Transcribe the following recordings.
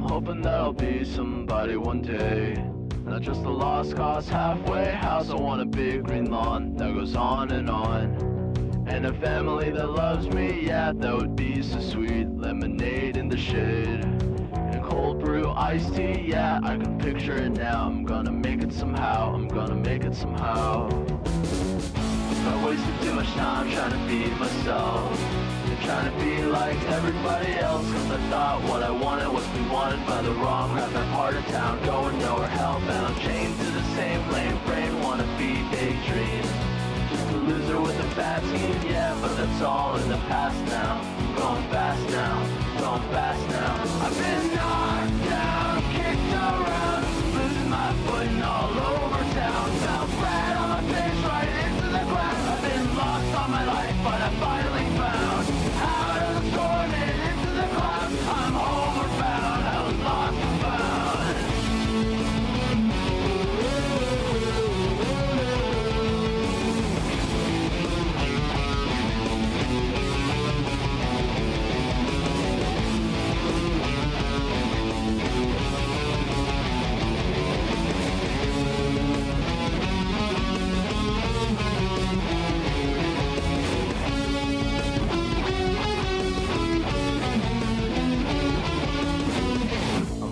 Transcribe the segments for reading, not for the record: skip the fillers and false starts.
hoping that I'll be somebody one day. Not just a lost cause halfway house. I want a big green lawn that goes on. And a family that loves me, yeah, that would be so sweet. Lemonade in the shade and cold brew iced tea, yeah, I can picture it now. I'm gonna make it somehow, I'm gonna make it somehow. I wasted too much time trying to be myself and trying to be like everybody else, cause I thought what I wanted was be wanted by the wrong crap. That part of town going nowhere, hellbound. I'm chained to the same lame brain, wanna be daydream. Just a loser with a bad scheme, yeah, but that's all in the past now. I'm going fast now, going fast now. I've been knocked down, kicked around, losing my footing all over town. Fell flat on my face right into the ground. I've been lost all my life, but I finally found out of the storm and into the clouds. I'm homeward bound, I was lost and found.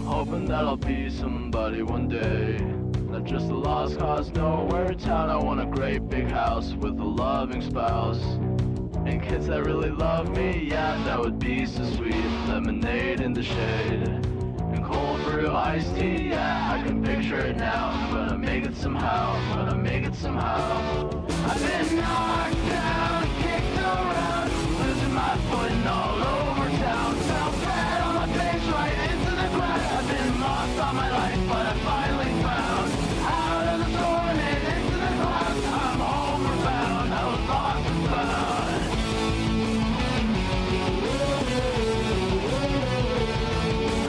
Hoping that I'll be somebody one day. Not just a lost cause, nowhere in town. I want a great big house with a loving spouse and kids that really love me, yeah, that would be so sweet. Lemonade in the shade and cold brew iced tea, yeah, I can picture it now. I'm gonna make it somehow, I'm gonna make it somehow. I've been knocked down, kicked around, losing my footing all over town. Fell flat on my face right into the ground. I've been lost all my life, but I finally found out of the storm and into the clouds. I'm homeward bound, I was lost and found.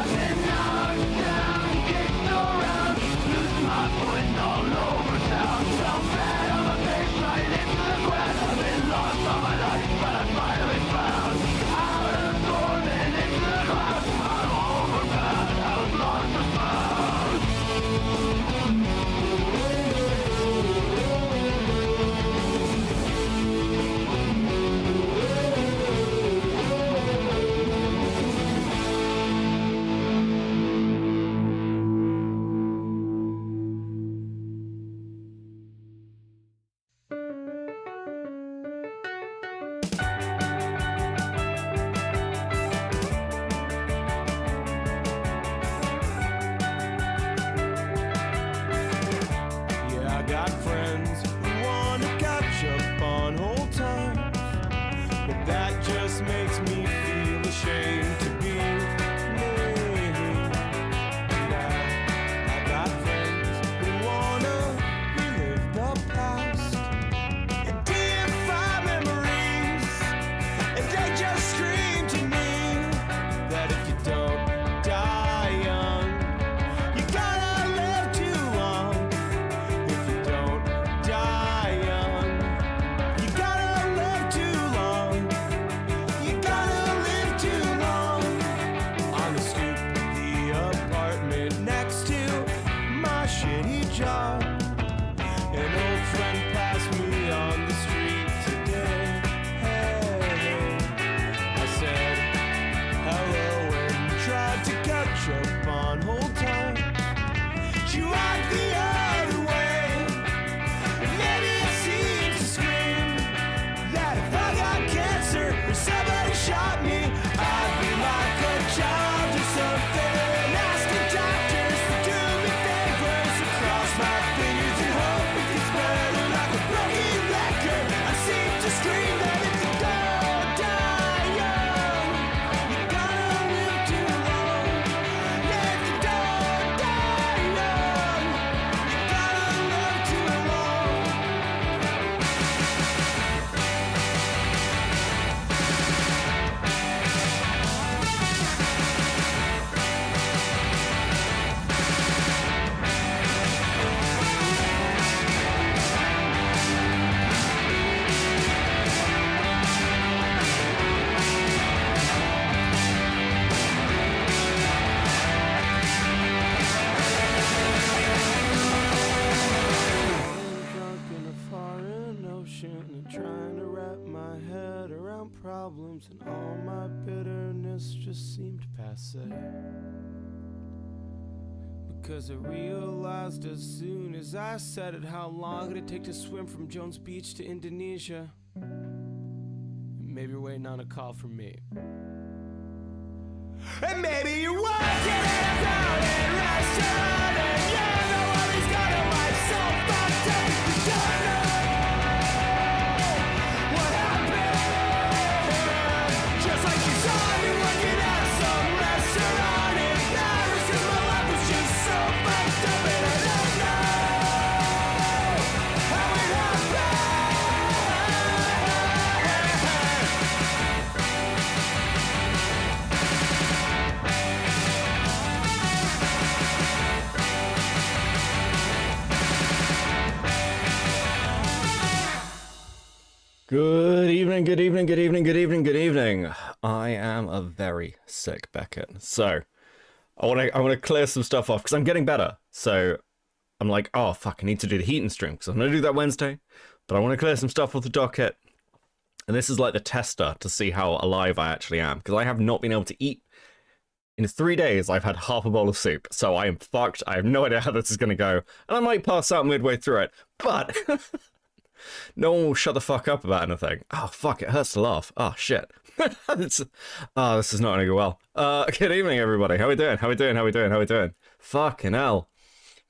I've been knocked down, kicked around, losing my footing all over town. Fell flat on my face right into the ground. I've been lost all my life, but I finally found out times, and all my bitterness just seemed passe. Because I realized as soon as I said it, how long it'd take to swim from Jones Beach to Indonesia. And maybe you're waiting on a call from me. And maybe you're working at a crowded restaurant, and you know all these got a life so fucked up you don't know what happened. Just like you saw me working at some restaurant in Paris, 'cause my life was just so fucked up, and I don't know how it happened. Good evening, good evening, good evening, good evening, good evening. I am a very sick Beckett. So, I want to clear some stuff off because I'm getting better. So, I'm like, oh fuck, I need to do the heating stream because I'm going to do that Wednesday. But I want to clear some stuff off the docket. And this is like the tester to see how alive I actually am. Because I have not been able to eat. In 3 days, I've had half a bowl of soup. So I am fucked. I have no idea how this is going to go. And I might pass out midway through it. But... no one will shut the fuck up about anything. Oh, fuck, it hurts to laugh. Oh, shit. This is not going to go well. Good evening, everybody. How we doing? How we doing? How we doing? How we doing? Fucking hell.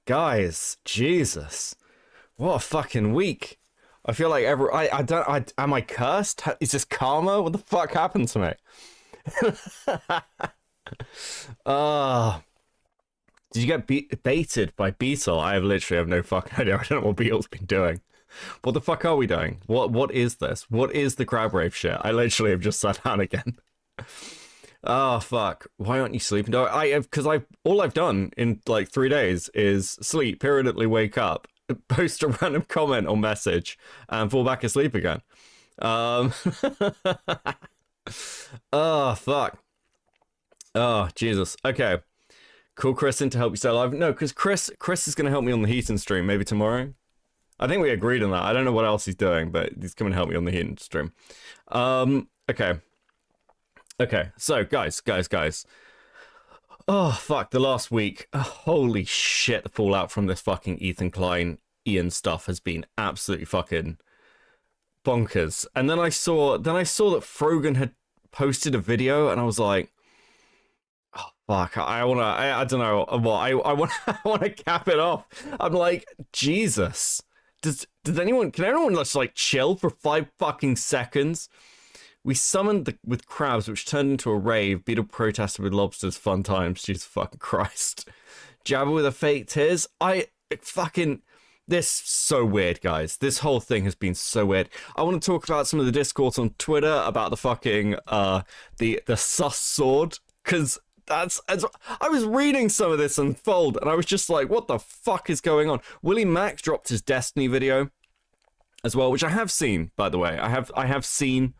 Guys, Jesus. What a fucking week. I feel like am I cursed? Is this karma? What the fuck happened to me? Did you get baited by Beetle? I literally have no fucking idea. I don't know what Beetle's been doing. What the fuck are we doing? What is this? What is the crab rave shit? I literally have just sat down again. Oh fuck. Why aren't you sleeping? Because all I've done in like 3 days is sleep, periodically wake up, post a random comment or message, and fall back asleep again. Oh fuck. Oh Jesus. Okay. Call Chris in to help you stay alive. No, because Chris is gonna help me on the heating stream maybe tomorrow. I think we agreed on that. I don't know what else he's doing, but he's coming to help me on the heating stream. Okay. So, guys. Oh, fuck. The last week. Holy shit. The fallout from this fucking Ethan Klein, Ian stuff has been absolutely fucking bonkers. And then I saw that Frogan had posted a video, and I was like, oh, fuck. I don't know. Well, I want to cap it off. I'm like, Jesus. Can anyone just like chill for 5 fucking seconds? We summoned with crabs, which turned into a rave. Beetle protested with lobsters. Fun times. Jesus fucking Christ. Jabber with a fake tears. This so weird, guys. This whole thing has been so weird. I want to talk about some of the discourse on Twitter about the fucking the sus sword, because I was reading some of this unfold, and I was just like, what the fuck is going on? Willie Mack dropped his Destiny video as well, which I have seen, by the way. I have seen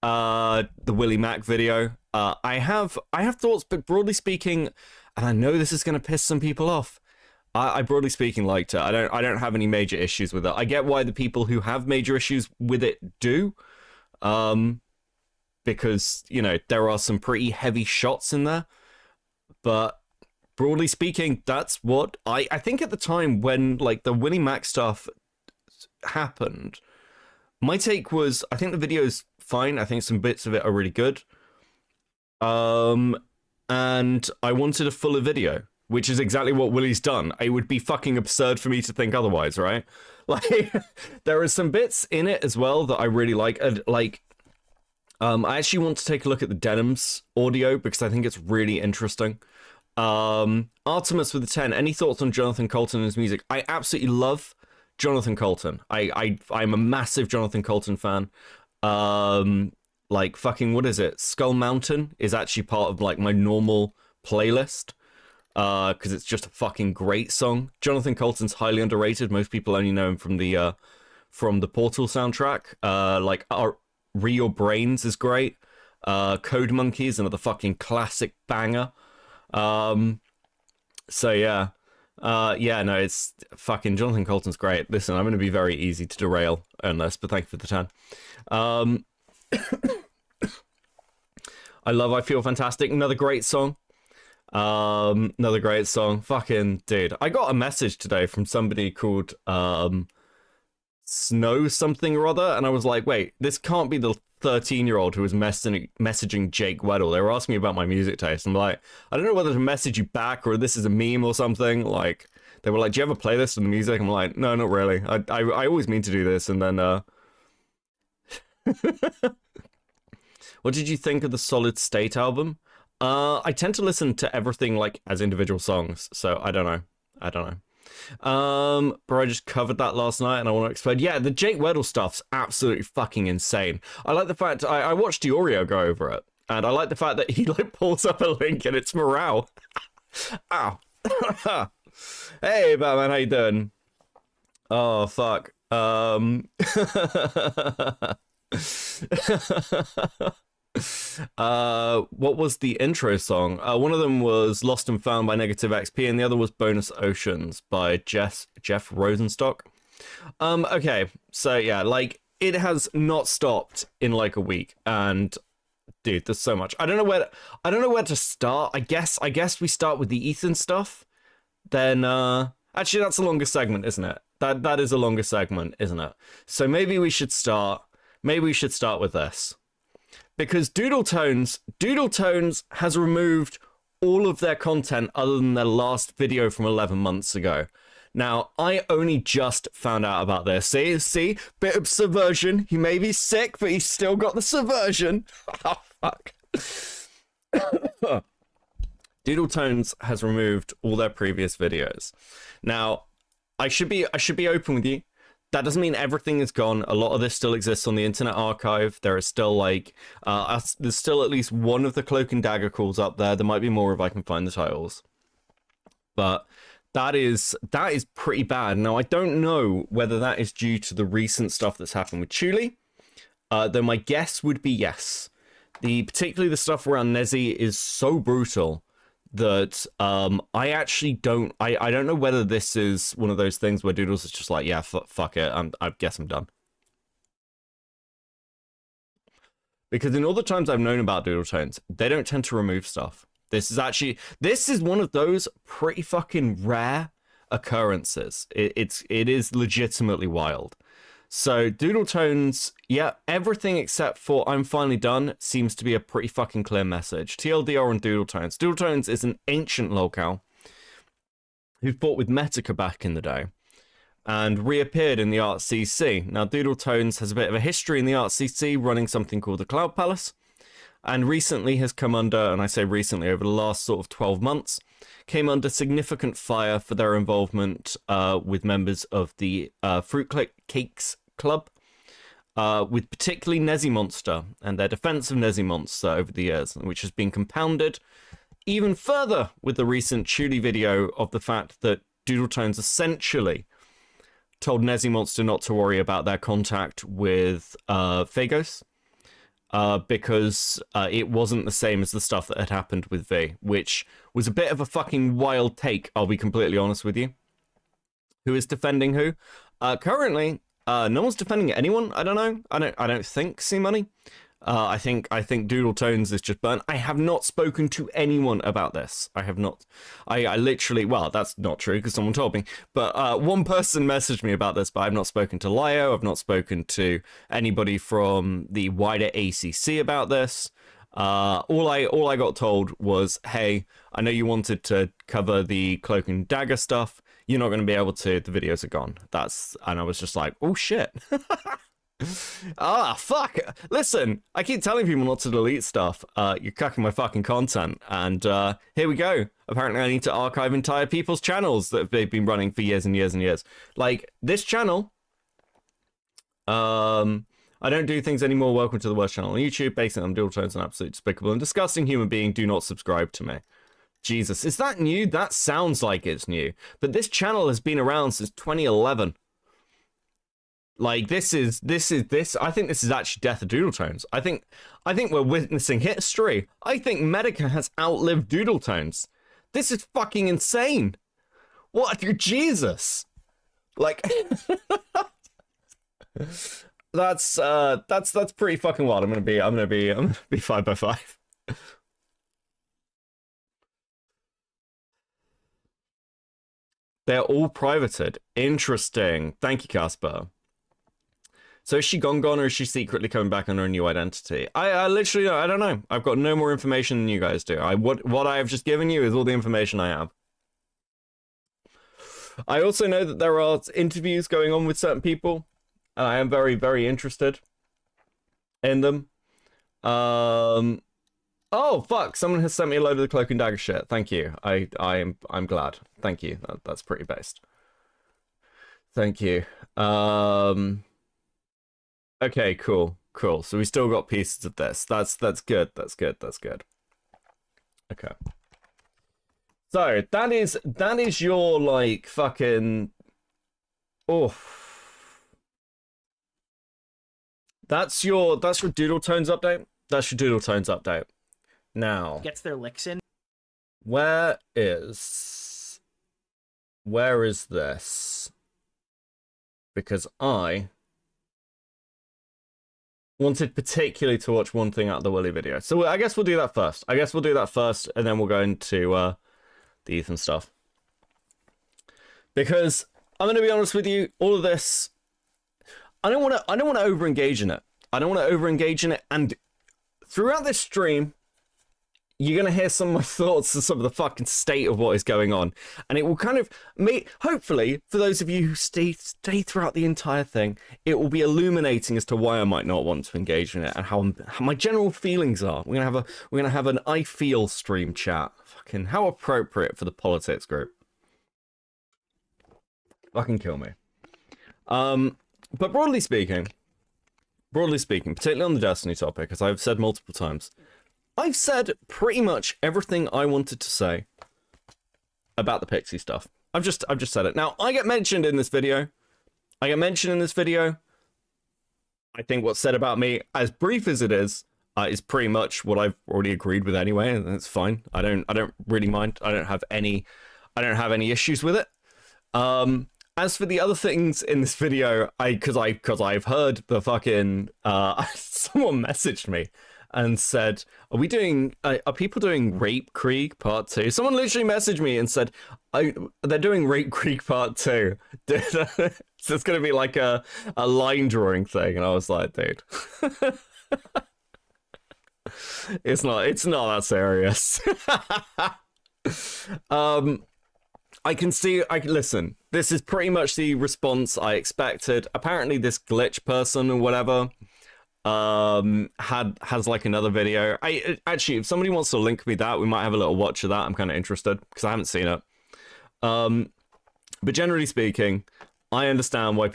the Willie Mack video. I have thoughts, but broadly speaking, and I know this is going to piss some people off, I broadly speaking liked it. I don't have any major issues with it. I get why the people who have major issues with it do. Because, you know, there are some pretty heavy shots in there. But broadly speaking, that's what I think at the time when, like, the Willie Mack stuff happened, my take was, I think the video's fine. I think some bits of it are really good. And I wanted a fuller video, which is exactly what Willie's done. It would be fucking absurd for me to think otherwise, right? Like, there are some bits in it as well that I really like. I actually want to take a look at the Denims audio because I think it's really interesting. Artemis with the 10. Any thoughts on Jonathan Coulton and his music? I absolutely love Jonathan Coulton. I'm a massive Jonathan Coulton fan. Like fucking, what is it? Skull Mountain is actually part of like my normal playlist. Because it's just a fucking great song. Jonathan Coulton's highly underrated. Most people only know him from the Portal soundtrack. Re Your Brains is great. Code Monkeys, another fucking classic banger. So yeah. No, it's fucking Jonathan Coulton's great. Listen, I'm going to be very easy to derail on this, but thank you for the 10. I love I Feel Fantastic. Another great song. Another great song. Fucking dude. I got a message today from somebody called Snow something or other, and I was like, wait, this can't be the 13-year-old who was messaging Jake Weddle. They were asking me about my music taste. I'm like, I don't know whether to message you back or this is a meme or something. Like, they were like, do you have a playlist of the music? I'm like, no, not really. I always mean to do this. And then what did you think of the Solid State album? I tend to listen to everything like as individual songs, so I don't know. But I just covered that last night and I want to explain. Yeah, the Jake Weddle stuff's absolutely fucking insane. I like the fact I watched Diorio go over it, and I like the fact that he like pulls up a link and it's morale. Ow. Hey Batman, how you doing? Oh fuck. What was the intro song? One of them was Lost and Found by Negative XP, and the other was Bonus Oceans by Jeff Rosenstock. Okay, so yeah, like it has not stopped in like a week, and dude, there's so much. I don't know where to start. I guess we start with the Ethan stuff. Then actually that's a longer segment, isn't it? That is a longer segment, isn't it? So maybe we should start with this. Because Doodle Tones has removed all of their content other than their last video from 11 months ago. Now, I only just found out about this. See? Bit of subversion. He may be sick, but he's still got the subversion. Oh, fuck. Doodle Tones has removed all their previous videos. Now, I should be open with you. That doesn't mean everything is gone. A lot of this still exists on the Internet Archive. There is still like, there's still at least one of the Cloak and Dagger calls up there. There might be more if I can find the titles. But that is pretty bad. Now, I don't know whether that is due to the recent stuff that's happened with Chuli. Though my guess would be yes. Particularly the stuff around Nezzy is so brutal that I actually don't know whether this is one of those things where Doodles is just like, yeah, fuck it, I guess I'm done. Because in all the times I've known about Doodle Tones, they don't tend to remove stuff. This is one of those pretty fucking rare occurrences. It is legitimately wild. So Doodle Tones, yeah, everything except for I'm finally done seems to be a pretty fucking clear message. TLDR on Doodle Tones. Doodle Tones is an ancient lolcow who fought with Metica back in the day and reappeared in the Art CC. Now, Doodle Tones has a bit of a history in the Art CC, running something called the Cloud Palace, and recently has come under, and I say recently, over the last sort of 12 months, came under significant fire for their involvement with members of the Fruit Cakes Club, with particularly Nezzy Monster and their defense of Nezzy Monster over the years, which has been compounded even further with the recent Chuli video of the fact that Doodle Tones essentially told Nezzy Monster not to worry about their contact with Phagos, because it wasn't the same as the stuff that had happened with V, which was a bit of a fucking wild take, I'll be completely honest with you. Who is defending who? Currently, no one's defending anyone. I don't know. I don't think C-Money. I think Doodle Tones is just burnt. I have not spoken to anyone about this. I have not. I literally, well, that's not true because someone told me. But one person messaged me about this, but I've not spoken to Lio. I've not spoken to anybody from the wider ACC about this. All I got told was, hey, I know you wanted to cover the Cloak and Dagger stuff. You're not going to be able to. The videos are gone. And I was just like, oh shit. Fuck. Listen, I keep telling people not to delete stuff. You're cucking my fucking content. And here we go. Apparently I need to archive entire people's channels that they've been running for years and years and years. Like, this channel, I don't do things anymore. Welcome to the worst channel on YouTube. Basically, I'm Doodle Tones, an absolute despicable and disgusting human being. Do not subscribe to me. Jesus, is that new? That sounds like it's new. But this channel has been around since 2011. Like, this. I think this is actually death of Doodle Tones. I think we're witnessing history. I think Medica has outlived Doodle Tones. This is fucking insane. What? Jesus. Like, that's pretty fucking wild. I'm gonna be 5 by 5. They're all privated. Interesting. Thank you, Casper. So is she gone or is she secretly coming back on her new identity? I literally, I don't know. I've got no more information than you guys do. What I have just given you is all the information I have. I also know that there are interviews going on with certain people, and I am very, very interested in them. Oh fuck! Someone has sent me a load of the Cloak and Dagger shit. Thank you. I'm glad. Thank you. That's pretty based. Thank you. Okay, cool. So we still got pieces of this. That's good. That's good. Okay. So that is your like fucking That's your Doodle Tones update. That's your Doodle Tones update. Now gets their licks in. Where is this? Because I wanted particularly to watch one thing out of the Willy video. So I guess we'll do that first. And then we'll go into the Ethan stuff. Because I'm going to be honest with you, all of this, I don't want to over-engage in it. And throughout this stream, you're going to hear some of my thoughts on some of the fucking state of what is going on. And it will kind of, hopefully, for those of you who stay throughout the entire thing, it will be illuminating as to why I might not want to engage in it and how my general feelings are. We're going to have an I feel stream chat. Fucking how appropriate for the politics group. Fucking kill me. But broadly speaking, particularly on the Destiny topic, as I've said multiple times, I've said pretty much everything I wanted to say about the Pixie stuff. I've just said it. Now, I get mentioned in this video. I think what's said about me, as brief as it is pretty much what I've already agreed with anyway, and that's fine. I don't really mind. I don't have any issues with it. As for the other things in this video, because I've heard the fucking someone messaged me and said, are people doing Rape Creek Part 2? Someone literally messaged me and said, they're doing Rape Creek Part 2. So it's going to be like a line drawing thing. And I was like, dude, it's not that serious. Listen, this is pretty much the response I expected. Apparently this glitch person or whatever has like another video. Actually, if somebody wants to link me that, we might have a little watch of that. I'm kind of interested because I haven't seen it. But generally speaking, I understand why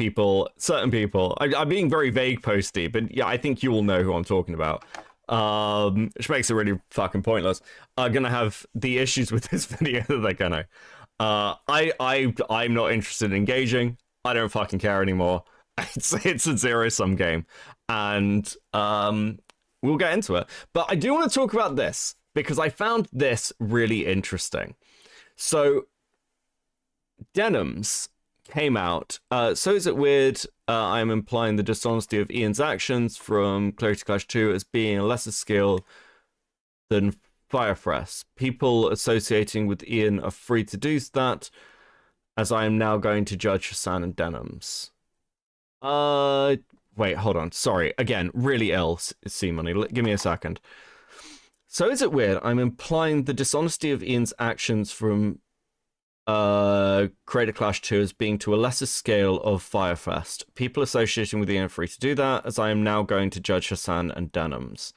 certain people, I'm being very vague posty, but yeah, I think you all know who I'm talking about. Which makes it really fucking pointless. Are gonna have the issues with this video that they're gonna. I'm not interested in engaging. I don't fucking care anymore. It's a zero-sum game, and we'll get into it. But I do want to talk about this because I found this really interesting. So, Denims came out. So is it weird? I'm implying the dishonesty of Ian's actions from Clarity Clash 2 as being a lesser skill than Firefrest. People associating with Ian are free to do that, as I am now going to judge Hasan and Denims. Wait, hold on. Sorry. Again, really ill, C-Money. Give me a second. So is it weird? I'm implying the dishonesty of Ian's actions from Creator Clash 2 as being to a lesser scale of Firefest. People associating with Ian are free to do that, as I am now going to judge Hasan and Denims.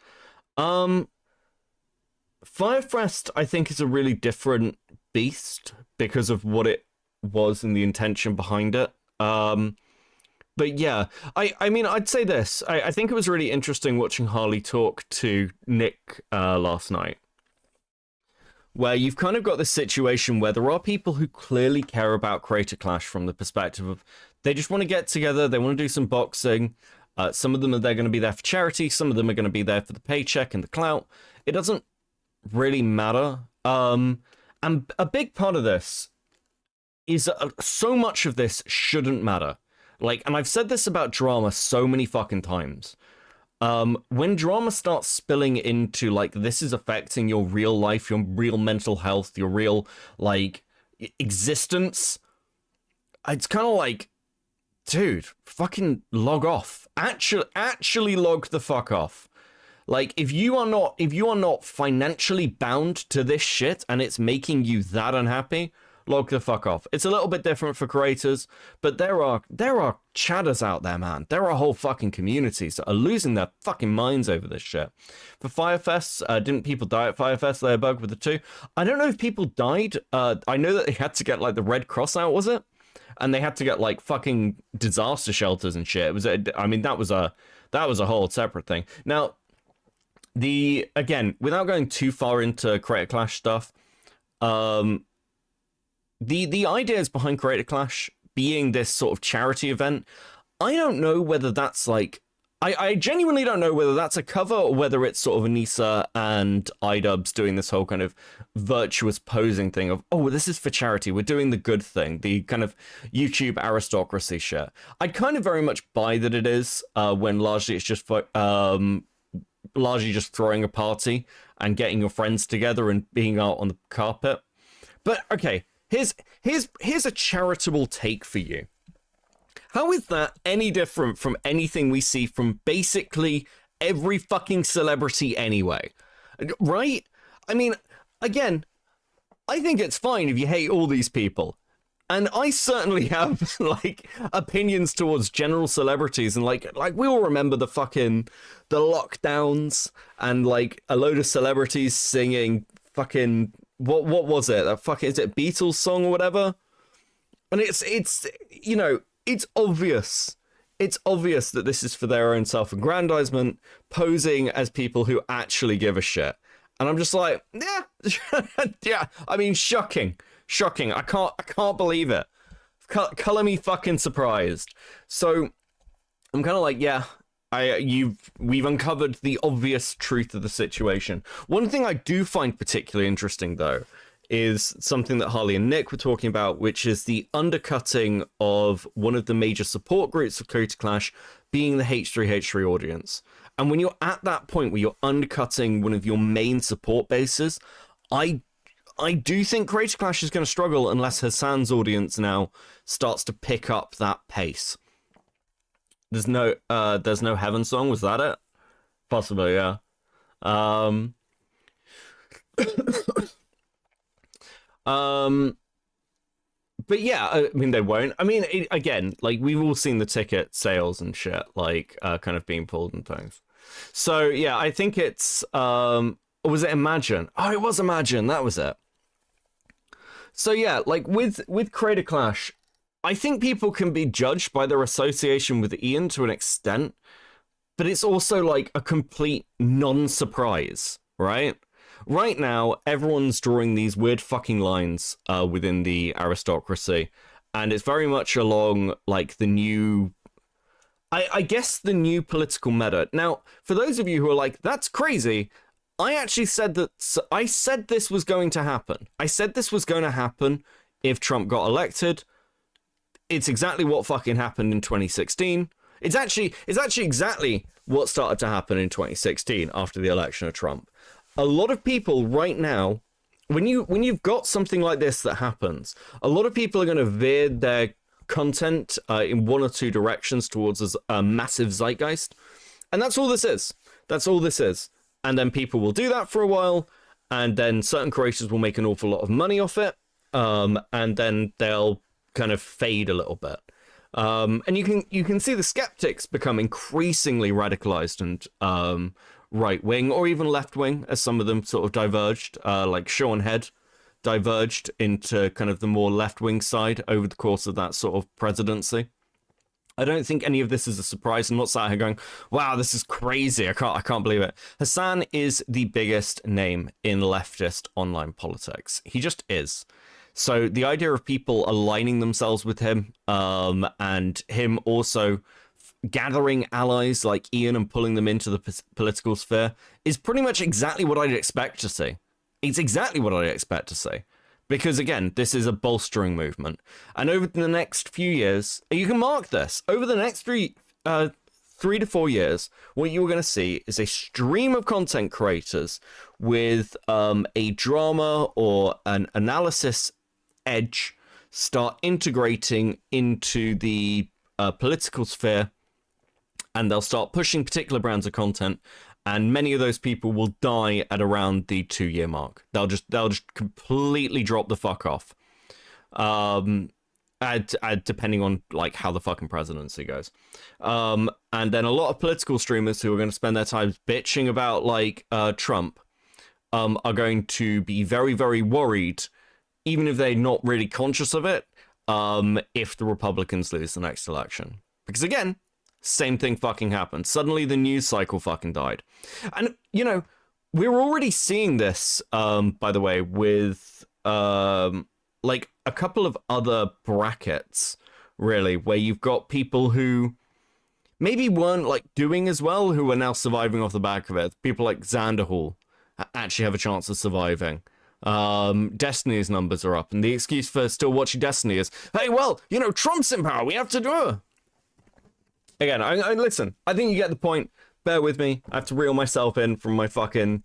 Firefest, I think, is a really different beast because of what it was and the intention behind it. But yeah, I mean, I'd say this. I think it was really interesting watching Harley talk to Nick last night, where you've kind of got this situation where there are people who clearly care about Creator Clash from the perspective of they just want to get together, they want to do some boxing. Some of them they're going to be there for charity, some of them are going to be there for the paycheck and the clout. It doesn't really matter. And a big part of this is so much of this shouldn't matter. Like, and I've said this about drama so many fucking times. when drama starts spilling into, like, this is affecting your real life, your real mental health, your real, like, existence, it's kind of like, dude, fucking log off. Actually log the fuck off. Like, if you are not financially bound to this shit and it's making you that unhappy, log the fuck off. It's a little bit different for creators, but there are chatters out there, man. There are whole fucking communities that are losing their fucking minds over this shit. For Firefest, didn't people die at Firefest? They bugged with the 2. I don't know if people died. I know that they had to get, like, the Red Cross out, was it? And they had to get, like, fucking disaster shelters and shit. It was, I mean, that was a whole separate thing. Now, again, without going too far into Creator Clash stuff, the ideas behind Creator Clash being this sort of charity event, I don't know whether that's like, I genuinely don't know whether that's a cover or whether it's sort of Anissa and iDubbbz doing this whole kind of virtuous posing thing of, oh, this is for charity, we're doing the good thing, the kind of YouTube aristocracy shit. I kind of very much buy that it is, when largely it's just for, largely just throwing a party and getting your friends together and being out on the carpet. But okay, here's a charitable take for you. How is that any different from anything we see from basically every fucking celebrity anyway? Right? I mean, again, I think it's fine if you hate all these people. And I certainly have, like, opinions towards general celebrities, and like we all remember the lockdowns and, like, a load of celebrities singing fucking, what was it? That fucking, is it Beatles song or whatever? And it's you know, it's obvious. It's obvious that this is for their own self-aggrandizement, posing as people who actually give a shit. And I'm just like, yeah, yeah, I mean, shocking. I can't believe it. Color me fucking surprised. So I'm kind of like, yeah, we've uncovered the obvious truth of the situation. One thing I do find particularly interesting, though, is something that Harley and Nick were talking about, which is the undercutting of one of the major support groups of Creator Clash being the H3H3 audience. And when you're at that point where you're undercutting one of your main support bases, I do think Creator Clash is going to struggle unless Hasan's audience now starts to pick up that pace. There's no Heaven Song, was that it? Possibly, yeah. But yeah, I mean, they won't. I mean, again, like, we've all seen the ticket sales and shit, like, kind of being pulled and things. So yeah, I think it's, was it Imagine? Oh, it was Imagine, that was it. So yeah, like, with Creator Clash, I think people can be judged by their association with Ian to an extent, but it's also, like, a complete non-surprise, right? Right now, everyone's drawing these weird fucking lines within the aristocracy, and it's very much along, like, the new, I guess, the new political meta. Now, for those of you who are like, that's crazy, I actually said I said this was going to happen. I said this was going to happen if Trump got elected. It's exactly what fucking happened in 2016. It's actually exactly what started to happen in 2016 after the election of Trump. A lot of people right now, when you've got something like this that happens, a lot of people are going to veer their content in one or two directions towards a massive zeitgeist. And that's all this is. That's all this is. And then people will do that for a while, and then certain creators will make an awful lot of money off it, and then they'll kind of fade a little bit. And you can see the skeptics become increasingly radicalized and right-wing, or even left-wing, as some of them sort of diverged, like Sean Head diverged into kind of the more left-wing side over the course of that sort of presidency. I don't think any of this is a surprise. I'm not sat here going, wow, this is crazy. I can't believe it. Hasan is the biggest name in leftist online politics. He just is. So the idea of people aligning themselves with him, and him also gathering allies like Ian and pulling them into the political sphere, is pretty much exactly what I'd expect to see. It's exactly what I'd expect to see. Because, again, this is a bolstering movement. And over the next few years, you can mark this, over the next 3 to 4 years, what you're going to see is a stream of content creators with a drama or an analysis edge start integrating into the political sphere, and they'll start pushing particular brands of content, and many of those people will die at around the 2-year mark. They'll just completely drop the fuck off. Depending on like how the fucking presidency goes. And then a lot of political streamers who are going to spend their time bitching about like Trump are going to be very, very worried, even if they're not really conscious of it, if the Republicans lose the next election. Because again, same thing fucking happened. Suddenly the news cycle fucking died. And, you know, we're already seeing this, by the way, with like a couple of other brackets, really, where you've got people who maybe weren't like doing as well, who are now surviving off the back of it. People like Xanderhall actually have a chance of surviving. Destiny's numbers are up, and the excuse for still watching Destiny is, hey, well, you know, Trump's in power, we have to do it. Again, I listen, I think you get the point. Bear with me. I have to reel myself in from my fucking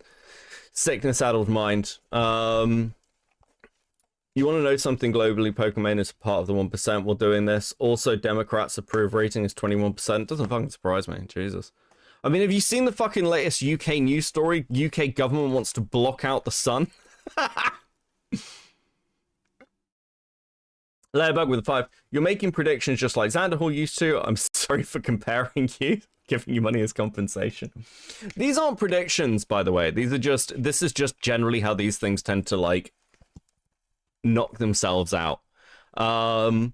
sickness-addled mind. You want to know something globally? Pokemon is part of the 1% while doing this. Also, Democrats' approve rating is 21%. Doesn't fucking surprise me. Jesus. I mean, have you seen the fucking latest UK news story? UK government wants to block out the sun. Ladybug with a 5. You're making predictions just like Xanderhall used to. I'm sorry for comparing you. Giving you money as compensation. These aren't predictions, by the way. This is just generally how these things tend to, like, knock themselves out. And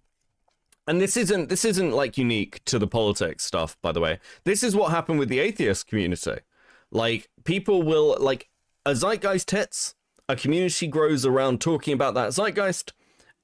this isn't like unique to the politics stuff, by the way. This is what happened with the atheist community. Like, people will, like, a zeitgeist hits, a community grows around talking about that zeitgeist,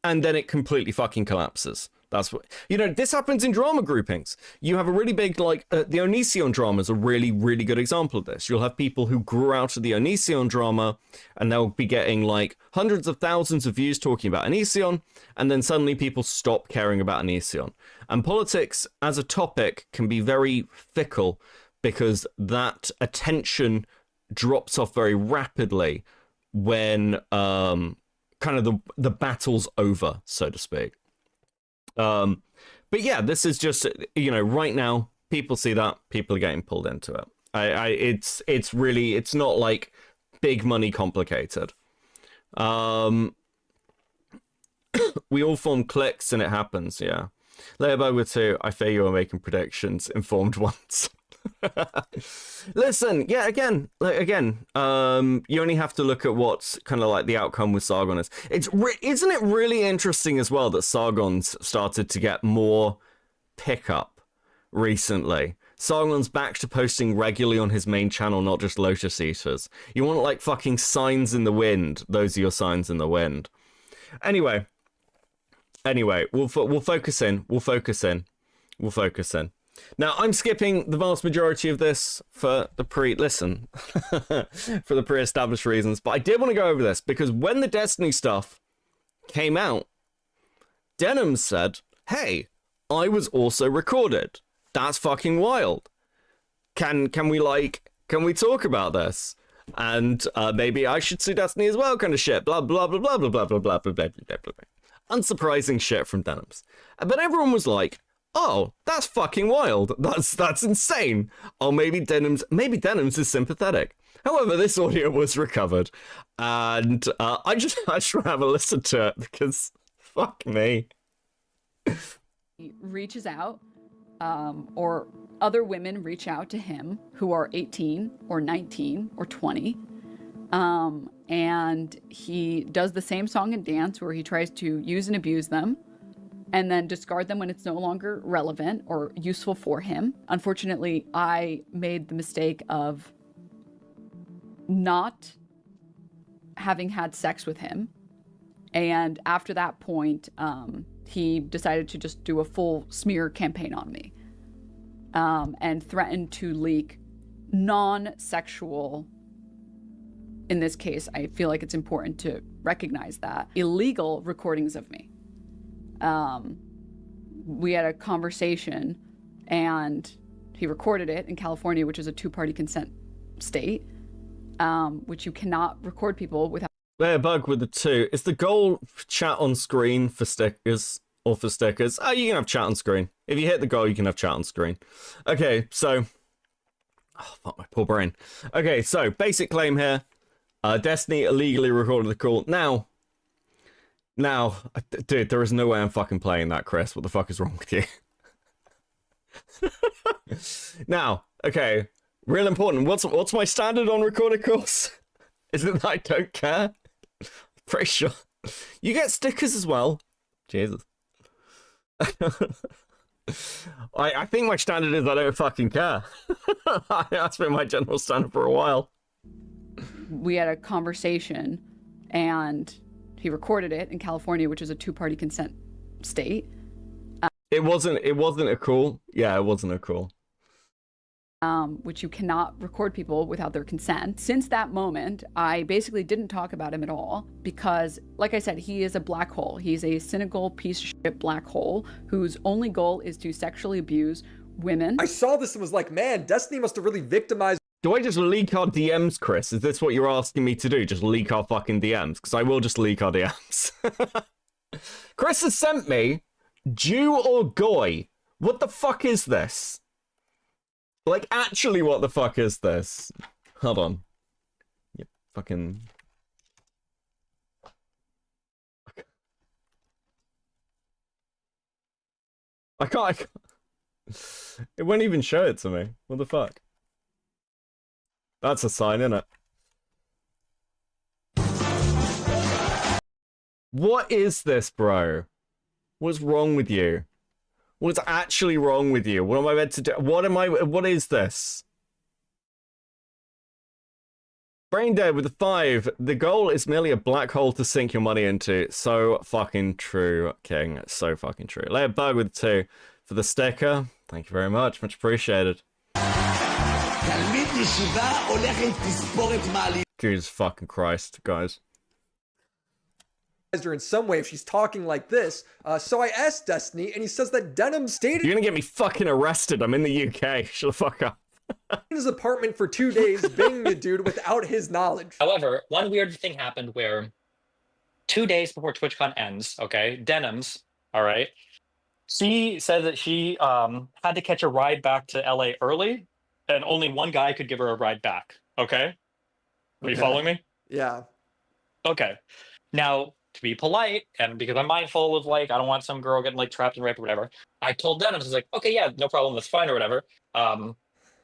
and then it completely fucking collapses. That's what, you know, this happens in drama groupings. You have a really big, like, the Onision drama is a really, really good example of this. You'll have people who grew out of the Onision drama, and they'll be getting, like, hundreds of thousands of views talking about Onision, and then suddenly people stop caring about Onision. And politics as a topic can be very fickle, because that attention drops off very rapidly when kind of the battle's over, so to speak. But yeah, this is just, you know, right now people see that, people are getting pulled into it. It's really, it's not like big money complicated. We all form cliques and it happens. Yeah. Layabug with 2. I fear you are making predictions. Informed ones. Listen, yeah, again, you only have to look at what's kind of like the outcome with Sargon is. Isn't it really interesting as well that Sargon's started to get more pickup recently? Sargon's back to posting regularly on his main channel, not just Lotus Eaters. You want like fucking signs in the wind. Those are your signs in the wind. Anyway, we'll focus in. We'll focus in. Now, I'm skipping the vast majority of this for the for the pre-established reasons, but I did want to go over this because when the Destiny stuff came out, Denims said, hey, I was also recorded. That's fucking wild. Can we talk about this? And maybe I should sue Destiny as well, kind of shit. Blah, blah, blah, blah, blah, blah, blah, blah, blah, blah, blah, blah. Unsurprising shit from Denims. But everyone was like, oh, that's fucking wild. That's insane. Oh, maybe Denims is sympathetic. However, this audio was recovered, and I just want to have a listen to it because fuck me. He reaches out, or other women reach out to him who are 18 or 19 or 20, and he does the same song and dance where he tries to use and abuse them and then discard them when it's no longer relevant or useful for him. Unfortunately, I made the mistake of not having had sex with him. And after that point, he decided to just do a full smear campaign on me, and threatened to leak non-sexual, in this case, I feel like it's important to recognize that, illegal recordings of me. We had a conversation and he recorded it in California, which is a two-party consent state, which you cannot record people without. Layer bug with the 2. Is the goal chat on screen for stickers or for stickers? Oh, you can have chat on screen. If you hit the goal, you can have chat on screen. Okay, so... Oh, fuck my poor brain. Okay, so basic claim here. Destiny illegally recorded the call. Now, dude, there is no way I'm fucking playing that, Chris. What the fuck is wrong with you? Now, okay, real important. What's my standard on recorded calls? Is it that I don't care? Pretty sure. You get stickers as well. Jesus. I think my standard is I don't fucking care. That's been my general standard for a while. We had a conversation, and he recorded it in California, which is a two-party consent state. It wasn't a call. Yeah, it wasn't a call. Which you cannot record people without their consent. Since that moment, I basically didn't talk about him at all because, like I said, he is a black hole. He's a cynical piece of shit black hole whose only goal is to sexually abuse women. I saw this and was like, man, Destiny must have really victimized. Do I just leak our DMs, Chris? Is this what you're asking me to do? Just leak our fucking DMs? Because I will just leak our DMs. Chris has sent me Jew or Goy. What the fuck is this? Like, actually, what the fuck is this? Hold on. You fucking... I can't... It won't even show it to me. What the fuck? That's a sign, isn't it? What is this, bro? What's wrong with you? What's actually wrong with you? What am I meant to do? What is this? Brain dead with a 5. The goal is merely a black hole to sink your money into. So fucking true, King. So fucking true. Layer bug with 2 for the sticker. Thank you very much. Much appreciated. Jesus fucking Christ, guys. Her in some way if she's talking like this. So I asked Destiny, and he says that Denims stayed You're gonna get me fucking arrested. I'm in the UK. Shut the fuck up. in his apartment for 2 days, banging the dude without his knowledge. However, one weird thing happened where 2 days before TwitchCon ends, okay, Denims, all right, she said that she had to catch a ride back to LA early, and only one guy could give her a ride back. Okay, are you following me? Yeah. Okay. Now, to be polite, and because I'm mindful of, like, I don't want some girl getting, like, trapped and raped or whatever, I told Denims, I was like, okay, yeah, no problem, that's fine or whatever.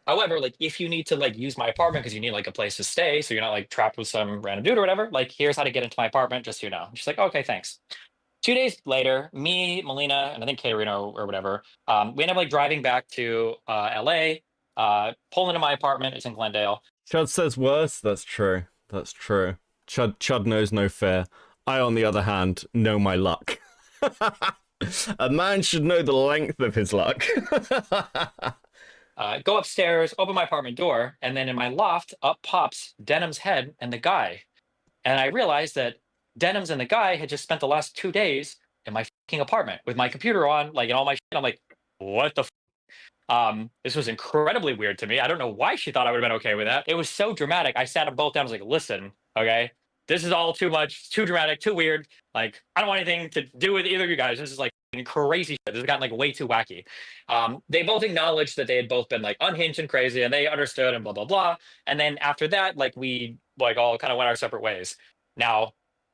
However, like, if you need to, like, use my apartment because you need, like, a place to stay, so you're not, like, trapped with some random dude or whatever, like, here's how to get into my apartment, just so you know. She's like, okay, thanks. 2 days later, me, Melina, and I think Katerino or whatever, we end up, like, driving back to LA, pulling into my apartment. It's in Glendale. Chud says worse. That's true. That's true. Chud knows no fear. I, on the other hand, know my luck. A man should know the length of his luck. Go upstairs, open my apartment door, and then in my loft, up pops Denim's head and the guy. And I realized that Denims and the guy had just spent the last 2 days in my fucking apartment with my computer on, like, and all my shit. I'm like, what the f? This was incredibly weird to me. I don't know why she thought I would have been okay with that. It was so dramatic. I sat them both down. I was like, listen, okay, this is all too much, too dramatic, too weird. Like, I don't want anything to do with either of you guys. This is like crazy shit. This has gotten like way too wacky. They both acknowledged that they had both been like unhinged and crazy, and they understood and blah, blah, blah. And then after that, like, we like all kind of went our separate ways. Now,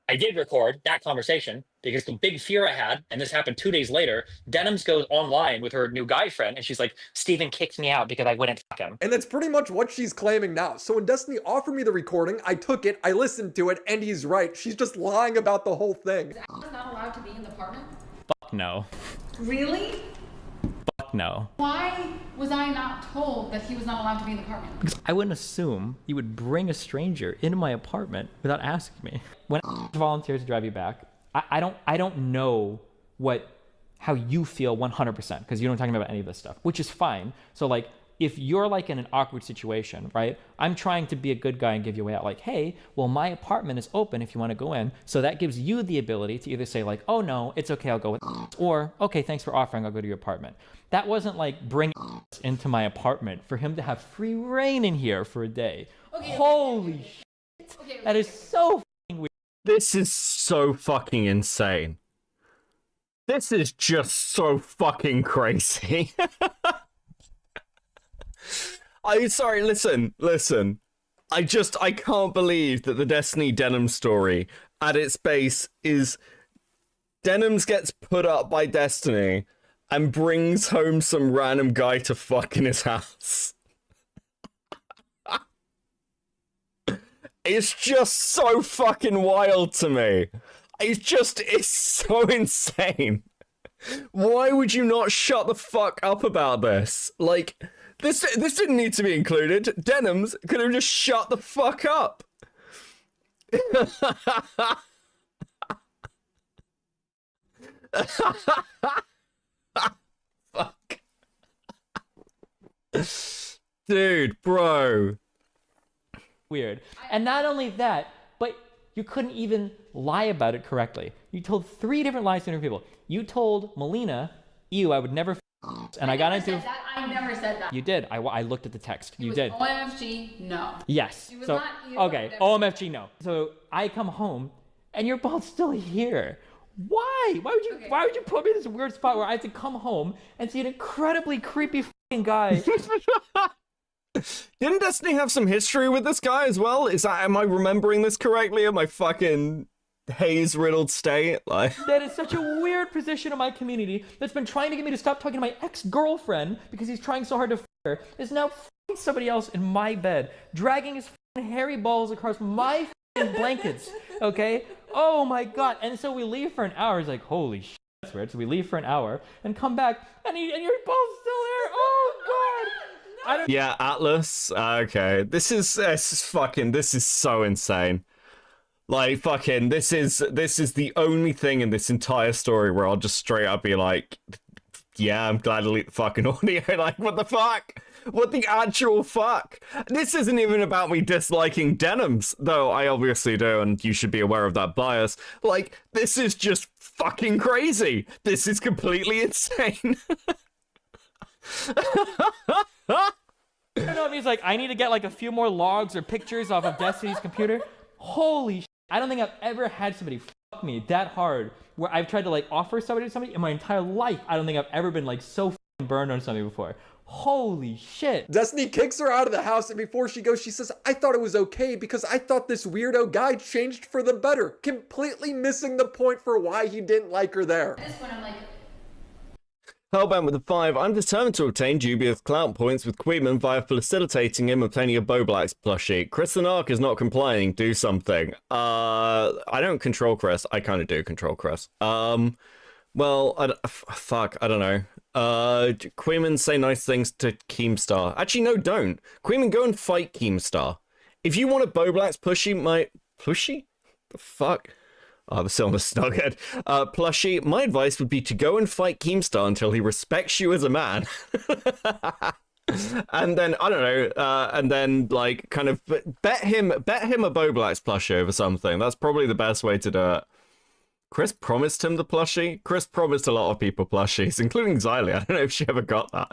I did record that conversation because the big fear I had, and this happened 2 days later, Denims goes online with her new guy friend, and she's like, Steven kicked me out because I wouldn't fuck him. And that's pretty much what she's claiming now. So when Destiny offered me the recording, I took it, I listened to it, and he's right. She's just lying about the whole thing. Is Alan not allowed to be in the apartment? Fuck no. Really? Fuck no. Why was I not told that he was not allowed to be in the apartment? Because I wouldn't assume you would bring a stranger into my apartment without asking me. When I volunteers to drive you back, I don't know how you feel 100% because you don't talk about any of this stuff, which is fine. So like, if you're like in an awkward situation, right? I'm trying to be a good guy and give you a way out. Like, hey, well, my apartment is open if you want to go in. So that gives you the ability to either say like, oh no, it's okay, I'll go with, or okay, thanks for offering, I'll go to your apartment. That wasn't like bring into my apartment for him to have free reign in here for a day. Okay, Holy shit. That is so fucking weird. This is so fucking insane. This is just so fucking crazy. I'm sorry, listen. I can't believe that the Destiny Denims story at its base is Denims gets put up by Destiny and brings home some random guy to fuck in his house. It's just so fucking wild to me. It's so insane. Why would you not shut the fuck up about this? Like, this didn't need to be included. Denims could have just shut the fuck up. Fuck. Dude, bro. Weird. And not only that, but you couldn't even lie about it correctly. You told 3 different lies to different people. You told Melina, I would never and I got into that. I never said that. You did. I looked at the text. You did. OMFG, no. Yes. It was So not you, okay, never. OMFG no. So I come home and you're both still here. Why? Why would you put me in this weird spot where I have to come home and see an incredibly creepy fucking guy? Didn't Destiny have some history with this guy as well? Am I remembering this correctly? Am I fucking haze-riddled state? Like, That is such a weird position in my community that's been trying to get me to stop talking to my ex-girlfriend because he's trying so hard to f her, is now f***ing somebody else in my bed, dragging his f***ing hairy balls across my f***ing blankets, okay? Oh my god. And so we leave for an hour. He's like, holy shit, that's weird. So we leave for an hour and come back and your ball's still there. Oh god. yeah, Atlas. Okay, this is so insane. Like, fucking, this is the only thing in this entire story where I'll just straight up be like, yeah, I'm glad to delete the fucking audio. Like, what the fuck? What the actual fuck? This isn't even about me disliking Denims, though I obviously do, and you should be aware of that bias. Like, this is just fucking crazy. This is completely insane. I don't know if he's like, I need to get like a few more logs or pictures off of Destiny's computer. Holy shit. I don't think I've ever had somebody fuck me that hard where I've tried to like offer somebody to somebody in my entire life. I don't think I've ever been like so burned on somebody before. Holy shit. Destiny kicks her out of the house, and before she goes, she says, I thought it was okay because I thought this weirdo guy changed for the better, completely missing the point for why he didn't like her there. At this point, I'm like, Hellbound with the 5. I'm determined to obtain dubious clout points with Queeman via facilitating him obtaining a Boblax plushie. Chris the Narc is not complying. Do something. I don't control Chris. I kind of do control Chris. Well, fuck, I don't know. Queeman, say nice things to Keemstar. Actually, no, don't. Queeman, go and fight Keemstar. If you want a Boblax plushie, the fuck? I'm still on the snughead. Plushie, my advice would be to go and fight Keemstar until he respects you as a man. And then, I don't know, and then, like, kind of bet him a Boblax plushie over something. That's probably the best way to do it. Chris promised him the plushie. Chris promised a lot of people plushies, including Xylee. I don't know if she ever got that.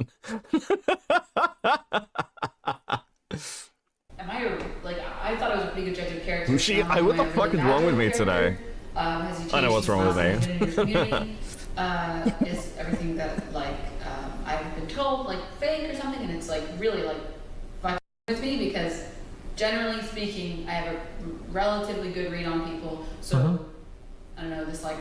I thought I was a pretty good judge of character. What the fuck is wrong with me today? Has he changed I know what's wrong with me. his community? Is everything that I've been told fake or something? And it's really fucking with me because generally speaking, I have a relatively good read on people. So I don't know this I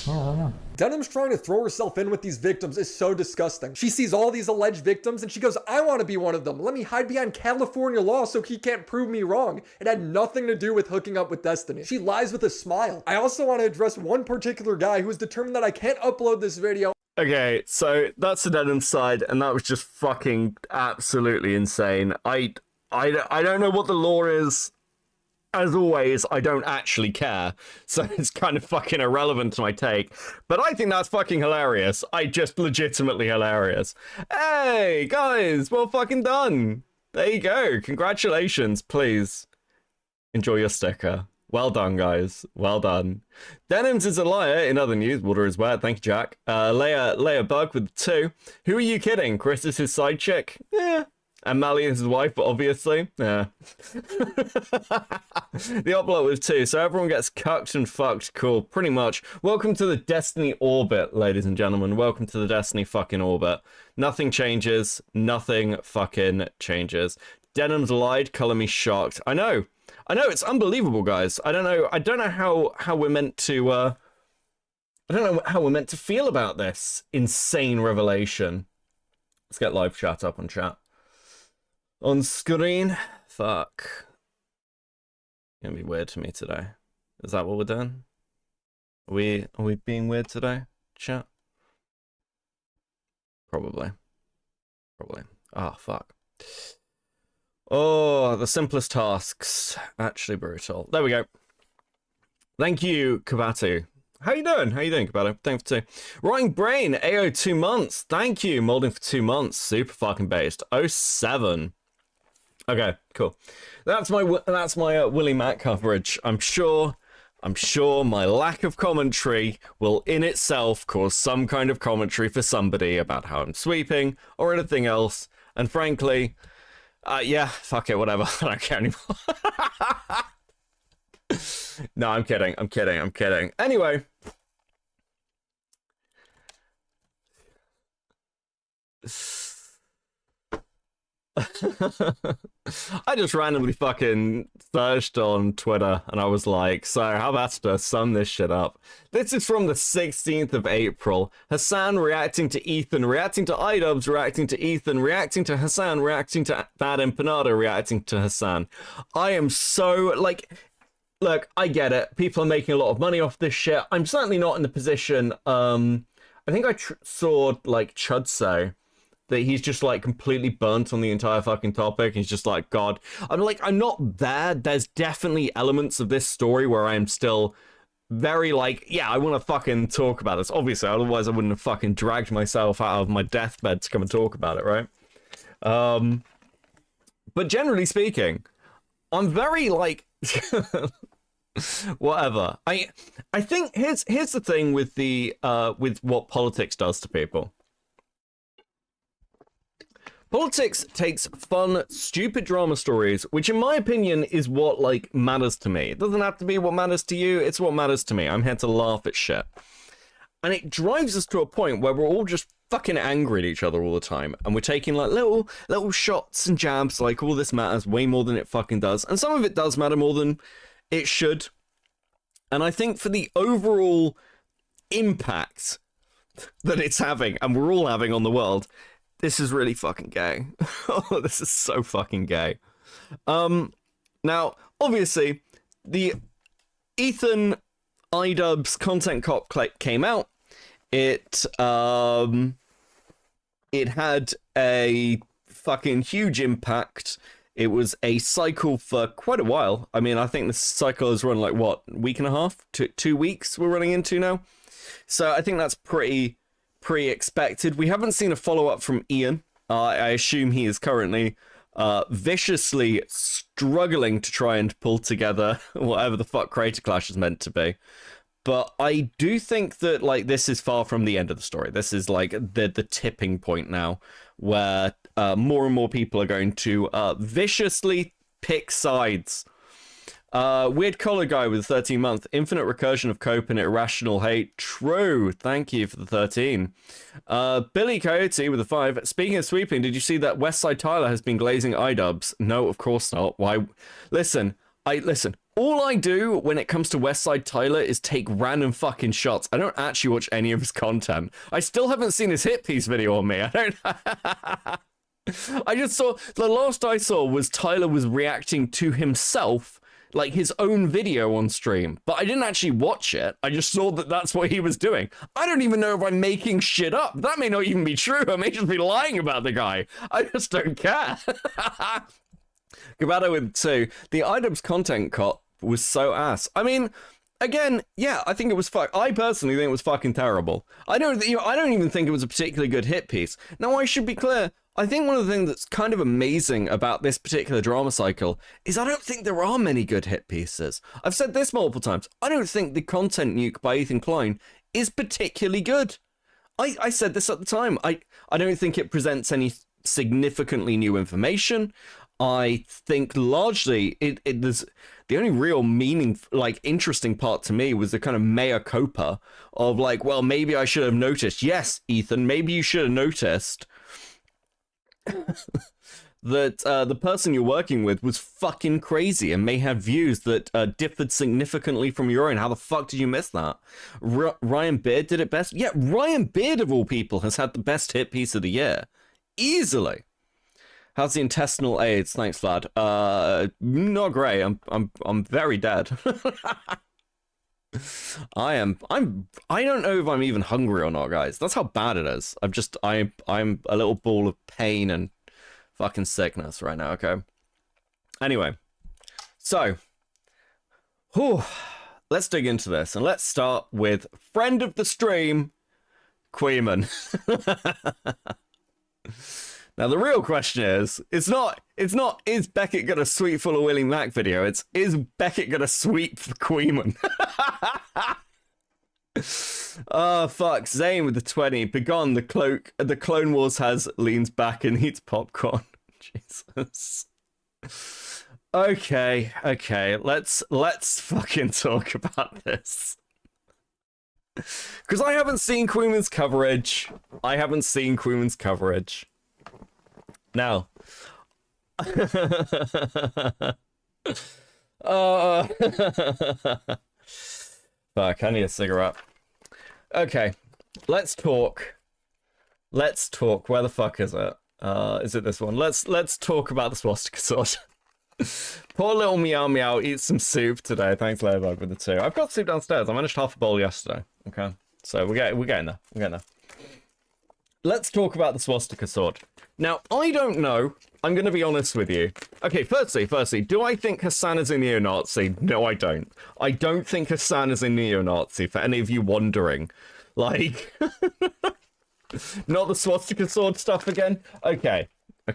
don't know. Denims trying to throw herself in with these victims is so disgusting. She sees all these alleged victims and she goes, I want to be one of them. Let me hide behind California law so he can't prove me wrong. It had nothing to do with hooking up with Destiny. She lies with a smile. I also want to address one particular guy who is determined that I can't upload this video. Okay, so that's the Denims side, and that was just fucking absolutely insane. I don't know what the law is. as always, I don't actually care. So it's kind of fucking irrelevant to my take. But I think that's fucking hilarious. Just legitimately hilarious. Hey, guys, well fucking done. There you go. Congratulations. Please enjoy your sticker. Well done, guys. Well done. Denims is a liar. In other news, water is wet. Thank you, Jack. Leia Bug with 2. Who are you kidding? Chris is his side chick? Yeah. And Mally is his wife, but obviously, yeah. The upload was 2, so everyone gets cucked and fucked. Cool, pretty much. Welcome to the Destiny orbit, ladies and gentlemen. Welcome to the Destiny fucking orbit. Nothing changes. Nothing fucking changes. Denims lied. Color me shocked. I know. It's unbelievable, guys. I don't know how we're meant to. I don't know how we're meant to feel about this insane revelation. Let's get live chat up on chat. On screen. Fuck. Gonna be weird to me today. Is that what we're doing? Are we being weird today, chat? Probably. Oh, fuck. Oh, the simplest tasks. Actually brutal. There we go. Thank you, Kabatu. How you doing, Kabatu? Thanks for 2. Rotting Brain, AO 2 months. Thank you, molding for 2 months. Super fucking based. 07. Okay, cool. That's my Willie Mac coverage. I'm sure my lack of commentary will in itself cause some kind of commentary for somebody about how I'm sweeping or anything else. And frankly, yeah, fuck it, whatever. I don't care anymore. No, I'm kidding. Anyway. I just randomly fucking searched on Twitter and I was like, so how about to sum this shit up? This is from the 16th of April. Hasan reacting to Ethan, reacting to iDubbbz, reacting to Ethan, reacting to Hasan, reacting to Bad Empanada, reacting to Hasan. I am so, like, look, I get it. People are making a lot of money off this shit. I'm certainly not in the position, I think I saw, like, Chud say that he's just like completely burnt on the entire fucking topic. He's just like, God, I'm not there. There's definitely elements of this story where I'm still very like, yeah, I want to fucking talk about this. Obviously, otherwise I wouldn't have fucking dragged myself out of my deathbed to come and talk about it, right? But generally speaking, I'm very like, whatever. I think here's the thing with the with what politics does to people. Politics takes fun, stupid drama stories, which in my opinion is what, like, matters to me. It doesn't have to be what matters to you, it's what matters to me. I'm here to laugh at shit. And it drives us to a point where we're all just fucking angry at each other all the time. And we're taking, like, little shots and jabs, like, all this matters way more than it fucking does. And some of it does matter more than it should. And I think for the overall impact that it's having, and we're all having on the world, this is really fucking gay. Oh, this is so fucking gay. Now, obviously, the Ethan iDubbbz Content Cop came out. It had a fucking huge impact. It was a cycle for quite a while. I mean, I think the cycle has run like, what, week and a half? 2 weeks we're running into now? So I think that's pretty expected. We haven't seen a follow-up from Ian. I assume he is currently viciously struggling to try and pull together whatever the fuck Creator Clash is meant to be. But I do think that, like, this is far from the end of the story. This is like the tipping point now, where more and more people are going to viciously pick sides. Weird collar guy with 13 month, infinite recursion of cope and irrational hate. True. Thank you for the 13. Billy Coyote with a 5. Speaking of sweeping, did you see that Westside Tyler has been glazing iDubbbz? No, of course not. Why? Listen. All I do when it comes to Westside Tyler is take random fucking shots. I don't actually watch any of his content. I still haven't seen his hit piece video on me. I just saw, the last I saw was Tyler was reacting to himself, like his own video on stream, but I didn't actually watch it. I just saw that that's what he was doing. I don't even know if I'm making shit up. That may not even be true. I may just be lying about the guy. I just don't care. Gabato with 2. The iDubbbz Content was so ass. I mean, again, yeah, I think it was I personally think it was fucking terrible. I don't even think it was a particularly good hit piece. Now, I should be clear. I think one of the things that's kind of amazing about this particular drama cycle is I don't think there are many good hit pieces. I've said this multiple times. I don't think the content nuke by Ethan Klein is particularly good. I said this at the time. I don't think it presents any significantly new information. I think largely there's the only real interesting part to me was the kind of mea culpa of like, well, maybe I should have noticed. Yes, Ethan, maybe you should have noticed that the person you're working with was fucking crazy and may have views that differed significantly from your own. How the fuck did you miss that? Ryan Beard did it best. Yeah, Ryan Beard of all people has had the best hit piece of the year, easily. How's the intestinal AIDS? Thanks, Vlad. Not great. I'm very dead. I don't know if I'm even hungry or not, guys. That's how bad it is. I'm a little ball of pain and fucking sickness right now, okay? Anyway, so, let's dig into this, and let's start with friend of the stream, Queeman. Now, the real question it's not, is Beckett gonna sweep full of Willie Mac video? It's, is Beckett gonna sweep the Queeman? Oh, fuck. Zane with the 20. Begone, the Clone Wars leans back and eats popcorn. Jesus. Okay. Let's fucking talk about this. Because I haven't seen Queeman's coverage. Now, fuck, I need a cigarette. Okay, let's talk. Where the fuck is it? Is it this one? Let's talk about the swastika sword. Poor little meow meow eats some soup today. Thanks, Ladybug, with the 2. I've got soup downstairs. I managed half a bowl yesterday. Okay, so we're getting there. Let's talk about the swastika sword. Now, I don't know. I'm going to be honest with you. Okay, firstly, do I think Hasan is a neo-Nazi? No, I don't. I don't think Hasan is a neo-Nazi, for any of you wondering. Like, not the swastika sword stuff again? Okay.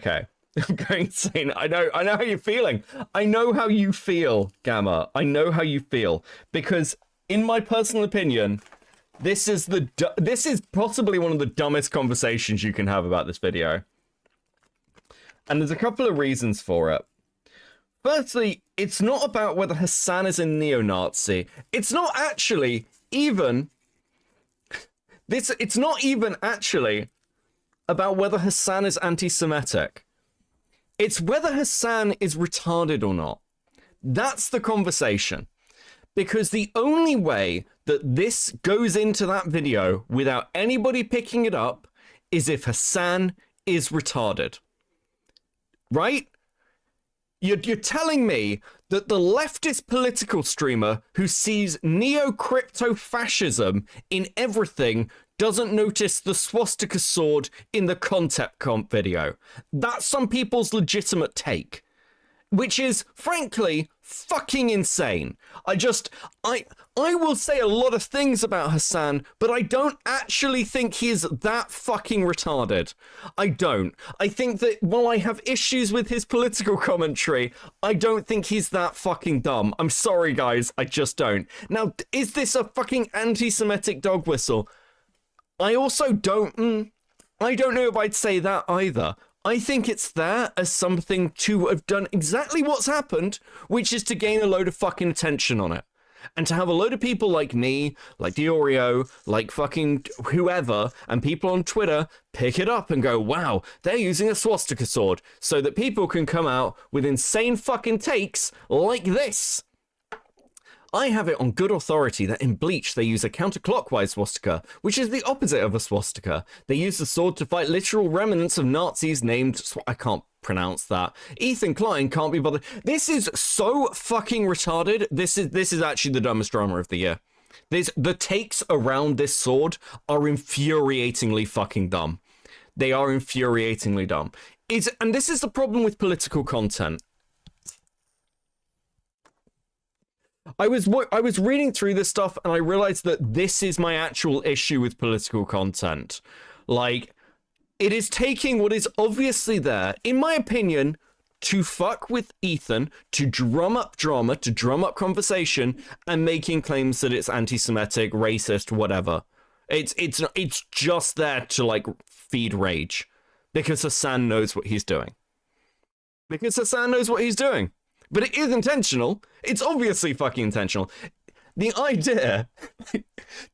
I'm going insane. I know how you're feeling. I know how you feel, Gamma. I know how you feel. Because, in my personal opinion, this is possibly one of the dumbest conversations you can have about this video. And there's a couple of reasons for it. Firstly, it's not about whether Hasan is a neo-Nazi. It's not actually even... It's not even actually about whether Hasan is anti-Semitic. It's whether Hasan is retarded or not. That's the conversation. Because the only way that this goes into that video without anybody picking it up is if Hasan is retarded. Right? You're telling me that the leftist political streamer who sees neo-crypto-fascism in everything doesn't notice the swastika sword in the concept comp video. That's some people's legitimate take. Which is, frankly, fucking insane. I will say a lot of things about Hasan, but I don't actually think he's that fucking retarded. I don't. I think that while I have issues with his political commentary, I don't think he's that fucking dumb. I'm sorry, guys. I just don't. Now, is this a fucking anti-Semitic dog whistle? I also don't... I don't know if I'd say that either. I think it's there as something to have done exactly what's happened, which is to gain a load of fucking attention on it. And to have a load of people like me, like Diorio, like fucking whoever, and people on Twitter pick it up and go, wow, they're using a swastika sword, so that people can come out with insane fucking takes like this. I have it on good authority that in Bleach they use a counterclockwise swastika, which is the opposite of a swastika. They use the sword to fight literal remnants of Nazis named... I can't pronounce that. Ethan Klein can't be bothered. This is so fucking retarded. This is actually the dumbest drama of the year. The takes around this sword are infuriatingly fucking dumb. They are infuriatingly dumb. And this is the problem with political content. I was reading through this stuff and I realized that this is my actual issue with political content. Like, it is taking what is obviously there, in my opinion, to fuck with Ethan, to drum up drama, to drum up conversation, and making claims that it's anti-Semitic, racist, whatever. It's just there to, like, feed rage. Because Hasan knows what he's doing. Because Hasan knows what he's doing. But it is intentional. It's obviously fucking intentional. The idea...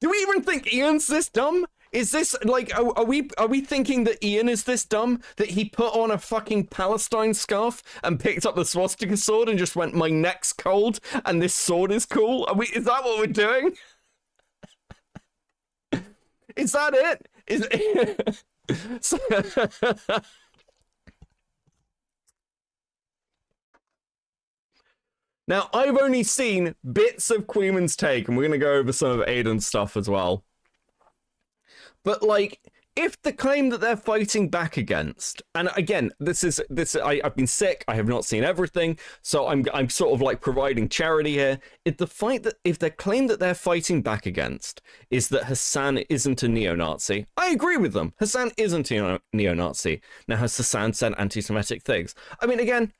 Do we even think Ian's this dumb? Is this, like, are we thinking that Ian is this dumb? That he put on a fucking Palestine scarf and picked up the swastika sword and just went, my neck's cold and this sword is cool? Is that what we're doing? Is that it? Now, I've only seen bits of Queeman's take, and we're going to go over some of Aiden's stuff as well. But, like, if the claim that they're fighting back against, and again, I've been sick, I have not seen everything, so I'm sort of like providing charity here. If the claim that they're fighting back against is that Hasan isn't a neo-Nazi, I agree with them. Hasan isn't a neo-Nazi. Now, has Hasan said anti-Semitic things? I mean, again,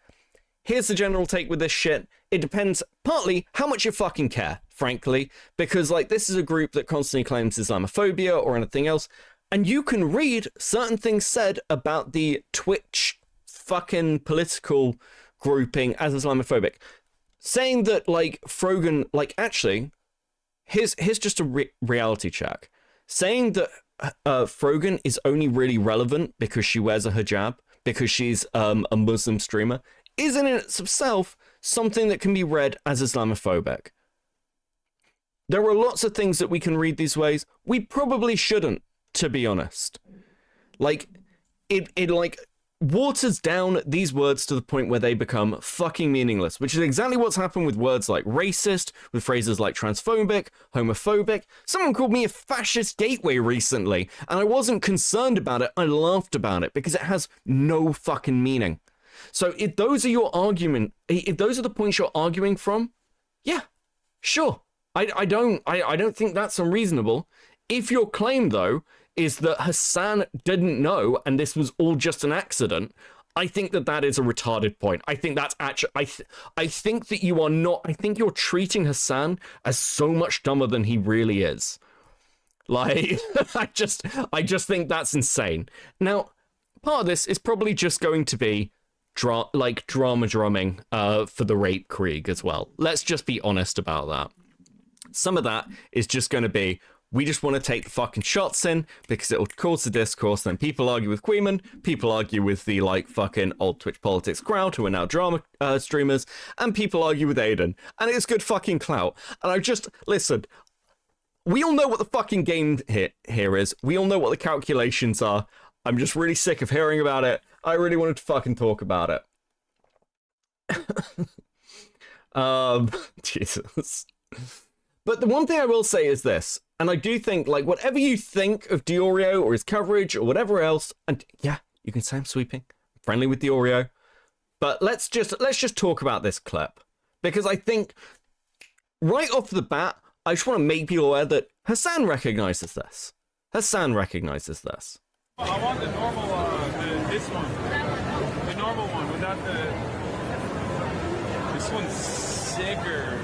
here's the general take with this shit. It depends partly how much you fucking care, frankly, because, like, this is a group that constantly claims Islamophobia or anything else, and you can read certain things said about the Twitch fucking political grouping as Islamophobic. Saying that, like, Frogan, like, actually, here's just a reality check. Saying that Frogan is only really relevant because she wears a hijab, because she's a Muslim streamer, is in itself something that can be read as Islamophobic. There are lots of things that we can read these ways. We probably shouldn't, to be honest. Like, it like waters down these words to the point where they become fucking meaningless, which is exactly what's happened with words like racist, with phrases like transphobic, homophobic. Someone called me a fascist gateway recently, and I wasn't concerned about it. I laughed about it because it has no fucking meaning. So if those are your argument, if those are the points you're arguing from, yeah, sure. I don't think that's unreasonable. If your claim, though, is that Hasan didn't know and this was all just an accident, I think that is a retarded point. I think that's actually, I think that you are not, I think you're treating Hasan as so much dumber than he really is. Like, I just think that's insane. Now, part of this is probably just going to be drama drumming for the rape Krieg as well. Let's just be honest about that. Some of that is just going to be, we just want to take the fucking shots in because it'll cause the discourse. Then people argue with Queeman, people argue with the, like, fucking old Twitch politics crowd who are now drama streamers, and people argue with Aiden. And it's good fucking clout. And listen, we all know what the fucking game here is. We all know what the calculations are. I'm just really sick of hearing about it. I really wanted to fucking talk about it. Jesus. But the one thing I will say is this, and I do think, like, whatever you think of Diorio or his coverage or whatever else, and yeah, you can say I'm sweeping, I'm friendly with Diorio, but let's just talk about this clip, because I think right off the bat, I just want to make people aware that Hasan recognizes this. Hasan recognizes this. I want the normal, this one, the normal one without this one's sicker.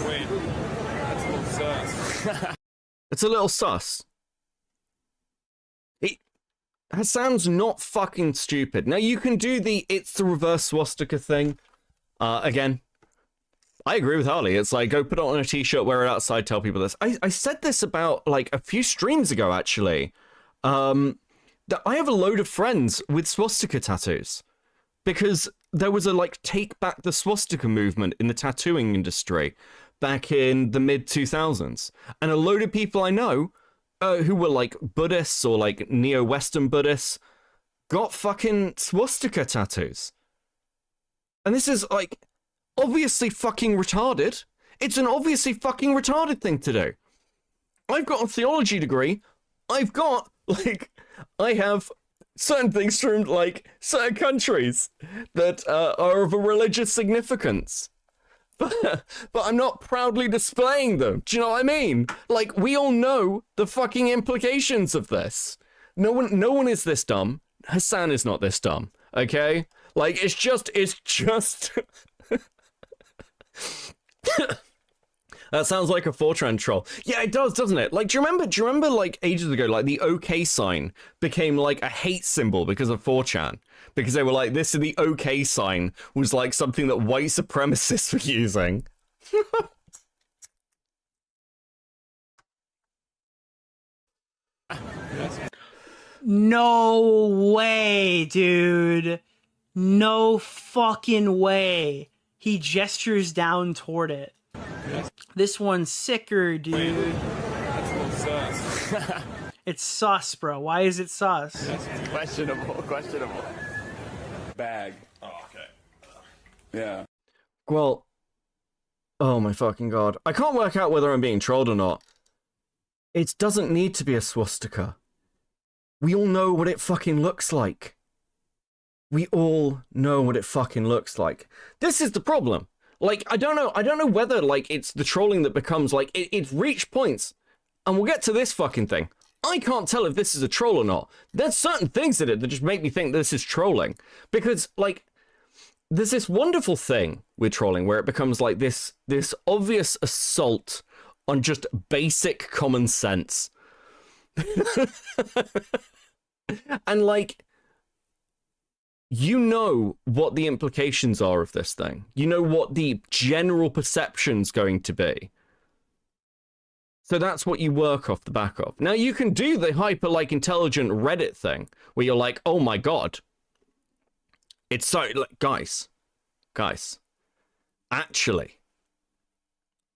Wait. That's a little sus. It's a little sus. Hasan's not fucking stupid. Now, you can do it's the reverse swastika thing. Again, I agree with Harley. It's like, go put it on a t-shirt, wear it outside, tell people this. I said this about, like, a few streams ago, actually. That I have a load of friends with swastika tattoos. Because there was a, like, take back the swastika movement in the tattooing industry back in the mid-2000s. And a load of people I know who were, like, Buddhists or, like, neo-Western Buddhists got fucking swastika tattoos. And this is, like, obviously fucking retarded. It's an obviously fucking retarded thing to do. I've got a theology degree. I've got, like, I have certain things from, like, certain countries that are of a religious significance. but I'm not proudly displaying them. Do you know what I mean? Like, we all know the fucking implications of this. No one is this dumb. Hasan is not this dumb, okay? Like, it's just... That sounds like a Fortran troll. Yeah, it does, doesn't it? Like, do you remember, like, ages ago, like, the OK sign became, like, a hate symbol because of 4chan? Because they were like, this is the OK sign was, like, something that white supremacists were using. No way, dude. No fucking way. He gestures down toward it. This one's sicker, dude. That's a little sus. It's sus, bro. Why is it sus? Questionable. Bag. Oh, okay. Yeah. Well, oh my fucking god. I can't work out whether I'm being trolled or not. It doesn't need to be a swastika. We all know what it fucking looks like. We all know what it fucking looks like. This is the problem. Like, I don't know whether, like, it's the trolling that becomes, like, it's reached points. And we'll get to this fucking thing. I can't tell if this is a troll or not. There's certain things in it that just make me think this is trolling. Because, like, there's this wonderful thing with trolling where it becomes, like, this obvious assault on just basic common sense. And, like, you know what the implications are of this thing. You know what the general perception's going to be. So that's what you work off the back of. Now, you can do the hyper, like, intelligent Reddit thing, where you're like, oh my god. It's so, like, guys, actually,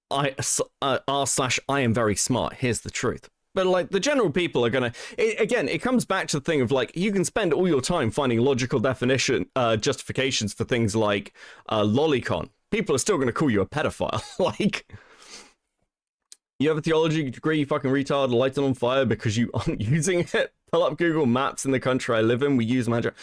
r/I am very smart, here's the truth. But, like, the general people are gonna... Again, it comes back to the thing of, like, you can spend all your time finding logical justifications for things like lolicon. People are still gonna call you a pedophile. Like, you have a theology degree, you fucking retard, light it on fire because you aren't using it. Pull up Google Maps in the country I live in, we use magic.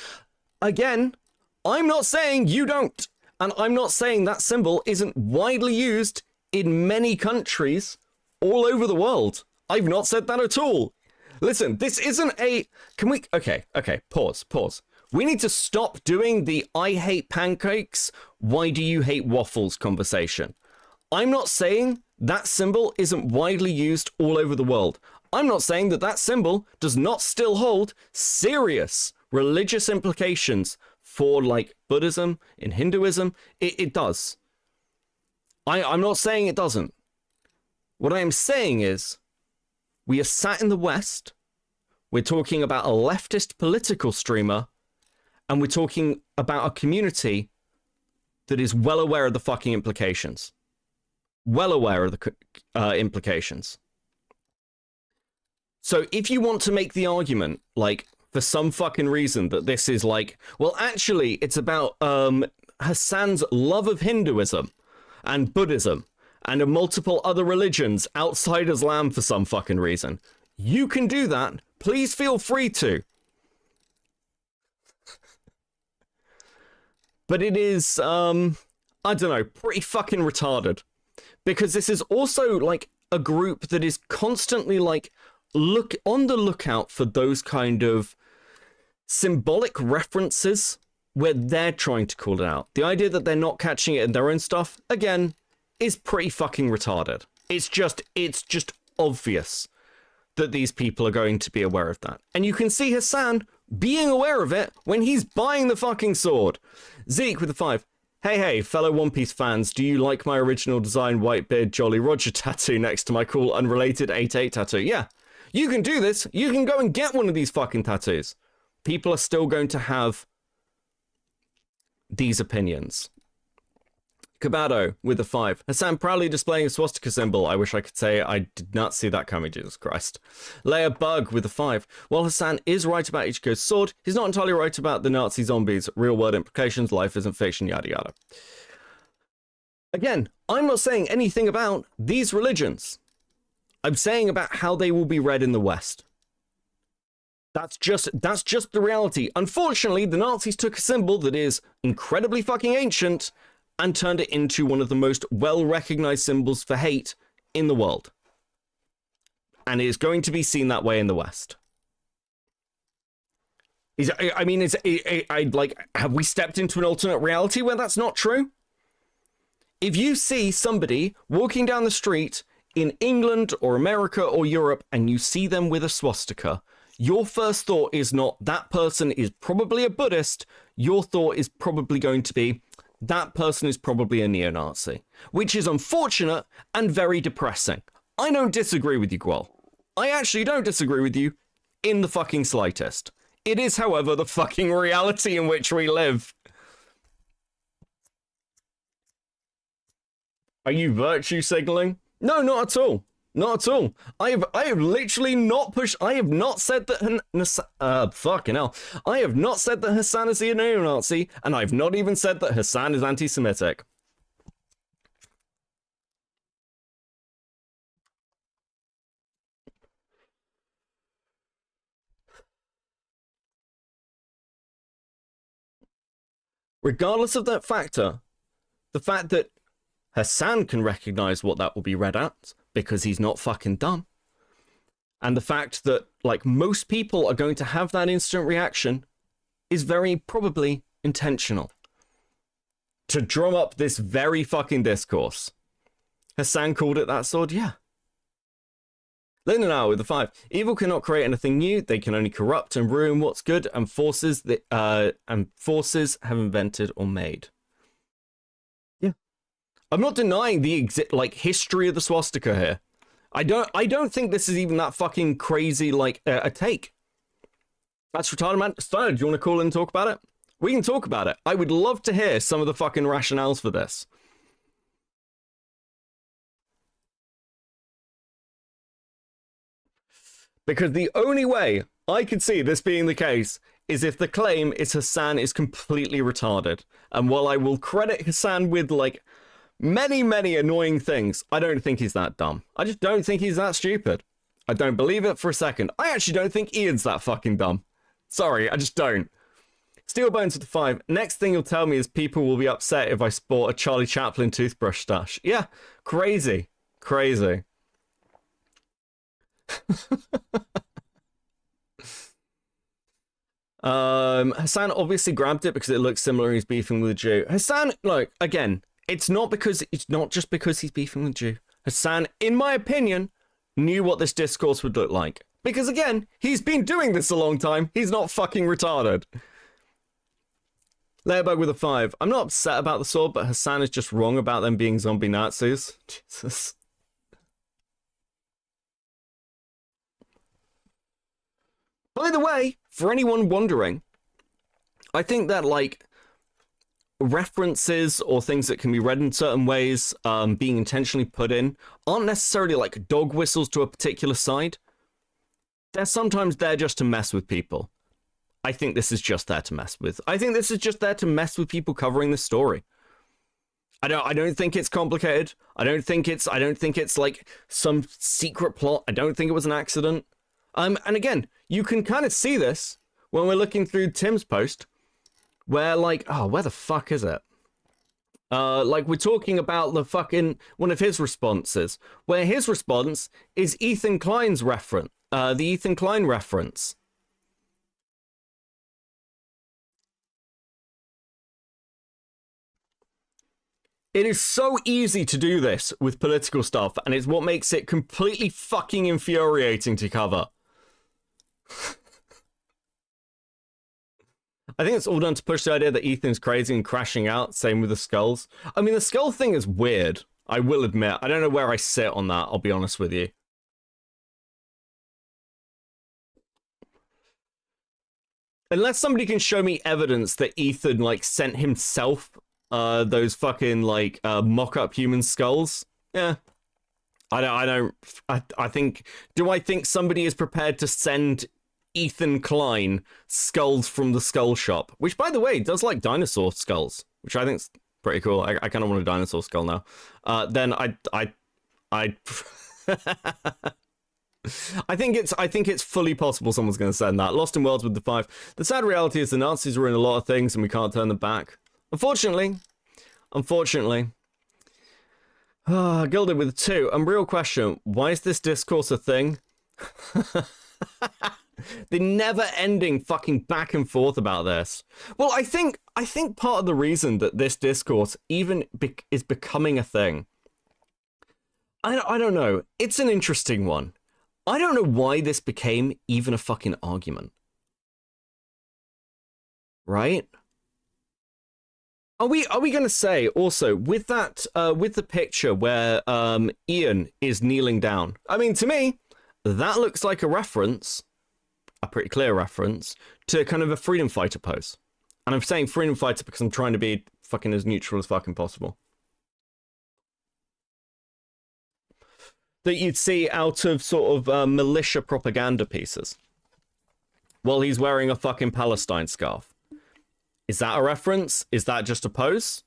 Again, I'm not saying you don't. And I'm not saying that symbol isn't widely used in many countries all over the world. I've not said that at all. Listen, this isn't a... Can we... Okay, pause. We need to stop doing the I hate pancakes, why do you hate waffles conversation. I'm not saying that symbol isn't widely used all over the world. I'm not saying that that symbol does not still hold serious religious implications for, like, Buddhism, in Hinduism. It does. I'm not saying it doesn't. What I am saying is, we are sat in the West, we're talking about a leftist political streamer, and we're talking about a community that is well aware of the fucking implications. Well aware of the implications. So if you want to make the argument, like, for some fucking reason that this is like, well, actually, it's about Hasan's love of Hinduism and Buddhism and of multiple other religions outside Islam for some fucking reason. You can do that. Please feel free to. But it is, I don't know, pretty fucking retarded. Because this is also, like, a group that is constantly, like, on the lookout for those kind of symbolic references where they're trying to call it out. The idea that they're not catching it in their own stuff, again, is pretty fucking retarded. It's just obvious that these people are going to be aware of that. And you can see Hasan being aware of it when he's buying the fucking sword. Zeke with the 5. Hey, fellow One Piece fans, do you like my original design Whitebeard Jolly Roger tattoo next to my cool unrelated 8/8 tattoo? Yeah, you can do this. You can go and get one of these fucking tattoos. People are still going to have these opinions. Kabado with a 5. Hasan proudly displaying a swastika symbol. I wish I could say I did not see that coming, Jesus Christ. Leia Bug with a 5. While Hasan is right about Ichigo's sword, he's not entirely right about the Nazi zombies, real world implications, life isn't fiction, yada yada. Again, I'm not saying anything about these religions. I'm saying about how they will be read in the West. That's just the reality. Unfortunately, the Nazis took a symbol that is incredibly fucking ancient and turned it into one of the most well-recognized symbols for hate in the world. And it is going to be seen that way in the West. Have we stepped into an alternate reality where that's not true? If you see somebody walking down the street in England or America or Europe and you see them with a swastika, your first thought is not, that person is probably a Buddhist. Your thought is probably going to be, that person is probably a neo-Nazi, which is unfortunate and very depressing. I don't disagree with you, Gwal. I actually don't disagree with you in the fucking slightest. It is, however, the fucking reality in which we live. Are you virtue signaling? No, not at all. Not at all. I have literally not pushed. I have not said that fucking hell. I have not said that Hasan is a neo-Nazi, and I've not even said that Hasan is anti-Semitic. Regardless of that factor, the fact that Hasan can recognize what that will be read at because he's not fucking dumb, and the fact that, like, most people are going to have that instant reaction is very probably intentional to drum up this very fucking discourse. Hasan called it that sword, yeah. Lindenau with the 5. Evil cannot create anything new. They can only corrupt and ruin what's good, and forces have invented or made. Yeah, I'm not denying the history of the swastika here. I don't think this is even that fucking crazy a take. That's retarded, man. Steiner, do you want to call in and talk about it? We can talk about it. I would love to hear some of the fucking rationales for this. Because the only way I could see this being the case is if the claim is Hasan is completely retarded. And while I will credit Hasan with, many, many annoying things, I don't think he's that dumb. I just don't think he's that stupid. I don't believe it for a second. I actually don't think Ian's that fucking dumb. Sorry, I just don't. Steel Bones with the 5. Next thing you'll tell me is people will be upset if I sport a Charlie Chaplin toothbrush stash. Yeah, crazy. Crazy. Hasan obviously grabbed it because it looks similar. He's beefing with a Jew. Hasan, again, it's not just because he's beefing with a Jew. Hasan, in my opinion, knew what this discourse would look like. Because again, he's been doing this a long time. He's not fucking retarded. Layerbug with a 5. I'm not upset about the sword, but Hasan is just wrong about them being zombie Nazis. Jesus. By the way, for anyone wondering, I think that, references or things that can be read in certain ways being intentionally put in aren't necessarily like dog whistles to a particular side. They're sometimes there just to mess with people. I think this is just there to mess with. I think this is just there to mess with people covering the story. I don't think it's complicated. I don't think it's like some secret plot. I don't think it was an accident. And again, you can kind of see this when we're looking through Tim's post, where where the fuck is it? We're talking about the fucking one of his responses, where his response is Ethan Klein's reference, the Ethan Klein reference. It is so easy to do this with political stuff, and it's what makes it completely fucking infuriating to cover. I think it's all done to push the idea that Ethan's crazy and crashing out. Same with the skulls. I mean, the skull thing is weird. I will admit. I don't know where I sit on that, I'll be honest with you. Unless somebody can show me evidence that Ethan, sent himself those fucking, mock-up human skulls. Yeah. I think, do I think somebody is prepared to send Ethan Klein skulls from the skull shop, which, by the way, does like dinosaur skulls, which I think's pretty cool. I kind of want a dinosaur skull now. Then I think it's fully possible someone's going to send that. Lost in Worlds with the 5. The sad reality is the Nazis ruin a lot of things and we can't turn them back. Unfortunately, Unfortunately. Gilded with a 2. Real question, why is this discourse a thing? The never-ending fucking back and forth about this. Well, I think part of the reason that this discourse even is becoming a thing, I don't know. It's an interesting one. I don't know why this became even a fucking argument. Right? Are we going to say also with that with the picture where Ian is kneeling down? I mean, to me, that looks like a reference, a pretty clear reference to kind of a freedom fighter pose. And I'm saying freedom fighter because I'm trying to be fucking as neutral as fucking possible. That you'd see out of sort of militia propaganda pieces. While he's wearing a fucking Palestine scarf. Is that a reference? Is that just a pose?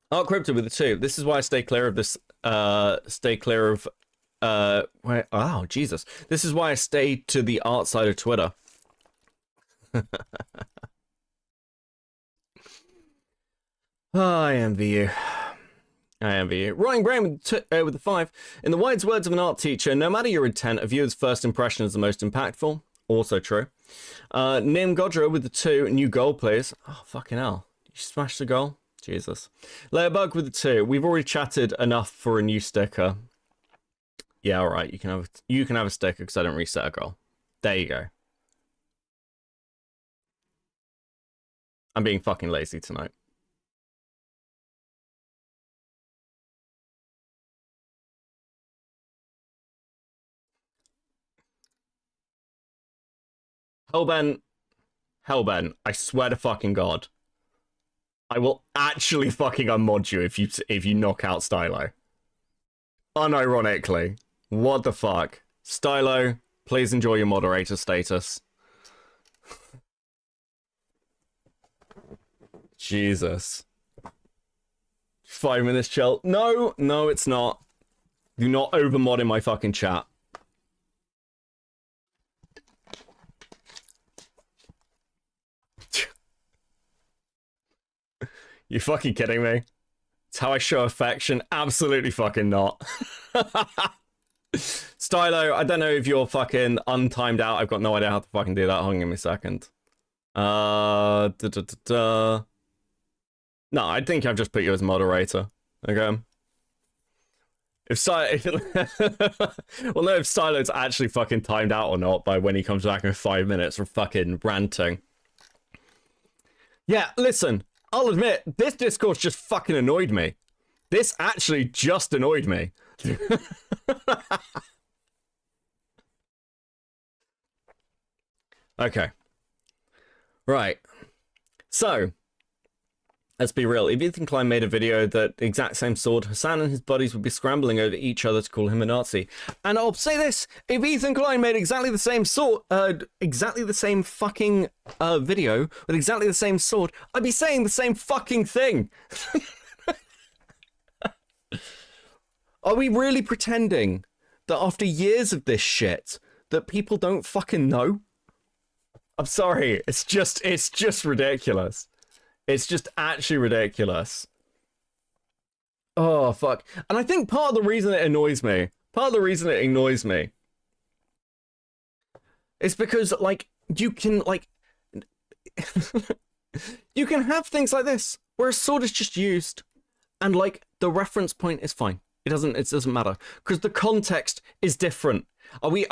Art Crypto with a 2. This is why I stay clear of this. Stay clear of. Oh, Jesus. This is why I stay to the art side of Twitter. I envy you. I envy you. Ryan Graham with the 5. In the wise words of an art teacher, no matter your intent, a viewer's first impression is the most impactful. Also true. Nim Godra with the 2. New goal, please. Oh, fucking hell. You smashed the goal? Jesus. Layerbug with the 2. We've already chatted enough for a new sticker. Yeah, alright. You can have a sticker because I don't reset a goal. There you go. I'm being fucking lazy tonight. Hellben, I swear to fucking God, I will actually fucking unmod you if you knock out Stylo. Unironically. What the fuck? Stylo, please enjoy your moderator status. Jesus. 5 minutes chill. No, it's not. Do not overmod in my fucking chat. You fucking kidding me? It's how I show affection? Absolutely fucking not. Stylo, I don't know if you're fucking untimed out. I've got no idea how to fucking do that. Hold on, give me a second. No, I think I've just put you as moderator. Okay. If well, no, if Stylo's actually fucking timed out or not by when he comes back in 5 minutes for fucking ranting. Yeah, listen. I'll admit, this discourse just fucking annoyed me. This actually just annoyed me. Okay. Right. So, let's be real. If Ethan Klein made a video that exact same sword, Hasan and his buddies would be scrambling over each other to call him a Nazi. And I'll say this, if Ethan Klein made exactly the same sword, exactly the same fucking video with exactly the same sword, I'd be saying the same fucking thing. Are we really pretending that after years of this shit, that people don't fucking know? I'm sorry, it's just ridiculous. It's just actually ridiculous. Oh, fuck. And I think part of the reason it annoys me, is because, like, you can, like, you can have things like this, where a sword is just used, and, like, the reference point is fine. It doesn't matter, because the context is different. Are we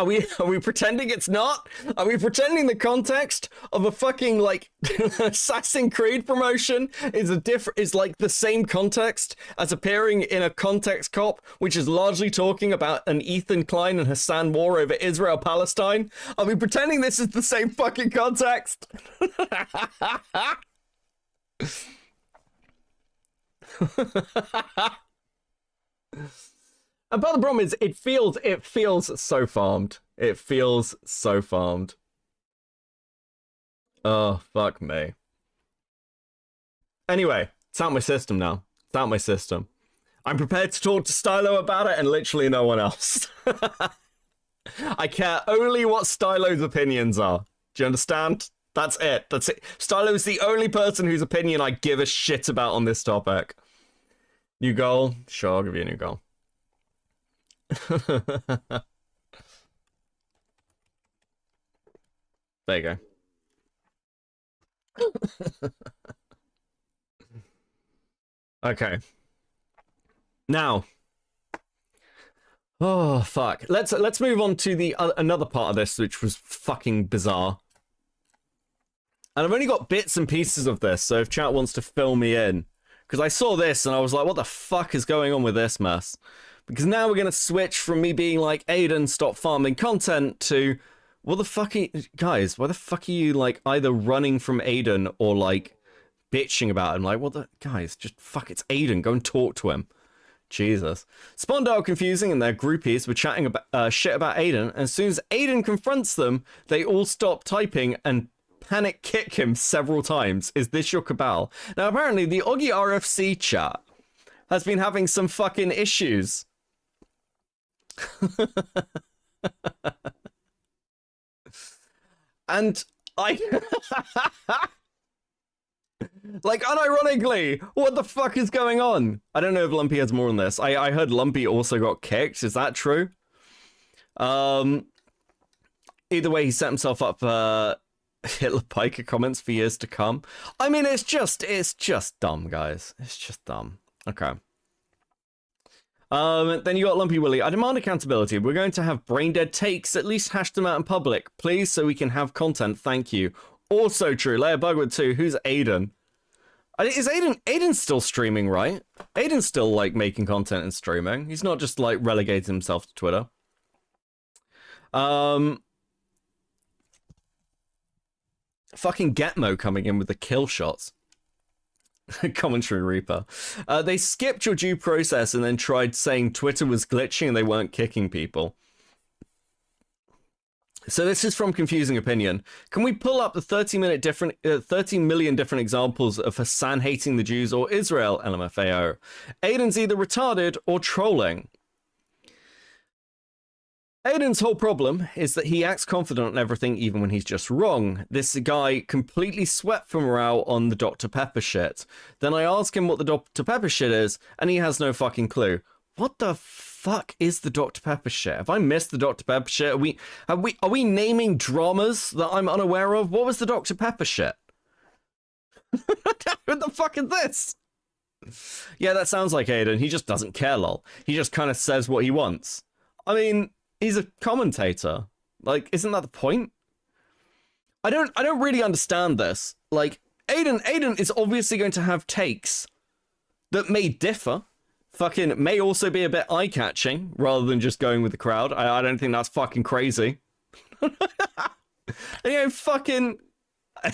pretending it's not? Are we pretending the context of a fucking, like, Assassin's Creed promotion is like the same context as appearing in a context cop, which is largely talking about an Ethan Klein and Hasan war over Israel-Palestine? Are we pretending this is the same fucking context? And part of the problem is it feels so farmed. It feels so farmed. Oh, fuck me. Anyway, it's out my system now. It's out my system. I'm prepared to talk to Stylo about it and literally no one else. I care only what Stylo's opinions are. Do you understand? That's it. That's it. Stylo is the only person whose opinion I give a shit about on this topic. New goal? Sure, I'll give you a new goal. There you go. Okay. Now. Oh, fuck. Let's move on to the another part of this, which was fucking bizarre. And I've only got bits and pieces of this, so if chat wants to fill me in. Because I saw this and I was like, what the fuck is going on with this mess? Because now we're going to switch from me being like, Aiden, stop farming content, to, what the fuck are you, guys, why the fuck are you, like, either running from Aiden or, like, bitching about him? Like, what the, guys, just fuck, it's Aiden, go and talk to him. Jesus. Spondale Confusing and their groupies were chatting about shit about Aiden, and as soon as Aiden confronts them, they all stop typing and panic kick him several times. Is this your cabal? Now, apparently, the Oggy RFC chat has been having some fucking issues. And I... like, unironically, what the fuck is going on? I don't know if Lumpy has more on this. I heard Lumpy also got kicked. Is that true? Either way, he set himself up for Hitler Piker comments for years to come. I mean, it's just dumb, guys. It's just dumb. Okay. Then you got Lumpy Willie. I demand accountability. We're going to have brain dead takes. At least hash them out in public, please, so we can have content. Thank you. Also true. Leia Bugwood too. Who's Aiden? Is Aiden's still streaming, right? Aiden's still, like, making content and streaming. He's not just, like, relegating himself to Twitter. Fucking Getmo coming in with the kill shots. Commentary Reaper. They skipped your due process and then tried saying Twitter was glitching and they weren't kicking people. So this is from Confusing Opinion. Can we pull up the 30 million different examples of Hasan hating the Jews or Israel, LMFAO? Aiden's either retarded or trolling. Aiden's whole problem is that he acts confident on everything even when he's just wrong. This guy completely swept for morale on the Dr. Pepper shit. Then I ask him what the Dr. Pepper shit is, and he has no fucking clue. What the fuck is the Dr. Pepper shit? Have I missed the Dr. Pepper shit? Are we naming dramas that I'm unaware of? What was the Dr. Pepper shit? What the fuck is this? Yeah, that sounds like Aiden. He just doesn't care, lol. He just kind of says what he wants. I mean, he's a commentator. Like, isn't that the point? I don't really understand this. Like, Aiden is obviously going to have takes that may differ. Fucking may also be a bit eye-catching rather than just going with the crowd. I don't think that's fucking crazy. Fucking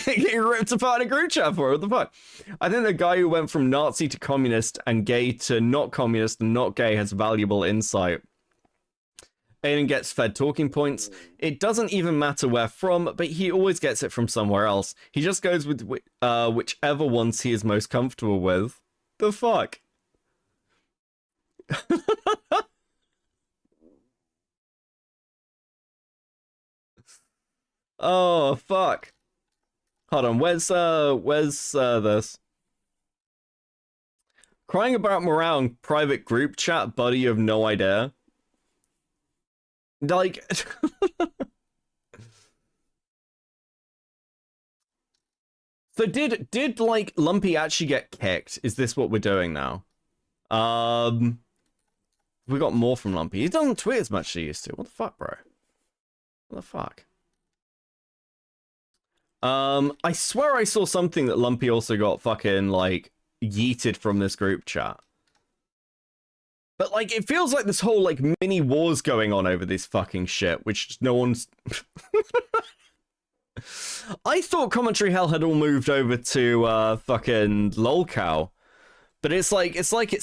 getting ripped apart in a group chat for it. What the fuck? I think the guy who went from Nazi to communist and gay to not communist and not gay has valuable insight. Aiden gets fed talking points. It doesn't even matter where from, but he always gets it from somewhere else. He just goes with whichever ones he is most comfortable with. The fuck? Oh, fuck. Hold on, where's this? Crying about morale in private group chat, buddy, you have no idea. Like... So did like Lumpy actually get kicked? Is this what we're doing now? We got more from Lumpy. He doesn't tweet as much as he used to. What the fuck, bro? What the fuck? I swear I saw something that Lumpy also got fucking, like, yeeted from this group chat. But, like, it feels like this whole, like, mini war's going on over this fucking shit, which no one's... I thought Commentary Hell had all moved over to, fucking lolcow. But it's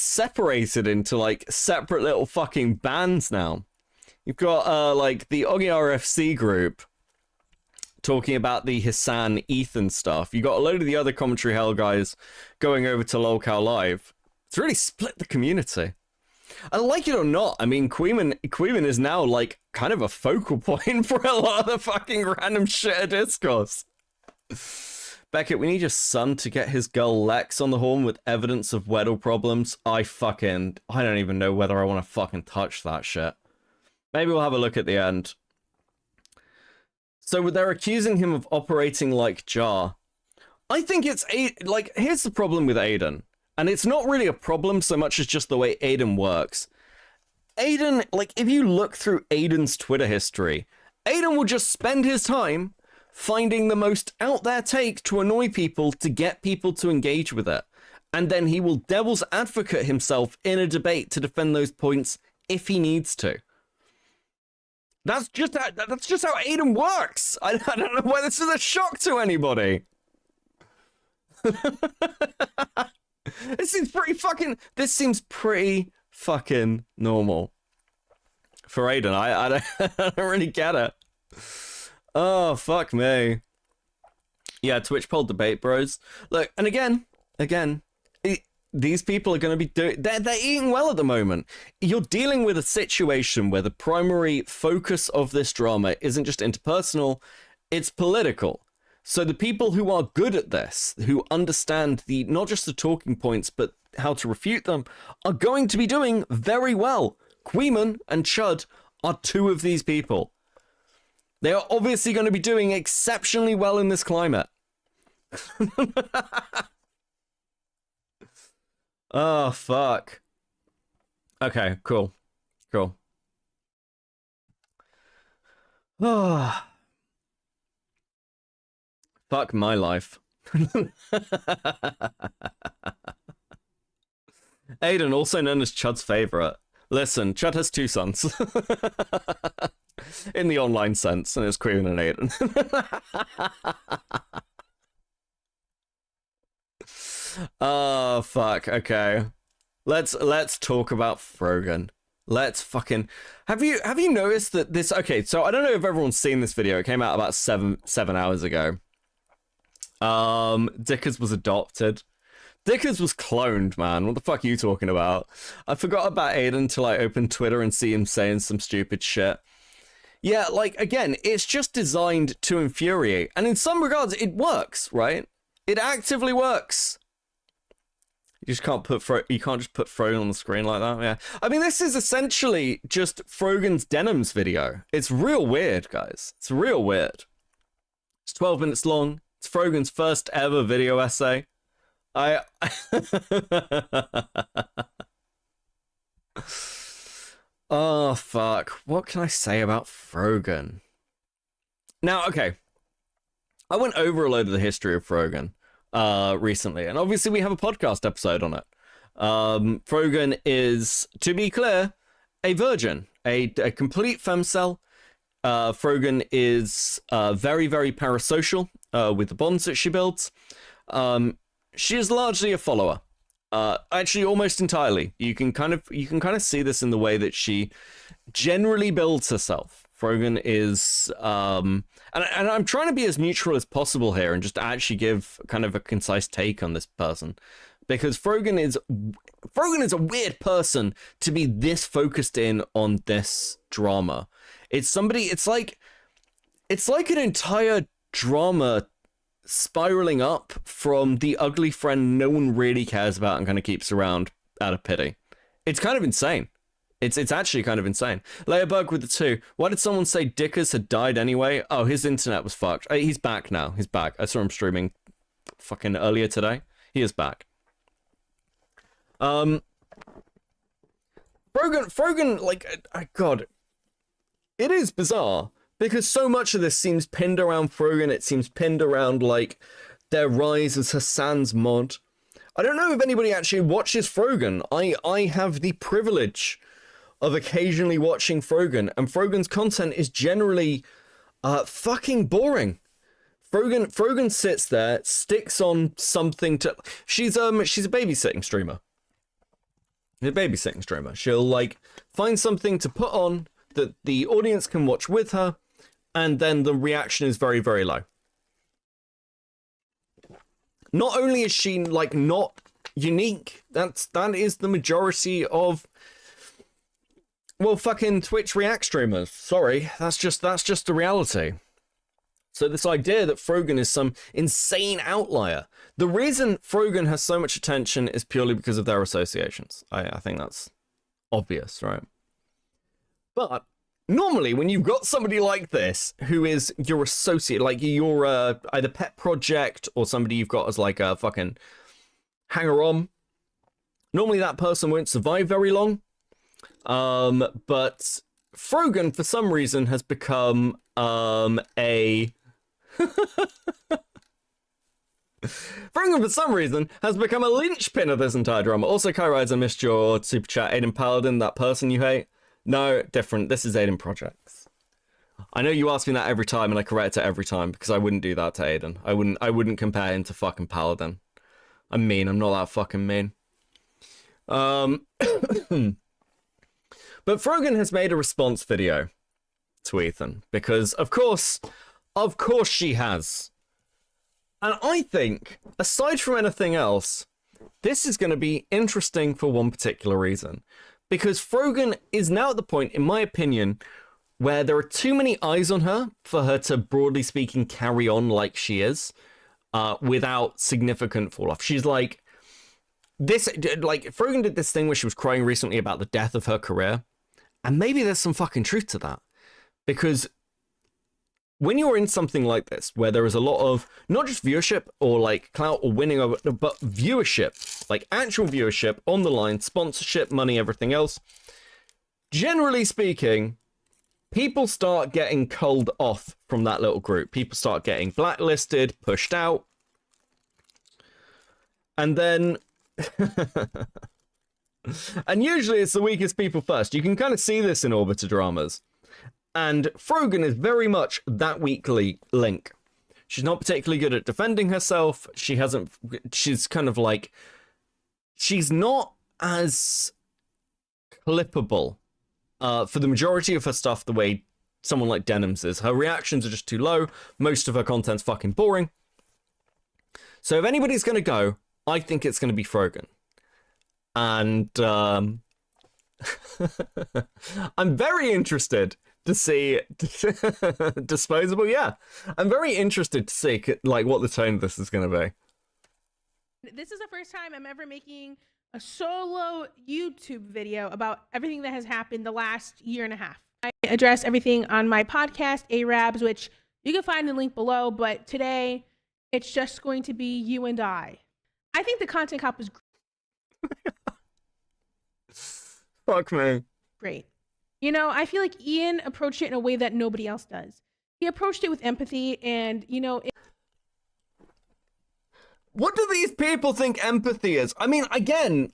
separated into, like, separate little fucking bands now. You've got, like, the Oggy RFC group talking about the Hasan Ethan stuff. You got a load of the other Commentary Hell guys going over to lolcow Live. It's really split the community. And like it or not, I mean, Queeman is now, like, kind of a focal point for a lot of the fucking random shit of discourse. Beckett, we need your son to get his girl Lex on the horn with evidence of Weddle problems. I don't even know whether I want to fucking touch that shit. Maybe we'll have a look at the end. So they're accusing him of operating like Jar. I think it's like, here's the problem with Aiden. And it's not really a problem so much as just the way Aiden works. Aiden, like, if you look through Aiden's Twitter history, Aiden will just spend his time finding the most out there take to annoy people to get people to engage with it. And then he will devil's advocate himself in a debate to defend those points if he needs to. That's just how Aiden works. I don't know why this is a shock to anybody. This seems pretty fucking normal for Aiden. I don't really get it. Oh, fuck me. Yeah, Twitch poll debate, bros. Look, and again, these people are going to be they're eating well at the moment. You're dealing with a situation where the primary focus of this drama isn't just interpersonal, it's political. So the people who are good at this, who understand not just the talking points, but how to refute them, are going to be doing very well. Queeman and Chud are two of these people. They are obviously going to be doing exceptionally well in this climate. Oh, fuck. Okay, cool. Oh. Fuck my life. Aiden, also known as Chud's favorite. Listen, Chud has two sons. In the online sense, and it's Queen and Aiden. Oh, fuck. Okay. Let's talk about Frogan. Let's fucking... Have you noticed that this... Okay, so I don't know if everyone's seen this video. It came out about seven hours ago. Dickers was adopted. Dickers was cloned, man. What the fuck are you talking about? I forgot about Aiden until I opened Twitter and see him saying some stupid shit. Yeah, like, again, it's just designed to infuriate. And in some regards, it works, right? It actively works. You just can't you can't just put Frogan on the screen like that, yeah. I mean, this is essentially just Frogan's Denims video. It's real weird, guys. It's real weird. It's 12 minutes long. It's Frogan's first ever video essay. Oh, fuck. What can I say about Frogan? Now, okay. I went over a load of the history of Frogan recently, and obviously we have a podcast episode on it. Frogan is, to be clear, a virgin, a complete femcel. Frogan is very, very parasocial with the bonds that she builds. She is largely a follower. Actually, almost entirely. You can kind of see this in the way that she generally builds herself. Frogan is, and I'm trying to be as neutral as possible here and just actually give kind of a concise take on this person, because Frogan is a weird person to be this focused in on this drama. It's like an entire drama spiraling up from the ugly friend no one really cares about and kind of keeps around out of pity. It's kind of insane. It's actually kind of insane. Layabug with the 2. Why did someone say Dickers had died anyway? Oh, his internet was fucked. He's back now. He's back. I saw him streaming fucking earlier today. He is back. Frogan, like, God. It is bizarre, because so much of this seems pinned around Frogan. It seems pinned around, like, their rise as Hasan's mod. I don't know if anybody actually watches Frogan. I have the privilege of occasionally watching Frogan, and Frogan's content is generally fucking boring. Frogan sits there, sticks on something to... She's a babysitting streamer. She's a babysitting streamer. She'll, like, find something to put on that the audience can watch with her, and then the reaction is very, very low. Not only is she, like, not unique, that is the majority of, well, fucking Twitch React streamers. Sorry, that's just the reality. So this idea that Frogan is some insane outlier. The reason Frogan has so much attention is purely because of their associations. I think that's obvious, right? But normally when you've got somebody like this, who is your associate, like your either pet project or somebody you've got as like a fucking hanger-on, normally that person won't survive very long. But Frogan, for some reason, has become a... Frogan, for some reason, has become a linchpin of this entire drama. Also, Kyrides, I missed your super chat. Aiden Paladin, that person you hate? No, different. This is Aiden Projects. I know you ask me that every time, and I correct it every time, because I wouldn't do that to Aiden. I wouldn't compare him to fucking Paladin. I'm mean. I'm not that fucking mean. But Frogan has made a response video to Ethan, because of course she has. And I think, aside from anything else, this is going to be interesting for one particular reason. Because Frogan is now at the point, in my opinion, where there are too many eyes on her for her to, broadly speaking, carry on like she is, without significant fall off. She's like, Frogan did this thing where she was crying recently about the death of her career. And maybe there's some fucking truth to that. Because when you're in something like this, where there is a lot of, not just viewership or like clout or winning, but viewership, like actual viewership on the line, sponsorship, money, everything else, generally speaking, people start getting culled off from that little group. People start getting blacklisted, pushed out. And then... and usually it's the weakest people first. You can kind of see this in Orbiter dramas. And Frogan is very much that weak link. She's not particularly good at defending herself. She's kind of like, she's not as clippable for the majority of her stuff the way someone like Denims is. Her reactions are just too low. Most of her content's fucking boring. So if anybody's going to go, I think it's going to be Frogan. And I'm very interested to see disposable. Yeah, I'm very interested to see like what the tone of this is going to be. This is the first time I'm ever making a solo YouTube video about everything that has happened the last year and a half. I address everything on my podcast, Arabs, which you can find the link below. But today, it's just going to be you and I. I think the content cop is fuck me. Great. You know, I feel like Ian approached it in a way that nobody else does. He approached it with empathy and, you know... What do these people think empathy is? I mean, again,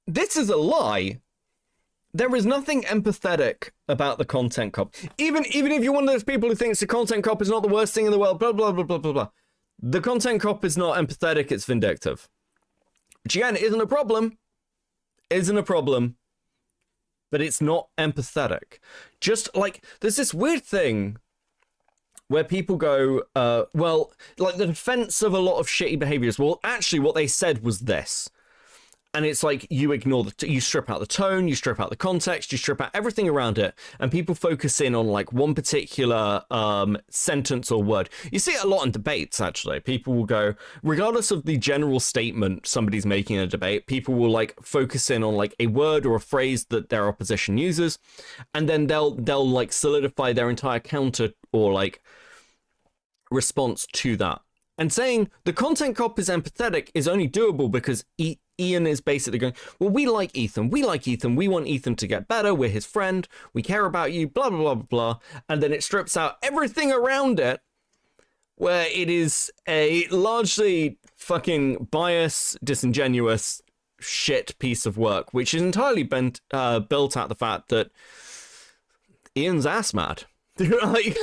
this is a lie. There is nothing empathetic about the content cop. Even if you're one of those people who thinks the content cop is not the worst thing in the world, blah, blah, blah, blah, blah, blah. The content cop is not empathetic, it's vindictive. Which, again, isn't a problem. Isn't a problem. But it's not empathetic. Just like, there's this weird thing where people go, well, like the defense of a lot of shitty behaviors. Well, actually what they said was this. And it's like, you ignore you strip out the tone, you strip out the context, you strip out everything around it. And people focus in on like one particular sentence or word. You see it a lot in debates, actually. People will go, regardless of the general statement somebody's making in a debate, people will like focus in on like a word or a phrase that their opposition uses. And then they'll like solidify their entire counter or like response to that. And saying the content cop is empathetic is only doable because Ian is basically going, well, we like Ethan, we want Ethan to get better, we're his friend, we care about you, blah, blah, blah, blah, blah. And then it strips out everything around it, where it is a largely fucking biased, disingenuous, shit piece of work, which is entirely built out the fact that Ian's ass mad. Like,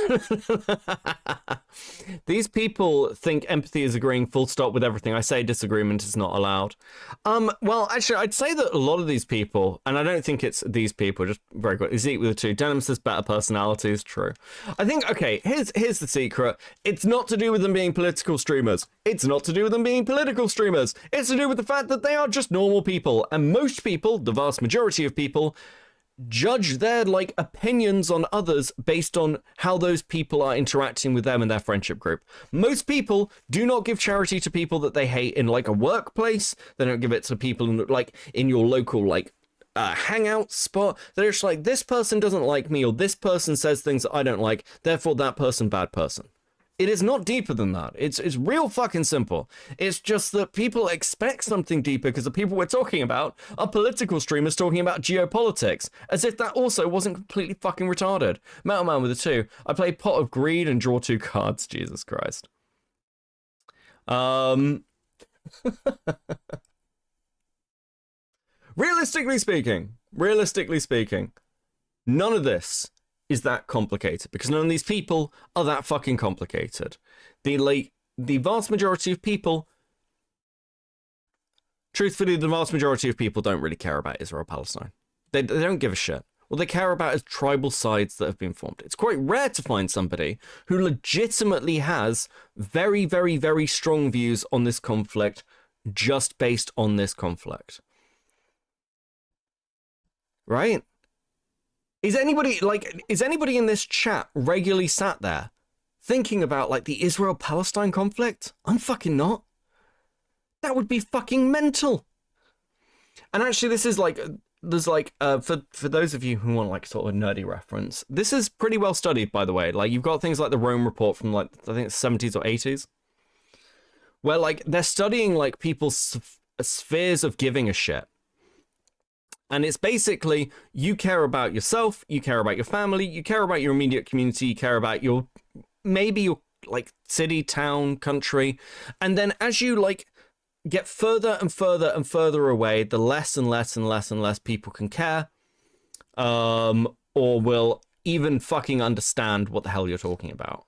these people think empathy is agreeing full stop with everything I say. Disagreement is not allowed. Well, actually, I'd say that a lot of these people, and I don't think it's these people, just very good, is equal with the two. Denims has better personalities, true. I think, okay, here's the secret. It's not to do with them being political streamers. It's not to do with them being political streamers. It's to do with the fact that they are just normal people. And most people, the vast majority of people, judge their like opinions on others based on how those people are interacting with them in their friendship group. Most people do not give charity to people that they hate in like a workplace. They don't give it to people in, like in your local like hangout spot. They're just like, this person doesn't like me, or this person says things that I don't like, therefore that person bad person. It is not deeper than that. It's real fucking simple. It's just that people expect something deeper because the people we're talking about are political streamers talking about geopolitics, as if that also wasn't completely fucking retarded. Metal Man with a 2. I play Pot of Greed and draw 2 cards. Jesus Christ. Realistically speaking, none of this is that complicated, because none of these people are that fucking complicated. The vast majority of people, truthfully, the vast majority of people don't really care about Israel-Palestine. They don't give a shit. What they care about is tribal sides that have been formed. It's quite rare to find somebody who legitimately has very, very, very strong views on this conflict just based on this conflict. Right? Is anybody in this chat regularly sat there thinking about like the Israel-Palestine conflict? I'm fucking not. That would be fucking mental. And actually, this is like, there's like, for those of you who want like sort of a nerdy reference, this is pretty well studied, by the way. Like, you've got things like the Rome Report from like, I think it's 70s or 80s, where like they're studying like people's spheres of giving a shit. And it's basically, you care about yourself, you care about your family, you care about your immediate community, you care about your, maybe your like city, town, country. And then as you like get further and further and further away, the less and less and less and less people can care, or will even fucking understand what the hell you're talking about.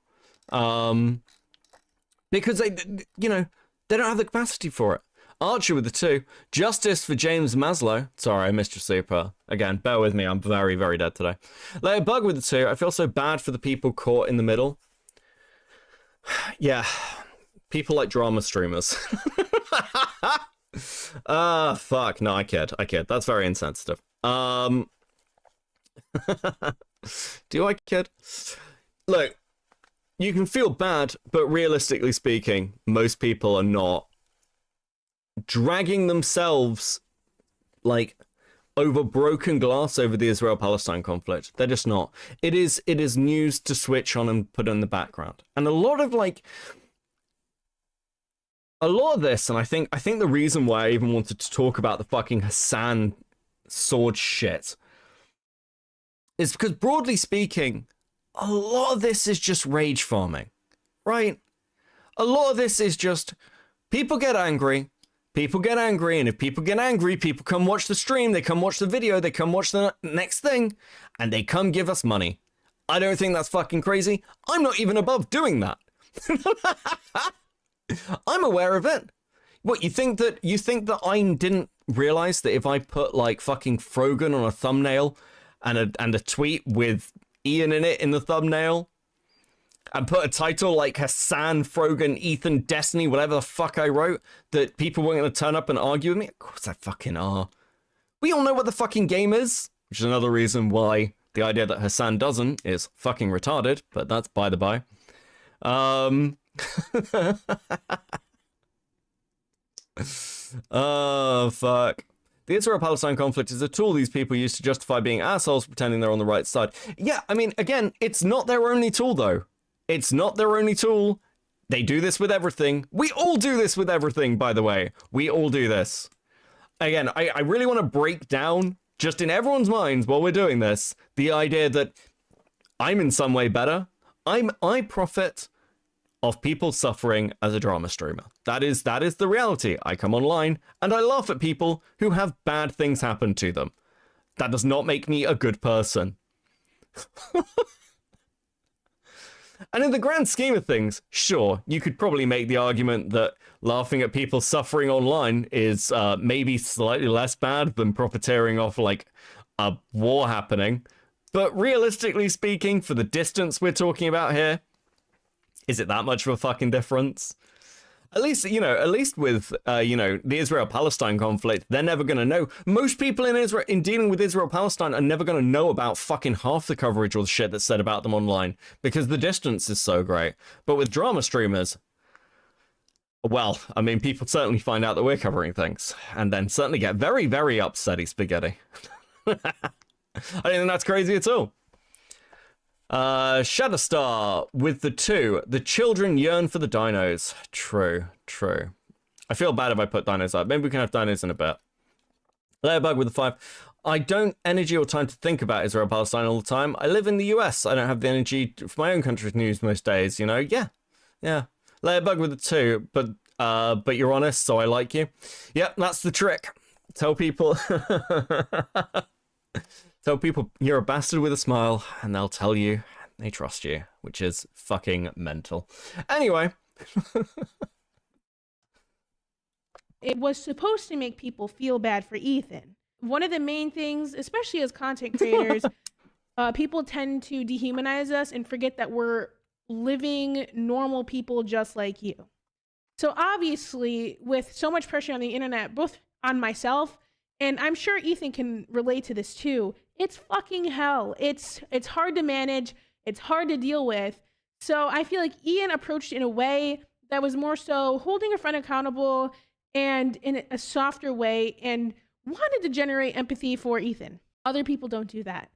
Because they, you know, they don't have the capacity for it. Archer with the 2. Justice for James Maslow. Sorry, I missed your super. Again, bear with me. I'm very, very dead today. Layer Bug with the 2. I feel so bad for the people caught in the middle. Yeah. People like drama streamers. Fuck. No, I kid. That's very insensitive. Do I kid? Look, you can feel bad, but realistically speaking, most people are not dragging themselves like over broken glass over the Israel-Palestine conflict. They're just not. It is news to switch on and put in the background. And a lot of this, and I think the reason why I even wanted to talk about the fucking Hasan sword shit is because, broadly speaking, a lot of this is just rage farming, right? A lot of this is just people get angry, and if people get angry, people come watch the stream, they come watch the video, they come watch the next thing, and they come give us money. I don't think that's fucking crazy. I'm not even above doing that. I'm aware of it. What, you think that I didn't realize that if I put like fucking Frogan on a thumbnail and a tweet with Ian in it in the thumbnail, and put a title like Hasan, Frogan, Ethan, Destiny, whatever the fuck I wrote, that people weren't going to turn up and argue with me? Of course they fucking are. We all know what the fucking game is, which is another reason why the idea that Hasan doesn't is fucking retarded, but that's by the by. Oh, fuck. The Israel-Palestine conflict is a tool these people use to justify being assholes, pretending they're on the right side. Yeah, I mean, again, it's not their only tool, though. It's not their only tool. They do this with everything. We all do this with everything, by the way. We all do this. Again, I really want to break down, just in everyone's minds while we're doing this, the idea that I'm in some way better. I profit of people suffering as a drama streamer. That is the reality. I come online and I laugh at people who have bad things happen to them. That does not make me a good person. And in the grand scheme of things, sure, you could probably make the argument that laughing at people suffering online is maybe slightly less bad than profiteering off like a war happening. But realistically speaking, for the distance we're talking about here, is it that much of a fucking difference? At least, you know, at least with, you know, the Israel-Palestine conflict, they're never going to know. Most people in Israel, in dealing with Israel-Palestine, are never going to know about fucking half the coverage or the shit that's said about them online because the distance is so great. But with drama streamers, well, I mean, people certainly find out that we're covering things and then certainly get very, very upsetty spaghetti. I don't think that's crazy at all. Shadowstar with the 2. The children yearn for the dinos. True, true. I feel bad if I put dinos up. Maybe we can have dinos in a bit. Layerbug with the 5. I don't energy or time to think about Israel-Palestine all the time. I live in the US. I don't have the energy for my own country's news most days, you know? Yeah. Layerbug with the 2, but you're honest, so I like you. Yep, that's the trick. Tell people... Tell people you're a bastard with a smile, and they'll tell you they trust you, which is fucking mental. Anyway. It was supposed to make people feel bad for Ethan. One of the main things, especially as content creators, people tend to dehumanize us and forget that we're living normal people just like you. So obviously, with so much pressure on the internet, both on myself, and I'm sure Ethan can relate to this too, it's fucking hell. It's hard to manage. It's hard to deal with. So I feel like Ian approached it in a way that was more so holding a friend accountable and in a softer way and wanted to generate empathy for Ethan. Other people don't do that.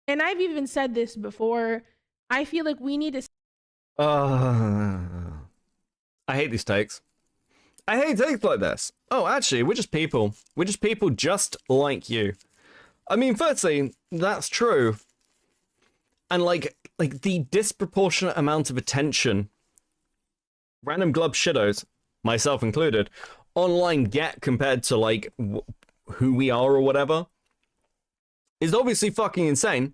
And I've even said this before. I feel like we need to... I hate these takes. I hate takes like this. Oh, actually, we're just people. We're just people just like you. I mean, firstly, that's true. And like the disproportionate amount of attention random glub shittos, myself included, online get compared to like who we are or whatever is obviously fucking insane.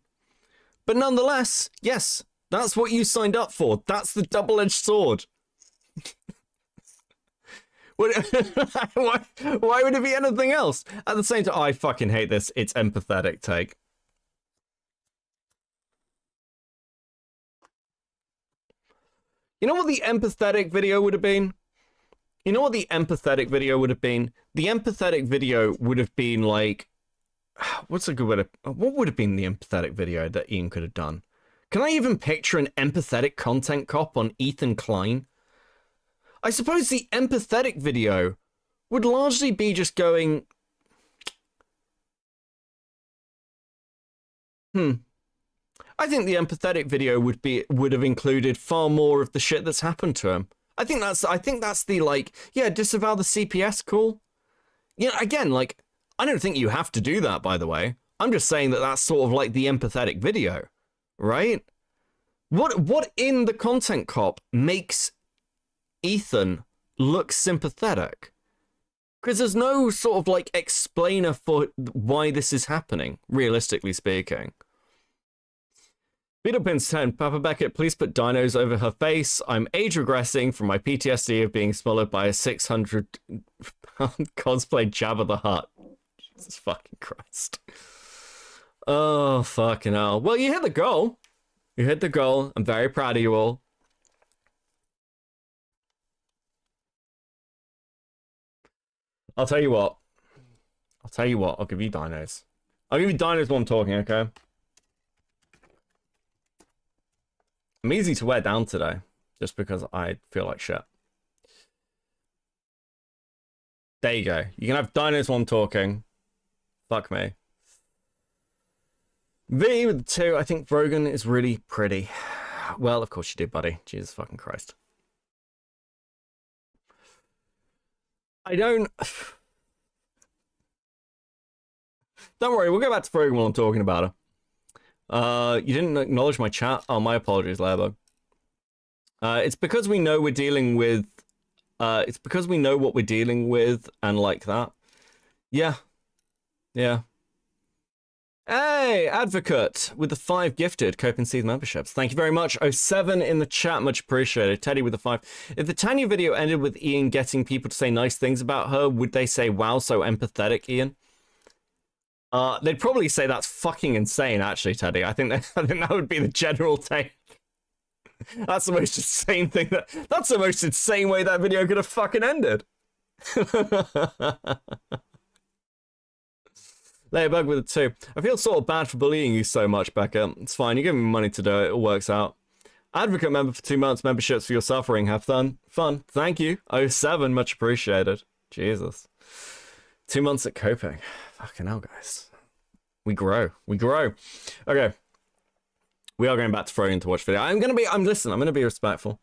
But nonetheless, yes, that's what you signed up for. That's the double-edged sword. Why would it be anything else? At the same time, I fucking hate this. It's empathetic take. You know what the empathetic video would have been? You know what the empathetic video would have been? The empathetic video would have been like... What's a good way to... What would have been the empathetic video that Ian could have done? Can I even picture an empathetic content cop on Ethan Klein? I suppose the empathetic video would largely be just going... I think the empathetic video would have included far more of the shit that's happened to him. I think that's the like, yeah, disavow the CPS call. Yeah, again, like, I don't think you have to do that, by the way. I'm just saying that that's sort of like the empathetic video, right? What in the content cop makes Ethan look sympathetic? Because there's no sort of like explainer for why this is happening, realistically speaking. Beetlepins 10, Papa Beckett, please put dinos over her face. I'm age regressing from my PTSD of being swallowed by a 600-pound cosplay Jabba the Hutt. Jesus fucking Christ. Oh, fucking hell. Well, you hit the goal. You hit the goal. I'm very proud of you all. I'll tell you what. I'll give you dinos. I'll give you dinos while I'm talking, okay? I'm easy to wear down today, just because I feel like shit. There you go. You can have dinos while I'm talking. Fuck me. V with the 2, I think Frogan is really pretty. Well, of course you do, buddy. Jesus fucking Christ. I don't... Don't worry, we'll go back to Frogan while I'm talking about her. You didn't acknowledge my chat? Oh, my apologies, Lairbug. It's because we know we're dealing with... it's because we know what we're dealing with and like that. Yeah. Yeah. Hey, Advocate with the 5 gifted Copenhagen memberships. Thank you very much. 07 in the chat, much appreciated. Teddy with the 5. If the Tanya video ended with Ian getting people to say nice things about her, would they say, wow, so empathetic, Ian? They'd probably say that's fucking insane, actually, Teddy. I think that would be the general take. That's the most insane thing that's the most insane way that video could have fucking ended. Ladybug with a 2. I feel sort of bad for bullying you so much, Becca. It's fine, you give me money to do it, it all works out. Advocate member for 2 months, memberships for your suffering. Have fun. Thank you. 07, much appreciated. Jesus. 2 months at coping. Fucking hell, guys. We grow. Okay. We are going back to Frogan to watch video. I'm gonna be respectful.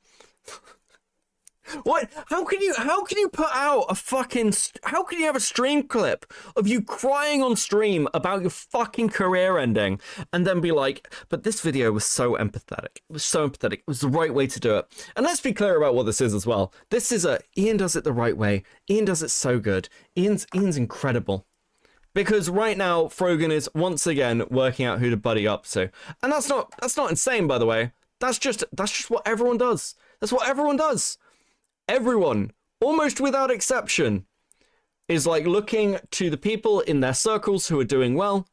What? How can you put out a fucking... How can you have a stream clip of you crying on stream about your fucking career ending and then be like, but this video was so empathetic. It was so empathetic. It was the right way to do it. And let's be clear about what this is as well. This is Ian does it the right way. Ian does it so good. Ian's incredible. Because right now, Frogan is once again working out who to buddy up to. And that's not insane, by the way. That's just what everyone does. That's what everyone does. Everyone, almost without exception, is like looking to the people in their circles who are doing well,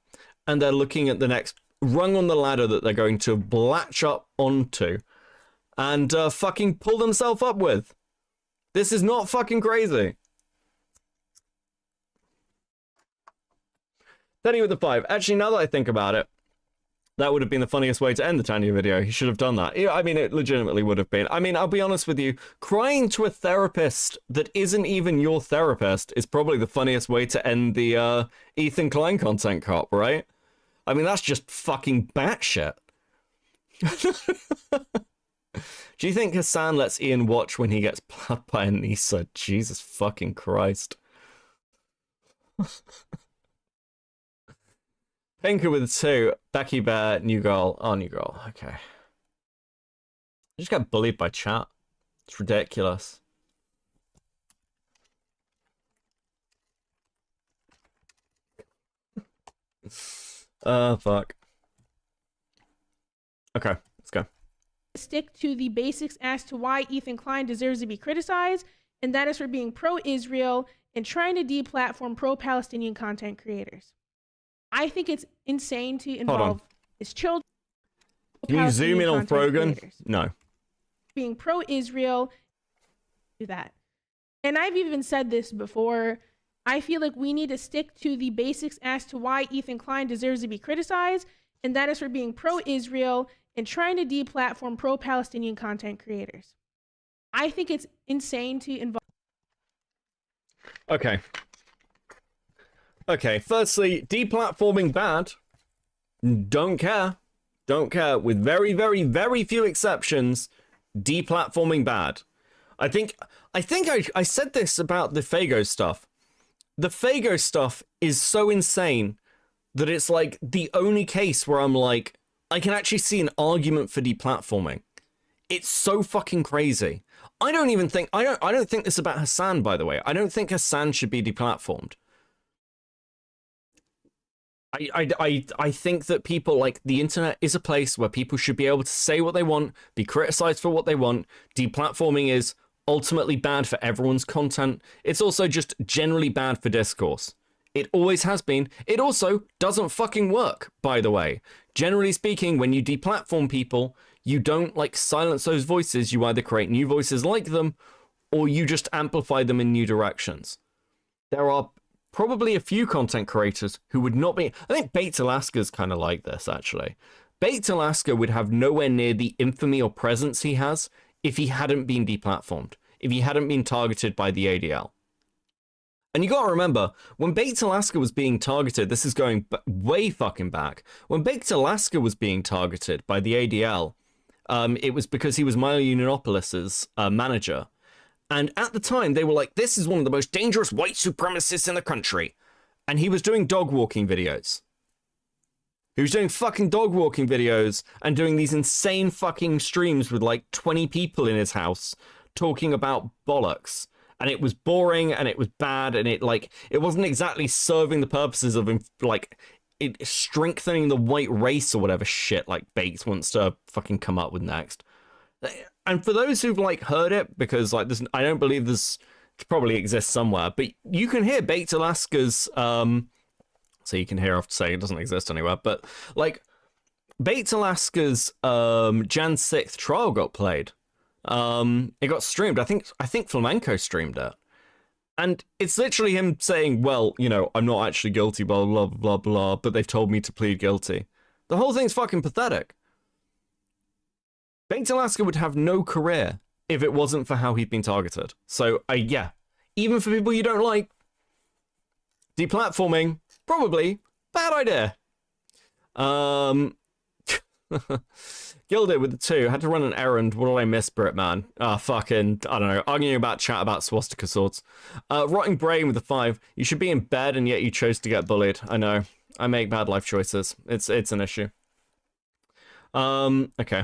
and they're looking at the next rung on the ladder that they're going to latch up onto and fucking pull themselves up with. This is not fucking crazy. Danny with the 5. Actually, now that I think about it, that would have been the funniest way to end the Tanya video. He should have done that. I mean, it legitimately would have been. I mean, I'll be honest with you. Crying to a therapist that isn't even your therapist is probably the funniest way to end the Ethan Klein content cop, right? I mean, that's just fucking batshit. Do you think Hasan lets Ian watch when he gets plucked by Anissa? Jesus fucking Christ. Pinker with a 2. Becky Bear, new girl. Oh, new girl. Okay. I just got bullied by chat. It's ridiculous. Fuck. Okay, let's go. Stick to the basics as to why Ethan Klein deserves to be criticized, and that is for being pro-Israel and trying to deplatform pro-Palestinian content creators. I think it's insane to involve his children. Can you zoom in on Frogan? No. Being pro-Israel, do that. And I've even said this before. I feel like we need to stick to the basics as to why Ethan Klein deserves to be criticized, and that is for being pro-Israel and trying to deplatform pro-Palestinian content creators. I think it's insane to involve. Okay. Okay, firstly, deplatforming bad. Don't care. Don't care. With very, very, very few exceptions, deplatforming bad. I think I said this about the Fago stuff. The Fago stuff is so insane that it's like the only case where I'm like, I can actually see an argument for deplatforming. It's so fucking crazy. I don't think this about Hasan, by the way. I don't think Hasan should be deplatformed. I think that people, like, the internet is a place where people should be able to say what they want, be criticized for what they want. Deplatforming is ultimately bad for everyone's content. It's also just generally bad for discourse. It always has been. It also doesn't fucking work, by the way. Generally speaking, when you deplatform people, you don't, like, silence those voices. You either create new voices like them, or you just amplify them in new directions. There are probably a few content creators who would not be... I think Baked Alaska's kind of like this, actually. Baked Alaska would have nowhere near the infamy or presence he has if he hadn't been deplatformed, if he hadn't been targeted by the ADL. And you gotta remember, when Baked Alaska was being targeted, this is going way fucking back, when Baked Alaska was being targeted by the ADL, it was because he was Milo Yiannopoulos' manager. And at the time, they were like, this is one of the most dangerous white supremacists in the country. And he was doing dog walking videos. He was doing fucking dog walking videos and doing these insane fucking streams with like 20 people in his house talking about bollocks. And it was boring and it was bad and it wasn't exactly serving the purposes of it strengthening the white race or whatever shit like Baked wants to fucking come up with next. And for those who've like heard it, because like this, I don't believe this probably exists somewhere, but you can hear Baked Alaska's so you can hear off to say it doesn't exist anywhere, but like Bates Alaska's Jan 6th trial got played. It got streamed. I think Flamenco streamed it. And it's literally him saying, well, you know, I'm not actually guilty, blah, blah, blah, blah, but they've told me to plead guilty. The whole thing's fucking pathetic. Bates Alaska would have no career if it wasn't for how he'd been targeted. So, yeah, even for people you don't like, deplatforming, probably, bad idea. Gilded with the 2. Had to run an errand. What did I miss, Britman? Fucking, I don't know. Arguing about chat about swastika swords. Rotting brain with the 5. You should be in bed and yet you chose to get bullied. I know. I make bad life choices. It's an issue. Okay.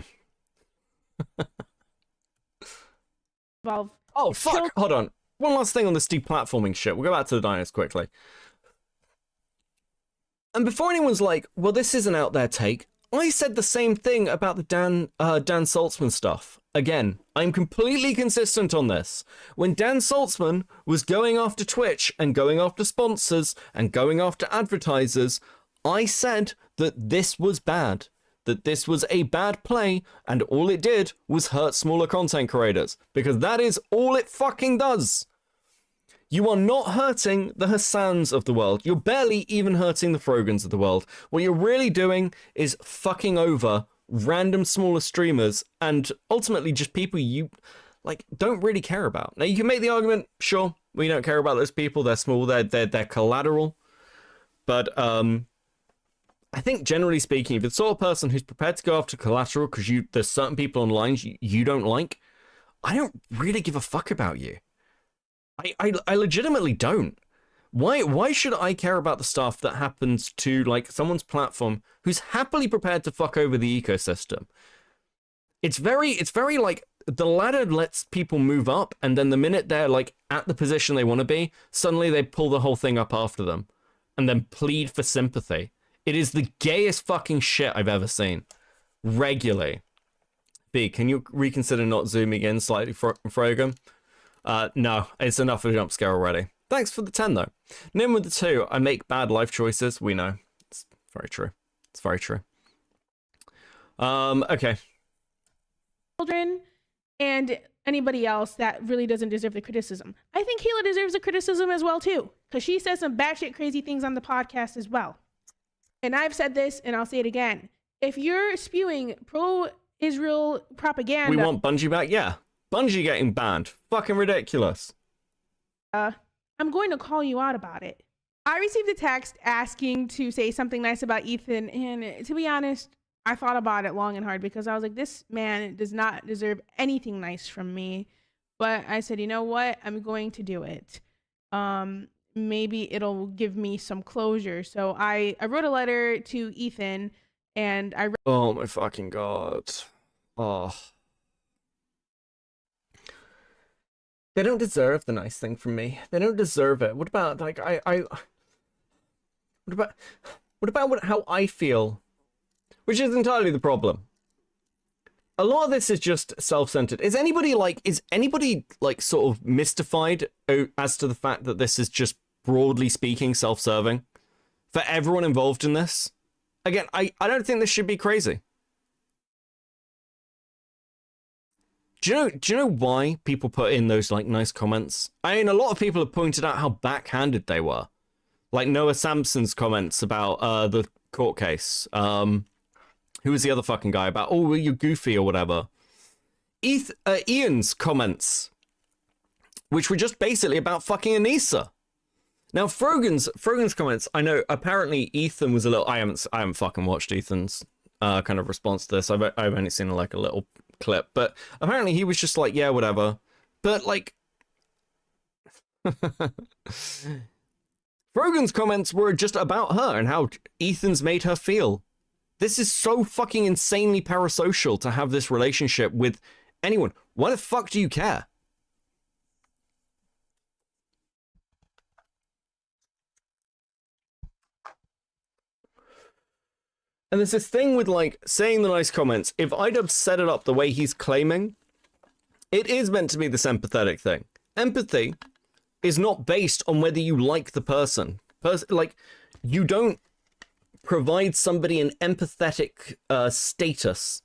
Valve. Oh, fuck. Hold on. One last thing on this deplatforming shit. We'll go back to the Denims quickly. And before anyone's like, well, this is an out there take, I said the same thing about the Dan Saltzman stuff. Again, I'm completely consistent on this. When Dan Saltzman was going after Twitch and going after sponsors and going after advertisers, I said that this was bad. That this was a bad play, and all it did was hurt smaller content creators. Because that is all it fucking does. You are not hurting the Hasans of the world. You're barely even hurting the Frogans of the world. What you're really doing is fucking over random smaller streamers and ultimately just people you like don't really care about. Now you can make the argument, sure, we don't care about those people. They're small. They're collateral. But I think generally speaking, if you're the sort of person who's prepared to go after collateral because there's certain people online you don't like, I don't really give a fuck about you. I legitimately don't. Why should I care about the stuff that happens to like someone's platform who's happily prepared to fuck over the ecosystem? It's very like the ladder lets people move up, and then the minute they're like at the position they want to be, suddenly they pull the whole thing up after them and then plead for sympathy. It is the gayest fucking shit I've ever seen. Regularly. B, can you reconsider not zooming in slightly, Frogan? No, it's enough of a jump scare already. Thanks for the 10 though. Nim with the 2. I make bad life choices. We know. It's very true. It's very true. Okay. Children and anybody else that really doesn't deserve the criticism. I think Kayla deserves the criticism as well too, because she says some batshit crazy things on the podcast as well. And I've said this, and I'll say it again. If you're spewing pro-Israel propaganda, we want Bungie back. Yeah. Bungie getting banned. Fucking ridiculous. I'm going to call you out about it. I received a text asking to say something nice about Ethan, and to be honest, I thought about it long and hard because I was like, this man does not deserve anything nice from me. But I said, you know what? I'm going to do it. Maybe it'll give me some closure. So I wrote a letter to Ethan, and I... Oh my fucking god. Oh. They don't deserve the nice thing from me. They don't deserve it. What about like what about how I feel? Which is entirely the problem. A lot of this is just self-centered. Is anybody like sort of mystified as to the fact that this is just broadly speaking self-serving for everyone involved in this? Again, I don't think this should be crazy. Do you know why people put in those like nice comments? I mean, a lot of people have pointed out how backhanded they were. Like Noah Sampson's comments about the court case. Who was the other fucking guy about, oh, you're goofy or whatever. Ian's comments, which were just basically about fucking Anissa. Now, Frogan's comments, I know apparently Ethan was a little, I haven't fucking watched Ethan's kind of response to this. I've only seen like a little clip, but apparently he was just like, yeah, whatever. But like Frogan's comments were just about her and how Ethan's made her feel. This is so fucking insanely parasocial to have this relationship with anyone. Why the fuck do you care? And there's this thing with, like, saying the nice comments. If I'd have set it up the way he's claiming, it is meant to be this empathetic thing. Empathy is not based on whether you like the person. Like, you don't provide somebody an empathetic status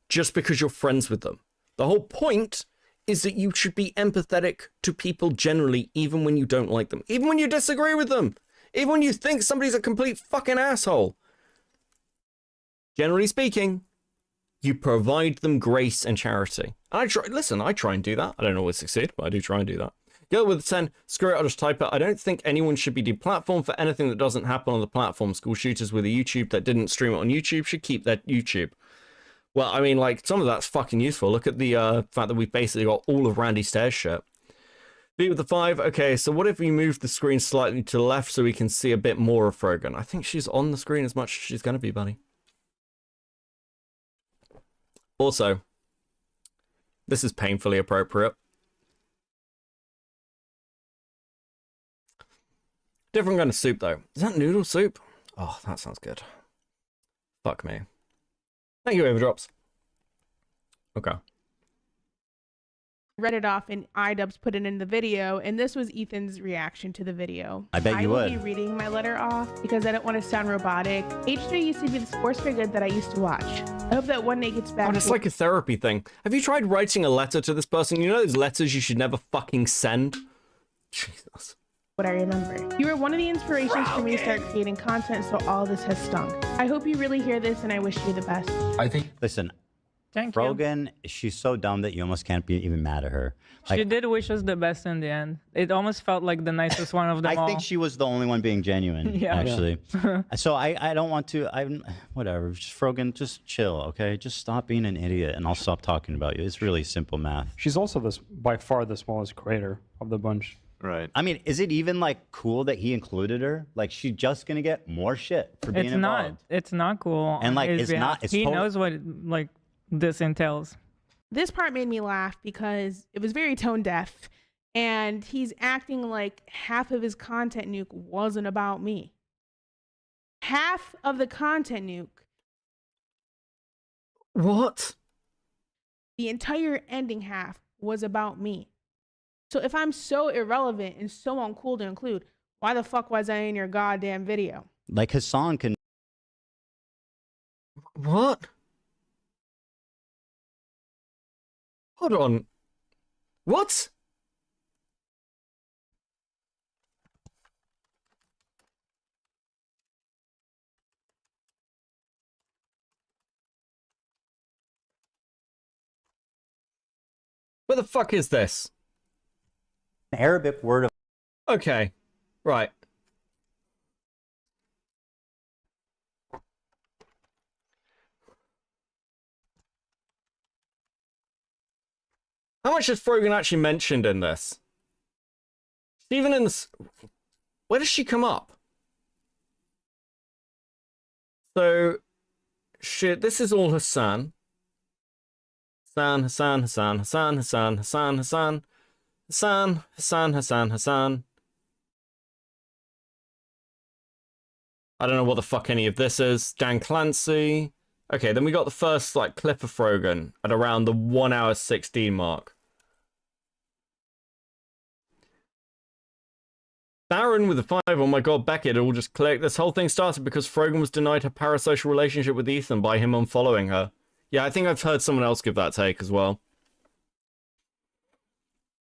just because you're friends with them. The whole point is that you should be empathetic to people generally, even when you don't like them, even when you disagree with them, even when you think somebody's a complete fucking asshole. Generally speaking, you provide them grace and charity. I try and do that. I don't always succeed, but I do try and do that. Go with 10, screw it, I'll just type it. I don't think anyone should be deplatformed for anything that doesn't happen on the platform. School shooters with a YouTube that didn't stream it on YouTube should keep that YouTube. Well, I mean, like, some of that's fucking useful. Look at the fact that we've basically got all of Randy Stairs shit. B with the 5. Okay, so what if we move the screen slightly to the left so we can see a bit more of Frogan? I think she's on the screen as much as she's going to be, buddy. Also, this is painfully appropriate. Different kind of soup, though. Is that noodle soup? Oh, that sounds good. Fuck me. Thank you, Overdrops. Okay. Read it off and iDubbbz put it in the video, and this was Ethan's reaction to the video. I bet you would. I will be reading my letter off because I don't want to sound robotic. H3 used to be the sports figure that I used to watch. I hope that one day gets back. Oh, it's like a therapy thing. Have you tried writing a letter to this person? You know those letters you should never fucking send? Jesus. What I remember. You were one of the inspirations for me to start creating content, so all this has stunk. I hope you really hear this, and I wish you the best. I think. Listen, Frogan, she's so dumb that you almost can't be even mad at her. She did wish us the best in the end. It almost felt like the nicest one of them all. I think she was the only one being genuine, Yeah. actually. So I don't want to, whatever, just Frogan, just chill, okay? Just stop being an idiot and I'll stop talking about you. It's really simple math. She's also by far the smallest creator of the bunch. Right. I mean, is it even like cool that he included her? Like, she's just gonna get more shit for being involved. It's not cool. And like, on his it's behalf. not. It's he knows what like this entails. This part made me laugh because it was very tone deaf, and he's acting like half of his content nuke wasn't about me. Half of the content nuke. What? The entire ending half was about me. So if I'm so irrelevant and so uncool to include, why the fuck was I in your goddamn video? Like Hasan can. What? Hold on. What? What the fuck is this? An Arabic word of. Okay, right. How much is Frogan actually mentioned in this? Even in this, where does she come up? So, shit, this is all Hasan. Hasan. I don't know what the fuck any of this is. Dan Clancy. Okay, then we got the first like clip of Frogan at around the 1 hour 16 mark. Darren with the 5. Oh my god, Beckett, it all just clicked. This whole thing started because Frogan was denied her parasocial relationship with Ethan by him unfollowing her. Yeah, I think I've heard someone else give that take as well.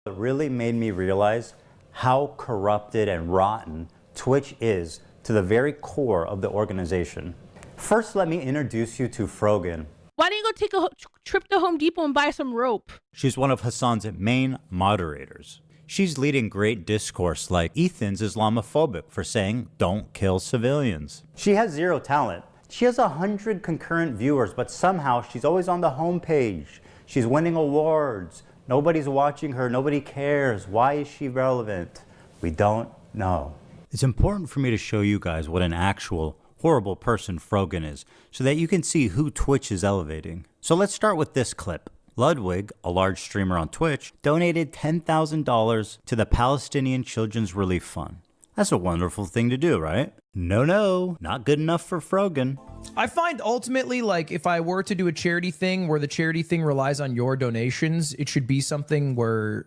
It really made me realize how corrupted and rotten Twitch is to the very core of the organization. First, let me introduce you to Frogan. Why don't you go take a trip to Home Depot and buy some rope? She's one of Hasan's main moderators. She's leading great discourse like Ethan's Islamophobic for saying, don't kill civilians. She has zero talent. She has 100 concurrent viewers, but somehow she's always on the homepage. She's winning awards. Nobody's watching her. Nobody cares. Why is she relevant? We don't know. It's important for me to show you guys what an actual horrible person Frogan is, so that you can see who Twitch is elevating. So let's start with this clip. Ludwig, a large streamer on Twitch, donated $10,000 to the Palestinian Children's Relief Fund. That's a wonderful thing to do, right? No, not good enough for Frogan. I find ultimately, like, if I were to do a charity thing where the charity thing relies on your donations, it should be something where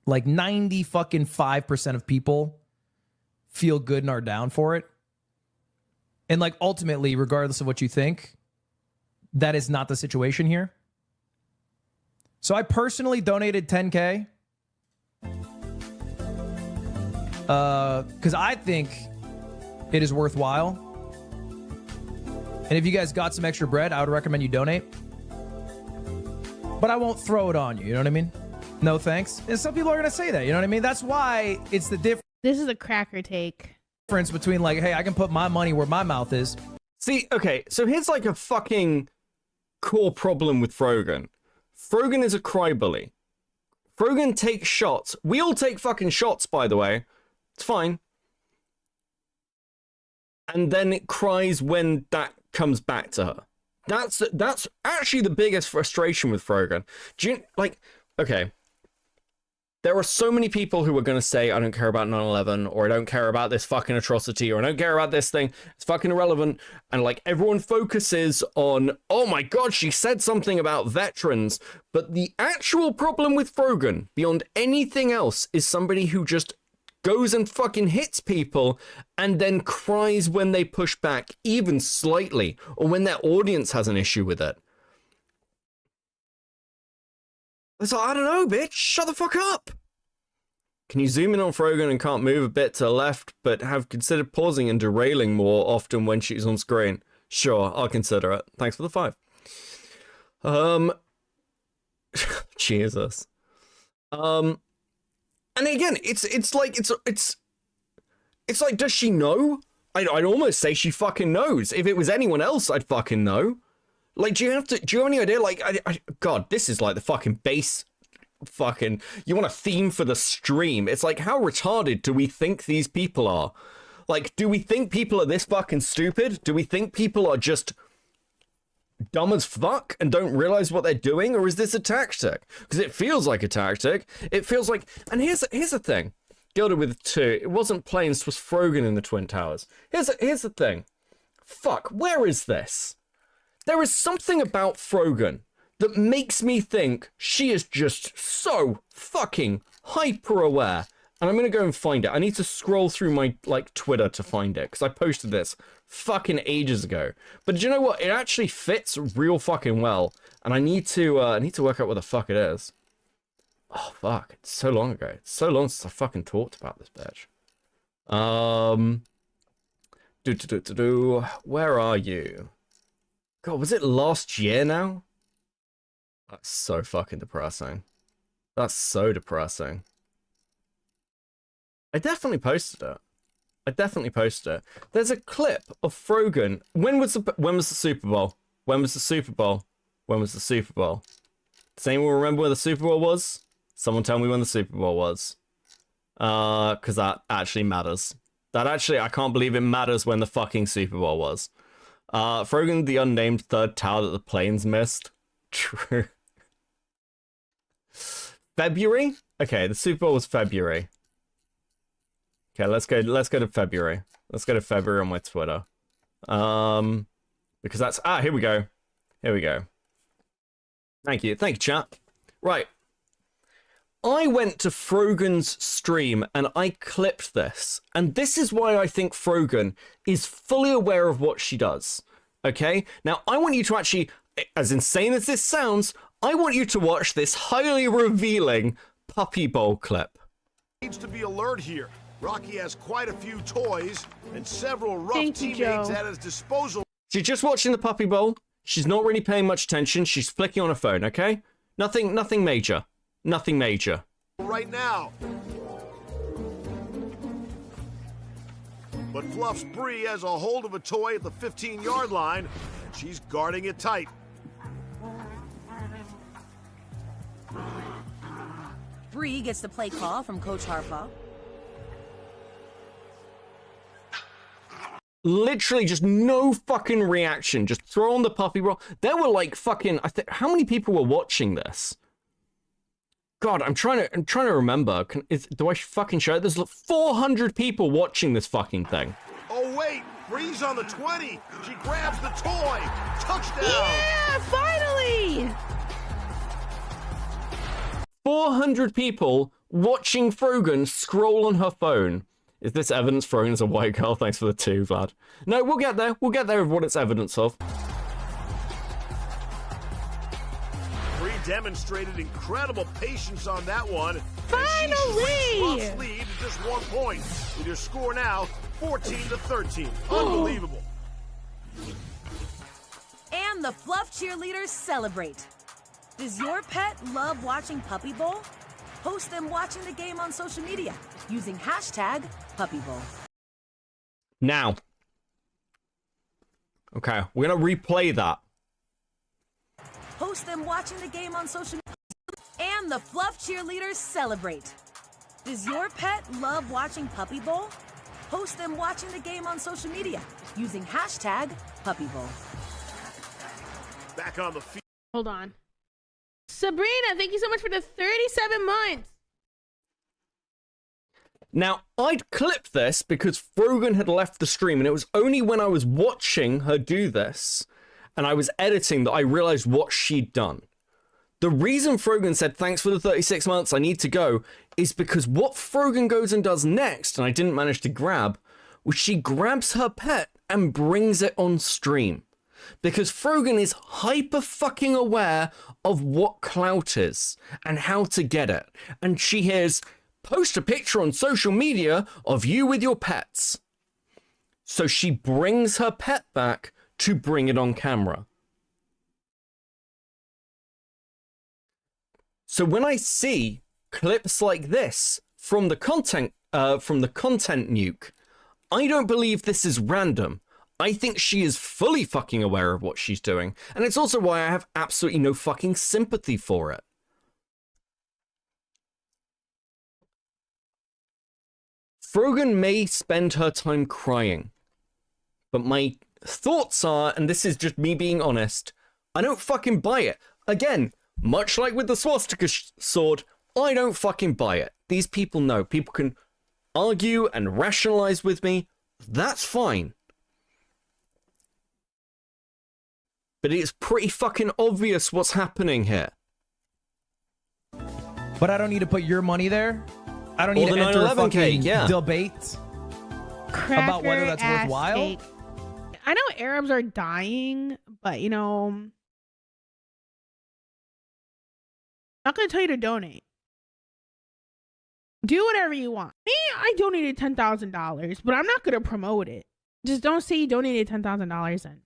like 95% of people feel good and are down for it. And like ultimately, regardless of what you think, that is not the situation here. So I personally donated 10K. Because I think it is worthwhile. And if you guys got some extra bread, I would recommend you donate. But I won't throw it on you, you know what I mean? No thanks. And some people are going to say that, you know what I mean? That's why it's the difference. This is a cracker take. Difference between like, hey, I can put my money where my mouth is. See, okay, so here's like a fucking core problem with Frogan. Frogan is a crybully. Frogan takes shots. We all take fucking shots, by the way. It's fine. And then it cries when that comes back to her. That's actually the biggest frustration with Frogan. Do you, like, okay. There are so many people who are going to say, I don't care about 9/11, or I don't care about this fucking atrocity, or I don't care about this thing. It's fucking irrelevant. And like everyone focuses on, oh my God, she said something about veterans. But the actual problem with Frogan, beyond anything else, is somebody who just goes and fucking hits people and then cries when they push back even slightly, or when their audience has an issue with it. It's like, I don't know, bitch, shut the fuck up. Can you zoom in on Frogan and can't move a bit to the left, but have considered pausing and derailing more often when she's on screen? Sure, I'll consider it. Thanks for the 5. Jesus. And again, it's like, does she know? I'd almost say she fucking knows. If it was anyone else, I'd fucking know. Like, do you have any idea? Like, God, this is like the fucking base fucking, you want a theme for the stream. It's like, how retarded do we think these people are? Like, do we think people are this fucking stupid? Do we think people are just dumb as fuck and don't realize what they're doing? Or is this a tactic? Because it feels like a tactic. It feels like, and here's the thing. Gilded with 2. It wasn't planes, it was Frogan in the Twin Towers. Here's the thing. Fuck, where is this? There is something about Frogan that makes me think she is just so fucking hyper aware. And I'm gonna go and find it. I need to scroll through my like Twitter to find it, because I posted this fucking ages ago. But do you know what? It actually fits real fucking well. And I need to work out what the fuck it is. Oh fuck, it's so long ago. It's so long since I fucking talked about this bitch. Where are you? God, was it last year now? That's so fucking depressing. That's so depressing. I definitely posted it. There's a clip of Frogan. When was the Super Bowl? When was the Super Bowl? Does anyone remember where the Super Bowl was? Someone tell me when the Super Bowl was. Because that actually matters. I can't believe it matters when the fucking Super Bowl was. Frogan, the unnamed third tower that the planes missed. True. February? Okay, the Super Bowl was February. Okay, let's go to February. Let's go to February on my Twitter. Because that's here we go. Thank you, chat. Right. I went to Frogan's stream and I clipped this. And this is why I think Frogan is fully aware of what she does. Okay? Now, I want you to actually, as insane as this sounds, I want you to watch this highly revealing Puppy Bowl clip. Needs to be alert here. Rocky has quite a few toys and several rough Thank you, teammates Joe. at his disposal. She's just watching the Puppy Bowl. She's not really paying much attention. She's flicking on her phone, okay? Nothing major. Nothing major. Right now. But Fluff's Bree has a hold of a toy at the 15-yard line, and she's guarding it tight. Bree gets the play call from Coach Harpaugh. Literally just no fucking reaction. Just throw on the Puppy Bowl. There were like fucking, how many people were watching this? God, I'm trying to remember. Do I fucking show it? There's 400 people watching this fucking thing. Oh wait, Bree's on the 20. She grabs the toy. Touchdown. Yeah, finally. 400 people watching Frogan scroll on her phone. Is this evidence Frogan is a white girl? Thanks for the 2, Vlad. No, we'll get there. We'll get there with what it's evidence of. Bree demonstrated incredible patience on that one. Finally! Ruff's lead to just 1 point. With your score now 14-13. Unbelievable. And the Fluff cheerleaders celebrate. Does your pet love watching Puppy Bowl? Post them watching the game on social media using hashtag Puppy Bowl. Now. Okay, we're going to replay that. Post them watching the game on social media. And the Fluff cheerleaders celebrate. Does your pet love watching Puppy Bowl? Post them watching the game on social media using hashtag Puppy Bowl. Back on the field. Hold on. Sabrina, thank you so much for the 37 months. Now, I'd clipped this because Frogan had left the stream, and it was only when I was watching her do this and I was editing that I realized what she'd done. The reason Frogan said, thanks for the 36 months, I need to go, is because what Frogan goes and does next, and I didn't manage to grab, was she grabs her pet and brings it on stream. Because Frogan is hyper fucking aware of what clout is and how to get it. And she hears, post a picture on social media of you with your pets. So she brings her pet back to bring it on camera. So when I see clips like this from the content nuke, I don't believe this is random. I think she is fully fucking aware of what she's doing, and it's also why I have absolutely no fucking sympathy for it. Frogan may spend her time crying, but my thoughts are, and this is just me being honest, I don't fucking buy it. Again, much like with the swastika sword, I don't fucking buy it. These people know. People can argue and rationalize with me. That's fine. But it's pretty fucking obvious what's happening here. But I don't need to put your money there. I don't need Or to the enter a 9/11 fucking cake, yeah. debate about whether that's Cracker-ass worthwhile. cake. I know Arabs are dying, but you know, I'm not gonna tell you to donate. Do whatever you want. Me, I donated $10,000, but I'm not gonna promote it. Just don't say you donated $10,000 then.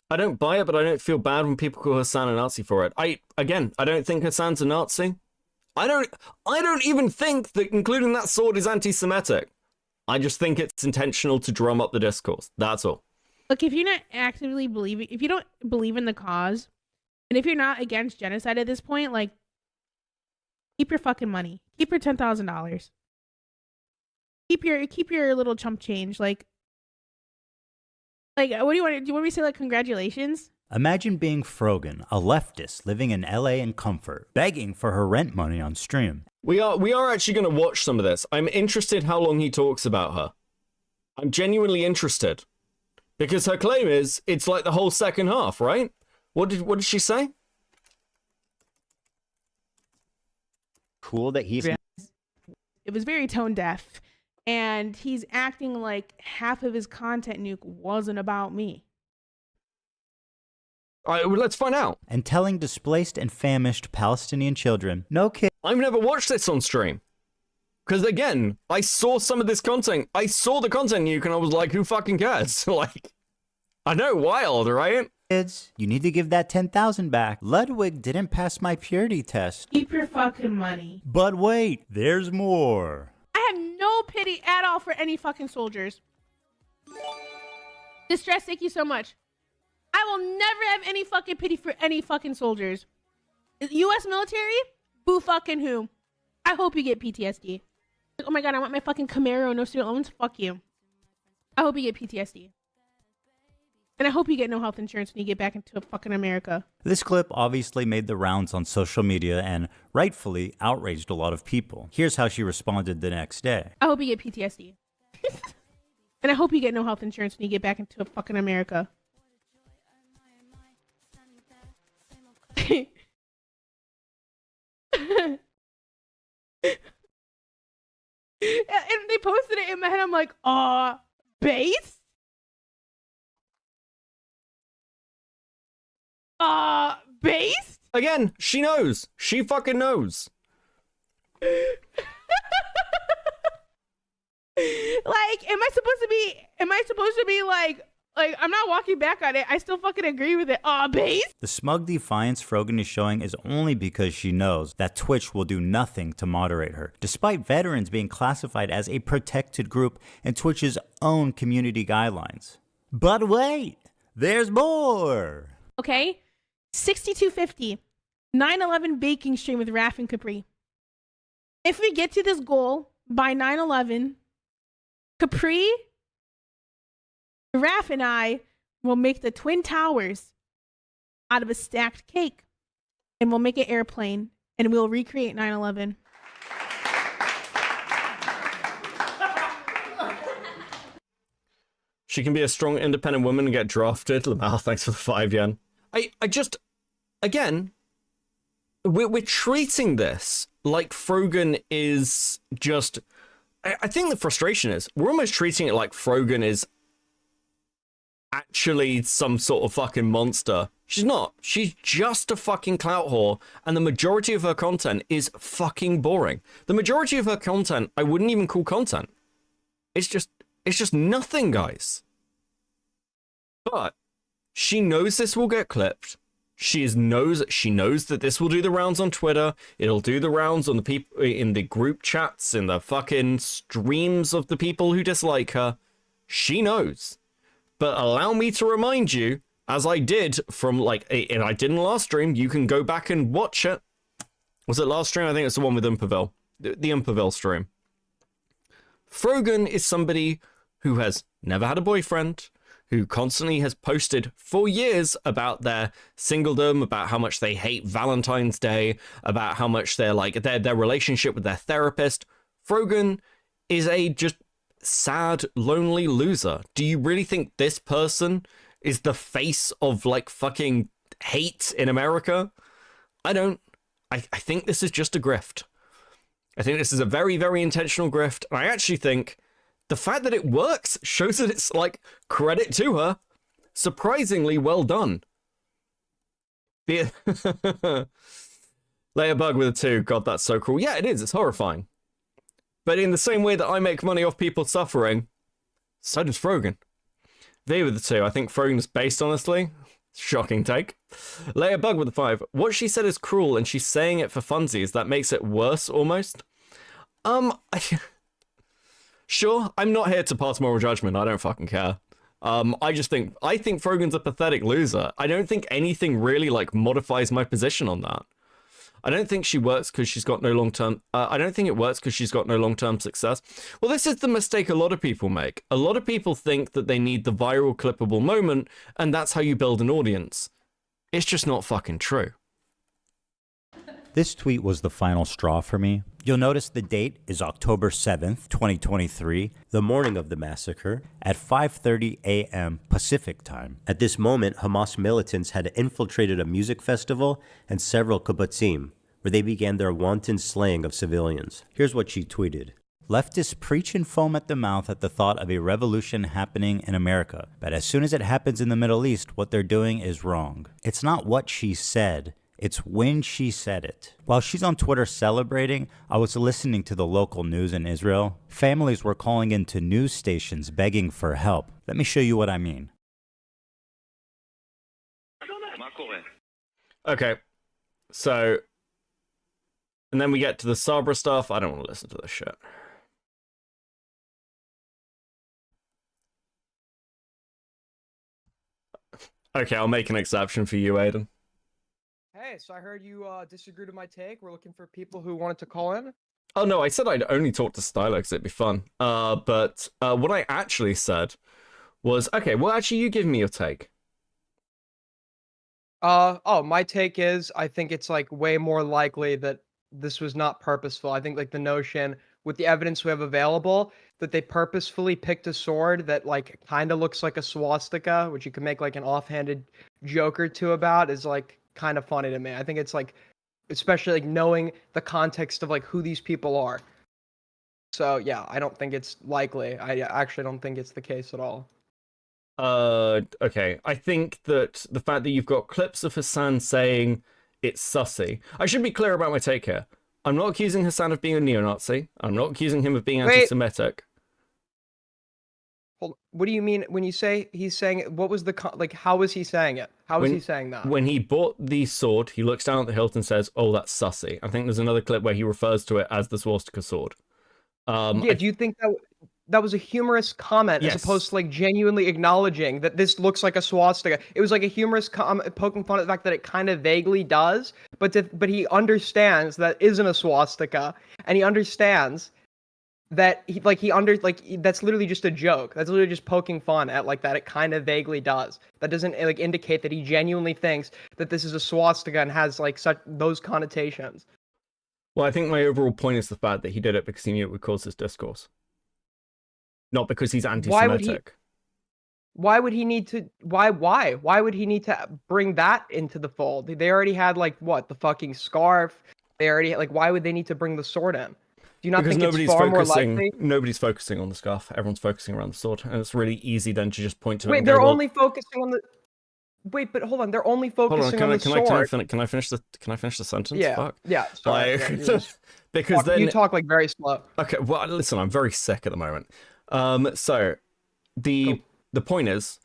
I don't buy it, but I don't feel bad when people call Hasan a Nazi for it. I don't think Hasan's a Nazi. I don't even think that including that sword is anti-Semitic. I just think it's intentional to drum up the discourse. That's all. Look, if you're not actively believing, if you don't believe in the cause, and if you're not against genocide at this point, like, keep your fucking money. Keep your $10,000. Keep your little chump change. Like, what do you want? Do you want me to say, like, congratulations? Imagine being Frogan, a leftist living in LA in comfort, begging for her rent money on stream. We are actually going to watch some of this. I'm interested how long he talks about her. I'm genuinely interested. Because her claim is, it's like the whole second half, right? What did she say? Cool that he's... It was very tone deaf. And he's acting like half of his content nuke wasn't about me. All right, well, let's find out. And telling displaced and famished Palestinian children, no kid... I've never watched this on stream. Because again, I saw some of this content. I saw the content nuke and I was like, who fucking cares? Like, I know, wild, right? Kids, you need to give that 10,000 back. Ludwig didn't pass my purity test. Keep your fucking money. But wait, there's more. I have no pity at all for any fucking soldiers. Distress, thank you so much. I will never have any fucking pity for any fucking soldiers. U.S. military? Boo fucking who? I hope you get PTSD. Oh my god, I want my fucking Camaro, no student loans. Fuck you. I hope you get PTSD. And I hope you get no health insurance when you get back into fucking America. This clip obviously made the rounds on social media and rightfully outraged a lot of people. Here's how she responded the next day. I hope you get PTSD. And I hope you get no health insurance when you get back into fucking America. And they posted it in my head. I'm like, base? Base? Again, she knows. She fucking knows. Like, am I supposed to be like, I'm not walking back on it. I still fucking agree with it. Base? The smug defiance Frogan is showing is only because she knows that Twitch will do nothing to moderate her, despite veterans being classified as a protected group in Twitch's own community guidelines. But wait, there's more! Okay, 6250, 9/11 baking stream with Raph and Capri. If we get to this goal by 9/11, Capri, Raph, and I will make the Twin Towers out of a stacked cake, and we'll make an airplane, and we'll recreate 9/11. She can be a strong, independent woman and get drafted. Lamar, thanks for the 5 yen. I just, again, we're treating this like Frogan is just, I think the frustration is, we're almost treating it like Frogan is actually some sort of fucking monster. She's not. She's just a fucking clout whore, and the majority of her content is fucking boring. The majority of her content, I wouldn't even call content. It's just nothing, guys. But she knows this will get clipped. She knows that this will do the rounds on Twitter. It'll do the rounds on the people in the group chats, in the fucking streams of the people who dislike her. She knows. But allow me to remind you, as I did from and I did in the last stream, you can go back and watch it. Was it last stream? I think it's the one with Umperville. The Umperville stream. Frogan is somebody who has never had a boyfriend, who constantly has posted for years about their singledom, about how much they hate Valentine's Day, about how much they're their relationship with their therapist. Frogan is a just sad, lonely loser. Do you really think this person is the face of fucking hate in America? I don't. I think this is just a grift. I think this is a very, very intentional grift. And I actually think the fact that it works shows that it's credit to her. Surprisingly well done. Lay a bug with a 2. God, that's so cruel. Yeah, it is. It's horrifying. But in the same way that I make money off people suffering, so does Frogan. V with the 2. I think Frogan's based, honestly. Shocking take. Lay a bug with a 5. What she said is cruel, and she's saying it for funsies. That makes it worse, almost. Sure, I'm not here to pass moral judgment. I don't fucking care. I think Frogan's a pathetic loser. I don't think anything really modifies my position on that. I don't think she works because she's got no long-term... I don't think it works because she's got no long-term success. Well, this is the mistake a lot of people make. A lot of people think that they need the viral clippable moment, and that's how you build an audience. It's just not fucking true. This tweet was the final straw for me. You'll notice the date is October 7th, 2023, the morning of the massacre, at 5:30 a.m. Pacific time. At this moment, Hamas militants had infiltrated a music festival and several kibbutzim, where they began their wanton slaying of civilians. Here's what she tweeted. Leftists preach and foam at the mouth at the thought of a revolution happening in America. But as soon as it happens in the Middle East, what they're doing is wrong. It's not what she said. It's when she said it. While she's on Twitter celebrating, I was listening to the local news in Israel. Families were calling into news stations begging for help. Let me show you what I mean. Okay, so... And then we get to the Sabra stuff. I don't want to listen to this shit. Okay, I'll make an exception for you, Aiden. Hey, so I heard you disagreed with my take. We're looking for people who wanted to call in. Oh no, I said I'd only talk to Stylex, it'd be fun. But what I actually said was, okay, well actually you give me your take. My take is, I think it's way more likely that this was not purposeful. I think the notion with the evidence we have available that they purposefully picked a sword that kind of looks like a swastika, which you can make an offhanded joke or two about, is kind of funny to me. I think it's especially knowing the context of who these people are. So yeah, I don't think it's likely. I actually don't think it's the case at all. Okay. I think that the fact that you've got clips of Hasan saying it's sussy. I should be clear about my take here. I'm not accusing Hasan of being a neo-Nazi. I'm not accusing him of being anti-Semitic. What do you mean when you say he's saying it? What was the like? How was he saying it? How was he saying that? When he bought the sword, he looks down at the hilt and says, "Oh, that's sussy." I think there's another clip where he refers to it as the swastika sword. Yeah, do you think that was a humorous comment as opposed to like genuinely acknowledging that this looks like a swastika? It was like a humorous comment poking fun at the fact that it kind of vaguely does, but he understands that isn't a swastika, and he understands that that's literally just a joke. That's literally just poking fun at like that. It kind of vaguely does. That doesn't like indicate that he genuinely thinks that this is a swastika and has like those connotations. Well, I think my overall point is the fact that he did it because he knew it would cause this discourse. Not because he's anti-Semitic. Why would he need to? Why would he need to bring that into the fold? They already had like what, the fucking scarf. They already like. Why would they need to bring the sword in? Do you not think it's far more likely? Nobody's focusing on the scarf. Everyone's focusing around the sword, and it's really easy then to just point to it. Wait, and they're go, only focusing on the. Wait, but hold on. They're only focusing on the sword. Can I finish the sentence? Yeah. Fuck. Yeah. Sorry. Because then you talk like very slow. Okay. Well, listen, I'm very sick at the moment. So the point is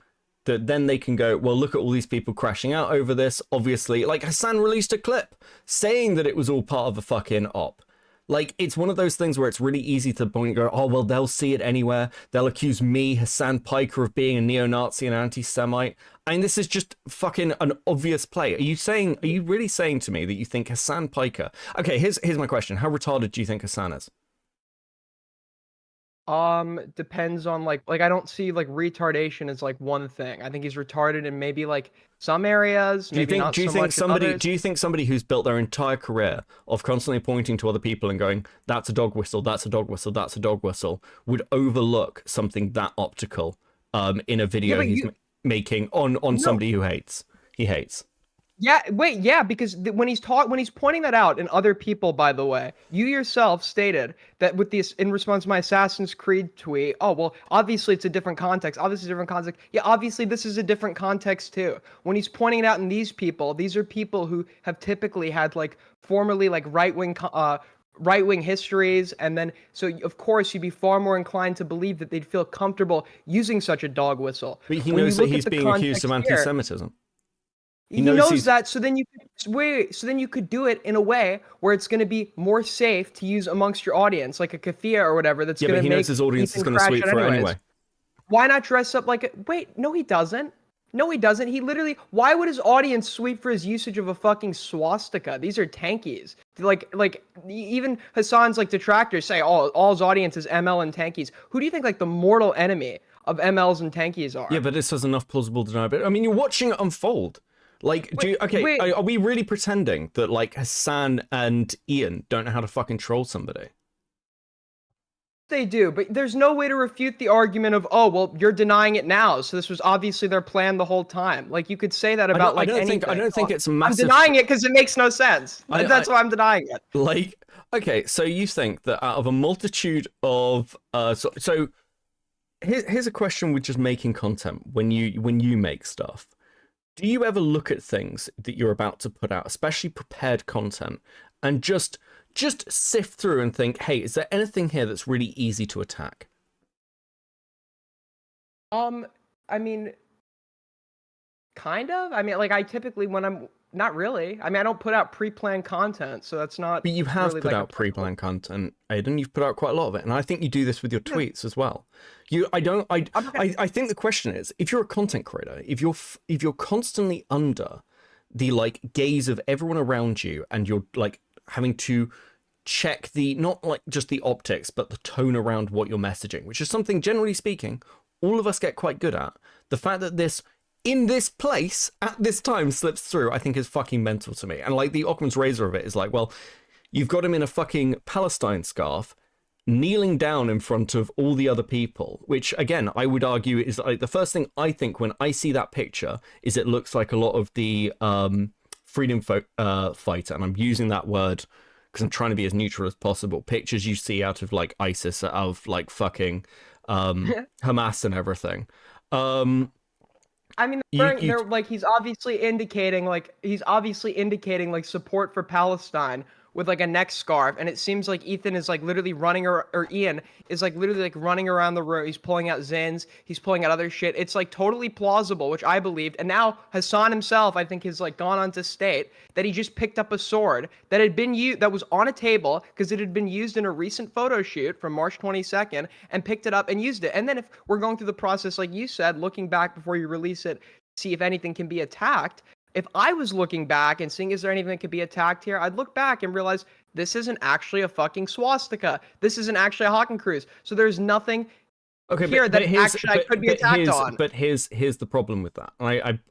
that then they can go, well, look at all these people crashing out over this. Obviously, like Hasan released a clip saying that it was all part of a fucking op. Like, it's one of those things where it's really easy to point and go, oh, well, they'll see it anywhere. They'll accuse me, Hasan Piker, of being a neo-Nazi and anti-Semite. I mean, this is just fucking an obvious play. Are you really saying to me that you think Hasan Piker... Okay, here's my question. How retarded do you think Hasan is? Depends on like I don't see like retardation as like one thing. I think he's retarded in maybe like some areas. Do you think somebody who's built their entire career of constantly pointing to other people and going, that's a dog whistle, that's a dog whistle, that's a dog whistle, would overlook something that optical in a video he's making on somebody who he hates? Yeah, wait, yeah, because when he's pointing that out in other people, by the way, you yourself stated that with this in response to my Assassin's Creed tweet, oh, well, obviously it's a different context. Obviously, different context. Yeah, obviously this is a different context too. When he's pointing it out in these are people who have typically had like formerly like right-wing histories, and then so of course you'd be far more inclined to believe that they'd feel comfortable using such a dog whistle. But he knows that he's being accused of anti-Semitism. He knows that, so then you could do it in a way where it's going to be more safe to use amongst your audience, like a kafia or whatever. That's going to make he knows his audience is going to sweep for it anyway. Why not dress up like a? Wait, no, he doesn't. No, he doesn't. He literally. Why would his audience sweep for his usage of a fucking swastika? These are tankies. Like even Hasan's like detractors say, oh, all his audience is ML and tankies. Who do you think like the mortal enemy of MLs and tankies are? Yeah, but this has enough plausible deniability. I mean, you're watching it unfold. Like, are we really pretending that, like, Hasan and Ian don't know how to fucking troll somebody? They do, but there's no way to refute the argument of, oh, well, you're denying it now, so this was obviously their plan the whole time. Like, you could say that about, anything. I don't think it's massive. I'm denying it because it makes no sense. That's why I'm denying it. Like, okay, so you think that out of a multitude of... So here's a question with just making content when you make stuff. Do you ever look at things that you're about to put out, especially prepared content, and just sift through and think, hey, is there anything here that's really easy to attack? I mean, kind of. I mean, like, I typically, when I'm not really. I mean, I don't put out pre-planned content, so that's not. But you have really put out pre-planned content, Aiden. You've put out quite a lot of it, and I think you do this with your tweets as well. I think the question is, if you're a content creator, if you're constantly under the like gaze of everyone around you, and you're like having to check the not like just the optics, but the tone around what you're messaging, which is something generally speaking all of us get quite good at. The fact that this in this place at this time slips through, I think is fucking mental to me. And like the Occam's razor of it is like, well, you've got him in a fucking Palestine scarf, kneeling down in front of all the other people, which again, I would argue is like the first thing I think when I see that picture is it looks like a lot of the freedom fighter, and I'm using that word because I'm trying to be as neutral as possible. Pictures you see out of like ISIS, of like fucking Hamas and everything. I mean, they're like he's obviously indicating like support for Palestine with like a neck scarf, and it seems like Ethan is like literally or Ian is like literally like running around the room. He's pulling out Zins, he's pulling out other shit. It's like totally plausible, which I believed. And now Hasan himself, I think, has like gone on to state that he just picked up a sword that had been that was on a table because it had been used in a recent photo shoot from March 22nd, and picked it up and used it. And then if we're going through the process, like you said, looking back before you release it, see if anything can be attacked. If I was looking back and seeing, is there anything that could be attacked here? I'd look back and realize this isn't actually a fucking swastika. This isn't actually a Hakenkreuz. So there's nothing here that actually I could be attacked on. But here's the problem with that.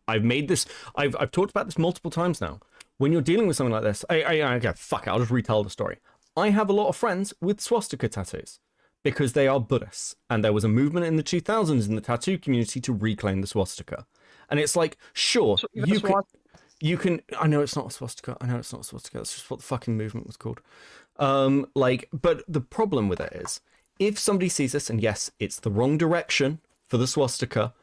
I've made this. I've talked about this multiple times now. When you're dealing with something like this, okay, fuck it. I'll just retell the story. I have a lot of friends with swastika tattoos because they are Buddhists, and there was a movement in the 2000s in the tattoo community to reclaim the swastika. And it's like, sure, you can. I know it's not a swastika. That's just what the fucking movement was called. But the problem with it is, if somebody sees this, and yes, it's the wrong direction for the swastika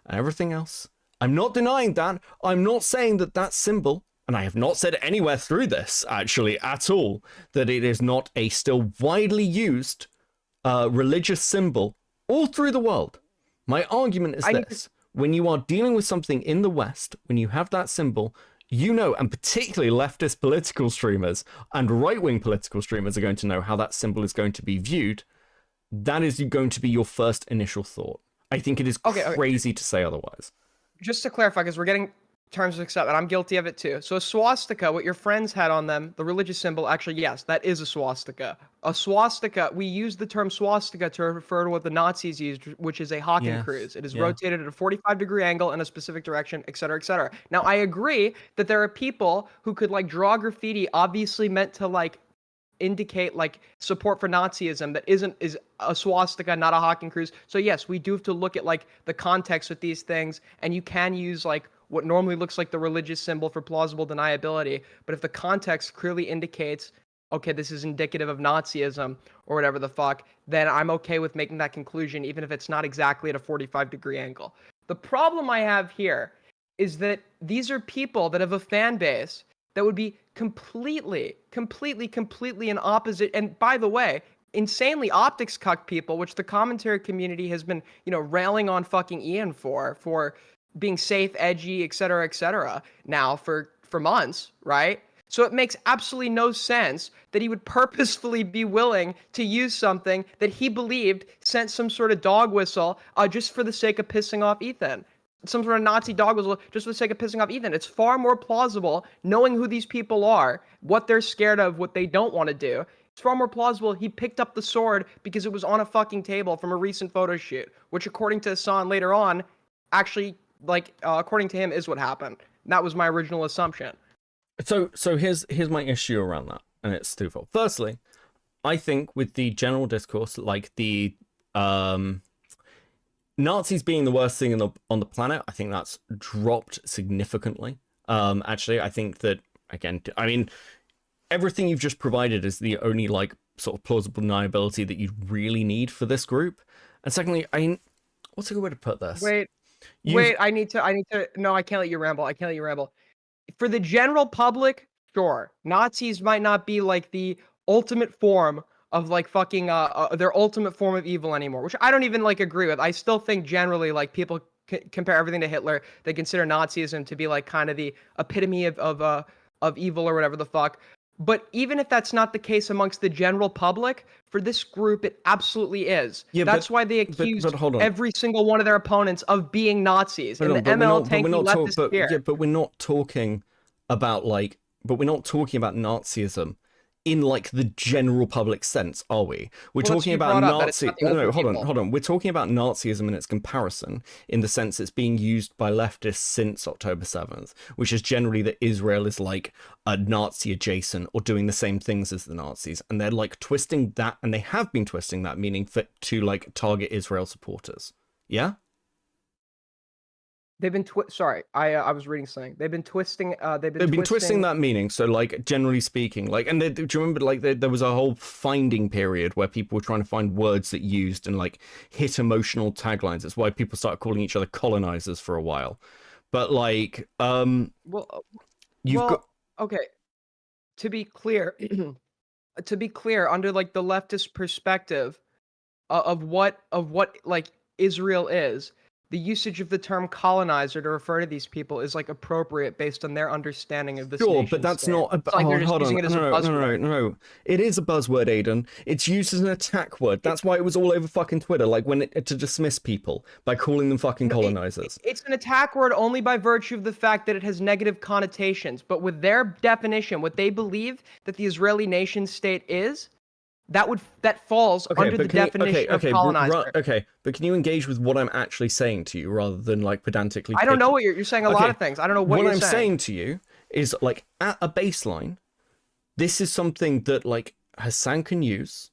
and everything else. I'm not denying that. I'm not saying that symbol, and I have not said anywhere through this actually at all, that it is not a still widely used religious symbol all through the world. My argument is this. When you are dealing with something in the West, when you have that symbol, you know, and particularly leftist political streamers and right-wing political streamers are going to know how that symbol is going to be viewed. That is going to be your first initial thought. I think it is crazy to say otherwise. Just to clarify, because we're getting terms of accept, and I'm guilty of it too. So a swastika, what your friends had on them, the religious symbol, actually, yes, that is a swastika. A swastika, we use the term swastika to refer to what the Nazis used, which is a Hakenkreuz. Yes. It is rotated at a 45-degree angle in a specific direction, etc., etc. Now, I agree that there are people who could like draw graffiti obviously meant to like indicate like support for Nazism that is a swastika, not a Hakenkreuz. So yes, we do have to look at like the context with these things, and you can use like what normally looks like the religious symbol for plausible deniability. But if the context clearly indicates, okay, this is indicative of Nazism or whatever the fuck, then I'm okay with making that conclusion, even if it's not exactly at a 45-degree angle. The problem I have here is that these are people that have a fan base that would be completely in opposite. And by the way, insanely optics cuck people, which the commentary community has been, railing on fucking Ian for being safe, edgy, etc., now for months, right? So it makes absolutely no sense that he would purposefully be willing to use something that he believed sent some sort of dog whistle just for the sake of pissing off Ethan. Some sort of Nazi dog whistle just for the sake of pissing off Ethan. It's far more plausible, knowing who these people are, what they're scared of, what they don't want to do. It's far more plausible he picked up the sword because it was on a fucking table from a recent photo shoot, which according to Hasan later on, actually, according to him, is what happened. That was my original assumption. So here's my issue around that, and it's twofold. Firstly, I think with the general discourse, like the Nazis being the worst thing on the planet, I think that's dropped significantly. Actually, I think that, again, I mean, everything you've just provided is the only sort of plausible deniability that you really need for this group. And secondly, what's a good way to put this? Wait, I need to, no, I can't let you ramble. For the general public, sure, Nazis might not be like the ultimate form of fucking their ultimate form of evil anymore, which I don't even agree with. I still think generally people compare everything to Hitler. They consider Nazism to be kind of the epitome of evil or whatever the fuck. But even if that's not the case amongst the general public, for this group it absolutely is. Yeah, that's why they accused every single one of their opponents of being Nazis. And the ML tanky leftist here. Yeah, but we're not talking about Nazism in the general public sense, are we? We're talking about Nazi. No, hold on. We're talking about Nazism and its comparison in the sense it's being used by leftists since October 7th, which is generally that Israel is a Nazi adjacent or doing the same things as the Nazis, and they're twisting that, and they have been twisting that meaning to target Israel supporters. Yeah. They've been sorry, I was reading something. They've been twisting. They've been twisting that meaning. So, like, generally speaking, like, and do you remember, like, there was a whole finding period where people were trying to find words that used and like hit emotional taglines. That's why people started calling each other colonizers for a while. But like, well, okay. To be clear, under like the leftist perspective of what like Israel is, the usage of the term colonizer to refer to these people is like appropriate based on their understanding of this. Sure, but that's not. Hold on, no. It is a buzzword, Aiden. It's used as an attack word. That's why it was all over fucking Twitter, like to dismiss people by calling them fucking colonizers. It's an attack word only by virtue of the fact that it has negative connotations. But with their definition, what they believe that the Israeli nation state is, that falls under the definition of colonizer. Okay, but can you engage with what I'm actually saying to you rather than like pedantically? I don't know what you're saying. A lot of things. I don't know what you're saying. What I'm saying to you is, like, at a baseline, this is something that like Hasan can use.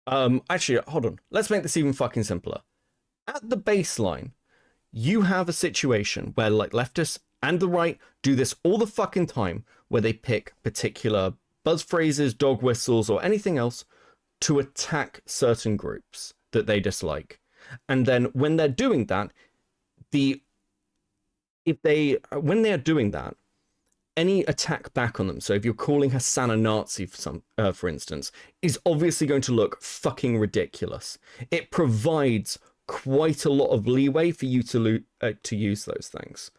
Actually, hold on. Let's make this even fucking simpler. At the baseline, you have a situation where like leftists and the right do this all the fucking time, where they pick particular buzz phrases, dog whistles, or anything else to attack certain groups that they dislike. And then when they're doing that, when they're doing that, any attack back on them, so if you're calling Hasan a Nazi for instance, is obviously going to look fucking ridiculous. It provides quite a lot of leeway for you to use those things.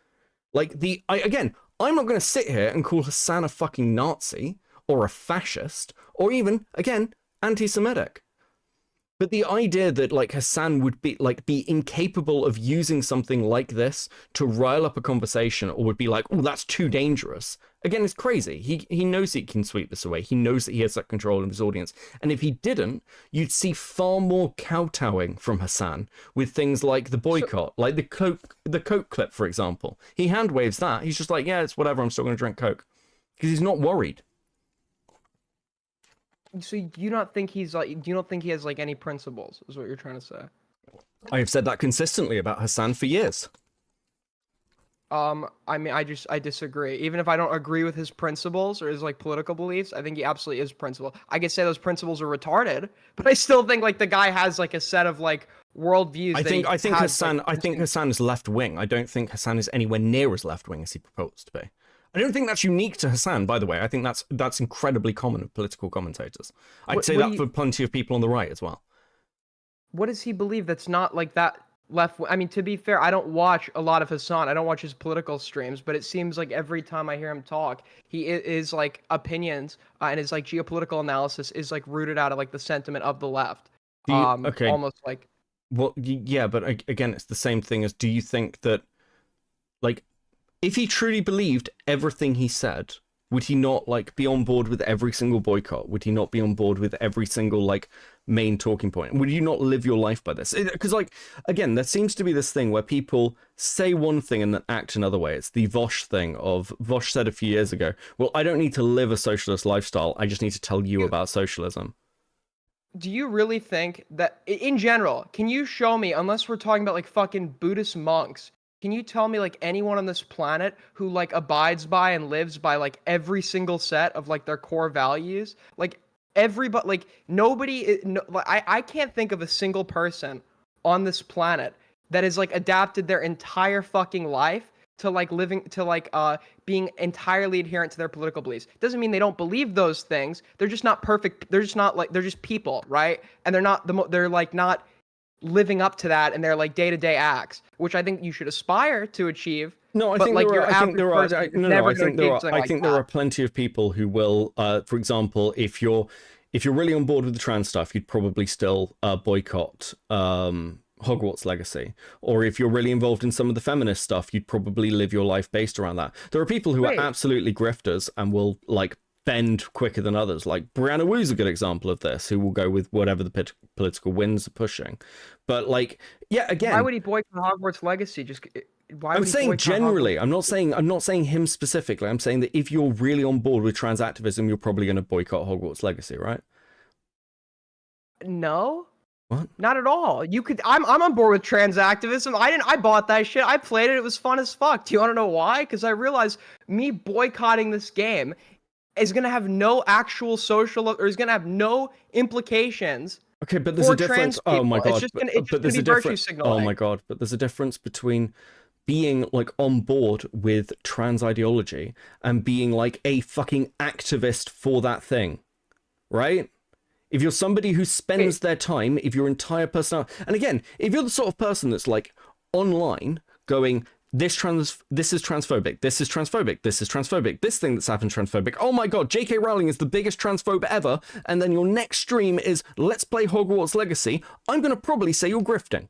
Like I'm not going to sit here and call Hasan a fucking Nazi or a fascist or even, again, anti-Semitic. But the idea that like Hasan would be incapable of using something like this to rile up a conversation, or would be like, oh, that's too dangerous, again, is crazy. He knows he can sweep this away. He knows that he has that control of his audience. And if he didn't, you'd see far more kowtowing from Hasan with things like the boycott, like the Coke clip, for example. He hand waves that. He's just like, yeah, it's whatever. I'm still going to drink Coke, because he's not worried. So you don't think he has like any principles, is what you're trying to say? I have said that consistently about Hasan for years. I mean, I disagree. Even if I don't agree with his principles or his like political beliefs, I think he absolutely is principled. I could say those principles are retarded, but I still think like the guy has like a set of like worldviews. I think Hasan is left wing. I don't think Hasan is anywhere near as left wing as he proposed to be. I don't think that's unique to Hasan, by the way. I think that's incredibly common with political commentators. I'd say that for plenty of people on the right as well. What does he believe that's not like that left? I mean, to be fair, I don't watch a lot of Hasan. I don't watch his political streams, but it seems like every time I hear him talk, he is like opinions and his like geopolitical analysis is like rooted out of like the sentiment of the left. Okay. Almost like. Well, yeah, but again, it's the same thing as, do you think that, like, if he truly believed everything he said, would he not like be on board with every single boycott? Would he not be on board with every single like main talking point? Would you not live your life by this? Because like, again, there seems to be this thing where people say one thing and then act another way. It's the Vosh thing of, Vosh said a few years ago, well, I don't need to live a socialist lifestyle. I just need to tell you about socialism. Do you really think that, in general, can you show me, unless we're talking about like fucking Buddhist monks, can you tell me like anyone on this planet who like abides by and lives by like every single set of like their core values? Like everybody, like nobody, I can't think of a single person on this planet that has like adapted their entire fucking life to like living, to like being entirely adherent to their political beliefs. Doesn't mean they don't believe those things. They're just not perfect. They're just not like, they're just people, right? And they're like not living up to that in their like day-to-day acts, which I think you should aspire to achieve. No, I think there are plenty of people who will, for example, if you're really on board with the trans stuff, you'd probably still boycott Hogwarts Legacy. Or if you're really involved in some of the feminist stuff, you'd probably live your life based around that. There are people who are absolutely grifters and will like bend quicker than others. Like Brianna Wu's a good example of this, who will go with whatever the political winds are pushing. But like, yeah, again, why would he boycott Hogwarts Legacy? I'm saying generally. I'm not saying him specifically. I'm saying that if you're really on board with trans activism, you're probably going to boycott Hogwarts Legacy, right? No, What? Not at all. You could. I'm on board with trans activism. I bought that shit. I played it. It was fun as fuck. Do you want to know why? Because I realized me boycotting this game is gonna have no actual social, or is gonna have no implications. Okay, but there's for a difference. trans people. Oh my god! It's just gonna there's be a virtue difference. signaling. Oh my god! But there's a difference between being like on board with trans ideology and being like a fucking activist for that thing, right? If you're somebody who spends their time, if your entire personality, and again, if you're the sort of person that's like online going, this is transphobic, this is transphobic, this is transphobic, this thing that's happened transphobic, oh my god, J.K. Rowling is the biggest transphobe ever, and then your next stream is, let's play Hogwarts Legacy, I'm going to probably say you're grifting.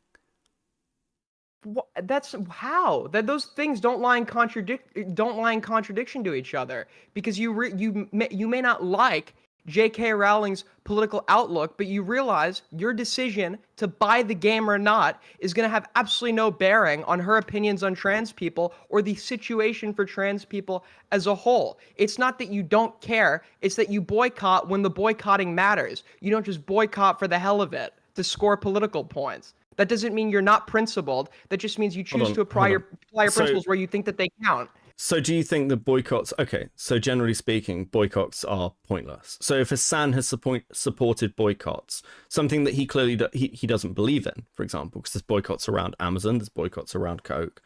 That's how that those things don't lie in contradiction to each other, because you may not like J.K. Rowling's political outlook, but you realize your decision to buy the game or not is going to have absolutely no bearing on her opinions on trans people or the situation for trans people as a whole. It's not that you don't care, it's that you boycott when the boycotting matters. You don't just boycott for the hell of it to score political points. That doesn't mean you're not principled. That just means you choose to apply your principles where you think that they count. So do you think the boycotts... Okay, so generally speaking, boycotts are pointless. So if Hasan has supported boycotts, something that he clearly he doesn't believe in, for example, because there's boycotts around Amazon, there's boycotts around Coke,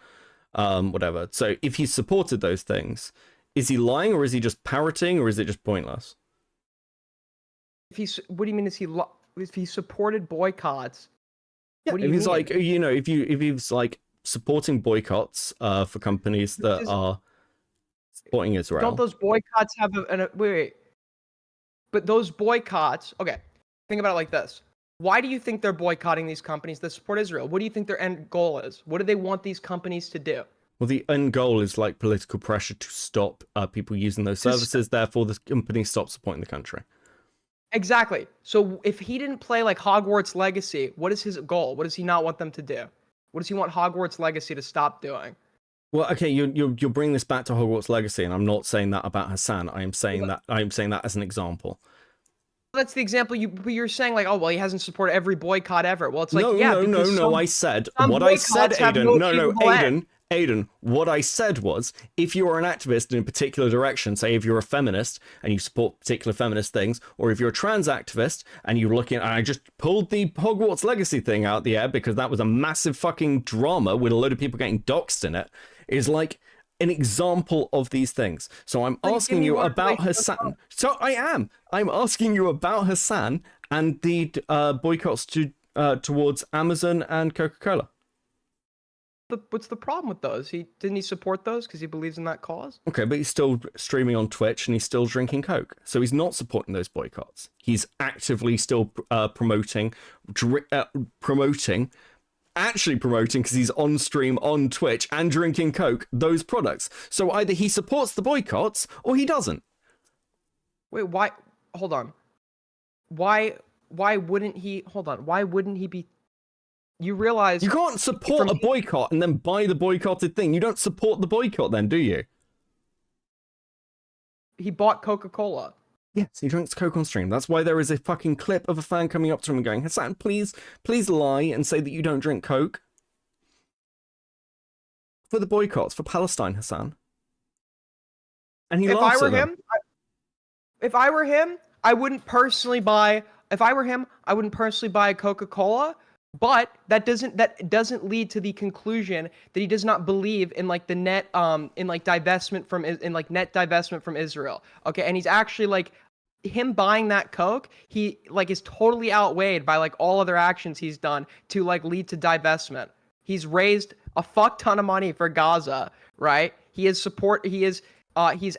whatever. So if he supported those things, is he lying or is he just parroting or is it just pointless? What do you mean? If he supported boycotts? Yeah, if he's like, you know, if he's like supporting boycotts for companies that are supporting Israel. Don't those boycotts have wait. But those boycotts, okay, think about it like this. Why do you think they're boycotting these companies that support Israel? What do you think their end goal is? What do they want these companies to do? Well, the end goal is like political pressure to stop people using those services. Therefore, the company stops supporting the country. Exactly. So if he didn't play like Hogwarts Legacy, what is his goal? What does he not want them to do? What does he want Hogwarts Legacy to stop doing? Well, okay, you're bringing this back to Hogwarts Legacy, and I'm not saying that about Hasan. I am saying that as an example. That's the example you're saying, like, oh well, he hasn't supported every boycott ever. Well, it's like, no. I said what I said, Aiden. Aiden, what I said was, if you are an activist in a particular direction, say if you're a feminist and you support particular feminist things, or if you're a trans activist and you're looking, and I just pulled the Hogwarts Legacy thing out the air because that was a massive fucking drama with a load of people getting doxxed in it, is like an example of these things. So I'm asking you about Hasan. So I'm asking you about Hasan and the boycotts towards Amazon and Coca-Cola. What's the problem with those? Didn't he support those because he believes in that cause? Okay, but he's still streaming on Twitch and he's still drinking Coke, so he's not supporting those boycotts. He's actively still promoting, because he's on stream on Twitch and drinking Coke, those products. So either he supports the boycotts or he doesn't. Wait, why? Hold on. Why wouldn't he? Hold on. Why wouldn't he be? You realize you can't support a boycott and then buy the boycotted thing. You don't support the boycott then, do you? He bought Coca-Cola. Yes, he drinks Coke on stream. That's why there is a fucking clip of a fan coming up to him and going, Hasan, please lie and say that you don't drink Coke. For the boycotts, for Palestine, Hasan. And he laughs at them. If I were him, I wouldn't personally buy a Coca-Cola. But that doesn't lead to the conclusion that he does not believe in like the net divestment from Israel. Okay, and he's actually like him buying that Coke, he like is totally outweighed by like all other actions he's done to like lead to divestment. He's raised a fuck ton of money for Gaza, right? He's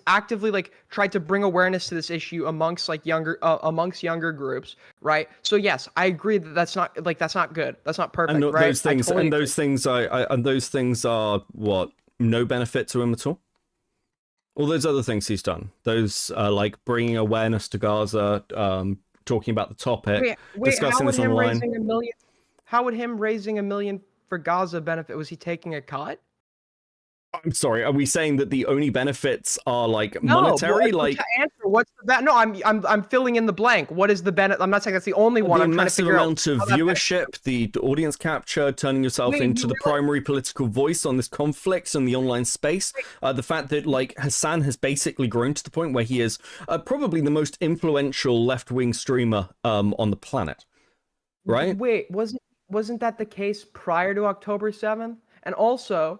actively like tried to bring awareness to this issue amongst younger groups, right? So yes, I agree that that's not good. That's not perfect, and right? Those things are what, no benefit to him at all. All those other things he's done, those like bringing awareness to Gaza, talking about the topic, discussing this online. How would him raising $1 million for Gaza benefit? Was he taking a cut? I'm sorry. Are we saying that the only benefits are like No, monetary? well, Like to answer, what's the no? I'm filling in the blank. What is the benefit? I'm not saying that's the only one. the I'm trying to massive figure amount out of how that viewership, the audience capture, turning yourself Wait, into you the primary political voice on this conflict in the online space. The fact that like Hasan has basically grown to the point where he is probably the most influential left-wing streamer on the planet. Right? Wait, wasn't that the case prior to October 7th? And also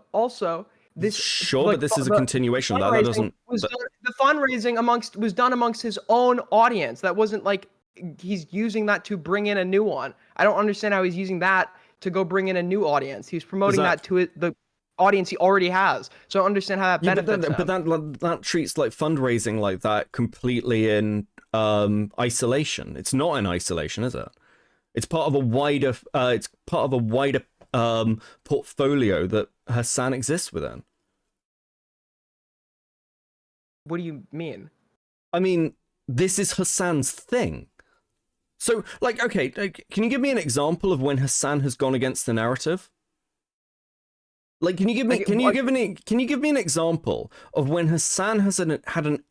this Sure, like, but this is a continuation. That fundraising doesn't. the fundraising was done amongst his own audience. That wasn't like he's using that to bring in a new one. I don't understand how he's using that to go bring in a new audience. He's promoting that to the audience he already has. So I don't understand how that benefits him. But that treats like fundraising like that completely in isolation. It's not in isolation, is it? It's part of a wider. It's part of a wider portfolio that Hasan exists within. What do you mean? I mean, this is Hasan's thing. So, like, okay, can you give me an example of when Hasan has gone against the narrative? Like, can you give me an example of when Hasan has had an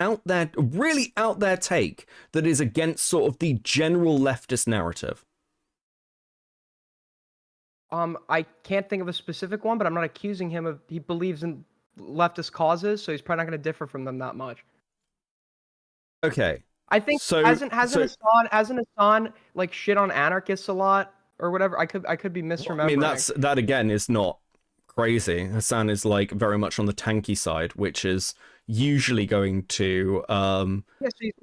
really out there take that is against sort of the general leftist narrative? I can't think of a specific one, but I'm not accusing him of he believes in leftist causes, so he's probably not going to differ from them that much. Okay. I think hasn't Hasan like shit on anarchists a lot or whatever. I could be misremembering. I mean, that again is not crazy. Hasan is like very much on the tanky side, which is usually going to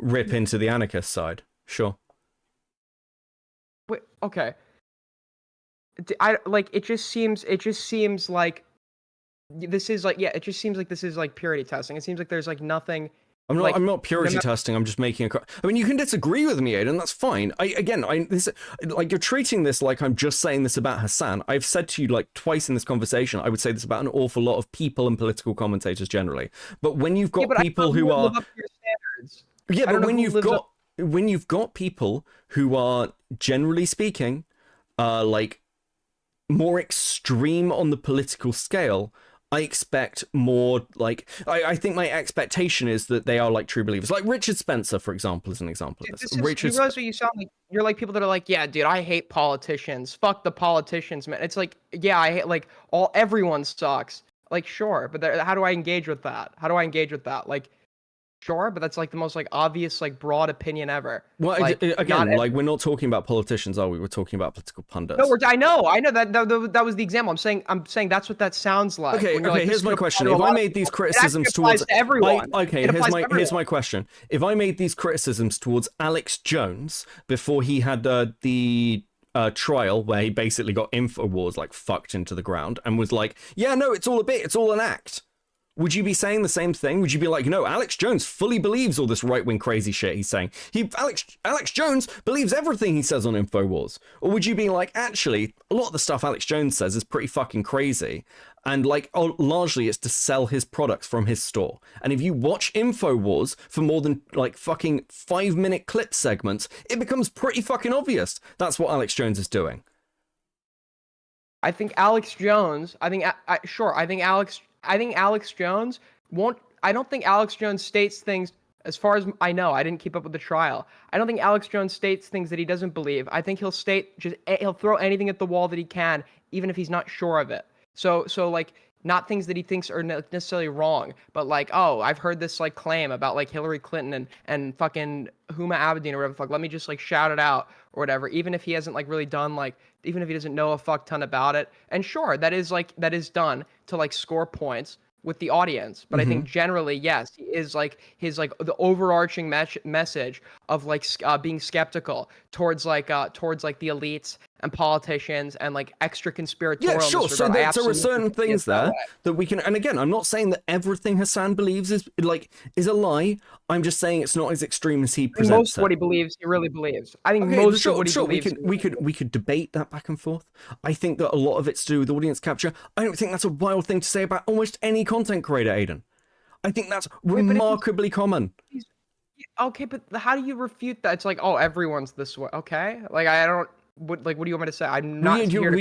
rip into the anarchist side. Sure. Wait, okay. It just seems like this is like it just seems like this is like purity testing. It seems like there's like nothing. I'm not purity testing. I'm just making I mean, you can disagree with me, Aiden. That's fine. You're treating this like I'm just saying this about Hasan. I've said to you like twice in this conversation, I would say this about an awful lot of people and political commentators generally. But when you've got people who are when you've got people who are generally speaking, like more extreme on the political scale, I expect more like I think my expectation is that they are like true believers. Like Richard Spencer, for example, is an example of this. You realize what you sound like? You're like people that are like, yeah, dude, I hate politicians. Fuck the politicians, man. It's like, yeah, I hate like everyone sucks. Like, sure, but how do I engage with that? Like, sure, but that's like the most like obvious like broad opinion ever. Well, like, again, like we're not talking about politicians, are we? We're talking about political pundits. No, I know that was the example. I'm saying that's what that sounds like. Okay, here's my question. If I made these criticisms towards everyone, here's my question. If I made these criticisms towards Alex Jones before he had the trial where he basically got InfoWars like fucked into the ground and was like, yeah, no, it's all a bit, it's all an act. Would you be saying the same thing? Would you be like, no, Alex Jones fully believes all this right-wing crazy shit he's saying. Alex Jones believes everything he says on InfoWars. Or would you be like, actually, a lot of the stuff Alex Jones says is pretty fucking crazy. And like, largely it's to sell his products from his store. And if you watch InfoWars for more than like fucking 5-minute clip segments, it becomes pretty fucking obvious that's what Alex Jones is doing. I think Alex Jones won't. I don't think Alex Jones states things. As far as I know, I didn't keep up with the trial. I don't think Alex Jones states things that he doesn't believe. I think he'll throw anything at the wall that he can, even if he's not sure of it. So like not things that he thinks are necessarily wrong, but like, oh, I've heard this like claim about like Hillary Clinton and fucking Huma Abedin or whatever the fuck. Let me just like shout it out or whatever, even if he hasn't like really done like, even if he doesn't know a fuck ton about it. And sure, that is done to like score points with the audience. But I think generally, yes, he is like his like the overarching message of like being skeptical towards like the elites and politicians and like extra conspiratorial. Yeah, sure. So there are certain things there that we can. And again, I'm not saying that everything Hasan believes is a lie. I'm just saying it's not as extreme as he presents. Most of what he believes, he really believes. I think most of what he believes. We could debate that back and forth. I think that a lot of it's to do with audience capture. I don't think that's a wild thing to say about almost any content creator, Aiden. I think that's remarkably common. Okay, but how do you refute that? It's like, oh, everyone's this way. Okay, like I don't. what do you want me to say? I'm not here to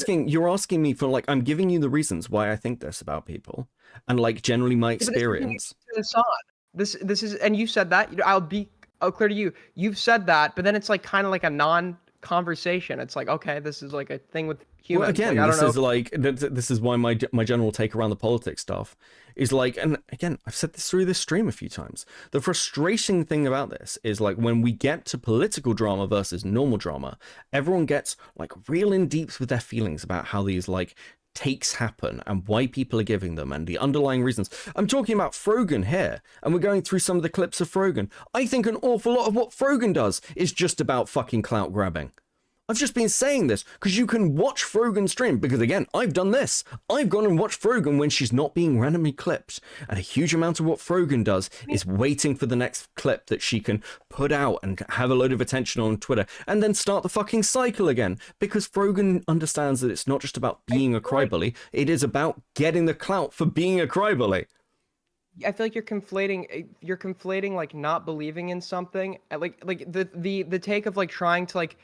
claim you're asking me for, like, I'm giving you the reasons why I think this about people, and like generally my experience. This is, and you said that. I'll be clear to you. You've said that, but then it's like kind of like a non-conversation. It's like, okay, this is like a thing with humans. Well, again, like, this is why my general take around the politics stuff is like, and again, I've said this through this stream a few times. The frustrating thing about this is, like, when we get to political drama versus normal drama, everyone gets like real in deep with their feelings about how these like takes happen and why people are giving them and the underlying reasons. I'm talking about Frogan here, and we're going through some of the clips of Frogan. I think an awful lot of what Frogan does is just about fucking clout grabbing. I've just been saying this because you can watch Frogan stream, because again, I've done this. I've gone and watched Frogan when she's not being randomly clipped, and a huge amount of what Frogan does is waiting for the next clip that she can put out and have a load of attention on Twitter, and then start the fucking cycle again, because Frogan understands that it's not just about being a crybully, it is about getting the clout for being a crybully. I feel like you're conflating like not believing in something, like the take of like trying to like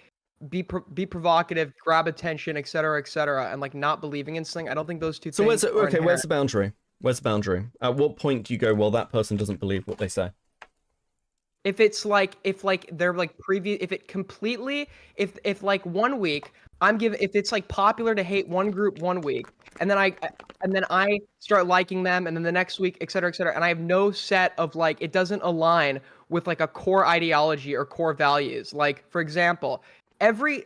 be provocative, grab attention, etc., and like not believing in something. I don't think those two things. So where's the boundary? Where's the boundary? At what point do you go, well, that person doesn't believe what they say? If it's like, if like they're like if it completely, if like 1 week if it's like popular to hate one group 1 week, and then I start liking them, and then the next week, etc., and I have no set of like, it doesn't align with like a core ideology or core values. Like, for example, every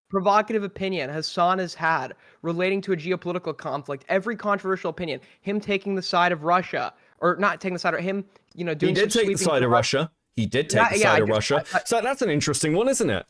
provocative opinion Hasan has had relating to a geopolitical conflict, every controversial opinion, him taking the side of Russia, or not taking the side of him, doing He did take the side of Russia. He did take the side of Russia. So that's an interesting one, isn't it?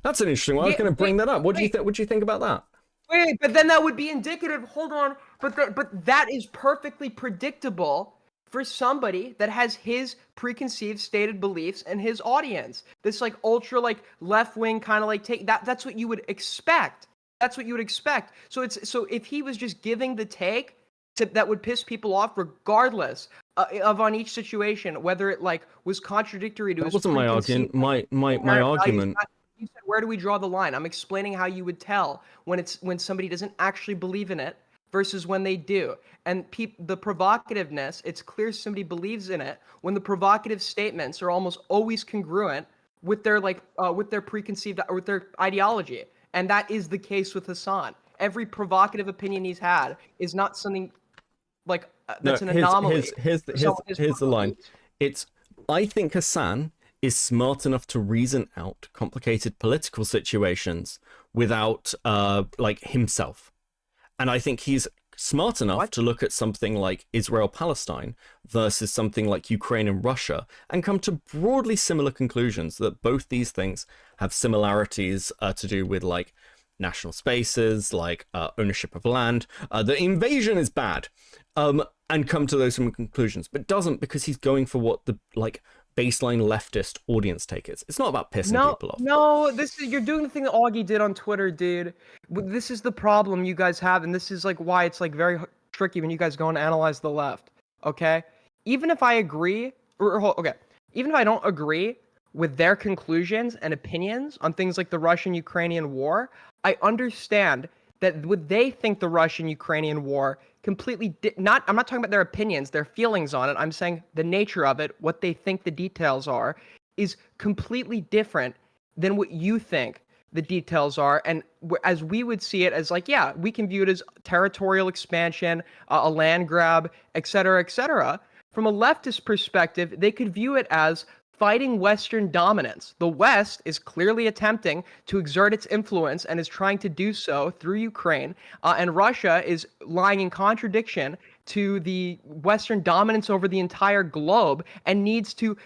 That's an interesting one. I was going to bring that up. What do you think about that? Wait, but then that would be indicative. Hold on, but that is perfectly predictable for somebody that has his preconceived stated beliefs and his audience. This like ultra like left wing kind of like take that's what you would expect. That's what you would expect. So if he was just giving the take that would piss people off regardless of on each situation, whether it like was contradictory to his wasn't my argument. My argument. You said, where do we draw the line? I'm explaining how you would tell when somebody doesn't actually believe in it versus when they do. And the provocativeness, it's clear somebody believes in it when the provocative statements are almost always congruent with their with their preconceived or with their ideology. And that is the case with Hasan. Every provocative opinion he's had is not something like that's an anomaly. Here's the line. I think Hasan is smart enough to reason out complicated political situations without like himself. And I think he's smart enough to look at something like Israel-Palestine versus something like Ukraine and Russia and come to broadly similar conclusions that both these things have similarities to do with like national spaces, like ownership of land. The invasion is bad, and come to those similar conclusions, but doesn't because he's going for what the like baseline leftist audience take is. It's not about pissing people off. No, you're doing the thing that Augie did on Twitter, dude. This is the problem you guys have, and this is like why it's like very tricky when you guys go and analyze the left. Okay, even if I agree, even if I don't agree with their conclusions and opinions on things like the Russian-Ukrainian war, I understand that would they think the Russian-Ukrainian war completely I'm not talking about their opinions, their feelings on it. I'm saying the nature of it, what they think the details are, is completely different than what you think the details are. And as we would see it as like, yeah, we can view it as territorial expansion, a land grab, etc. From a leftist perspective, they could view it as fighting Western dominance. The West is clearly attempting to exert its influence and is trying to do so through Ukraine. And Russia is lying in contradiction to the Western dominance over the entire globe and needs to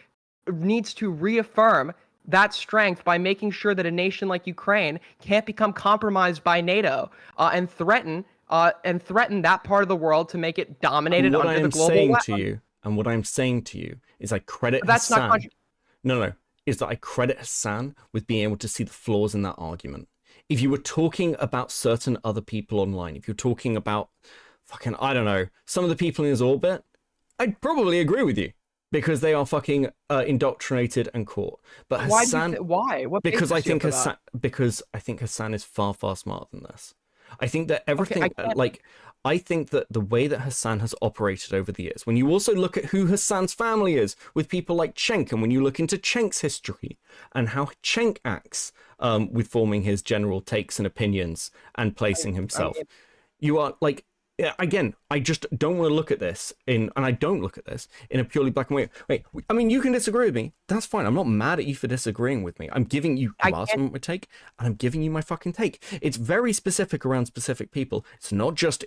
reaffirm that strength by making sure that a nation like Ukraine can't become compromised by NATO and threaten that part of the world to make it dominated under the global West. And what I'm saying to you is I credit that's Hasan. Not No, is that I credit Hasan with being able to see the flaws in that argument. If you were talking about certain other people online, if you're talking about fucking, I don't know, some of the people in his orbit, I'd probably agree with you. Because they are fucking indoctrinated and caught. But Hasan, why? What because I basis you think have for Hasan, that? because I think Hasan is far, far smarter than this. I think that everything, I can't- like, I think that the way that Hasan has operated over the years, when you also look at who Hasan's family is, with people like Cenk, and when you look into Cenk's history and how Cenk acts with forming his general takes and opinions and placing himself, you are like, yeah, again, I just don't want to look at this and I don't look at this in a purely black and white. Wait, I mean, you can disagree with me. That's fine. I'm not mad at you for disagreeing with me. I'm giving you, you asked me my take, and I'm giving you my fucking take. It's very specific around specific people. It's not just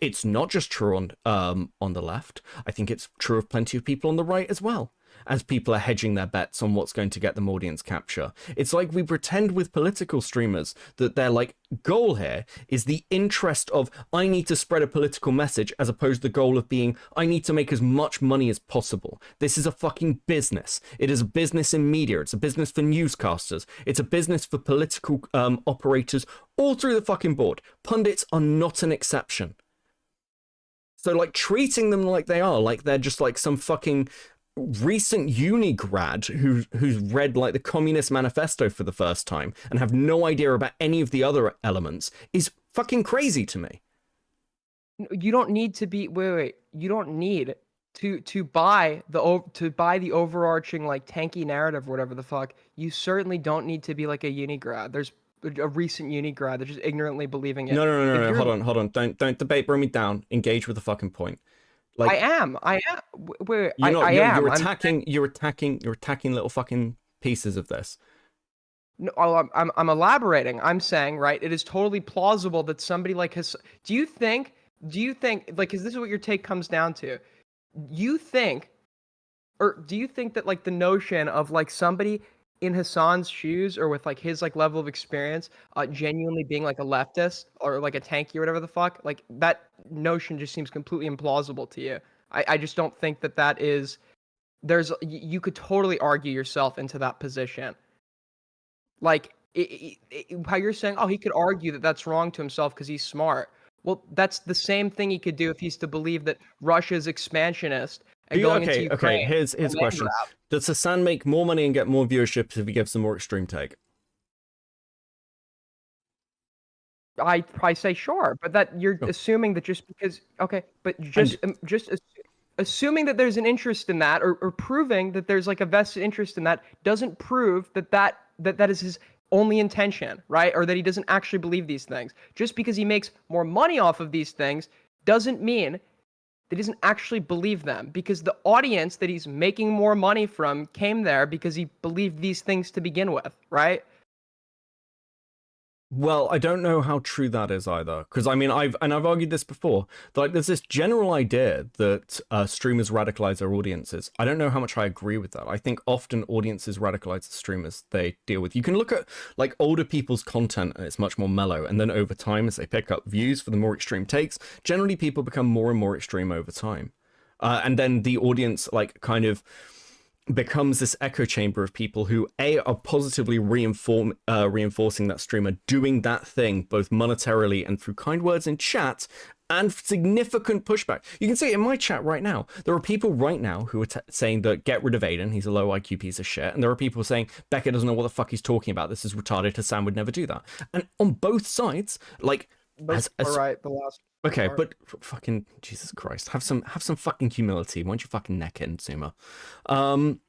true on the left. I think it's true of plenty of people on the right as well, as people are hedging their bets on what's going to get them audience capture. It's like we pretend with political streamers that their like goal here is the interest of, I need to spread a political message, as opposed to the goal of being, I need to make as much money as possible. This is a fucking business. It is a business in media. It's a business for newscasters. It's a business for political operators all through the fucking board. Pundits are not an exception. So like treating them like they are, like they're just like some fucking recent uni grad who's read like the Communist Manifesto for the first time and have no idea about any of the other elements is fucking crazy to me. You don't need to be wait. You don't need to buy the overarching like tanky narrative or whatever the fuck. You certainly don't need to be like a uni grad. There's a recent uni grad that's just ignorantly believing it. No. Hold on. Don't debate. Bring me down. Engage with the fucking point. Like, I am. Wait, I you're, am. You're attacking little fucking pieces of this. No, I'm elaborating. I'm saying, right, it is totally plausible that somebody like Hasan. Do you think, like, because this is what your take comes down to? Do you think that like the notion of like somebody in Hasan's shoes or with like his like level of experience, genuinely being like a leftist or like a tanky or whatever the fuck, like that notion just seems completely implausible to you? I just don't think that is. You could totally argue yourself into that position. Like how you're saying, oh, he could argue that that's wrong to himself because he's smart. Well, that's the same thing he could do if he's to believe that Russia's expansionist and going into Ukraine. Okay, here's a question. Does Hasan make more money and get more viewership if he gives a more extreme take? I probably say sure, but that you're assuming that just because assuming that there's an interest in that or proving that there's like a vested interest in that doesn't prove that is his only intention, right? Or that he doesn't actually believe these things. Just because he makes more money off of these things doesn't mean that he doesn't actually believe them, because the audience that he's making more money from came there because he believed these things to begin with, right? Well, I don't know how true that is either, because I mean, I've argued this before. Like, there's this general idea that streamers radicalize their audiences. I don't know how much I agree with that. I think often audiences radicalize the streamers they deal with. You can look at like older people's content and it's much more mellow, and then over time, as they pick up views for the more extreme takes, generally people become more and more extreme over time, and then the audience like kind of becomes this echo chamber of people who are positively reinforcing that streamer doing that thing, both monetarily and through kind words in chat and significant pushback. You can see it in my chat right now. There are people right now who are saying that get rid of Aiden, he's a low IQ piece of shit, and there are people saying Becca doesn't know what the fuck he's talking about, this is retarded, Hasan would never do that. And on both sides, like, right, the last okay, but fucking Jesus Christ, have some fucking humility. Why don't you fucking neck it, Zuma? On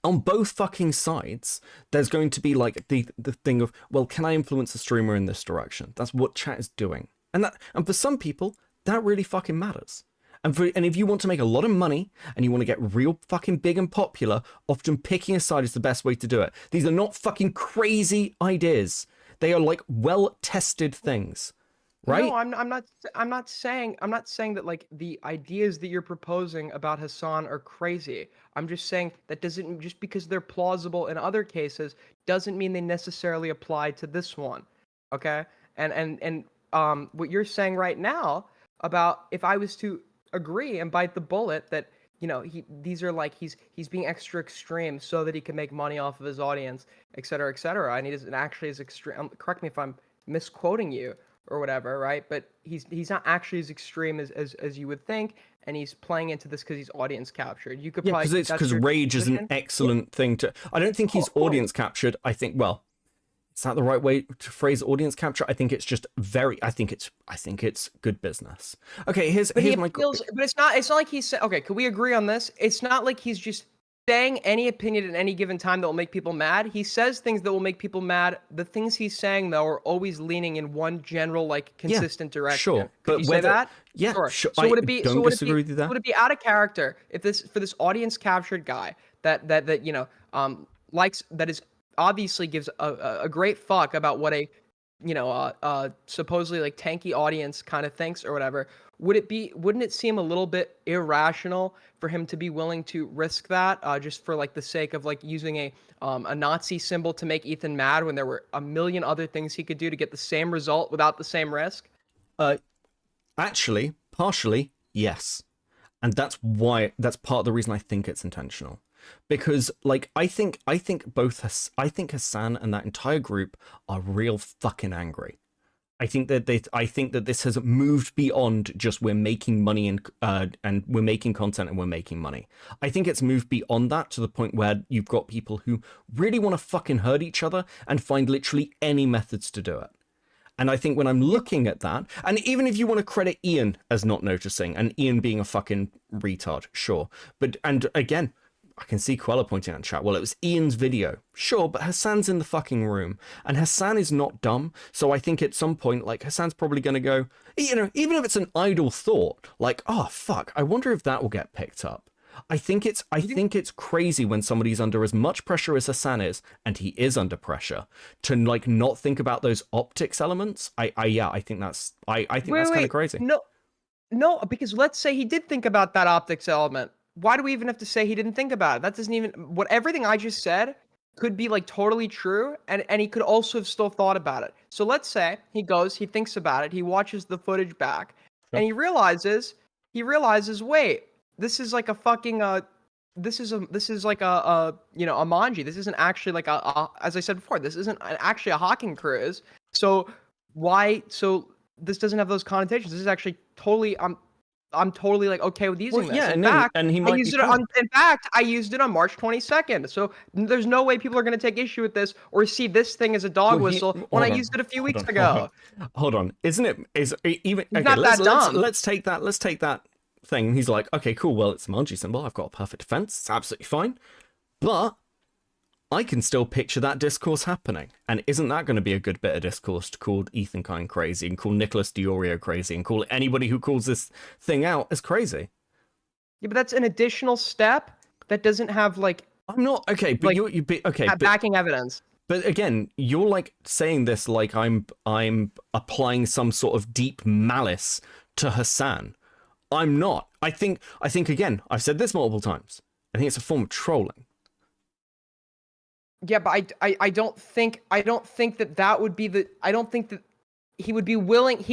both fucking sides, there's going to be like the thing of, well, can I influence the streamer in this direction? That's what chat is doing, and for some people that really fucking matters. And if you want to make a lot of money and you want to get real fucking big and popular, often picking a side is the best way to do it. These are not fucking crazy ideas. They are like well-tested things. Right? No, I'm not saying that like the ideas that you're proposing about Hasan are crazy. I'm just saying that doesn't, just because they're plausible in other cases doesn't mean they necessarily apply to this one. Okay? And what you're saying right now about if I was to agree and bite the bullet that, you know, these are like he's being extra extreme so that he can make money off of his audience, et cetera, and he doesn't actually as extreme. Correct me if I'm misquoting you. or whatever, right? But he's not actually as extreme as you would think, and he's playing into this because he's audience captured. You could probably because rage is an excellent thing to. I don't think he's audience captured. I think is that the right way to phrase audience capture? I think it's just I think it's good business. Okay, here's my. But it's not like he's okay. Can we agree on this? It's not like he's just saying any opinion at any given time that will make people mad. He says things that will make people mad. The things he's saying though are always leaning in one general, like consistent direction. Sure, Could you say that? Yeah, sure. So would it be? Don't disagree with you there. Would it be out of character if for this audience captured guy that likes, that is obviously gives a great fuck about what a supposedly like tanky audience kind of thinks or whatever? Wouldn't it seem a little bit irrational for him to be willing to risk that just for like the sake of like using a Nazi symbol to make Ethan mad when there were a million other things he could do to get the same result without the same risk? Actually, partially, yes. And that's part of the reason I think it's intentional. Because like I think Hasan and that entire group are real fucking angry. I think that this has moved beyond just we're making money and we're making content and we're making money. I think it's moved beyond that to the point where you've got people who really want to fucking hurt each other and find literally any methods to do it. And I think when I'm looking at that, and even if you want to credit Ian as not noticing, and Ian being a fucking retard, sure. And again, I can see Quella pointing out in chat, well, it was Ian's video. Sure, but Hasan's in the fucking room. And Hasan is not dumb. So I think at some point, like, Hasan's probably going to go, even if it's an idle thought, like, oh, fuck, I wonder if that will get picked up. I think it's crazy when somebody's under as much pressure as Hasan is, and he is under pressure, to like not think about those optics elements. I think that's kind of crazy. No, because let's say he did think about that optics element. Why do we even have to say he didn't think about it? That doesn't even, everything I just said could be like totally true, and he could also have still thought about it. So let's say he thinks about it, he watches the footage back, and he realizes, wait, this is like a fucking this is like a manji. This isn't actually like as I said before, this isn't actually a hawking cruise. So this doesn't have those connotations. This is actually totally I'm totally like okay with using this. In fact, I used it on March 22nd. So there's no way people are going to take issue with this or see this thing as a dog whistle when I used it a few weeks ago. Hold on. Isn't it? Is even okay, not that dumb. Let's take that thing. He's like, okay, cool. Well, it's a manji symbol. I've got a perfect defense. It's absolutely fine. But I can still picture that discourse happening. And isn't that going to be a good bit of discourse to call Ethan Klein crazy and call Nicholas Diorio crazy and call anybody who calls this thing out as crazy? Yeah, but that's an additional step that doesn't have like. I'm not okay, but like, backing evidence. But again, you're like saying this like I'm applying some sort of deep malice to Hasan. I'm not. I think again, I've said this multiple times. I think it's a form of trolling. Yeah, but I don't think that would be the. I don't think that he would be willing.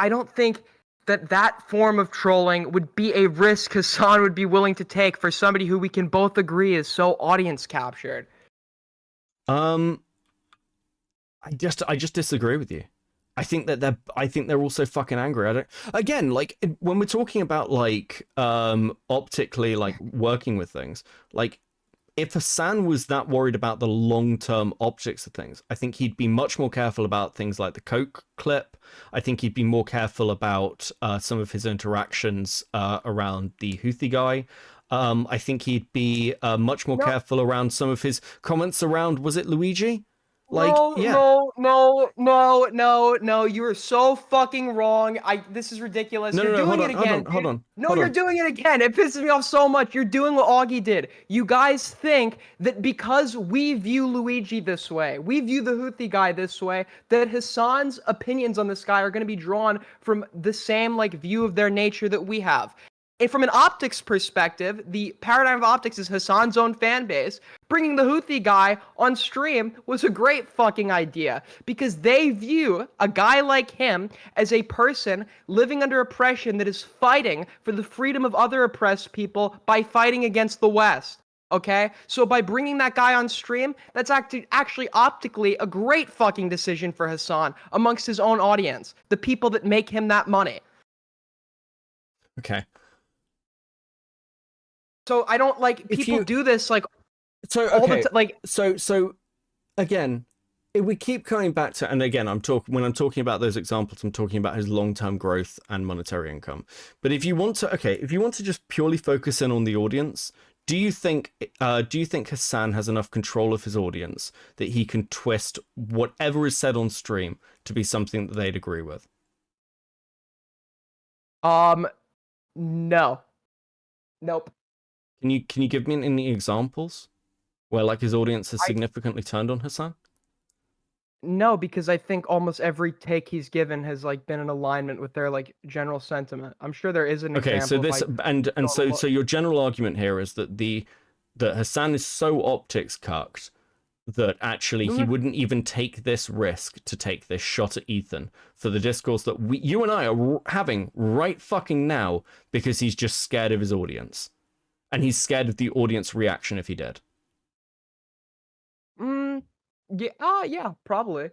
I don't think that form of trolling would be a risk Hasan would be willing to take for somebody who we can both agree is so audience captured. I just disagree with you. I think they're also fucking angry. Again, like when we're talking about like optically like working with things, like if Hasan was that worried about the long-term optics of things, I think he'd be much more careful about things like the Coke clip. I think he'd be more careful about some of his interactions around the Houthi guy. I think he'd be much more careful around some of his comments around, was it Luigi? Like, no, you are so fucking wrong. This is ridiculous. You're doing it again. Hold on. You're doing it again. It pisses me off so much. You're doing what Augie did. You guys think that because we view Luigi this way, we view the Houthi guy this way, that Hasan's opinions on this guy are going to be drawn from the same like view of their nature that we have. And from an optics perspective, the paradigm of optics is Hasan's own fan base. Bringing the Houthi guy on stream was a great fucking idea because they view a guy like him as a person living under oppression that is fighting for the freedom of other oppressed people by fighting against the West. Okay, so by bringing that guy on stream, that's actually optically a great fucking decision for Hasan amongst his own audience, the people that make him that money. Okay. So I don't like people do this like all the like. So again, if we keep coming back to, and again, when I'm talking about those examples, I'm talking about his long-term growth and monetary income. But if you want to just purely focus in on the audience, do you think Hasan has enough control of his audience that he can twist whatever is said on stream to be something that they'd agree with? No. Nope. Can you give me any examples where like his audience has significantly turned on Hasan? No, because I think almost every take he's given has like been in alignment with their like general sentiment. I'm sure there is an example. So this so your general argument here is that that Hasan is so optics cucked that actually he wouldn't even take this risk to take this shot at Ethan for the discourse that you and I are having right fucking now because he's just scared of his audience. And he's scared of the audience reaction if he did. Yeah, probably.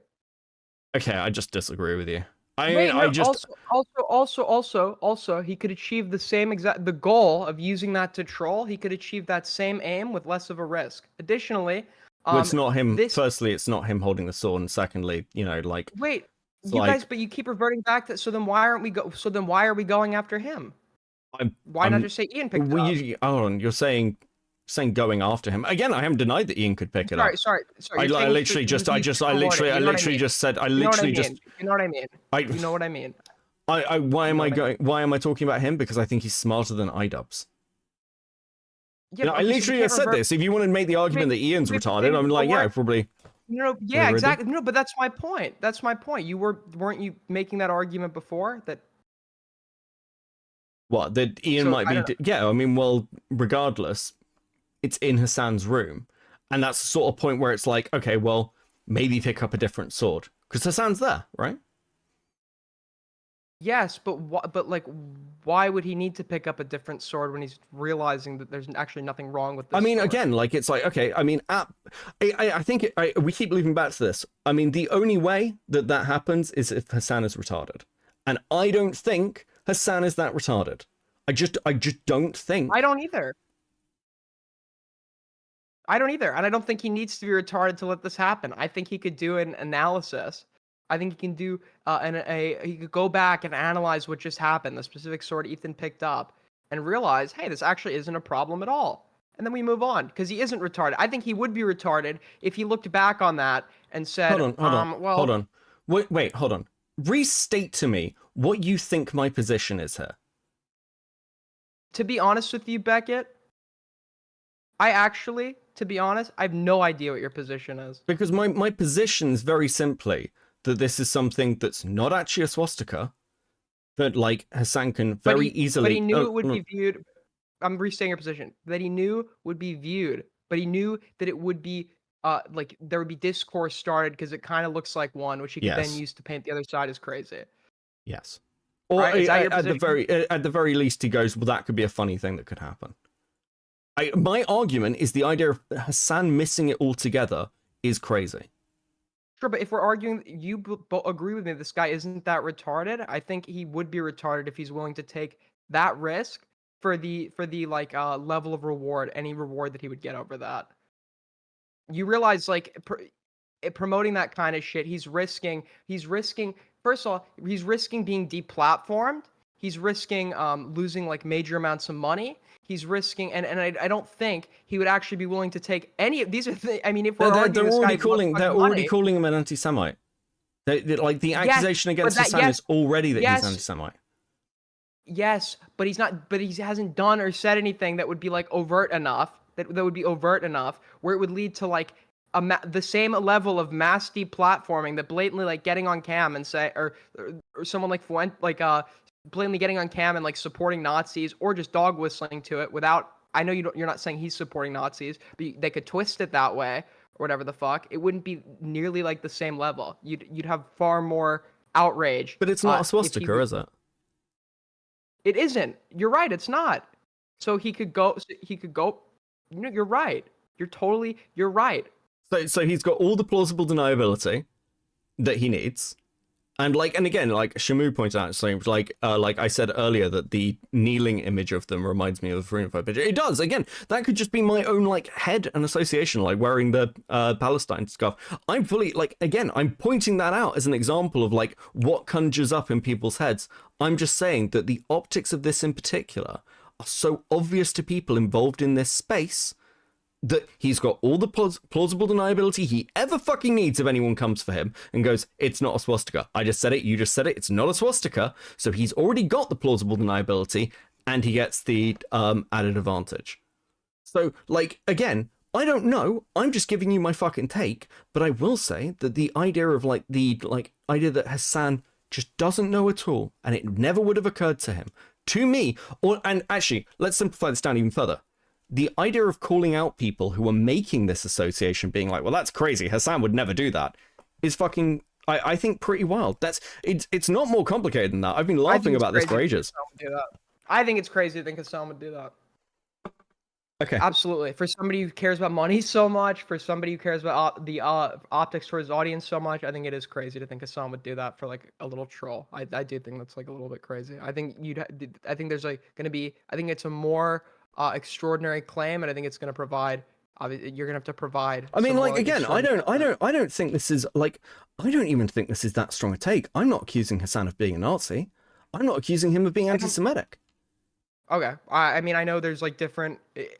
Okay, I just disagree with you. Also, he could achieve the same the goal of using that to troll. He could achieve that same aim with less of a risk. Additionally, well, it's not him. Firstly, it's not him holding the sword, and secondly, wait, guys, but you keep reverting back to. So then why are we going after him? Why not just say Ian picked it up? Hold on, you're saying going after him again. I haven't denied that Ian could pick it up. Sorry. I literally just said. You know what I mean. Why am I talking about him? Because I think he's smarter than iDubbbz. Yeah, I literally just said this. If you want to make the argument that Ian's retarded, I'm like, yeah, probably. Yeah, exactly. No, but that's my point. You weren't you making that argument before that? What, that Ian might be... Yeah, I mean, well, regardless, it's in Hasan's room. And that's the sort of point where it's like, okay, well, maybe pick up a different sword. Because Hasan's there, right? Yes, but why would he need to pick up a different sword when he's realizing that there's actually nothing wrong with this sword? Again, like, it's like, okay, I mean, I think we keep looping back to this. I mean, the only way that happens is if Hasan is retarded. And I don't think Hasan is that retarded. I just don't think. I don't either. And I don't think he needs to be retarded to let this happen. I think he could do an analysis. I think he can do he could go back and analyze what just happened, the specific sword Ethan picked up, and realize, hey, this actually isn't a problem at all. And then we move on, because he isn't retarded. I think he would be retarded if he looked back on that and said, hold on. Wait, hold on. Restate to me what you think my position is here. To be honest with you, Beckett, I have no idea what your position is. Because my position is very simply that this is something that's not actually a swastika, that like Hasan can very easily... But he knew it would be viewed... I'm restating your position. That he knew would be viewed, but he knew that it would be... like, there would be discourse started because it kind of looks like one, which he could then use to paint the other side as crazy. Yes. Or right, at the very least, he goes, well, that could be a funny thing that could happen. My argument is the idea of Hasan missing it altogether is crazy. Sure, but if we're arguing, you agree with me, this guy isn't that retarded. I think he would be retarded if he's willing to take that risk for the like level of reward, any reward that he would get over that. You realize, like, promoting that kind of shit, he's risking. First of all, he's risking being deplatformed. He's risking losing like major amounts of money. He's risking, and I don't think he would actually be willing to take any of these. I mean, if we're arguing this guy, they're already calling him an anti-Semite. Like the accusation against Hasan is already that he's anti-Semite. Yes, but he's not. But he hasn't done or said anything that would be like overt enough. That would be overt enough where it would lead to like the same level of mass deplatforming, that blatantly like getting on cam and say, or someone like blatantly getting on cam and like supporting Nazis, or just dog whistling to it without. I know you're not saying he's supporting Nazis, but they could twist it that way or whatever the fuck. It wouldn't be nearly like the same level. You'd have far more outrage. But it's not a swastika, is it? It isn't. You're right. It's not. So he could go. you're right. You're right. So he's got all the plausible deniability that he needs. And again, Shamu pointed out, so like I said earlier, that the kneeling image of them reminds me of the Freedom picture. It does. Again, that could just be my own head and association, wearing the Palestine scarf. I'm fully again, I'm pointing that out as an example of what conjures up in people's heads. I'm just saying that the optics of this in particular are so obvious to people involved in this space that he's got all the plausible deniability he ever fucking needs if anyone comes for him and goes, it's not a swastika. I just said it, you just said it, it's not a swastika. So he's already got the plausible deniability and he gets the added advantage. So, again, I don't know. I'm just giving you my fucking take, but I will say that the idea of the idea that Hasan just doesn't know at all and it never would have occurred to him, to me, and actually, let's simplify this down even further. The idea of calling out people who are making this association, being well, that's crazy, Hasan would never do that, is fucking, I think, pretty wild. It's not more complicated than that. I've been laughing about this for ages. I think it's crazy to think Hasan would do that. Okay. Absolutely. For somebody who cares about money so much, for somebody who cares about the optics for his audience so much, I think it is crazy to think Hasan would do that for a little troll. I do think that's a little bit crazy. I think there's going to be, I think it's a more extraordinary claim, and I think it's going to provide. You're going to have to provide. I mean, again, I don't think this is I don't even think this is that strong a take. I'm not accusing Hasan of being a Nazi. I'm not accusing him of being anti-Semitic. Okay, I mean, I know there's different.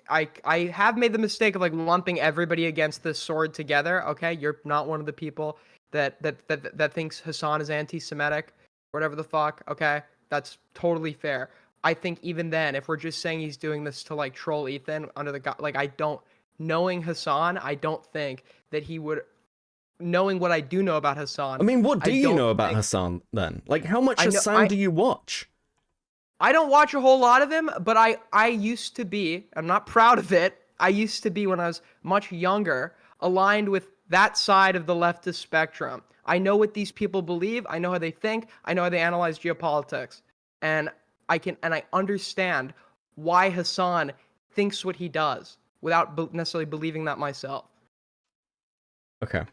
I have made the mistake of lumping everybody against this sword together. Okay, you're not one of the people that thinks Hasan is anti-Semitic, whatever the fuck. Okay, that's totally fair. I think even then, if we're just saying he's doing this to troll Ethan under the knowing Hasan, I don't think that he would, knowing what I do know about Hasan. I mean, what do you know about Hasan then? How much Hasan do you watch? I don't watch a whole lot of him, but I used to be, I'm not proud of it, I used to be, when I was much younger, aligned with that side of the leftist spectrum. I know what these people believe, I know how they think, I know how they analyze geopolitics. And I understand why Hasan thinks what he does without necessarily believing that myself. Okay.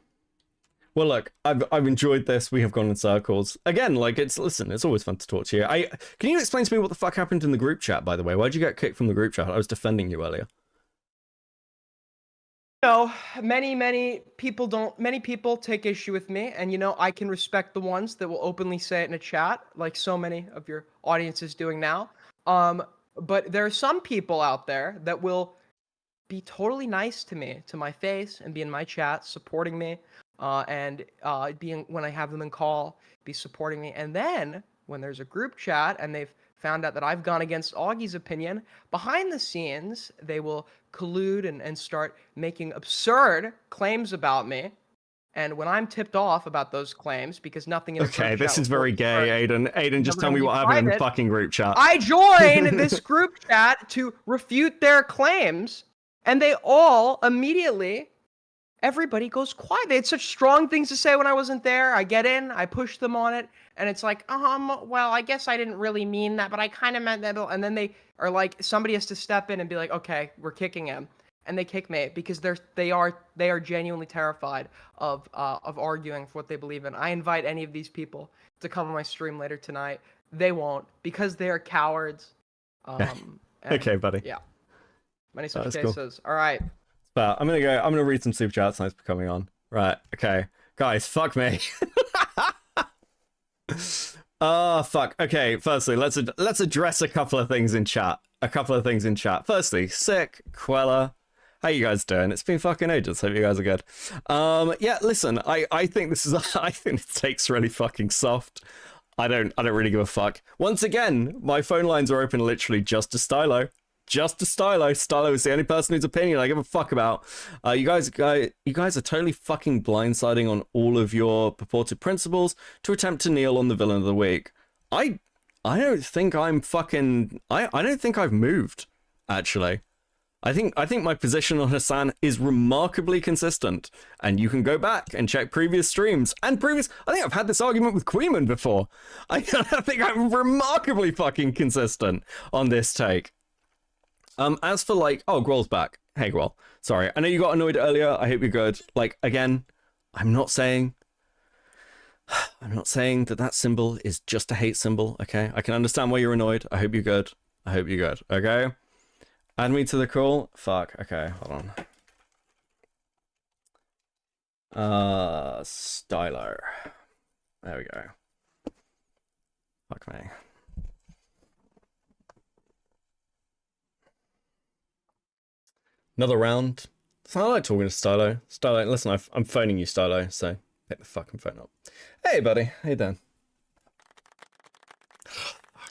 Well, look, I've enjoyed this. We have gone in circles. Again, it's always fun to talk to you. Can you explain to me what the fuck happened in the group chat, by the way? Why'd you get kicked from the group chat? I was defending you earlier. Many people take issue with me, and I can respect the ones that will openly say it in a chat, like so many of your audience is doing now. But there are some people out there that will be totally nice to me, to my face, and be in my chat supporting me, and being, when I have them in call, be supporting me. And then when there's a group chat and they've found out that I've gone against Augie's opinion, behind the scenes, they will collude and start making absurd claims about me. And when I'm tipped off about those claims, because nothing in the Okay, group this chat is very gay, Aiden. Aiden, just tell me what happened in the fucking group chat. I join this group chat to refute their claims, and they all immediately, everybody goes quiet. They had such strong things to say when I wasn't there. I get in, I push them on it, and it's well, I guess I didn't really mean that, but I kind of meant that. And then they are somebody has to step in and be like, okay, we're kicking him. And they kick me because they are genuinely terrified of arguing for what they believe in. I invite any of these people to come on my stream later tonight. They won't, because they are cowards. Okay, buddy. Yeah. Many such That's cases. Cool. All right. But I'm gonna read some super chats. Thanks for coming on. Right. Okay, guys. Fuck me. Fuck. Okay. Firstly, let's address a couple of things in chat. Firstly, Sick, Quella. How you guys doing? It's been fucking ages. Hope you guys are good. Yeah, listen, I think this is I think the take's really fucking soft. I don't really give a fuck. Once again, my phone lines are open literally just to Stylo. Just to Stylo. Stylo is the only person whose opinion I give a fuck about. You guys are totally fucking blindsiding on all of your purported principles to attempt to kneel on the villain of the week. I don't think I'm fucking I don't think I've moved, actually. I think my position on Hasan is remarkably consistent, and you can go back and check previous streams and previous. I think I've had this argument with Queeman before. I think I'm remarkably fucking consistent on this take. As for oh, Grohl's back. Hey, well, sorry. I know you got annoyed earlier. I hope you're good. Like, again, I'm not saying that symbol is just a hate symbol, okay? I can understand why you're annoyed. I hope you're good. I hope you're good, okay? Add me to the call. Fuck, okay, hold on. Stylo. There we go. Fuck me. Another round. So I like talking to Stylo. Stylo, listen, I'm phoning you, Stylo, so pick the fucking phone up. Hey, buddy. How you doing?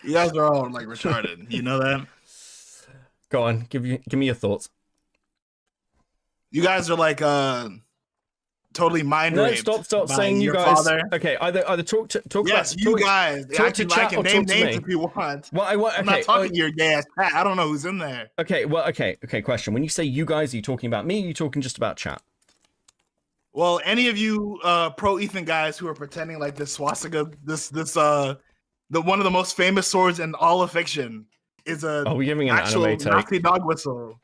You guys are all like retarded. You know that? Go on. Give me your thoughts. You guys are like totally mind raped. Stop by saying you your guys. father. Okay, either talk Yes, about, you guys. talk to Actually, I chat or can name talk to names me. if you want. Well, I'm not talking to your gay ass chat. I don't know who's in there. Okay, well, okay. Question: when you say you guys, are you talking about me? Or are you talking just about chat? Well, any of you pro Ethan guys who are pretending like this swastika, the one of the most famous swords in all of fiction is a Are we giving an actual anime take? Nazi dog whistle.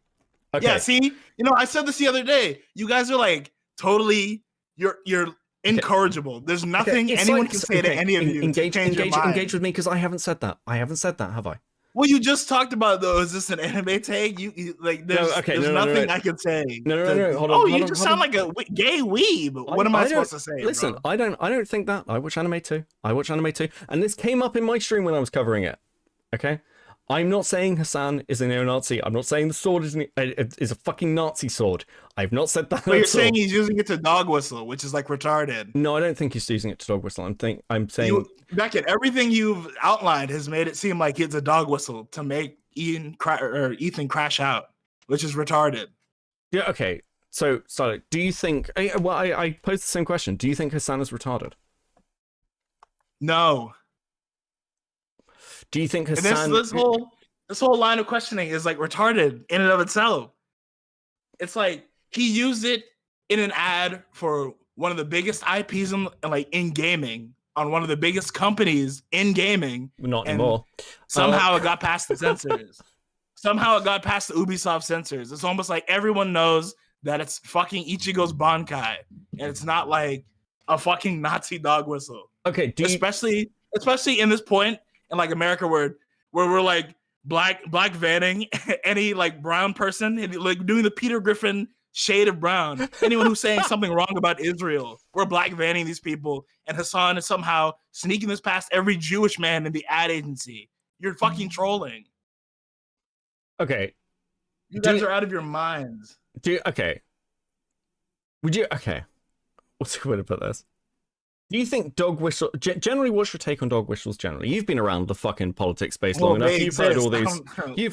Okay. Yeah, see, I said this the other day. You guys are like totally, you're incorrigible. There's nothing anyone can say to any of you to change your mind. Engage with me because I haven't said that. I haven't said that, have I? Well, you just talked about though. Is this an anime take? You like there's nothing I can say. No. Hold on. You just sound like a gay weeb. What am I supposed to say? Listen, bro? I don't think that. I watch anime too. And this came up in my stream when I was covering it. Okay. I'm not saying Hasan is a neo-Nazi. I'm not saying the sword is a fucking Nazi sword. I've not said that. But you're saying he's using it to dog whistle, which is like retarded. No, I don't think he's using it to dog whistle. I'm saying Beckett, everything you've outlined has made it seem like it's a dog whistle to make Ethan crash out, which is retarded. Yeah. Okay. So, do you think? Well, I posed the same question. Do you think Hasan is retarded? No. Do you think Hasan? This whole line of questioning is like retarded in and of itself. It's like he used it in an ad for one of the biggest IPs in gaming on one of the biggest companies in gaming. Not anymore. Somehow it got past the censors. Somehow it got past the Ubisoft censors. It's almost like everyone knows that it's fucking Ichigo's Bankai, and it's not like a fucking Nazi dog whistle. Okay, especially in this point in like America where we're like black vanning any like brown person and like doing the Peter Griffin shade of brown. Anyone who's saying something wrong about Israel, we're black vanning these people, and Hasan is somehow sneaking this past every Jewish man in the ad agency. You're fucking trolling. Okay. You guys are out of your minds. Okay. What's a good way to put this? Do you think dog whistle generally? What's your take on dog whistles generally? You've been around the fucking politics space long enough. You've heard all these.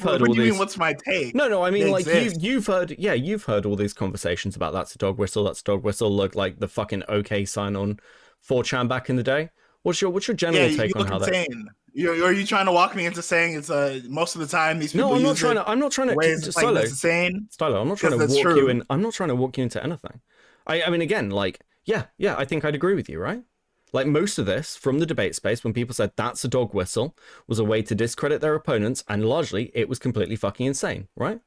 What do you mean? What's my take? No. I mean, they like exist. you've heard all these conversations about that's a dog whistle. That's a dog whistle. Look like the fucking OK sign on 4chan back in the day. What's your general take on how insane. Are you trying to walk me into saying it's most of the time these people? No, I'm not trying to. Stylo, insane. Stylo, I'm not trying to walk you in. I'm not trying to walk you into anything. I mean, again, like, yeah, I think I'd agree with you, right? Like most of this from the debate space, when people said that's a dog whistle, was a way to discredit their opponents, and largely it was completely fucking insane, right?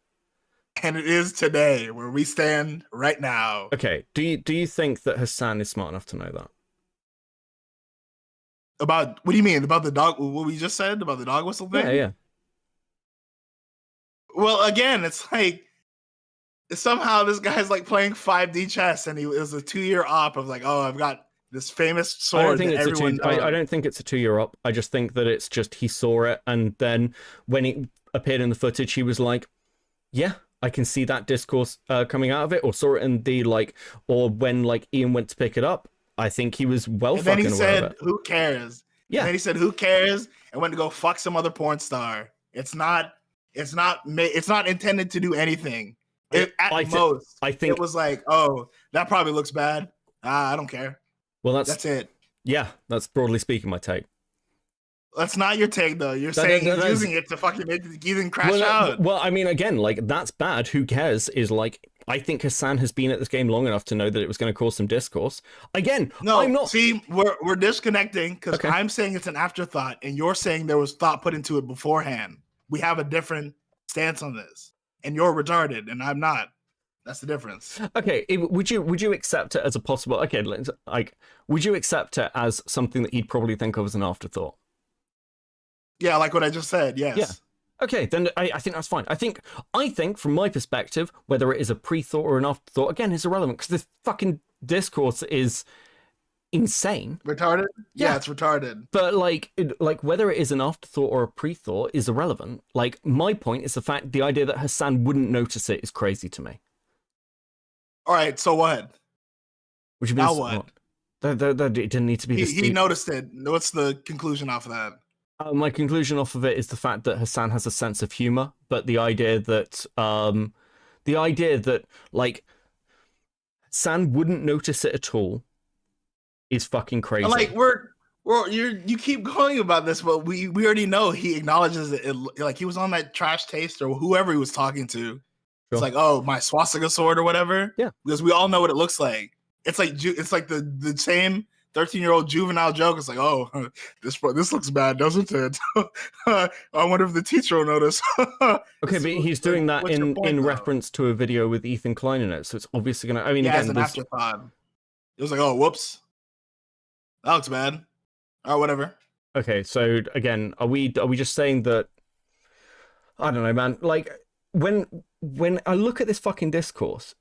And it is today where we stand right now. Okay, do you think that Hasan is smart enough to know that? About what do you mean about the dog? What we just said about the dog whistle thing? Yeah. Well, again, it's like somehow this guy's like playing 5D chess, and it was a 2-year op of like, oh, I've got this famous sword. I don't think it's a 2-year op. I just think that it's just he saw it, and then when it appeared in the footage, he was like, yeah, I can see that discourse coming out of it, or saw it in the or when like Ian went to pick it up. I think he was fucking aware of it. And then he said, who cares? Yeah. And then he said, who cares? And went to go fuck some other porn star. It's not intended to do anything. I think it was like, oh, that probably looks bad. I don't care. Well, that's it. Yeah, that's broadly speaking my take. That's not your take, though. You're saying he's using it to fucking make Ethan crash out. Well, I mean, again, like, that's bad. Who cares? Is like, I think Hasan has been at this game long enough to know that it was going to cause some discourse. Again, no, I'm not. See, we're disconnecting because I'm saying it's an afterthought, and you're saying there was thought put into it beforehand. We have a different stance on this, and you're retarded, and I'm not. That's the difference. Okay, would you accept it as a possible? Okay, would you accept it as something that he'd probably think of as an afterthought? Yeah, like what I just said. Yes. Yeah. Okay, then I think that's fine. I think from my perspective, whether it is a pre-thought or an afterthought, again, is irrelevant because this fucking discourse is insane. Retarded? Yeah, it's retarded. But like whether it is an afterthought or a pre-thought is irrelevant. Like my point is the idea that Hasan wouldn't notice it is crazy to me. All right, so what? Which now what? It didn't need to be. He noticed it. What's the conclusion off of that? My conclusion off of it is the fact that Hasan has a sense of humor, but the idea that like Hasan wouldn't notice it at all is fucking crazy. Like you keep going about this, but we already know he acknowledges it. Like he was on that trash taste or whoever he was talking to. Sure. It's like, oh, my swastika sword or whatever. Yeah, because we all know what it looks like. It's like the same 13-year-old juvenile joke. It's like, oh, this looks bad, doesn't it? I wonder if the teacher will notice. Okay, but he's doing that in reference to a video with Ethan Klein in it, so it's obviously gonna. I mean, again, as an afterthought. It was like, oh, whoops, that looks bad. Or whatever. Okay, so again, are we just saying that? I don't know, man. Like when I look at this fucking discourse,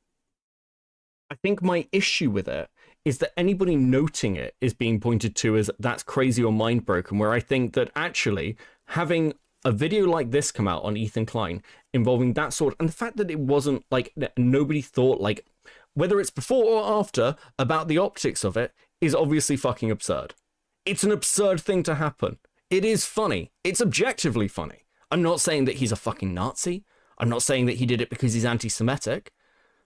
I think my issue with it is that anybody noting it is being pointed to as that's crazy or mind broken, where I think that actually having a video like this come out on Ethan Klein involving that sort, and the fact that it wasn't like nobody thought, like whether it's before or after, about the optics of it is obviously fucking absurd. It's an absurd thing to happen. It is funny. It's objectively funny. I'm not saying that he's a fucking Nazi. I'm not saying that he did it because he's anti-Semitic.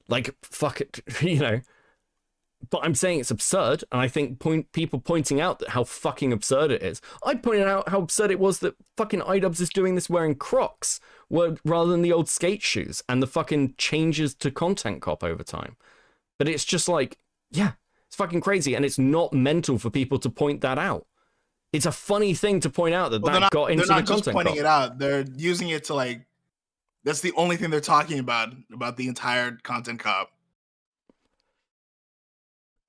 Like, fuck it, you know. But I'm saying it's absurd, and I think people pointing out that how fucking absurd it is. I pointed out how absurd it was that fucking iDubbbz is doing this wearing Crocs rather than the old skate shoes, and the fucking changes to content cop over time. But it's just like, yeah, it's fucking crazy, and it's not mental for people to point that out. It's a funny thing to point out that got into the content cop. They're not just pointing it out, they're using it to like, that's the only thing they're talking about the entire content cop.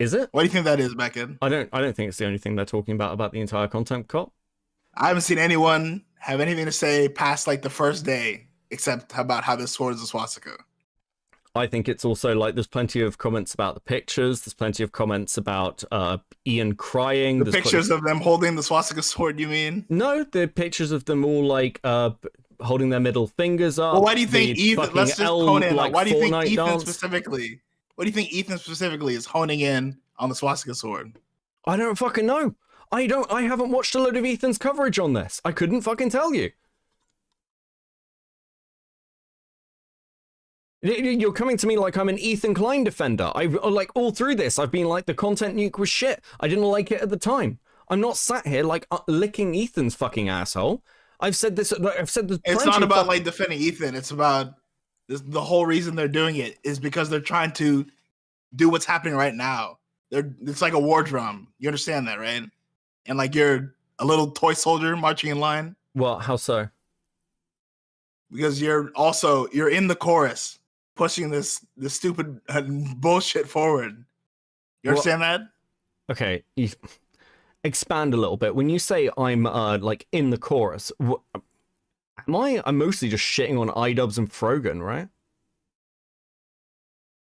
Is it? What do you think that is, Beckett? I don't think it's the only thing they're talking about the entire content cop. I haven't seen anyone have anything to say past like the first day, except about how this sword is a swastika. I think it's also like there's plenty of comments about the pictures. There's plenty of comments about Ian crying. The pictures of them holding the swastika sword, you mean? No, the pictures of them all like holding their middle fingers up. Well, why do you think Ethan? Let's just hone in. Like, why do you think Fortnite Ethan dance? specifically? What do you think Ethan specifically is honing in on the swastika sword? I don't fucking know. I haven't watched a load of Ethan's coverage on this. I couldn't fucking tell you. You're coming to me like I'm an Ethan Klein defender. I like all through this. I've been like the content nuke was shit. I didn't like it at the time. I'm not sat here like licking Ethan's fucking asshole. I've said this. It's not about like defending Ethan. It's about the whole reason they're doing it is because they're trying to do what's happening right now. It's like a war drum. You understand that, right? And like you're a little toy soldier marching in line. Well, how so? Because you're in the chorus pushing this stupid bullshit forward. You understand that? Okay, you expand a little bit. When you say I'm like in the chorus, I'm mostly just shitting on iDubbbz and Frogan, right?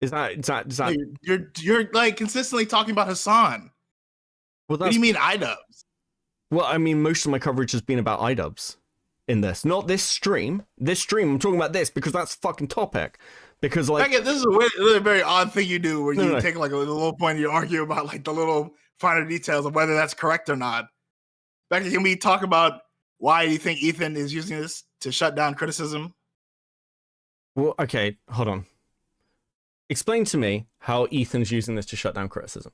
Is that you're like consistently talking about Hasan? Well, what do you mean iDubbbz? Well, I mean most of my coverage has been about iDubbbz in this, not this stream. This stream, I'm talking about this because that's fucking topic. Because like, this is a very odd thing you do where you take like a little point and you argue about like the little finer details of whether that's correct or not. Becky, can we talk about why you think Ethan is using this to shut down criticism? Well, okay, hold on. Explain to me how Ethan's using this to shut down criticism.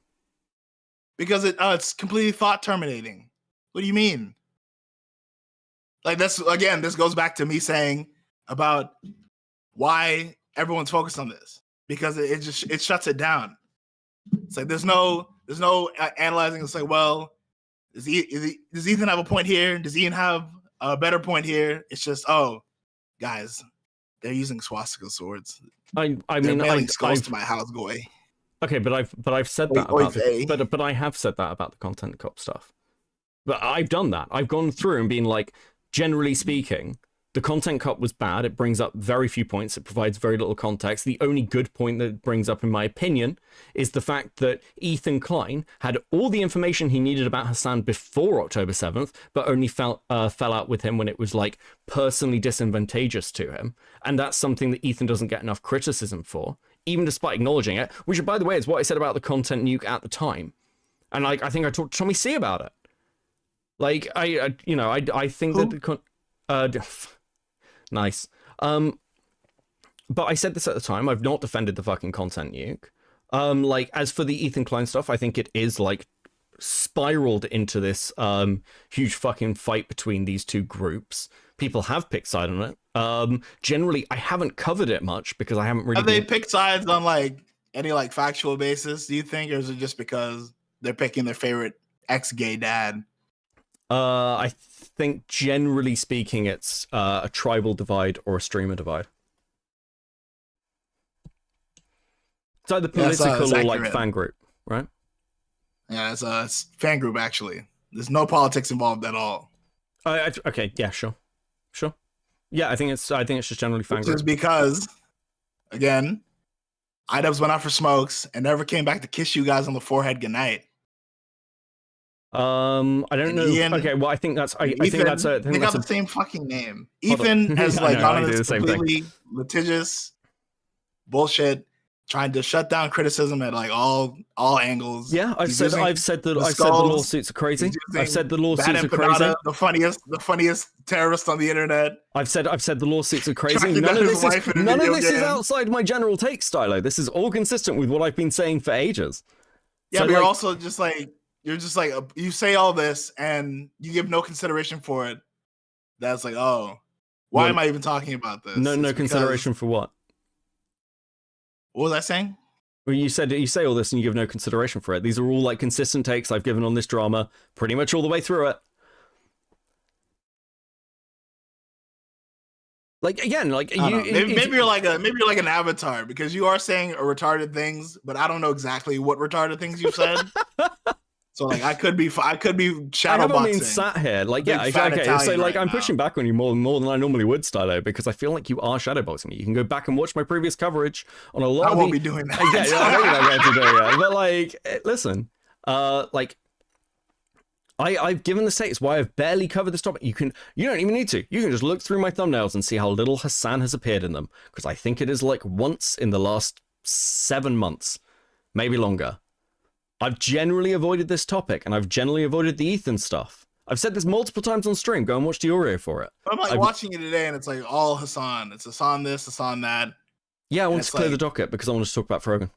Because it's completely thought terminating. What do you mean? Like this goes back to me saying about why everyone's focused on this, because it shuts it down. It's like there's no analyzing. It's like, well, does Ethan have a point here? Does Ian have a better point here? It's just, oh, guys, they're using swastika swords. I They're mean, mailing skulls I've to my house, boy. okay, but I've said that about but I have said that about the content cop stuff. But I've done that. I've gone through and been like, generally speaking, the content cop was bad. It brings up very few points. It provides very little context. The only good point that it brings up, in my opinion, is the fact that Ethan Klein had all the information he needed about Hasan before October 7th, but only fell out with him when it was like personally disadvantageous to him. And that's something that Ethan doesn't get enough criticism for, even despite acknowledging it, which, by the way, is what I said about the content nuke at the time. And like, I think I talked to Tommy C about it. Like, I think that nice. But I said this at the time. I've not defended the fucking content nuke. Like, as for the Ethan Klein stuff, I think it is like spiraled into this huge fucking fight between these two groups. People have picked side on it. Generally, I haven't covered it much because I haven't really. Have they picked sides on like any like factual basis? Do you think, or is it just because they're picking their favorite ex-gay dad? I think generally speaking, it's a tribal divide or a streamer divide. It's either political or like fan group, right? Yeah, it's a fan group actually. There's no politics involved at all. Okay, yeah, sure. Yeah, I think it's just generally fan group. Just because, again, Idubbbz went out for smokes and never came back to kiss you guys on the forehead goodnight. I don't know. Ian, okay, well, I think that's. I think that's a. They got the same fucking name. Ethan has like gone into this completely litigious bullshit, trying to shut down criticism at like all angles. Yeah, I've said the lawsuits are crazy. I've said the lawsuits are crazy. The funniest terrorist on the internet. I've said the lawsuits are crazy. None of this is outside my general take, Stylo. This is all consistent with what I've been saying for ages. Yeah, but you're also just like. You're just like, you say all this and you give no consideration for it. That's like, oh, why am I even talking about this? No consideration for what? What was I saying? Well, you say all this and you give no consideration for it. These are all like consistent takes I've given on this drama pretty much all the way through it. Like again, like maybe you're like an avatar because you are saying retarded things, but I don't know exactly what retarded things you said. So like I could be shadowboxing. I haven't been sat here like okay. So like I'm pushing back on you more than I normally would, Stylo, because I feel like you are shadowboxing me. You can go back and watch my previous coverage on a lot. I won't be doing that. I know you're not going to do it. But like, listen, like I've given the states why I've barely covered this topic. You don't even need to. You can just look through my thumbnails and see how little Hasan has appeared in them, because I think it is like once in the last 7 months, maybe longer. I've generally avoided this topic, and I've generally avoided the Ethan stuff. I've said this multiple times on stream. Go and watch the Oreo for it. But I'm like watching it today, and it's like all Hasan. It's Hasan this, Hasan that. Yeah, I want to clear the docket because I want to talk about Frogan.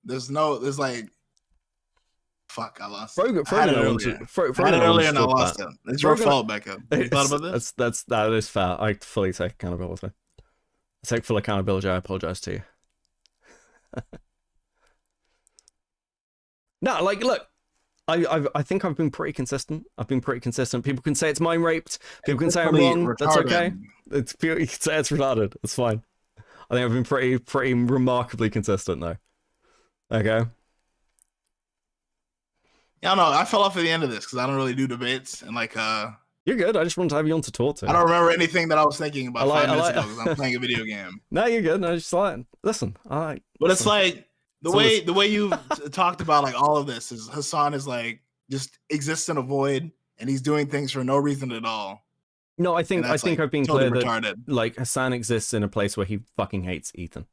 There's like, fuck, I lost. Frogan, I had it earlier and I lost it. It's your fault, Becca. You thought about this? That is fair. I fully take accountability. I take full accountability. I apologize to you. No, like, look, I think I've been pretty consistent. People can say it's mind raped. People can say I'm wrong. Retarded. That's okay. You can say it's retarded. It's fine. I think I've been pretty remarkably consistent though. Okay. Yeah, no, I fell off at the end of this because I don't really do debates and like You're good. I just wanted to have you on to talk to. I don't remember anything that I was thinking about 5 minutes ago because I'm playing a video game. No, you're good. I just like listen. But it's like. The way you talked about like all of this is Hasan is like just exists in a void and he's doing things for no reason at all. No, I think I've been totally clear retarded. that like Hasan exists in a place where he fucking hates Ethan,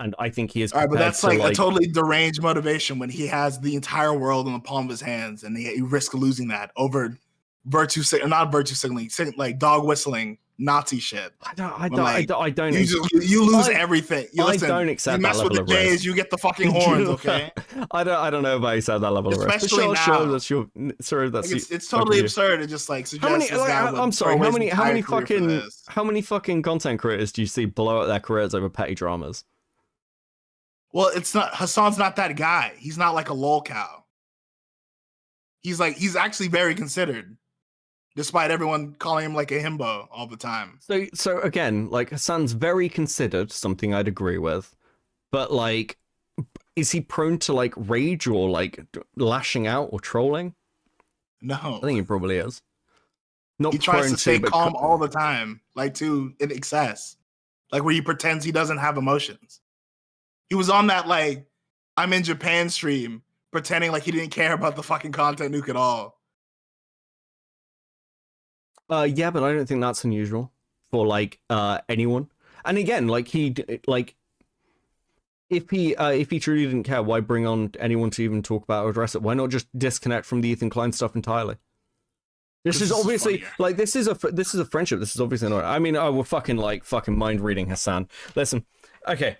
and I think he is. All right, but that's like a totally deranged motivation when he has the entire world in the palm of his hands and he risks losing that over not virtue signaling, like dog whistling. Nazi shit. I don't. You lose everything. I don't accept you mess that level with the of risk. Jays, you get the fucking horns. Okay. I don't know if I accept that level of risk. Especially now. Sure, that's your. Sorry, that's like it's totally absurd to just like suggest this guy. I'm sorry. How many fucking content creators do you see blow up their careers over petty dramas? Well, it's not. Hasan's not that guy. He's not like a lol cow. He's actually very considered. despite everyone calling him like a himbo all the time. So again, like Hasan's very considered, something I'd agree with, but like, is he prone to like rage or like lashing out or trolling? No, I think he probably is. Not he tries prone to stay but calm all the time, like to in excess, like where he pretends he doesn't have emotions. He was on that like I'm in Japan stream, pretending like he didn't care about the fucking content nuke at all. Yeah, but I don't think that's unusual for like anyone. And again, like if he truly didn't care, why bring on anyone to even talk about or address it? Why not just disconnect from the Ethan Klein stuff entirely? This is obviously like this is a friendship. This is obviously not. I mean, we're fucking mind reading Hasan. Listen, okay.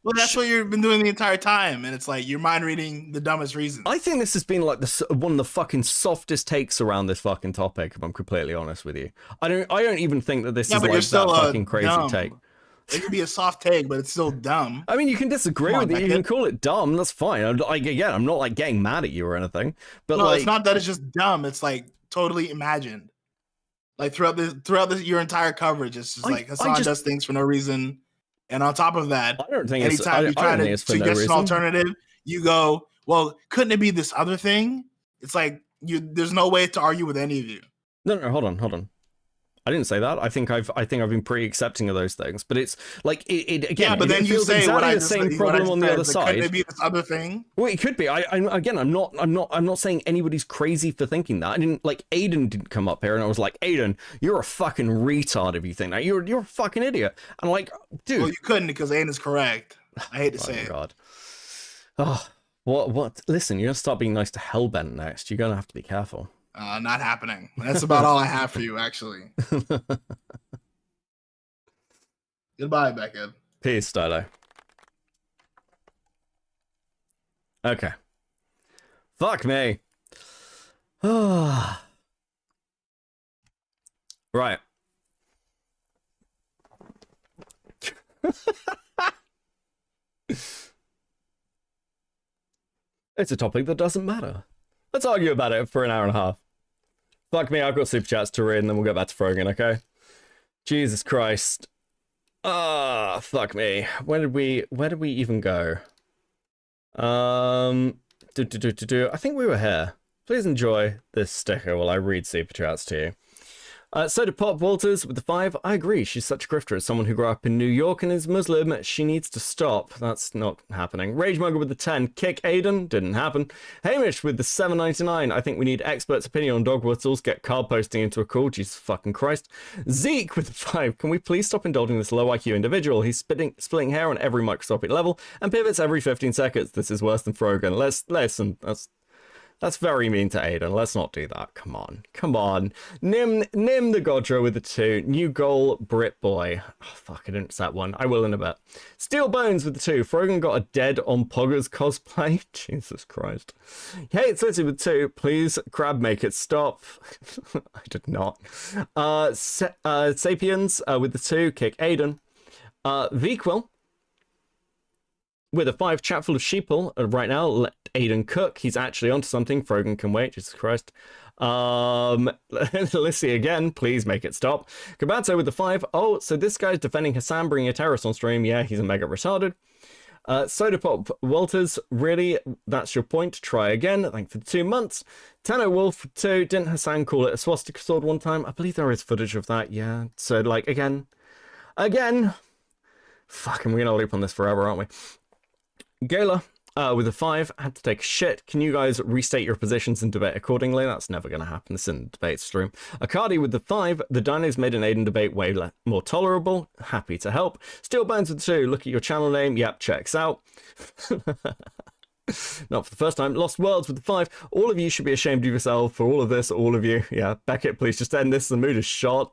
Well, that's what you've been doing the entire time, and it's like you're mind reading the dumbest reasons. I think this has been like one of the fucking softest takes around this fucking topic. If I'm completely honest with you, I don't even think that this is like that fucking crazy dumb. take. It could be a soft take, but it's still dumb. I mean, you can disagree with it. You can call it dumb. That's fine. Again, I'm not like getting mad at you or anything. But no, like, it's not that it's just dumb. It's like totally imagined. Like throughout your entire coverage, it's just like Hasan does things for no reason. And on top of that, I don't think anytime you try to suggest an alternative, you go, "Well, couldn't it be this other thing?" It's like there's no way to argue with any of you. No, hold on. I didn't say that. I think I've been pretty accepting of those things, but it's like it again. Yeah, but then you say exactly the same problem on the other side. Couldn't it be this other thing? Well, it could be. I'm not saying anybody's crazy for thinking that. I didn't like Aiden didn't come up here and I was like, Aiden, you're a fucking retard if you think that. You're a fucking idiot. I'm like, dude. Well, you couldn't because Aiden's correct. I hate to say it. God. Oh, what? Listen, you're gonna start being nice to Hellbent next. You're gonna have to be careful. Not happening. That's about all I have for you, actually. Goodbye, Becca. Peace, Dodo. Okay. Fuck me. Right. It's a topic that doesn't matter. Let's argue about it for an hour and a half. Fuck me, I've got super chats to read and then we'll get back to Frogan, okay? Jesus Christ. Fuck me. Where did we even go? I think we were here. Please enjoy this sticker while I read super chats to you. So did Pop Walters with the 5. I agree, she's such a grifter. As someone who grew up in New York and is Muslim, she needs to stop. That's not happening. Rage Mugger with the 10. Kick Aiden. Didn't happen. Hamish with the 7.99. I think we need experts' opinion on dog whistles. Get card posting into a call. Jesus fucking Christ. Zeke with the 5. Can we please stop indulging this low IQ individual? He's splitting hair on every microscopic level and pivots every 15 seconds. This is worse than Frogan. Listen. That's very mean to Aiden. Let's not do that. Come on. Nim the Godra with the 2. New goal, Brit boy. Oh, fuck, I didn't set one. I will in a bit. Steel Bones with the 2. Frogan got a dead on Poggers cosplay. Jesus Christ. Hate City with 2. Please, Crab, make it stop. I did not. Sapiens with the 2. Kick Aiden. Vequil with a 5. Chat full of sheeple right now. Let Aiden cook. He's actually onto something. Frogan can wait. Jesus Christ. Lissy again. Please make it stop. Kabato with the 5. Oh, so this guy's defending Hasan bringing a terrorist on stream. Yeah, he's a mega retarded. Soda Pop Walters. Really? That's your point? Try again. Thanks for the 2 months. Tano Wolf 2. Didn't Hasan call it a swastika sword one time? I believe there is footage of that. Yeah. So like again. Fucking, we're gonna loop on this forever, aren't we? Gala with a 5, had to take a shit. Can you guys restate your positions and debate accordingly? That's never going to happen. This isn't a debate stream. Akadi with the 5, the Dinos made an Aiden debate way more tolerable. Happy to help. Steel Bones with 2, look at your channel name. Yep, checks out. Not for the first time. Lost Worlds with the 5. All of you should be ashamed of yourself for all of this. All of you. Yeah, Beckett, please just end this. The mood is shot.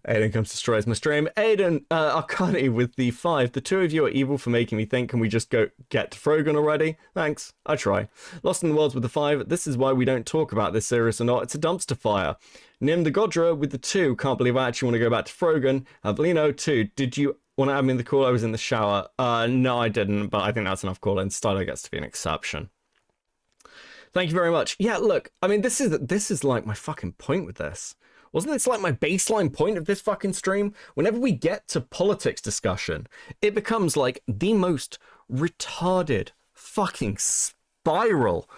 Aiden comes destroys my stream. Aiden, Arcani with the 5. The 2 of you are evil for making me think. Can we just go get to Frogan already? Thanks. I try. Lost in the Worlds with the 5. This is why we don't talk about this, serious or not. It's a dumpster fire. Nim the Godra with the 2. Can't believe I actually want to go back to Frogan. Avelino 2. Did you want to add me in the call? I was in the shower. No, I didn't, but I think that's enough call-in. Stylo gets to be an exception. Thank you very much. Yeah, look, I mean, this is like my fucking point with this. Wasn't this like my baseline point of this fucking stream? Whenever we get to politics discussion, it becomes like the most retarded fucking spiral.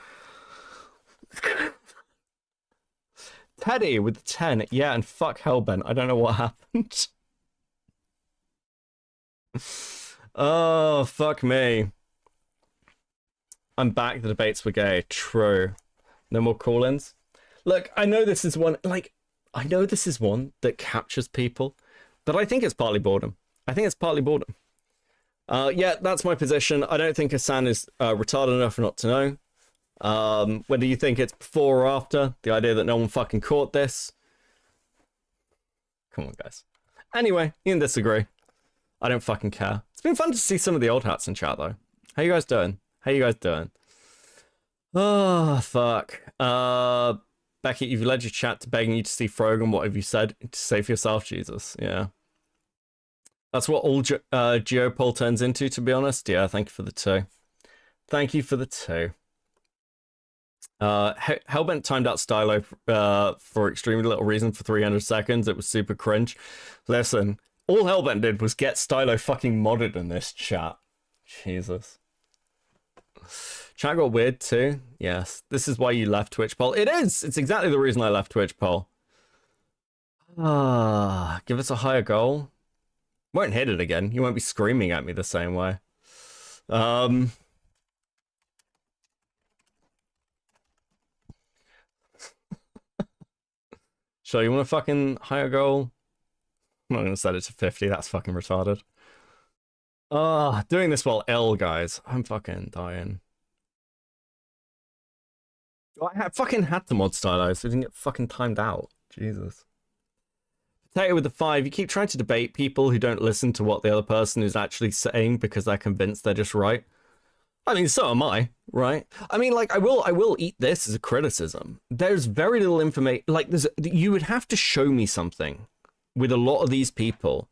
Teddy with the 10. Yeah, and fuck Hellbent. I don't know what happened. Oh, fuck me. I'm back. The debates were gay. True. No more call-ins. Look, I know this is one, like, I know this is one that captures people, but I think it's partly boredom. I think it's partly boredom. Yeah, that's my position. I don't think Hasan is retarded enough not to know. Whether you think it's before or after, the idea that no one fucking caught this. Come on, guys. Anyway, you can disagree. I don't fucking care. It's been fun to see some of the old hats in chat, though. How you guys doing? How you guys doing? Oh, fuck. Becky, you've led your chat to begging you to see Frogan. What have you said? To save yourself, Jesus. Yeah. That's what all Geopol turns into, to be honest. Yeah, thank you for the 2. Thank you for the 2. Hellbent timed out Stylo for extremely little reason for 300 seconds. It was super cringe. Listen, all Hellbent did was get Stylo fucking modded in this chat. Jesus. Chat got weird too. Yes. This is why you left Twitch poll. It is! It's exactly the reason I left Twitch poll. Give us a higher goal. Won't hit it again. You won't be screaming at me the same way. So you want a fucking higher goal? I'm not gonna set it to 50. That's fucking retarded. Doing this while L, guys. I'm fucking dying. I fucking had to mod stylize, so it didn't get fucking timed out. Jesus. Potato with the 5. You keep trying to debate people who don't listen to what the other person is actually saying because they're convinced they're just right. I mean, so am I, right? I mean, like, I will eat this as a criticism. There's very little information. Like, you would have to show me something with a lot of these people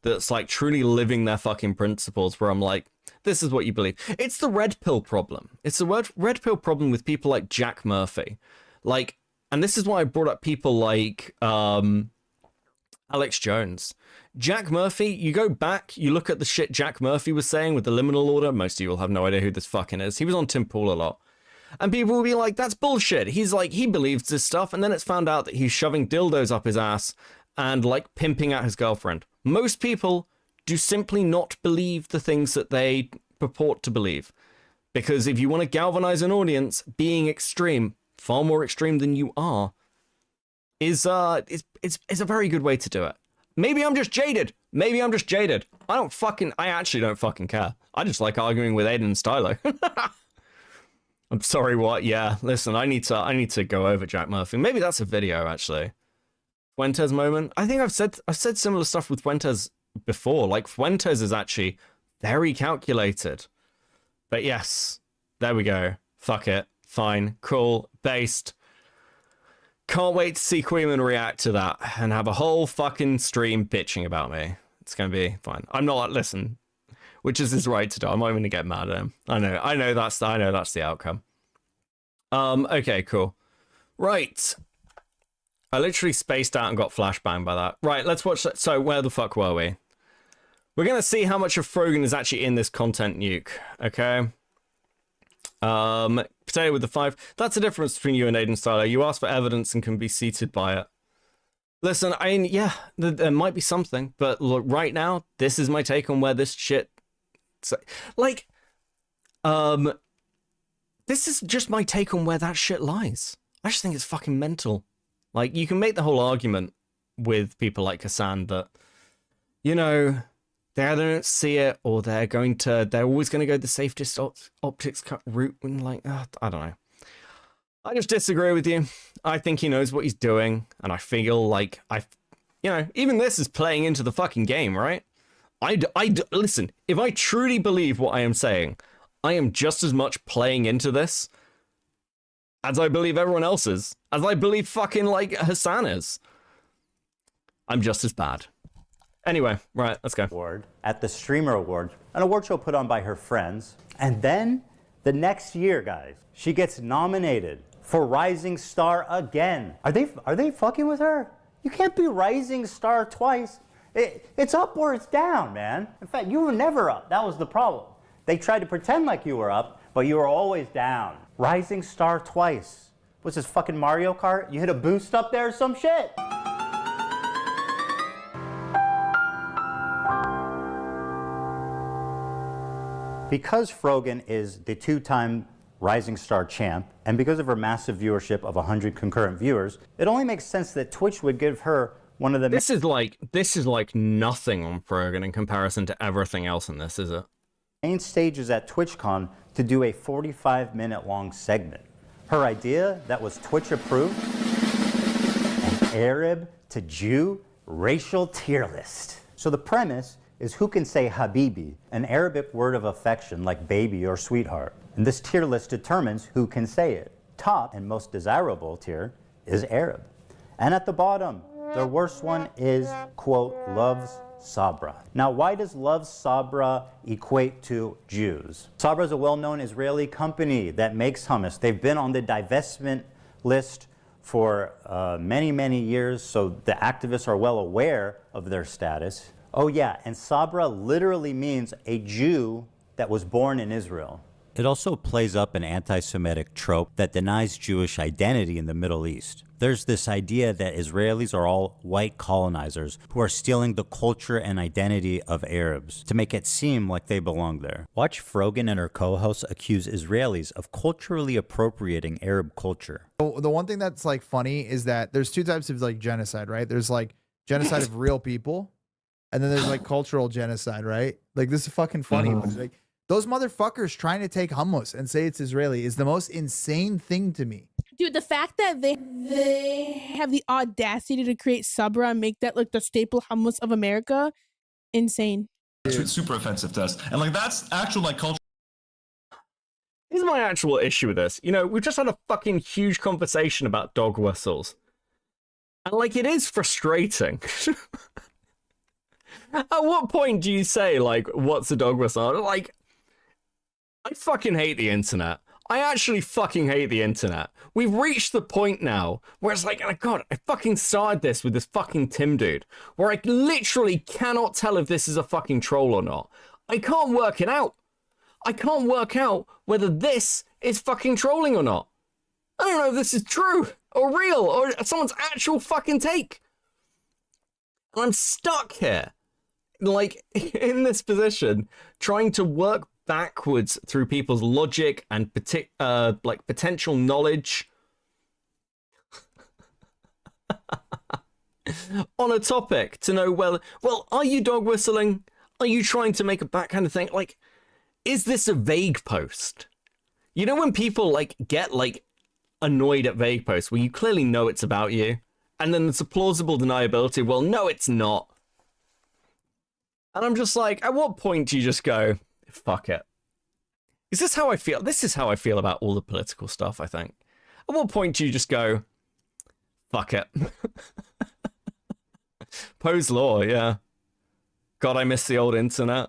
that's like truly living their fucking principles where I'm like, this is what you believe. It's the red pill problem. It's the red pill problem with people like Jack Murphy. Like, and this is why I brought up people like Alex Jones. Jack Murphy, you go back, you look at the shit Jack Murphy was saying with the liminal order. Most of you will have no idea who this fucking is. He was on Tim Pool a lot. And people will be like, that's bullshit. He's like, he believes this stuff. And then it's found out that he's shoving dildos up his ass and like pimping out his girlfriend. Most people do simply not believe the things that they purport to believe. Because if you want to galvanize an audience, being extreme, far more extreme than you are, is a very good way to do it. Maybe I'm just jaded. Maybe I'm just jaded. I actually don't fucking care. I just like arguing with Aiden and Stylo. I'm sorry, what? Yeah, listen, I need to go over Jack Murphy. Maybe that's a video, actually. Fuentes moment. I think I've said similar stuff with Fuentes before. Like, Fuentes is actually very calculated. But yes, there we go. Fuck it. Fine. Cool. Based. Can't wait to see Queeman react to that and have a whole fucking stream bitching about me. It's gonna be fine. I'm not, listen, which is his right to do. I'm not even gonna get mad at him. I know that's the outcome. Okay, cool. Right. I literally spaced out and got flashbanged by that. Right, let's watch that. So where the fuck were we? We're gonna see how much of Frogan is actually in this content nuke, okay? Potato with the 5. That's the difference between you and Aiden Styler. You ask for evidence and can be seated by it. Listen, I mean, yeah, there might be something, but look, right now, this is my take on where this shit... Like, this is just my take on where that shit lies. I just think it's fucking mental. Like, you can make the whole argument with people like Hasan that, you know, they either don't see it or they're always going to go the safest optics cut route. And like, I don't know. I just disagree with you. I think he knows what he's doing. And I feel like you know, even this is playing into the fucking game, right? Listen, if I truly believe what I am saying, I am just as much playing into this as I believe everyone else is. As I believe fucking like Hasan is. I'm just as bad. Anyway, right, let's go. Award at the Streamer Awards, an award show put on by her friends. And then The next year, guys, she gets nominated for Rising Star again. Are they fucking with her? You can't be Rising Star twice. It's up or it's down, man. In fact, you were never up. That was the problem. They tried to pretend like you were up, but you were always down. Rising Star twice. What's this, fucking Mario Kart? You hit a boost up there or some shit? Because Frogan is the two-time Rising Star champ, and because of her massive viewership of 100 concurrent viewers, it only makes sense that Twitch would give her one of the... This is like nothing on Frogan in comparison to everything else in this, is it? Main stages at TwitchCon to do a 45-minute long segment. Her idea that was Twitch approved, an Arab to Jew racial tier list. So the premise is who can say Habibi, an Arabic word of affection like baby or sweetheart. And this tier list determines who can say it. Top and most desirable tier is Arab. And at the bottom, the worst one is, quote, loves Sabra. Now, why does Love Sabra equate to Jews? Sabra is a well-known Israeli company that makes hummus. They've been on the divestment list for many, many years, so the activists are well aware of their status. Oh yeah, and Sabra literally means a Jew that was born in Israel. It also plays up an anti-Semitic trope that denies Jewish identity in the Middle East. There's this idea that Israelis are all white colonizers who are stealing the culture and identity of Arabs to make it seem like they belong there. Watch Frogan and her co-hosts accuse Israelis of culturally appropriating Arab culture. The one thing that's like funny is that there's two types of like genocide, right? There's like genocide of real people, and then there's like cultural genocide, right? Like this is fucking funny. Like, those motherfuckers trying to take hummus and say it's Israeli is the most insane thing to me. Dude, the fact that they have the audacity to create Sabra and make that like the staple hummus of America, insane. It's super offensive to us. And like that's actual like culture. Here's my actual issue with this. You know, we've just had a fucking huge conversation about dog whistles. And like it is frustrating. At what point do you say like, what's a dog whistle? Like, I fucking hate the internet. I actually fucking hate the internet. We've reached the point now where it's like, oh God, I fucking started this with this fucking Tim dude, where I literally cannot tell if this is a fucking troll or not. I can't work it out. I can't work out whether this is fucking trolling or not. I don't know if this is true or real or someone's actual fucking take. And I'm stuck here, like in this position, trying to work backwards through people's logic and like potential knowledge on a topic to know, well, are you dog whistling? Are you trying to make a back kind of thing? Like, is this a vague post? You know when people like get like annoyed at vague posts where you clearly know it's about you, and then there's a plausible deniability. Well, no, it's not. And I'm just like, at what point do you just go, fuck it? Is this how I feel? This is how I feel about all the political stuff, I think. At what point do you just go, fuck it? Poe's law, yeah. God, I miss the old internet.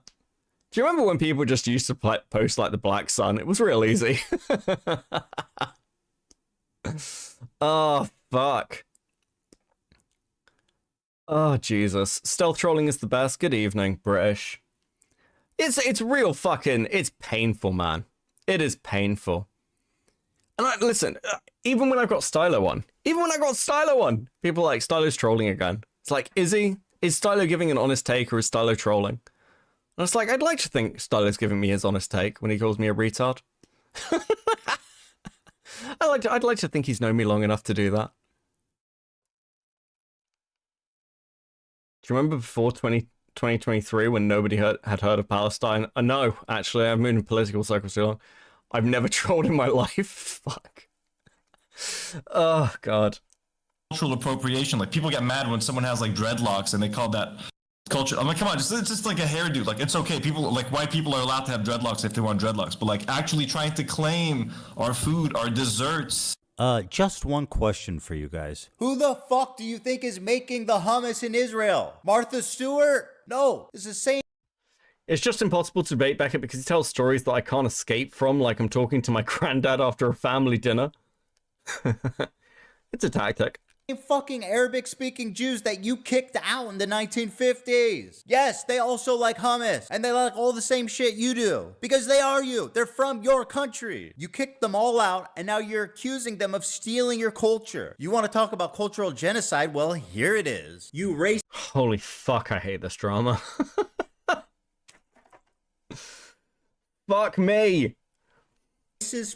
Do you remember when people just used to post like the Black Sun? It was real easy. Oh, fuck. Oh, Jesus. Stealth trolling is the best. Good evening, British. It's real fucking, it's painful, man. It is painful. And listen, even when I've got Stylo on, people are like, Stylo's trolling again. It's like, is he? Is Stylo giving an honest take or is Stylo trolling? And it's like, I'd like to think Stylo's giving me his honest take when he calls me a retard. I'd like to think he's known me long enough to do that. Do you remember before 2023 when nobody had heard of Palestine? No, actually, I've moved in political circles too long. I've never trolled in my life. Fuck. Oh, God. Cultural appropriation. Like, people get mad when someone has, like, dreadlocks and they call that culture. I'm like, come on, it's just like a hairdo. Like, it's okay. People, like, white people are allowed to have dreadlocks if they want dreadlocks. But, like, actually trying to claim our food, our desserts. Just one question for you guys. Who the fuck do you think is making the hummus in Israel? Martha Stewart? No, it's the same. It's just impossible to debate Beckett because he tells stories that I can't escape from, like I'm talking to my granddad after a family dinner. It's a tactic. Fucking Arabic-speaking Jews that you kicked out in the 1950s. Yes, they also like hummus, and they like all the same shit you do. Because they are you. They're from your country. You kicked them all out, and now you're accusing them of stealing your culture. You want to talk about cultural genocide? Well, here it is. You race. Holy fuck, I hate this drama. Fuck me.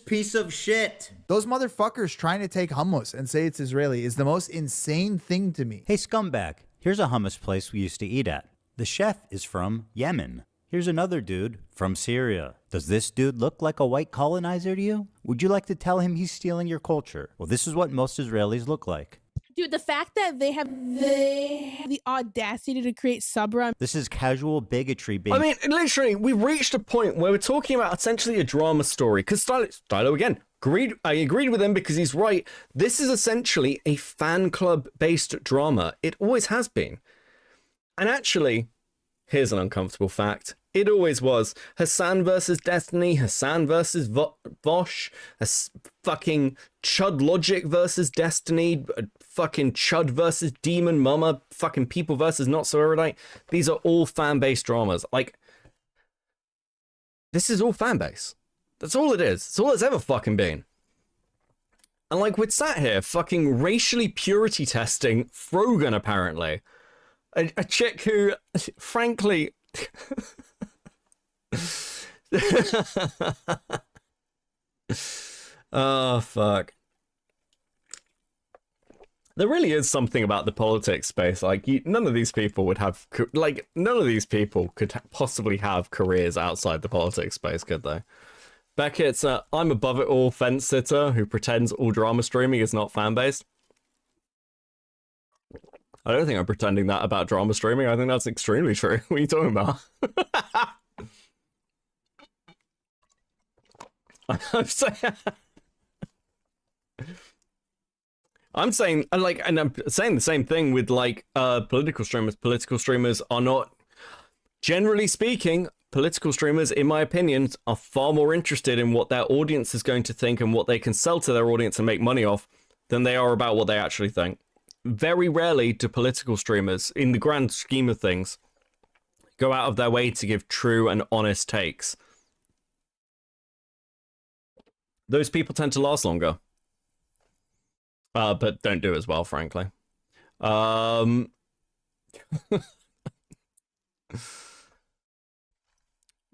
Piece of shit. Those motherfuckers trying to take hummus and say it's Israeli is the most insane thing to me. Hey, scumbag. Here's a hummus place we used to eat at. The chef is from Yemen. Here's another dude from Syria. Does this dude look like a white colonizer to you? Would you like to tell him he's stealing your culture? Well, this is what most Israelis look like. Dude, the fact that they have the audacity to create Sabra. This is casual bigotry being... I mean, literally, we've reached a point where we're talking about essentially a drama story. Because Stylo, again, I agreed with him because he's right. This is essentially a fan club-based drama. It always has been. And actually, here's an uncomfortable fact. It always was. Hasan versus Destiny, Hasan versus Vosh, fucking Chud Logic versus Destiny, fucking Chud versus Demon Mama, fucking People versus Not So Erudite. These are all fan-based dramas. Like, this is all fan-based. That's all it is. It's all it's ever fucking been. And like, we're sat here fucking racially purity testing Frogan, apparently. A chick who, frankly... Oh, fuck. There really is something about the politics space. Like, none of these people would have... Like, none of these people could possibly have careers outside the politics space, could they? Beckett's I'm above it all fence sitter who pretends all drama streaming is not fan-based. I don't think I'm pretending that about drama streaming. I think that's extremely true. What are you talking about? I'm saying the same thing with like political streamers. Political streamers are not, generally speaking, political streamers, in my opinion, are far more interested in what their audience is going to think and what they can sell to their audience and make money off than they are about what they actually think. Very rarely do political streamers, in the grand scheme of things, go out of their way to give true and honest takes. Those people tend to last longer. But don't do as well, frankly.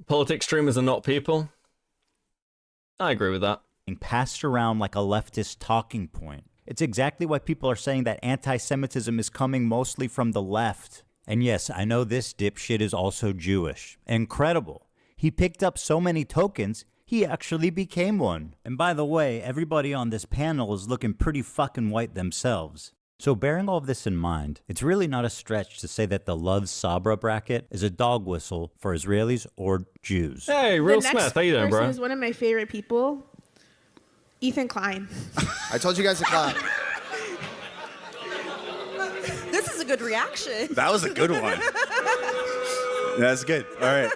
Politics streamers are not people. I agree with that. Passed around like a leftist talking point. It's exactly why people are saying that anti-Semitism is coming mostly from the left. And yes, I know this dipshit is also Jewish. Incredible. He picked up so many tokens, he actually became one. And by the way, everybody on this panel is looking pretty fucking white themselves. So bearing all of this in mind, it's really not a stretch to say that the Love Sabra bracket is a dog whistle for Israelis or Jews. Hey, Real Smith, how you doing, bro? This is one of my favorite people, Ethan Klein. I told you guys to clap. This is a good reaction. That was a good one. That's good. All right.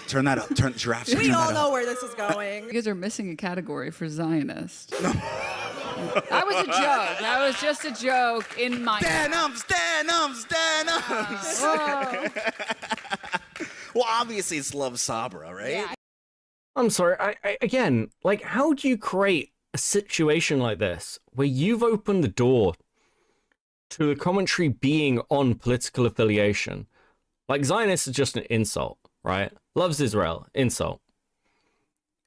Turn that up. Turn giraffes. We all know where this is going. You guys are missing a category for Zionist. That was a joke. That was just a joke in my... Denims. Well, obviously it's Love Sabra, right? Yeah. I'm sorry. I again, like, how do you create a situation like this where you've opened the door to the commentary being on political affiliation? Like, Zionist is just an insult, right? Loves Israel, insult.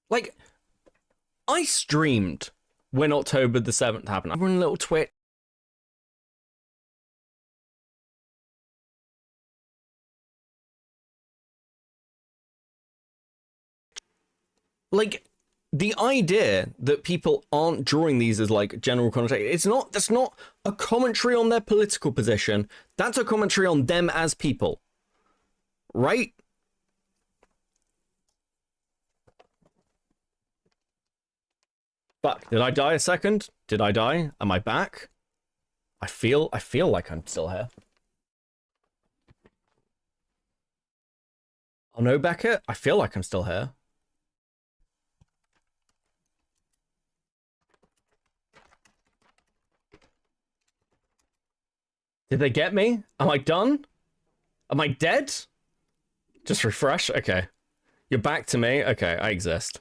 Like, I streamed when October the 7th happened. I run a little Twitch. Like, the idea that people aren't drawing these as like general commentary, that's not a commentary on their political position. That's a commentary on them as people. Right? Fuck, did I die a second? Did I die? Am I back? I feel like I'm still here. Oh no, Beckett. I feel like I'm still here. Did they get me? Am I done? Am I dead? Just refresh? Okay. You're back to me? Okay, I exist.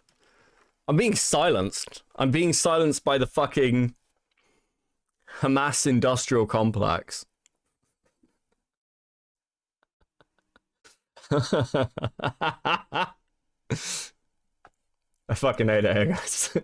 I'm being silenced. I'm being silenced by the fucking Hamas industrial complex. I fucking hate it here, guys.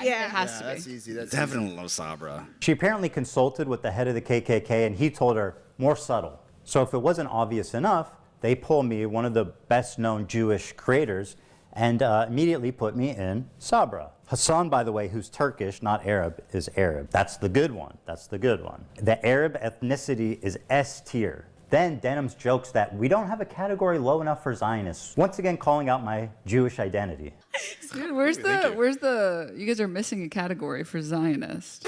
Yeah, it has to be. That's easy. That's definitely low Sabra. She apparently consulted with the head of the KKK, and he told her, more subtle. So if it wasn't obvious enough, they pulled me, one of the best-known Jewish creators, and immediately put me in Sabra. Hasan, by the way, who's Turkish, not Arab, is Arab. That's the good one. That's the good one. The Arab ethnicity is S tier. Then Denims jokes that we don't have a category low enough for Zionists, once again calling out my Jewish identity. Dude, where's the, you guys are missing a category for Zionist.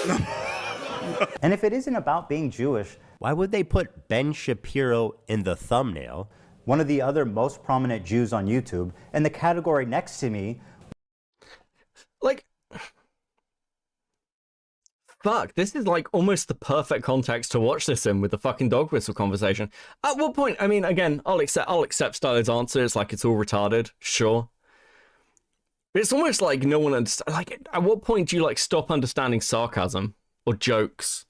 And if it isn't about being Jewish, why would they put Ben Shapiro in the thumbnail, one of the other most prominent Jews on YouTube, and the category next to me? Like, fuck, this is like almost the perfect context to watch this in with the fucking dog whistle conversation. At what point, I mean, again, I'll accept Styler's answer. It's like it's all retarded, sure. But it's almost like no one understands. Like, at what point do you like stop understanding sarcasm or jokes?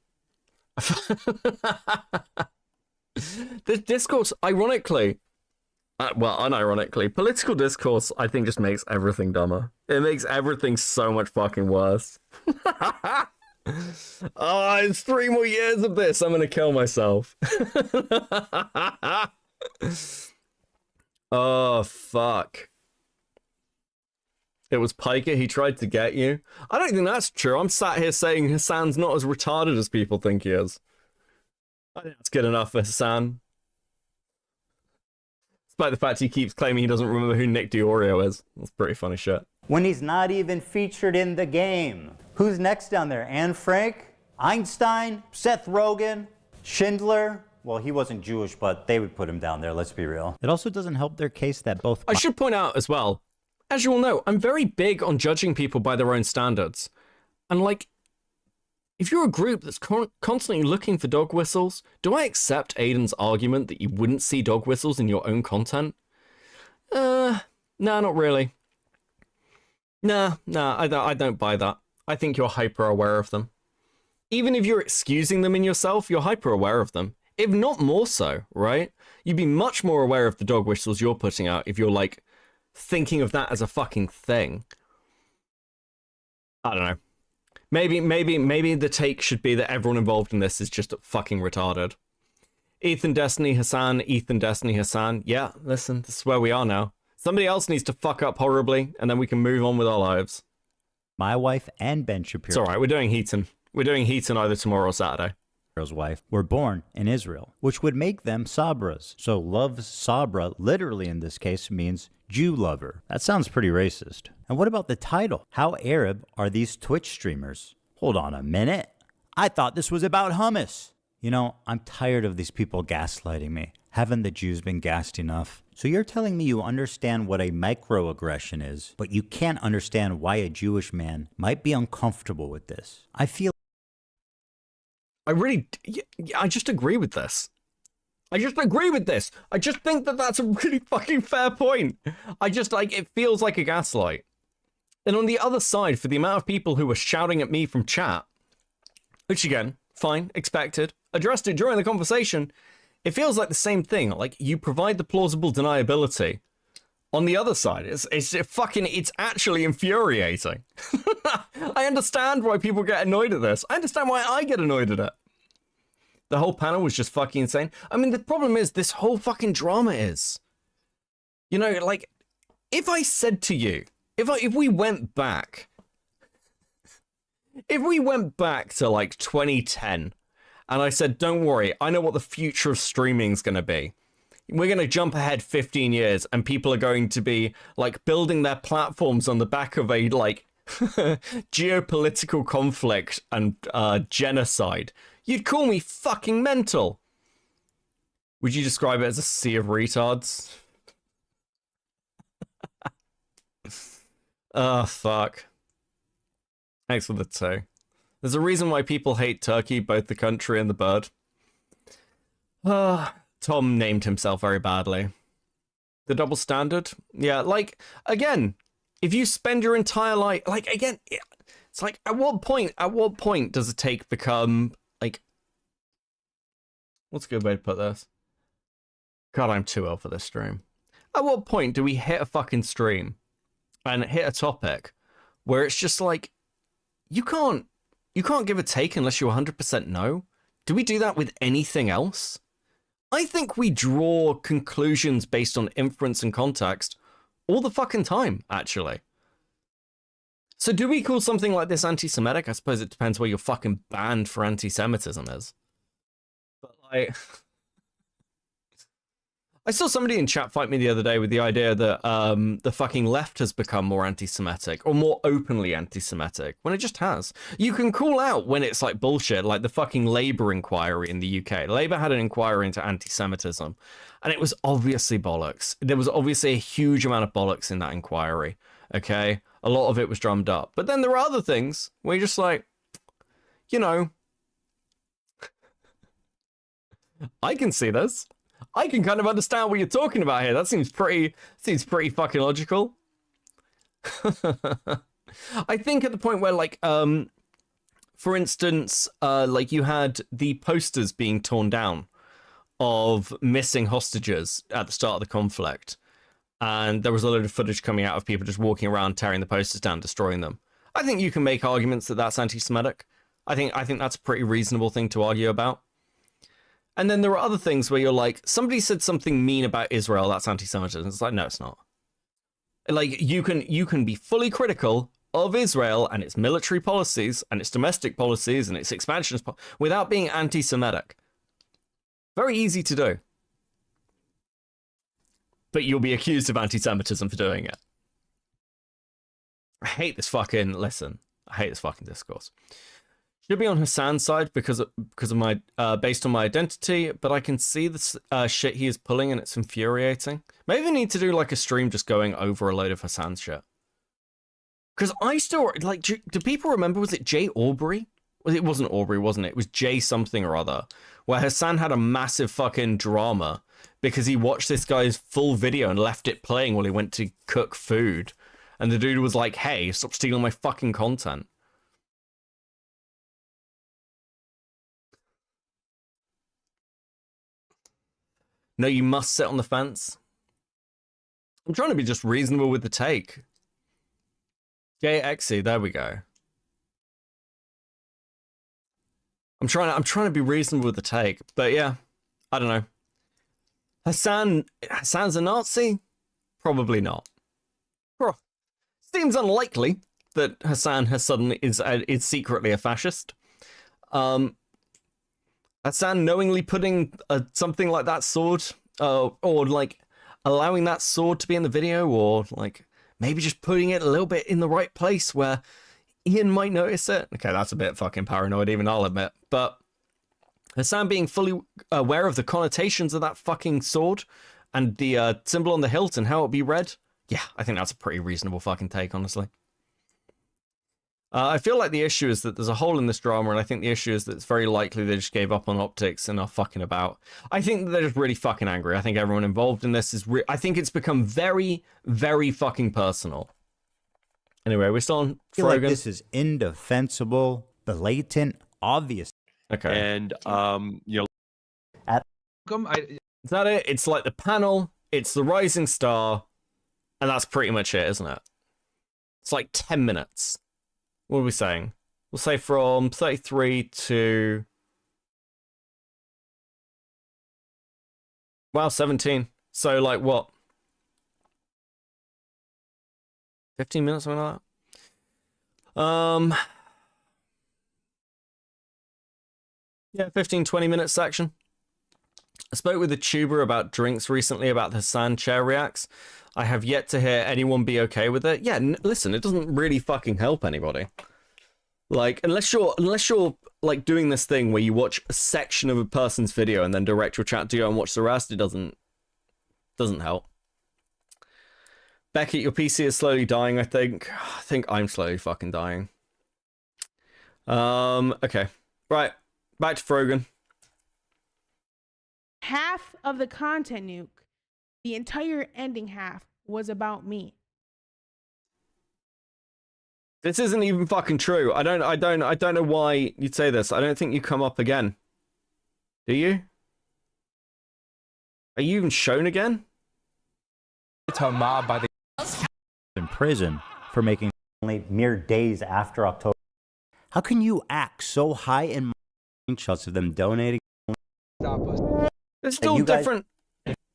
This discourse, ironically, well, unironically, political discourse, I think, just makes everything dumber. It makes everything so much fucking worse. Oh, it's 3 more years of this. I'm gonna kill myself. Oh, fuck. It was Piker, he tried to get you. I don't think that's true. I'm sat here saying Hasan's not as retarded as people think he is. I think that's good enough for Hasan. Despite the fact he keeps claiming he doesn't remember who Nick DiOrio is. That's pretty funny shit. When he's not even featured in the game. Who's next down there? Anne Frank? Einstein? Seth Rogen? Schindler? Well, he wasn't Jewish, but they would put him down there, let's be real. It also doesn't help their case that both... I should point out as well, as you all know, I'm very big on judging people by their own standards. And like, if you're a group that's constantly looking for dog whistles, do I accept Aiden's argument that you wouldn't see dog whistles in your own content? Nah, not really. Nah, I don't buy that. I think you're hyper aware of them. Even if you're excusing them in yourself, you're hyper aware of them. If not more so, right? You'd be much more aware of the dog whistles you're putting out if you're like thinking of that as a fucking thing. I don't know. Maybe the take should be that everyone involved in this is just fucking retarded. Ethan, Destiny, Hasan, Ethan, Destiny, Hasan. Yeah, listen, this is where we are now. Somebody else needs to fuck up horribly, and then we can move on with our lives. My wife and Ben Shapiro. It's all right, we're doing Heaton. We're doing Heaton either tomorrow or Saturday. Wife were born in Israel, which would make them Sabras. So love Sabra, literally in this case, means Jew lover. That sounds pretty racist. And what about the title? How Arab are these Twitch streamers? Hold on a minute. I thought this was about hummus. You know, I'm tired of these people gaslighting me. Haven't the Jews been gassed enough? So you're telling me you understand what a microaggression is, but you can't understand why a Jewish man might be uncomfortable with this. I just agree with this. I just think that that's a really fucking fair point. It feels like a gaslight. And on the other side, for the amount of people who were shouting at me from chat, which again, fine, expected, addressed it during the conversation, it feels like the same thing. Like, you provide the plausible deniability. On the other side, it's actually infuriating. I understand why people get annoyed at this. I understand why I get annoyed at it. The whole panel was just fucking insane. I mean, the problem is this whole fucking drama is, you know, like, if I said to you, if we went back to like 2010 and I said, don't worry, I know what the future of streaming is going to be. We're going to jump ahead 15 years and people are going to be like building their platforms on the back of a like geopolitical conflict and genocide. You'd call me fucking mental. Would you describe it as a sea of retards? Oh, fuck. Thanks for the 2. There's a reason why people hate Turkey, both the country and the bird. Tom named himself very badly. The double standard? Yeah, like, again, if you spend your entire life, like, again, it's like, at what point does a take become, like, what's a good way to put this? God, I'm too old for this stream. At what point do we hit a fucking stream and hit a topic where it's just like, you can't give a take unless you 100% know? Do we do that with anything else? I think we draw conclusions based on inference and context all the fucking time, actually. So do we call something like this anti-Semitic? I suppose it depends where your fucking banned for anti-Semitism is. But like, I saw somebody in chat fight me the other day with the idea that the fucking left has become more anti-Semitic or more openly anti-Semitic when it just has. You can call out when it's like bullshit, like the fucking Labour inquiry in the UK. Labour had an inquiry into anti-Semitism and it was obviously bollocks. There was obviously a huge amount of bollocks in that inquiry, okay? A lot of it was drummed up. But then there are other things where you're just like, you know, I can see this. I can kind of understand what you're talking about here. That seems pretty fucking logical. I think at the point where, like, for instance, like you had the posters being torn down of missing hostages at the start of the conflict, and there was a load of footage coming out of people just walking around, tearing the posters down, destroying them. I think you can make arguments that that's anti-Semitic. I think that's a pretty reasonable thing to argue about. And then there are other things where you're like, somebody said something mean about Israel, that's anti-Semitism. It's like, no, it's not. Like, you can be fully critical of Israel and its military policies and its domestic policies and its expansionist without being anti-Semitic. Very easy to do. But you'll be accused of anti-Semitism for doing it. I hate this fucking discourse. Should be on Hasan's side because of my based on my identity, but I can see the shit he is pulling and it's infuriating. Maybe I need to do like a stream just going over a load of Hasan's shit. Because I still like, do people remember? Was it Jay Aubrey? Well, it wasn't Aubrey, wasn't it? It was Jay something or other, where Hasan had a massive fucking drama because he watched this guy's full video and left it playing while he went to cook food, and the dude was like, "Hey, stop stealing my fucking content." No, you must sit on the fence. I'm trying to be just reasonable with the take. JXE, there we go. I'm trying to be reasonable with the take, but yeah, I don't know. Hasan's a Nazi? Probably not. Seems unlikely that Hasan suddenly is secretly a fascist. Hasan knowingly putting something like that sword, or like allowing that sword to be in the video, or like maybe just putting it a little bit in the right place where Ian might notice it. Okay, that's a bit fucking paranoid, even I'll admit. But Hasan being fully aware of the connotations of that fucking sword and the symbol on the hilt and how it'll be read, yeah, I think that's a pretty reasonable fucking take, honestly. I feel like the issue is that there's a hole in this drama, and I think the issue is that it's very likely they just gave up on optics and are fucking about. I think they're just really fucking angry. I think everyone involved in this is I think it's become very, very fucking personal. Anyway, we're still on Frogan. I feel like this is indefensible, blatant, obvious. Okay. And, you know... Is that it? It's like the panel, it's the rising star, and that's pretty much it, isn't it? It's like 10 minutes. What are we saying? We'll say from 33 to... Wow, 17. So, like, what? 15 minutes, something like that? Yeah, 15, 20 minute section. I spoke with a tuber about drinks recently about the Hasan chair reacts. I have yet to hear anyone be okay with it. Yeah, listen, it doesn't really fucking help anybody. Like, unless you're like doing this thing where you watch a section of a person's video and then direct your chat to go and watch the rest, it doesn't help. Beckett, your PC is slowly dying, I think. I think I'm slowly fucking dying. Okay. Right. Back to Frogan. Half of the content nuke, the entire ending half, was about me. This isn't even fucking true. I don't know why you'd say this. I don't think you come up again. Do you? Are you even shown again? By the in prison for making only mere days after October. How can you act so high in screenshots of them donating? It's still different.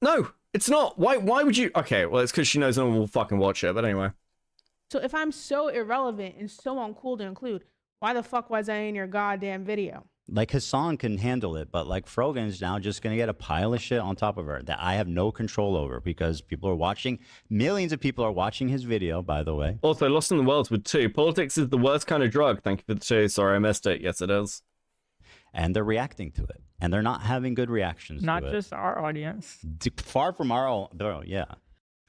No, it's not. Why would you? Okay, well, it's because she knows no one will fucking watch it. But anyway. So if I'm so irrelevant and so uncool to include, why the fuck was I in your goddamn video? Like Hasan can handle it, but like Frogan's now just gonna get a pile of shit on top of her that I have no control over because people are watching. Millions of people are watching his video, by the way. Also, Lost in the World with 2. Politics is the worst kind of drug. Thank you for the 2. Sorry, I missed it. Yes, it is. And they're reacting to it, and they're not having good reactions. Not to just our audience. Far from our own. Yeah.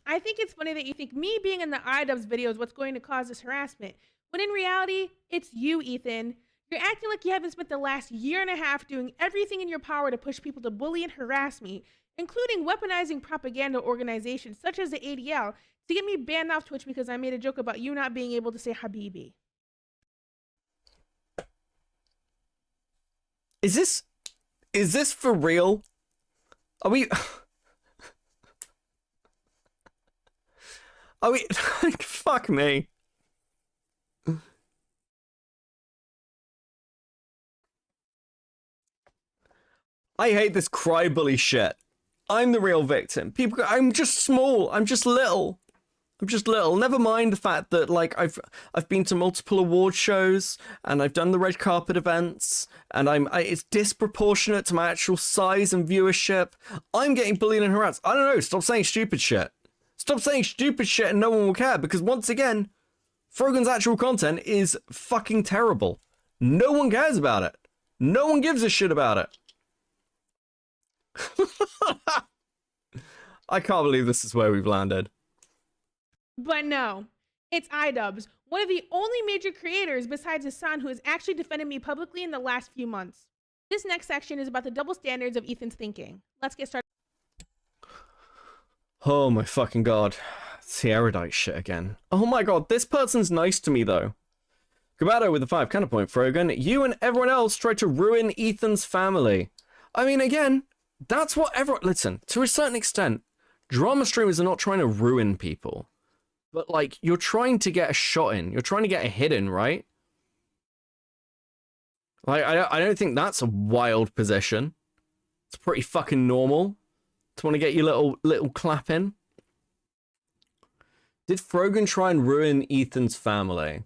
I think it's funny that you think me being in the iDubbbz video is what's going to cause this harassment, when in reality, it's you, Ethan. You're acting like you haven't spent the last year and a half doing everything in your power to push people to bully and harass me, including weaponizing propaganda organizations such as the ADL to get me banned off Twitch because I made a joke about you not being able to say Habibi. Is this for real? Are we fuck me. I hate this cry bully shit. I'm the real victim. I'm just small. I'm just little. Never mind the fact that like I've been to multiple award shows and I've done the red carpet events and it's disproportionate to my actual size and viewership. I'm getting bullied and harassed. I don't know. Stop saying stupid shit. Stop saying stupid shit and no one will care because once again, Frogan's actual content is fucking terrible. No one cares about it. No one gives a shit about it. I can't believe this is where we've landed. But no, it's iDubbbz, one of the only major creators besides Hasan who has actually defended me publicly in the last few months. This next section is about the double standards of Ethan's thinking. Let's get started. Oh my fucking god. It's the erudite shit again. Oh my god, this person's nice to me though. Gabato with the 5 counterpoint, Frogan. You and everyone else tried to ruin Ethan's family. I mean, again, that's what everyone... Listen, to a certain extent, drama streamers are not trying to ruin people. But, like, you're trying to get a shot in. You're trying to get a hit in, right? Like, I don't think that's a wild position. It's pretty fucking normal to want to get your little clap in. Did Frogan try and ruin Ethan's family?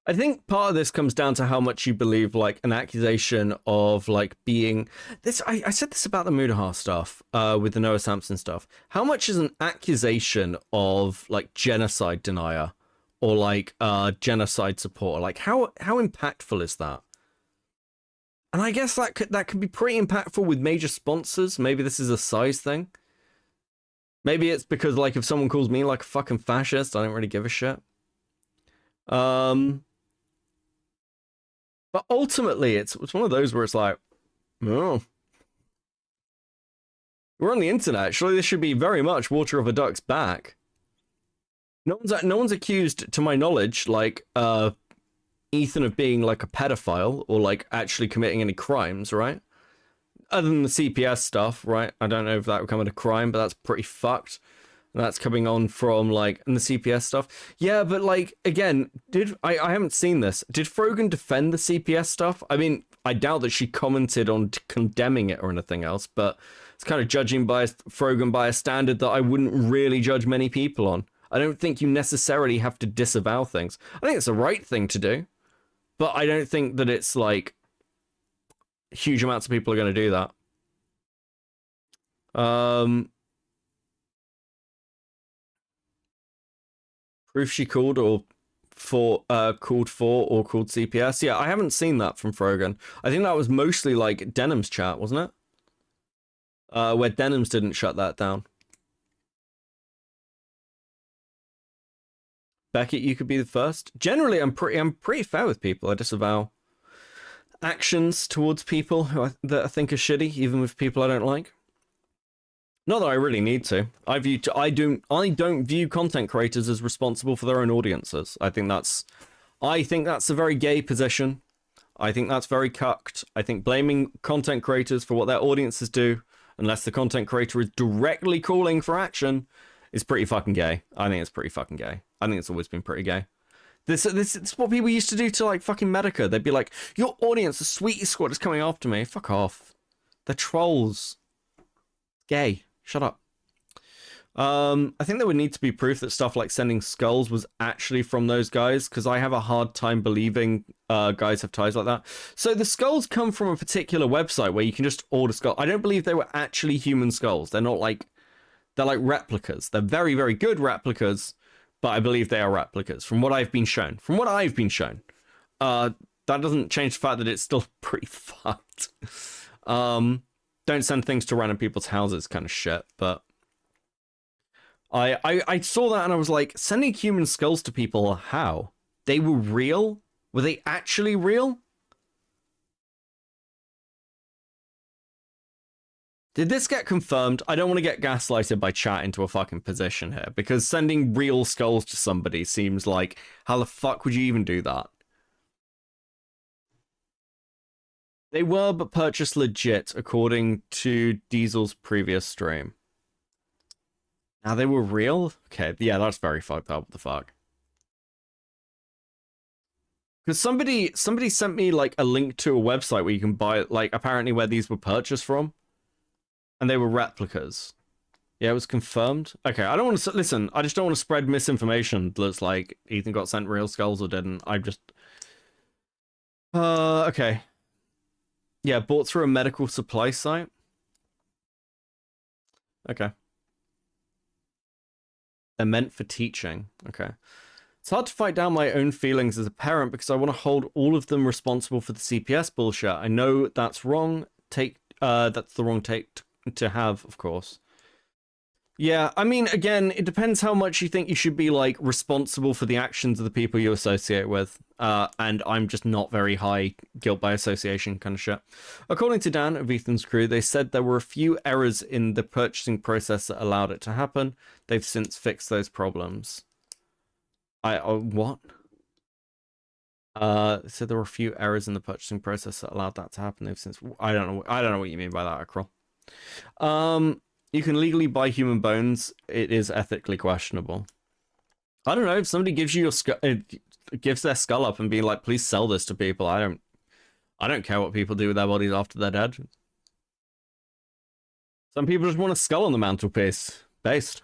I think part of this comes down to how much you believe, like, an accusation of, like, being... this. I said this about the Mudahar stuff, with the Noah Sampson stuff. How much is an accusation of, like, genocide denier? Or, like, genocide supporter? Like, how impactful is that? And I guess that could be pretty impactful with major sponsors. Maybe this is a size thing. Maybe it's because, like, if someone calls me, like, a fucking fascist, I don't really give a shit. But ultimately, it's one of those where it's like, oh, we're on the internet. Surely this should be very much water of a duck's back. No one's accused, to my knowledge, like Ethan of being like a pedophile or like actually committing any crimes, right? Other than the CPS stuff, right? I don't know if that would come into crime, but that's pretty fucked. That's coming on from, like, and the CPS stuff. Yeah, but, like, again, I haven't seen this. Did Frogan defend the CPS stuff? I mean, I doubt that she commented on condemning it or anything else, but it's kind of judging by Frogan by a standard that I wouldn't really judge many people on. I don't think you necessarily have to disavow things. I think it's the right thing to do, but I don't think that it's, like, huge amounts of people are going to do that. Proof she called or called for or called CPS. Yeah, I haven't seen that from Frogan. I think that was mostly like Denims chat, wasn't it? Where Denims didn't shut that down. Beckett, you could be the first. Generally, I'm pretty fair with people. I disavow actions towards people that I think are shitty, even with people I don't like. Not that I really need to. I don't view content creators as responsible for their own audiences. I think that's a very gay position. I think that's very cucked. I think blaming content creators for what their audiences do, unless the content creator is directly calling for action, is pretty fucking gay. I think it's pretty fucking gay. I think it's always been pretty gay. This it's what people used to do to like fucking Medica. They'd be like, your audience, the Sweetie Squad is coming after me. Fuck off. They're trolls. Gay. Shut up. I think there would need to be proof that stuff like sending skulls was actually from those guys, because I have a hard time believing guys have ties like that. So the skulls come from a particular website where you can just order skulls. I don't believe they were actually human skulls. They're not like, they're like replicas. They're very, very good replicas, but I believe they are replicas from what I've been shown. That doesn't change the fact that it's still pretty fucked. Don't send things to random people's houses kind of shit, but I saw that and I was like, sending human skulls to people, how? They were real? Were they actually real? Did this get confirmed? I don't want to get gaslighted by chat into a fucking position here, because sending real skulls to somebody seems like, how the fuck would you even do that? They were, but purchased legit, according to Diesel's previous stream. Now they were real? Okay, yeah, that's very fucked up. What the fuck? Because somebody sent me like a link to a website where you can buy, like, apparently where these were purchased from. And they were replicas. Yeah, it was confirmed. Okay, I don't want to, listen, I just don't want to spread misinformation that's like, Ethan got sent real skulls or didn't. I just... okay. Yeah, bought through a medical supply site. Okay. They're meant for teaching. Okay. It's hard to fight down my own feelings as a parent because I want to hold all of them responsible for the CPS bullshit. I know that's wrong. That's the wrong take to have, of course. Yeah, I mean, again, it depends how much you think you should be, like, responsible for the actions of the people you associate with. And I'm just not very high guilt by association kind of shit. According to Dan of Ethan's crew, they said there were a few errors in the purchasing process that allowed it to happen. They've since fixed those problems. What? Said there were a few errors in the purchasing process that allowed that to happen. They've since... I don't know what you mean by that, Akral. You can legally buy human bones. It is ethically questionable. I don't know, if somebody gives you your skull, gives their skull up and be like, please sell this to people. I don't care what people do with their bodies after they're dead. Some people just want a skull on the mantelpiece. Based.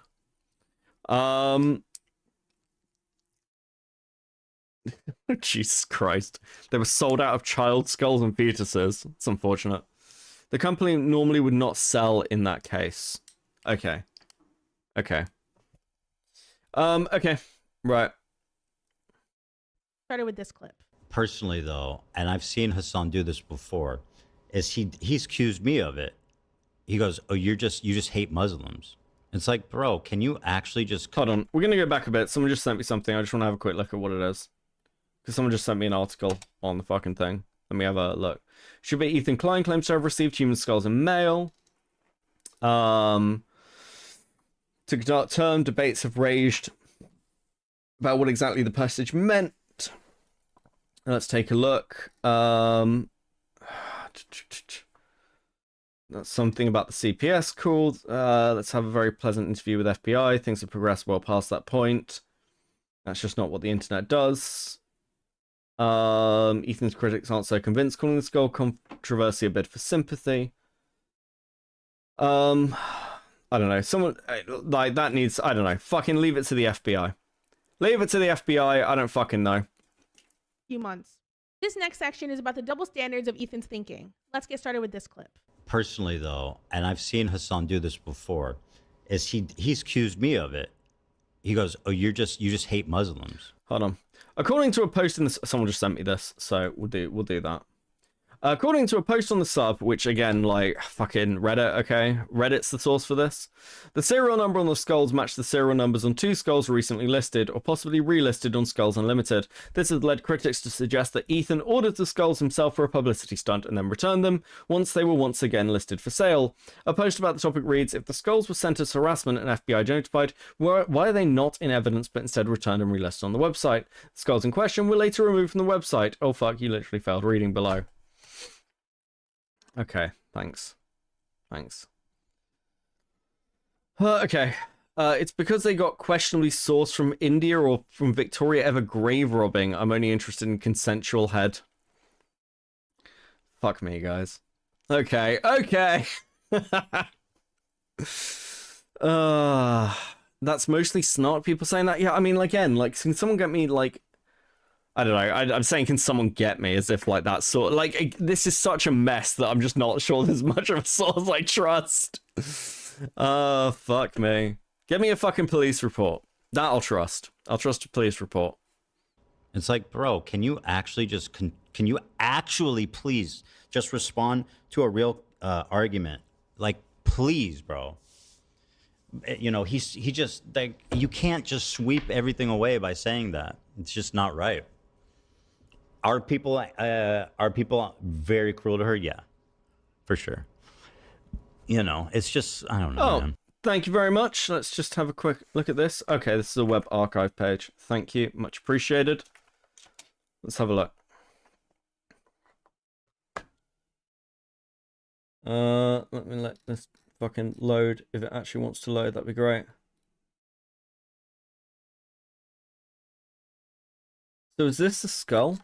Jesus Christ. They were sold out of child skulls and fetuses. It's unfortunate. The company normally would not sell in that case. Okay. Okay. Okay. Right. Started with this clip. Personally, though, and I've seen Hasan do this before, is he's accused me of it. He goes, "Oh, you just hate Muslims." It's like, bro, can you actually just... Hold on. We're going to go back a bit. Someone just sent me something. I just want to have a quick look at what it is. Because someone just sent me an article on the fucking thing. Let me have a look. Should be Ethan Klein claims to have received human skulls in mail. To conduct term, debates have raged about what exactly the passage meant. Let's take a look. That's something about the CPS call. Let's have a very pleasant interview with FBI. Things have progressed well past that point. That's just not what the internet does. Ethan's critics aren't so convinced, calling the skull controversy a bid for sympathy. I don't know. Someone like that needs, I don't know. Fucking leave it to the FBI. Leave it to the FBI. I don't fucking know. Few months. This next section is about the double standards of Ethan's thinking. Let's get started with this clip. Personally, though, and I've seen Hasan do this before, is he's accused me of it. He goes, "Oh, you just hate Muslims." Hold on. According to a post in the... Someone just sent me this, so we'll do that. According to a post on the sub, which again, like, fucking Reddit, okay? Reddit's the source for this. The serial number on the skulls match the serial numbers on 2 skulls recently listed, or possibly relisted on Skulls Unlimited. This has led critics to suggest that Ethan ordered the skulls himself for a publicity stunt and then returned them once they were once again listed for sale. A post about the topic reads, if the skulls were sent as harassment and FBI notified, why are they not in evidence but instead returned and relisted on the website? The skulls in question were later removed from the website. Oh fuck, you literally failed reading below. Okay, thanks. Okay. It's because they got questionably sourced from India or from Victoria ever grave robbing. I'm only interested in consensual head. Fuck me, guys. Okay. That's mostly snot people saying that. Yeah, I mean, again, like, can someone get me, like... I don't know. I'm saying, can someone get me? As if like that sort. Like this is such a mess that I'm just not sure there's much of a source I trust. Fuck me. Get me a fucking police report. That I'll trust. I'll trust a police report. It's like, bro, can you actually just can you actually please just respond to a real argument? Like, please, bro. You know, he just like, you can't just sweep everything away by saying that. It's just not right. Are people very cruel to her? Yeah, for sure. You know, it's just, I don't know, man. Thank you very much. Let's just have a quick look at this. Okay, this is a web archive page. Thank you. Much appreciated. Let's have a look. Let me let this fucking load. If it actually wants to load, that'd be great. So is this a skull?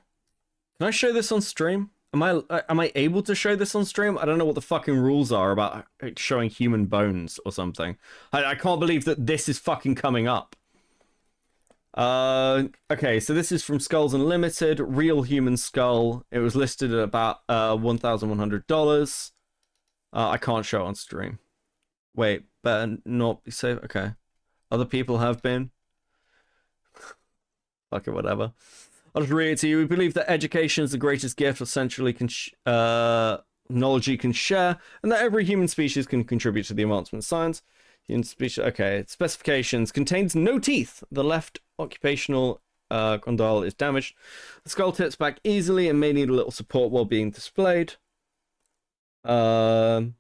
Can I show this on stream? Am I able to show this on stream? I don't know what the fucking rules are about showing human bones or something. I can't believe that this is fucking coming up. Okay, so this is from Skulls Unlimited, real human skull. It was listed at about $1,100. I can't show it on stream. Wait, better not be safe. Okay, other people have been. Fuck it, whatever. I'll just read it to you. We believe that education is the greatest gift essentially knowledge you can share, and that every human species can contribute to the advancement of science. Human species, okay. Specifications: contains no teeth. The left occupational condyle is damaged. The skull tips back easily and may need a little support while being displayed. And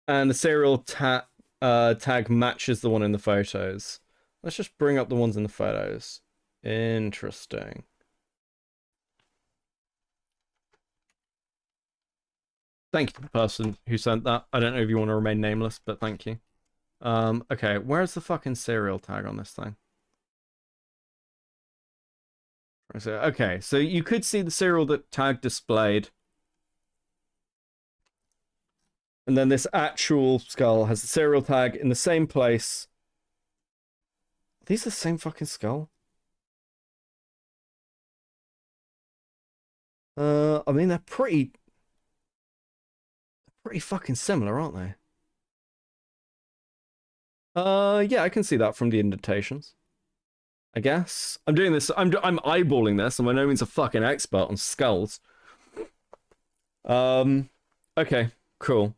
the serial tag matches the one in the photos. Let's just bring up the ones in the photos. Interesting. Thank you to the person who sent that. I don't know if you want to remain nameless, but thank you. Okay, where's the fucking serial tag on this thing? Okay, so you could see the serial tag displayed. And then this actual skull has the serial tag in the same place. Are these the same fucking skull? I mean, they're pretty fucking similar, aren't they? Yeah, I can see that from the indentations. I guess. I'm doing this, I'm eyeballing this. I'm by no means a fucking expert on skulls. Okay, cool.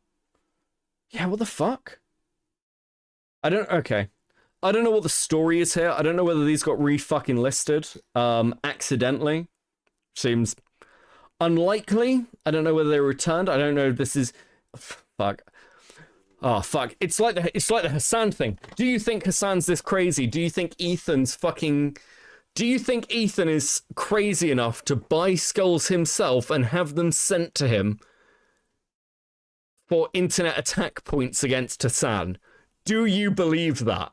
Yeah, what the fuck? Okay. I don't know what the story is here. I don't know whether these got re-fucking listed, accidentally. Seems unlikely. I don't know whether they were returned. I don't know if this is... Fuck. Oh, fuck. It's like the Hasan thing. Do you think Hasan's this crazy? Do you think Ethan's fucking... Do you think Ethan is crazy enough to buy skulls himself and have them sent to him for internet attack points against Hasan? Do you believe that?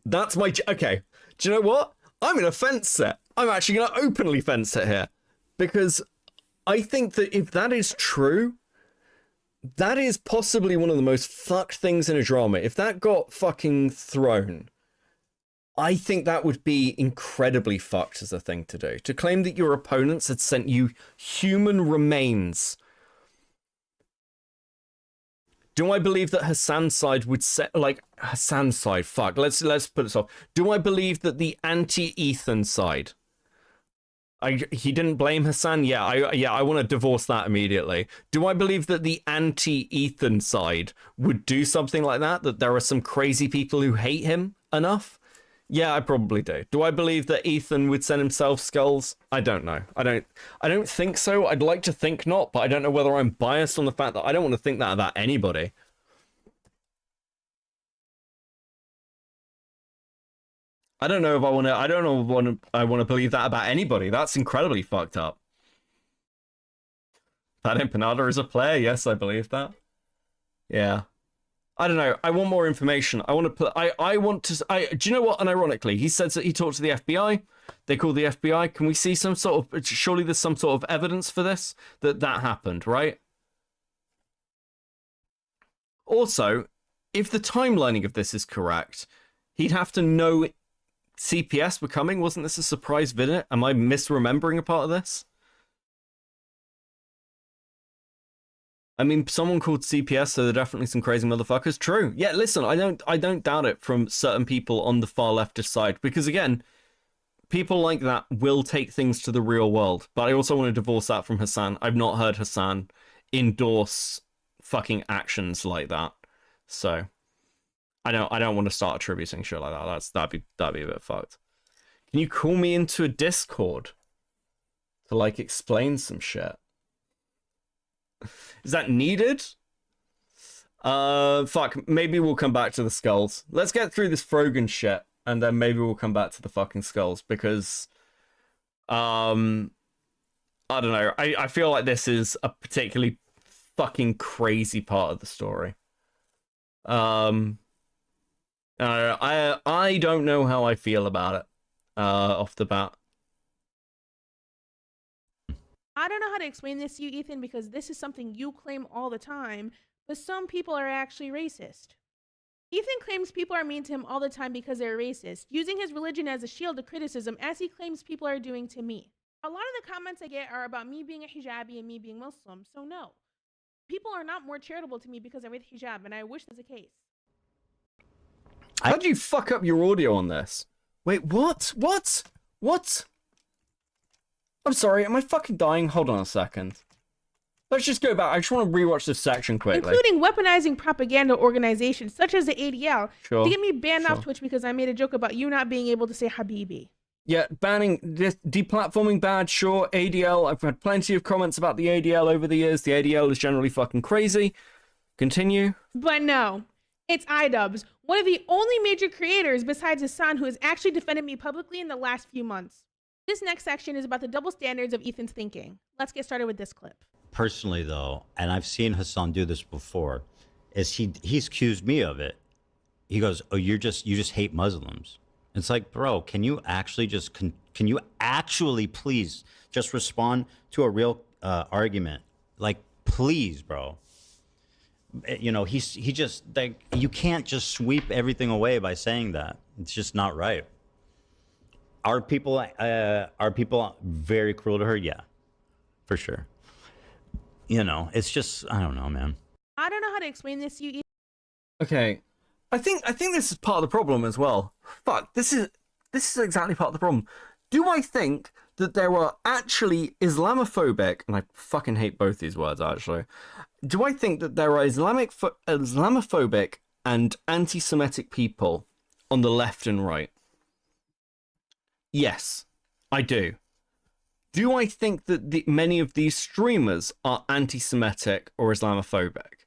That's my... Okay. Do you know what? I'm going to fence it. I'm actually going to openly fence it here. Because I think that if that is true... That is possibly one of the most fucked things in a drama. If that got fucking thrown, I think that would be incredibly fucked as a thing to do. To claim that your opponents had sent you human remains Do I believe that Hasan's side would set, like, Hasan's side, fuck, let's put this off. Do I believe that the anti-Ethan side, he didn't blame Hasan? Yeah, I want to divorce that immediately. Do I believe that the anti-Ethan side would do something like that? That there are some crazy people who hate him enough? Yeah, I probably do. Do I believe that Ethan would send himself skulls? I don't know. I don't think so. I'd like to think not, but I don't know whether I'm biased on the fact that I don't want to think that about anybody. I don't know if I want to. I don't know if I want to believe that about anybody. That's incredibly fucked up. That Empanada is a player. Yes, I believe that. Yeah. I don't know. I want more information. I want to put. I want to. Do you know what? And ironically, he says that he talked to the FBI. They called the FBI. Can we see some sort of? Surely there's some sort of evidence for this that happened, right? Also, if the timelining of this is correct, he'd have to know CPS were coming. Wasn't this a surprise visit? Am I misremembering a part of this? I mean, someone called CPS, so there are definitely some crazy motherfuckers. True. Yeah, listen, I don't doubt it from certain people on the far leftist side, because again, people like that will take things to the real world. But I also want to divorce that from Hasan. I've not heard Hasan endorse fucking actions like that. So I don't want to start attributing shit like that. That'd be a bit fucked. Can you call me into a Discord to like explain some shit? Is that needed? Fuck, maybe we'll come back to the skulls. Let's get through this Frogan shit, and then maybe we'll come back to the fucking skulls, because I don't know. I feel like this is a particularly fucking crazy part of the story. I don't know how I feel about it off the bat. I don't know how to explain this to you, Ethan, because this is something you claim all the time, but some people are actually racist. Ethan claims people are mean to him all the time because they're racist, using his religion as a shield to criticism, as he claims people are doing to me. A lot of the comments I get are about me being a hijabi and me being Muslim, so no. People are not more charitable to me because I wear the hijab, and I wish that's the case. How'd you fuck up your audio on this? Wait, what? What? I'm sorry, am I fucking dying? Hold on a second. Let's just go back. I just want to rewatch this section quickly. Including weaponizing propaganda organizations such as the ADL Sure, to get me banned sure. off Twitch because I made a joke about you not being able to say Habibi. Yeah, banning this deplatforming bad, sure. ADL, I've had plenty of comments about the ADL over the years. The ADL is generally fucking crazy. Continue. But no, it's iDubbbz, one of the only major creators besides Hasan who has actually defended me publicly in the last few months. This next section is about the double standards of Ethan's thinking. Let's get started with this clip. Personally, though, and I've seen Hasan do this before, is he's accused me of it. He goes, "Oh, you just hate Muslims." It's like, bro, can you actually please just respond to a real argument? Like, please, bro. You know, he just like, you can't just sweep everything away by saying that. It's just not right. Are people very cruel to her? Yeah, for sure. You know, it's just, I don't know, man. I don't know how to explain this to you. Okay, I think this is part of the problem as well. Fuck, this is exactly part of the problem. Do I think that there are actually Islamophobic, and I fucking hate both these words actually. Do I think that there are Islamophobic and anti-Semitic people on the left and right? Yes, I do. Do I think that many of these streamers are anti-Semitic or Islamophobic?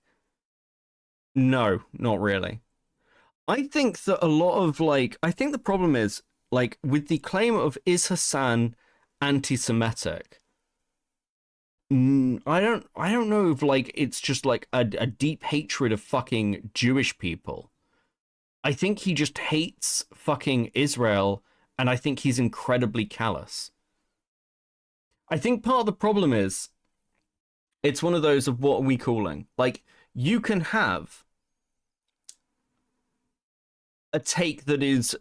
No, not really. I think that a lot of I think the problem is with the claim of is Hasan anti-Semitic. I don't know if it's just a deep hatred of fucking Jewish people. I think he just hates fucking Israel. And I think he's incredibly callous. I think part of the problem is, it's one of those of what are we calling? You can have a take that is,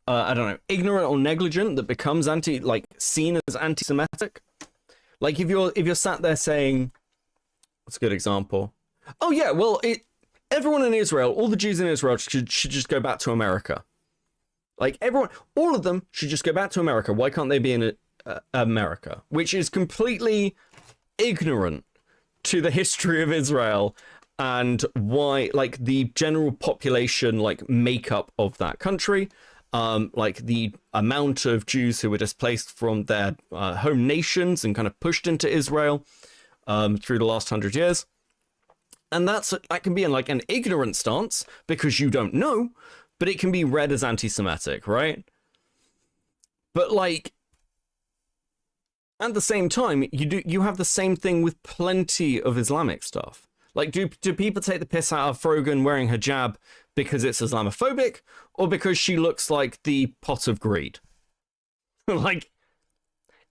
I don't know, ignorant or negligent that becomes seen as anti-Semitic. If you're sat there saying, what's a good example? Oh yeah, well, everyone in Israel, all the Jews in Israel should just go back to America. Like everyone, all of them should just go back to America. Why can't they be in America? Which is completely ignorant to the history of Israel and why, like, the general population, like, makeup of that country, like the amount of Jews who were displaced from their home nations and kind of pushed into Israel through the last 100 years. And that can be in like an ignorant stance because you don't know, but it can be read as anti-Semitic, right? But like, at the same time, you have the same thing with plenty of Islamic stuff. Like, do people take the piss out of Frogan wearing hijab because it's Islamophobic, or because she looks like the pot of greed? Like,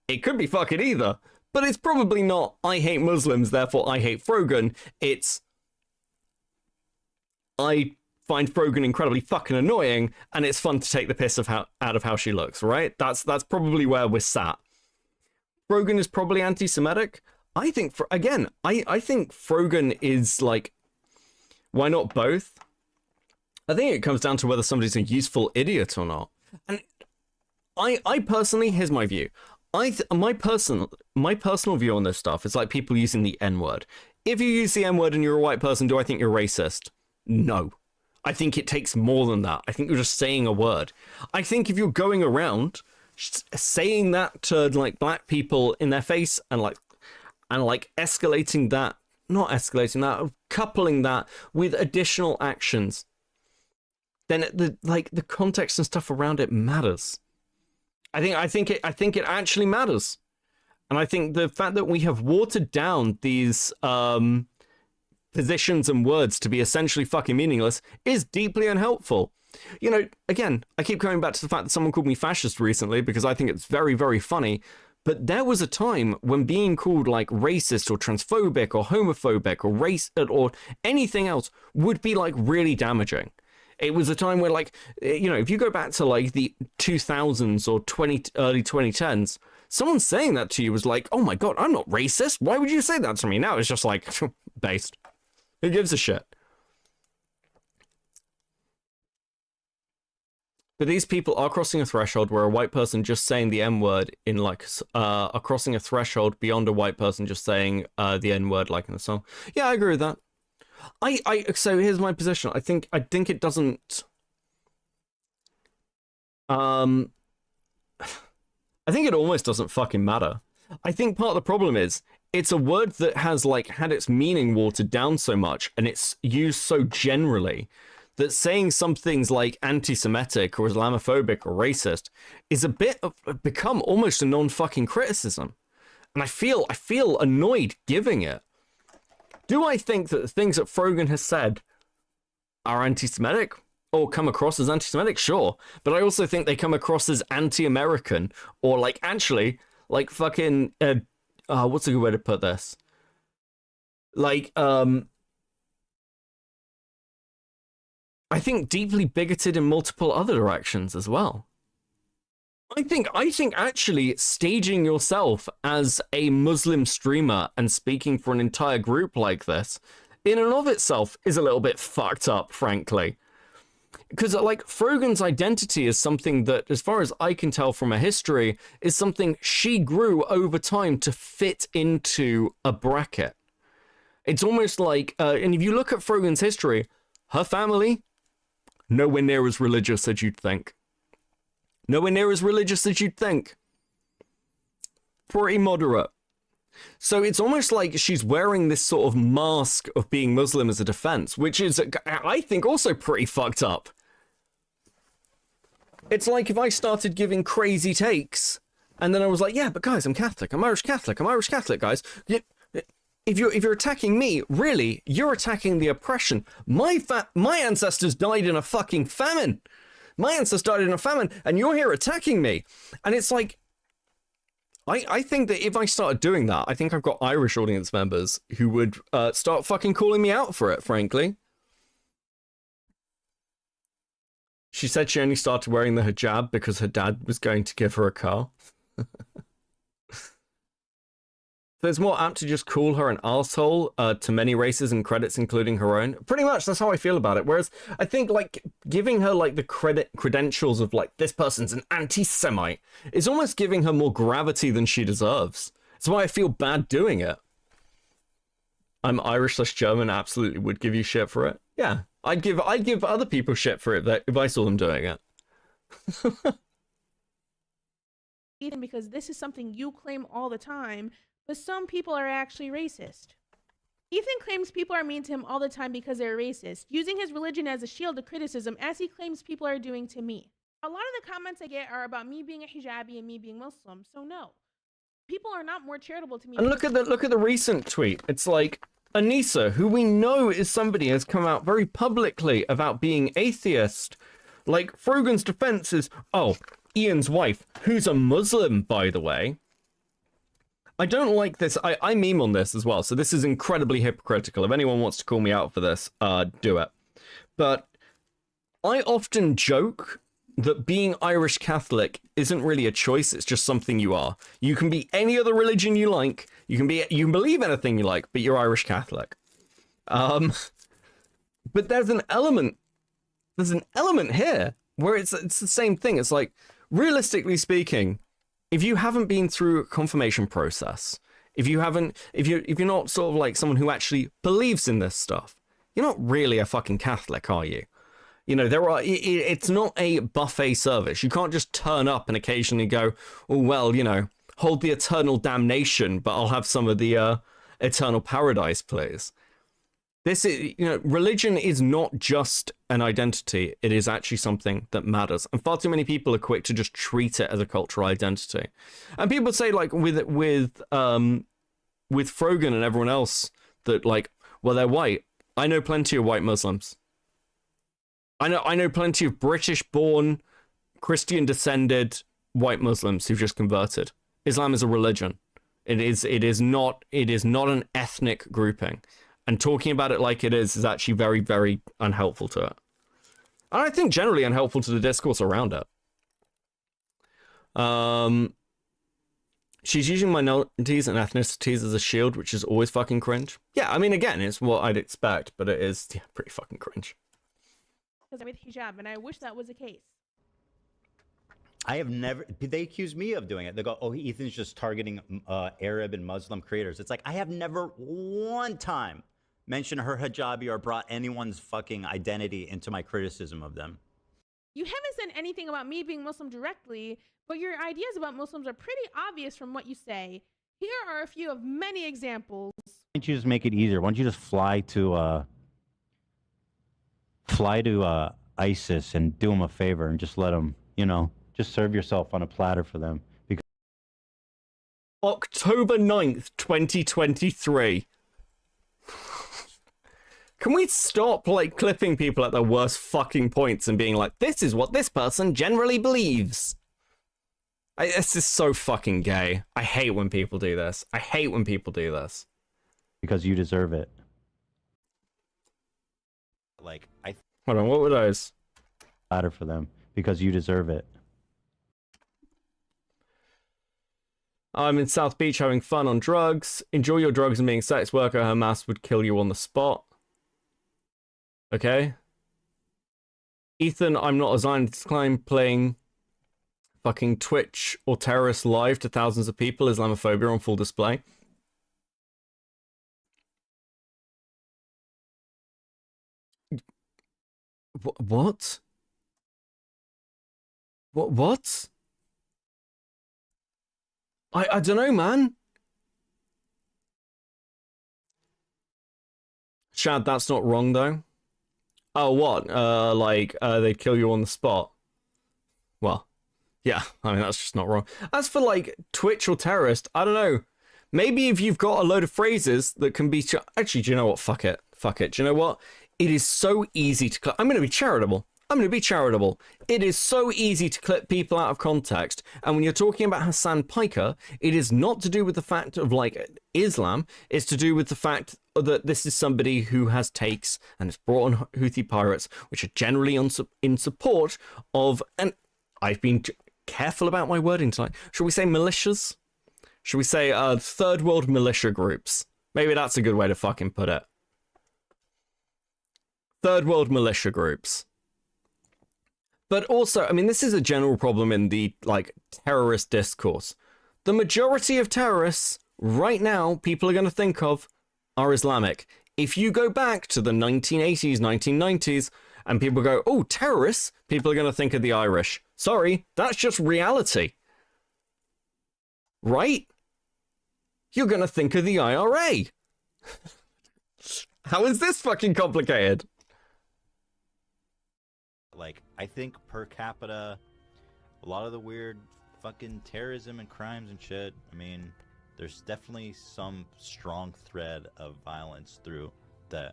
it could be fucking either, but it's probably not, I hate Muslims, therefore I hate Frogan. It's, I find Frogan incredibly fucking annoying, and it's fun to take the piss out of how she looks, right? That's probably where we're sat. Frogan is probably anti-Semitic. I think, I think Frogan is like, why not both? I think it comes down to whether somebody's a useful idiot or not. And I personally, here's my view. My personal view on this stuff is like people using the N-word. If you use the N-word and you're a white person, do I think you're racist? No. I think it takes more than that. I think you're just saying a word. I think if you're going around saying that to like black people in their face and escalating that, not escalating that, coupling that with additional actions, then the context and stuff around it matters. I think it actually matters. And I think the fact that we have watered down these positions and words to be essentially fucking meaningless is deeply unhelpful. You know, again, I keep coming back to the fact that someone called me fascist recently because I think it's very, very funny. But there was a time when being called like racist or transphobic or homophobic or race or anything else would be like really damaging. It was a time where, like, you know, if you go back to like the 2000s or early 2010s, someone saying that to you was like, oh my God, I'm not racist. Why would you say that to me? Now it's just like, based. Who gives a shit? But these people are crossing a threshold where a white person just saying the N-word in like, are crossing a threshold beyond a white person just saying the N-word like in a song. Yeah, I agree with that. So here's my position. I think it doesn't. I think it almost doesn't fucking matter. I think part of the problem is it's a word that has like had its meaning watered down so much, and it's used so generally that saying something's like anti-Semitic or Islamophobic or racist is a bit of become almost a non-fucking criticism, and I feel annoyed giving it. Do I think that the things that Frogan has said are anti-Semitic or come across as anti-Semitic? Sure. But I also think they come across as anti-American or like actually like fucking, what's a good way to put this? Like, I think deeply bigoted in multiple other directions as well. I think actually staging yourself as a Muslim streamer and speaking for an entire group like this in and of itself is a little bit fucked up, frankly. Because like Frogan's identity is something that, as far as I can tell from her history, is something she grew over time to fit into a bracket. It's almost like, and if you look at Frogan's history, her family, nowhere near as religious as you'd think. Nowhere near as religious as you'd think. Pretty moderate. So it's almost like she's wearing this sort of mask of being Muslim as a defense, which is, I think, also pretty fucked up. It's like if I started giving crazy takes, and then I was like, yeah, but guys, I'm Catholic. I'm Irish Catholic. I'm Irish Catholic, guys. If you're attacking me, really, you're attacking the oppression. My ancestors died in a fucking famine. My ancestors died in a famine, and you're here attacking me. And it's like, I think that if I started doing that, I think I've got Irish audience members who would start fucking calling me out for it, frankly. She said she only started wearing the hijab because her dad was going to give her a car. So it's more apt to just call her an asshole to many races and credits, including her own. Pretty much, that's how I feel about it. Whereas I think like giving her like the credentials of like this person's an anti-Semite is almost giving her more gravity than she deserves. That's why I feel bad doing it. I'm Irish/German. Absolutely would give you shit for it. Yeah, I'd give other people shit for it if I saw them doing it. Ethan, because this is something you claim all the time, but some people are actually racist. Ethan claims people are mean to him all the time because they're racist, using his religion as a shield to criticism, as he claims people are doing to me. A lot of the comments I get are about me being a hijabi and me being Muslim, so no. People are not more charitable to me. And look at the recent tweet. It's like Anissa, who we know is somebody has come out very publicly about being atheist. Like Frogan's defense is, oh, Ian's wife, who's a Muslim, by the way. I don't like this. I meme on this as well, so this is incredibly hypocritical. If anyone wants to call me out for this, do it. But I often joke that being Irish Catholic isn't really a choice, it's just something you are. You can be any other religion you like, you can believe anything you like, but you're Irish Catholic. But there's an element here where it's the same thing. It's like, realistically speaking, if you haven't been through a confirmation process, if you're not sort of like someone who actually believes in this stuff, you're not really a fucking Catholic, are you? You know, it's not a buffet service. You can't just turn up and occasionally go, oh, well, you know, hold the eternal damnation, but I'll have some of the eternal paradise, please. This is, you know, religion is not just an identity. It is actually something that matters. And far too many people are quick to just treat it as a cultural identity. And people say, like, with Frogan and everyone else, that, like, well, they're white. I know plenty of white Muslims. I know plenty of British-born, Christian-descended white Muslims who've just converted. Islam is a religion. It is not an ethnic grouping. And talking about it like it is actually very, very unhelpful to it. And I think generally unhelpful to the discourse around it. She's using minorities and ethnicities as a shield, which is always fucking cringe. Yeah, I mean, again, it's what I'd expect, but it is pretty fucking cringe. Because I'm with hijab, and I wish that was the case. I have never, they accuse me of doing it. They go, oh, Ethan's just targeting Arab and Muslim creators. It's like, I have never one time mentioned her hijabi or brought anyone's fucking identity into my criticism of them. You haven't said anything about me being Muslim directly, but your ideas about Muslims are pretty obvious from what you say. Here are a few of many examples. Why don't you just make it easier? Why don't you just fly to ISIS and do them a favor and just let them, you know, just serve yourself on a platter for them. Because October 9th, 2023. Can we stop, like, clipping people at their worst fucking points and being like, this is what this person generally believes? This is so fucking gay. I hate when people do this. I hate when people do this. Because you deserve it. Like, Hold on, what were those? Platter for them. Because you deserve it. I'm in South Beach having fun on drugs. Enjoy your drugs and being a sex worker. Hamas would kill you on the spot. Okay. Ethan, I'm not a Zionist Klein playing fucking Twitch or terrorist live to thousands of people. Islamophobia on full display. What? What? I don't know, man. Shad, that's not wrong, though. Oh, what? They'd kill you on the spot. Well, yeah, I mean, that's just not wrong. As for, like, Twitch or terrorist, I don't know. Maybe if you've got a load of phrases that can be... Actually, do you know what? Fuck it. Fuck it. Do you know what? It is so easy to... I'm going to be charitable. It is so easy to clip people out of context. And when you're talking about Hasan Piker, it is not to do with the fact of, like, Islam. It's to do with the fact that this is somebody who has takes and has brought on Houthi pirates, which are generally in support of... And I've been careful about my wording tonight. Shall we say militias? should we say, third world militia groups. Maybe that's a good way to fucking put it. Third world militia groups. But also, I mean, this is a general problem in the, like, terrorist discourse. The majority of terrorists, right now, people are going to think of are Islamic. If you go back to the 1980s, 1990s, and people go, oh, terrorists, people are going to think of the Irish. Sorry, that's just reality. Right? You're going to think of the IRA. How is this fucking complicated? Like, I think per capita, a lot of the weird fucking terrorism and crimes and shit, I mean, there's definitely some strong thread of violence through the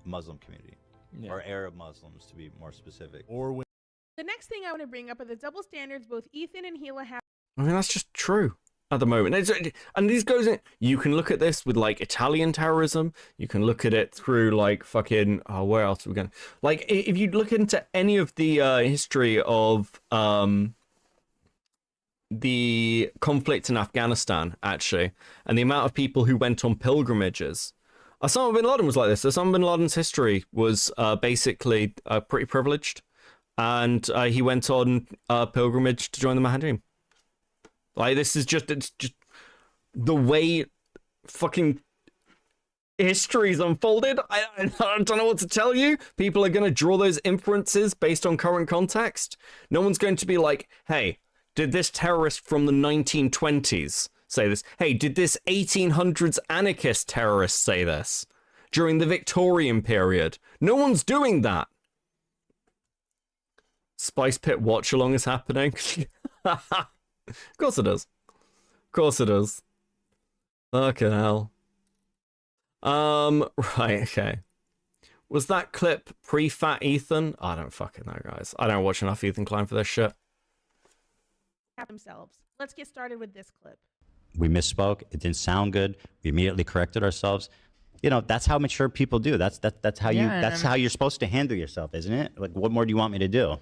Muslim community. Yeah. Or Arab Muslims, to be more specific. The next thing I want to bring up are the double standards both Ethan and Gila have. I mean, that's just true at the moment. And this goes in, you can look at this with, like, Italian terrorism. You can look at it through, like, fucking, oh, where else are we going? Like, if you look into any of the history of the conflict in Afghanistan, actually, and the amount of people who went on pilgrimages, Osama bin Laden was like this. Osama bin Laden's history was basically pretty privileged, and he went on pilgrimage to join the Mahdirim. Like, this is just, it's just the way fucking history's unfolded. I don't know what to tell you. People are going to draw those inferences based on current context. No one's going to be like, hey, did this terrorist from the 1920s say this? Hey, did this 1800s anarchist terrorist say this during the Victorian period? No one's doing that. Spice Pit watch along is happening. Of course it is. Of course it is. Fucking hell. Right, okay. Was that clip pre-fat Ethan? I don't fucking know, guys. I don't watch enough Ethan Klein for this shit. Themselves. Let's get started with this clip. We misspoke. It didn't sound good. We immediately corrected ourselves. You know, that's how mature people do. That's how how you're supposed to handle yourself, isn't it? Like, what more do you want me to do?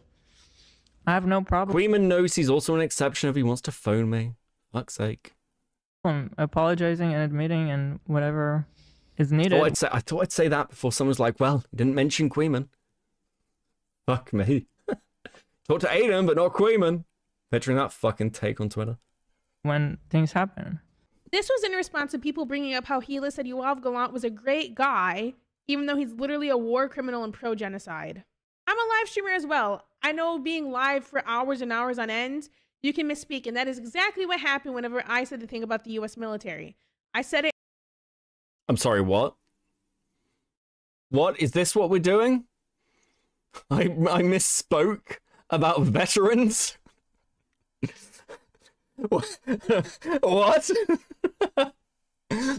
I have no problem. Queeman knows he's also an exception if he wants to phone me. Fuck's sake. Apologizing and admitting and whatever is needed. I thought I'd say that before someone's like, well, didn't mention Queeman. Fuck me. Talk to Aiden, but not Queeman. Picturing that fucking take on Twitter. When things happen. This was in response to people bringing up how Gila said Yoav Gallant was a great guy, even though he's literally a war criminal and pro-genocide. I'm a live streamer as well. I know being live for hours and hours on end, you can misspeak, and that is exactly what happened whenever I said the thing about the U.S. military. I said it. I'm sorry, what? What? Is this what we're doing? I misspoke about veterans? What?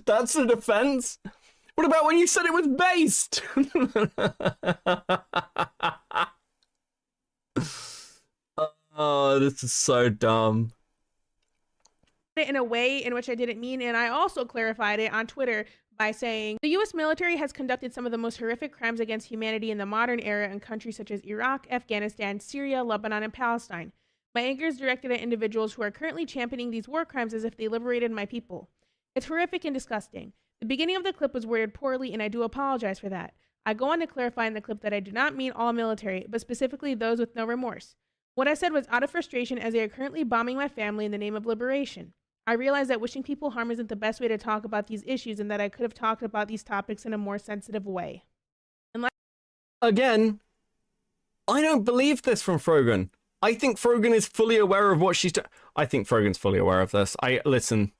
That's a defense? What about when you said it was based? Oh, this is so dumb. In a way in which I didn't mean, and I also clarified it on Twitter by saying the U.S. military has conducted some of the most horrific crimes against humanity in the modern era in countries such as Iraq, Afghanistan, Syria, Lebanon, and Palestine. My anger is directed at individuals who are currently championing these war crimes as if they liberated my people. It's horrific and disgusting. The beginning of the clip was worded poorly, and I do apologize for that. I go on to clarify in the clip that I do not mean all military, but specifically those with no remorse. What I said was out of frustration as they are currently bombing my family in the name of liberation. I realize that wishing people harm isn't the best way to talk about these issues and that I could have talked about these topics in a more sensitive way. Again, I don't believe this from Frogan. I think Frogan is fully aware of what she's doing. I think Frogan's fully aware of this. Listen,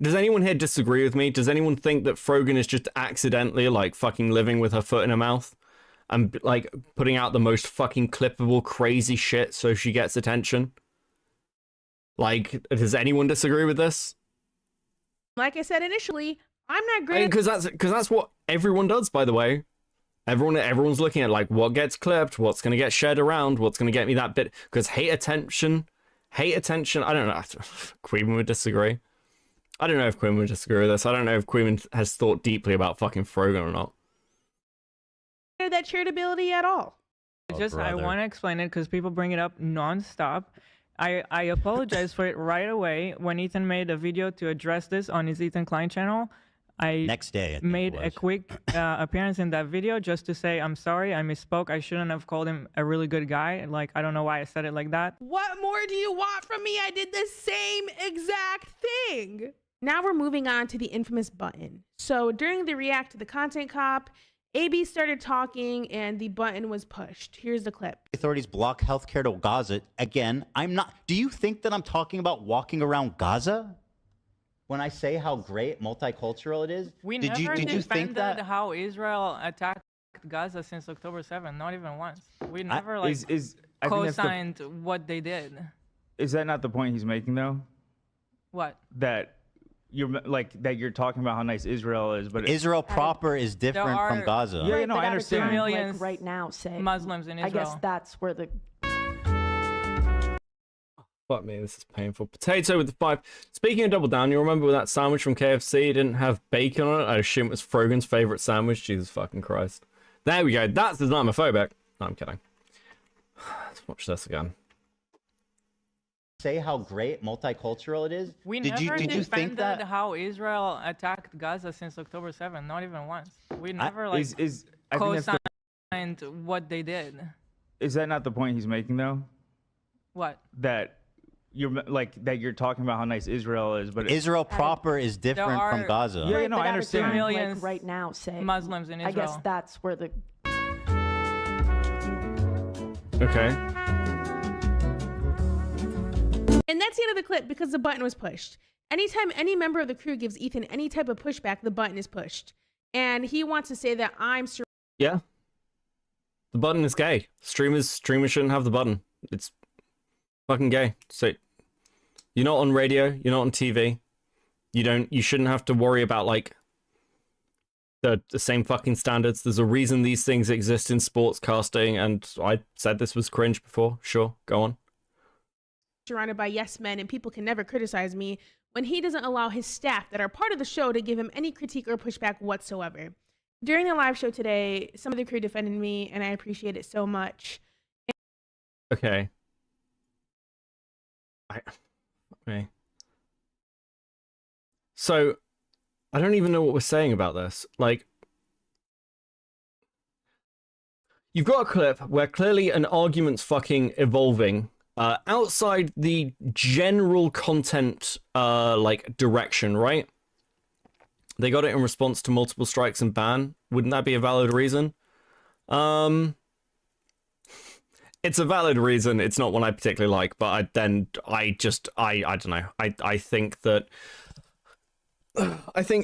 does anyone here disagree with me? Does anyone think that Frogan is just accidentally, like, fucking living with her foot in her mouth? And, like, putting out the most fucking clippable, crazy shit so she gets attention? Like, does anyone disagree with this? Like I said initially, I'm not great. Because that's what everyone does, by the way. Everyone's looking at, like, what gets clipped, what's going to get shared around, what's going to get me that bit. Because hate attention, I don't know. Queeman would disagree. I don't know if Queeman would disagree with this. I don't know if Queeman has thought deeply about fucking Frogan or not. That charitability at all. I want to explain it because people bring it up nonstop. I apologized for it right away when Ethan made a video to address this on his Ethan Klein channel. I Next day, I think made it a was. quick appearance in that video just to say I'm sorry, I misspoke. I shouldn't have called him a really good guy. Like, I don't know why I said it like that. What more do you want from me? I did the same exact thing. Now we're moving on to the infamous button. So during the react to the content cop, AB started talking and the button was pushed. Here's the clip. Authorities block healthcare to Gaza. Again, I'm not. Do you think that I'm talking about walking around Gaza? When I say how great multicultural it is, We did never you think defended that? how Israel attacked Gaza since October 7th, not even once. We never I think that's the- co-signed what they did. Is that not the point he's making though? What? That you're talking about how nice Israel is, but Israel proper is different from Gaza. Yeah, no, I understand. Millions right now, say Muslims in I guess Israel. that's where the Fuck me, this is painful. Potato with the 5. Speaking of Double Down, you remember that sandwich from KFC? It didn't have bacon on it. I assume it was Frogan's favorite sandwich. Jesus fucking Christ. There we go. That's Islamophobic. No, I'm kidding. Let's watch this again. Say how great multicultural it is. We did never you think defended that? how Israel attacked Gaza since October 7th, not even once. We never I think that's the- co-signed what they did. Is that not the point he's making though? What? That you're talking about how nice Israel is, but Israel proper is different from Gaza. Yeah, no, I understand. Millions like right now, say Muslims in Israel. I guess that's where the Okay. And that's the end of the clip because the button was pushed. Anytime any member of the crew gives Ethan any type of pushback, the button is pushed. And he wants to say that I'm Yeah. The button is gay. Streamers shouldn't have the button. It's fucking gay. So you're not on radio, you're not on TV. You shouldn't have to worry about like the same fucking standards. There's a reason these things exist in sportscasting, and I said this was cringe before. Sure, go on. surrounded by yes men and people can never criticize me when he doesn't allow his staff that are part of the show to give him any critique or pushback whatsoever. During the live show today, some of the crew defended me and I appreciate it so much. Okay. Okay. So, I don't even know what we're saying about this. Like, you've got a clip where clearly an argument's fucking evolving outside the general content like direction, right? They got it in response to multiple strikes and ban. Wouldn't that be a valid reason? It's a valid reason. It's not one I particularly like, but I don't know. I think that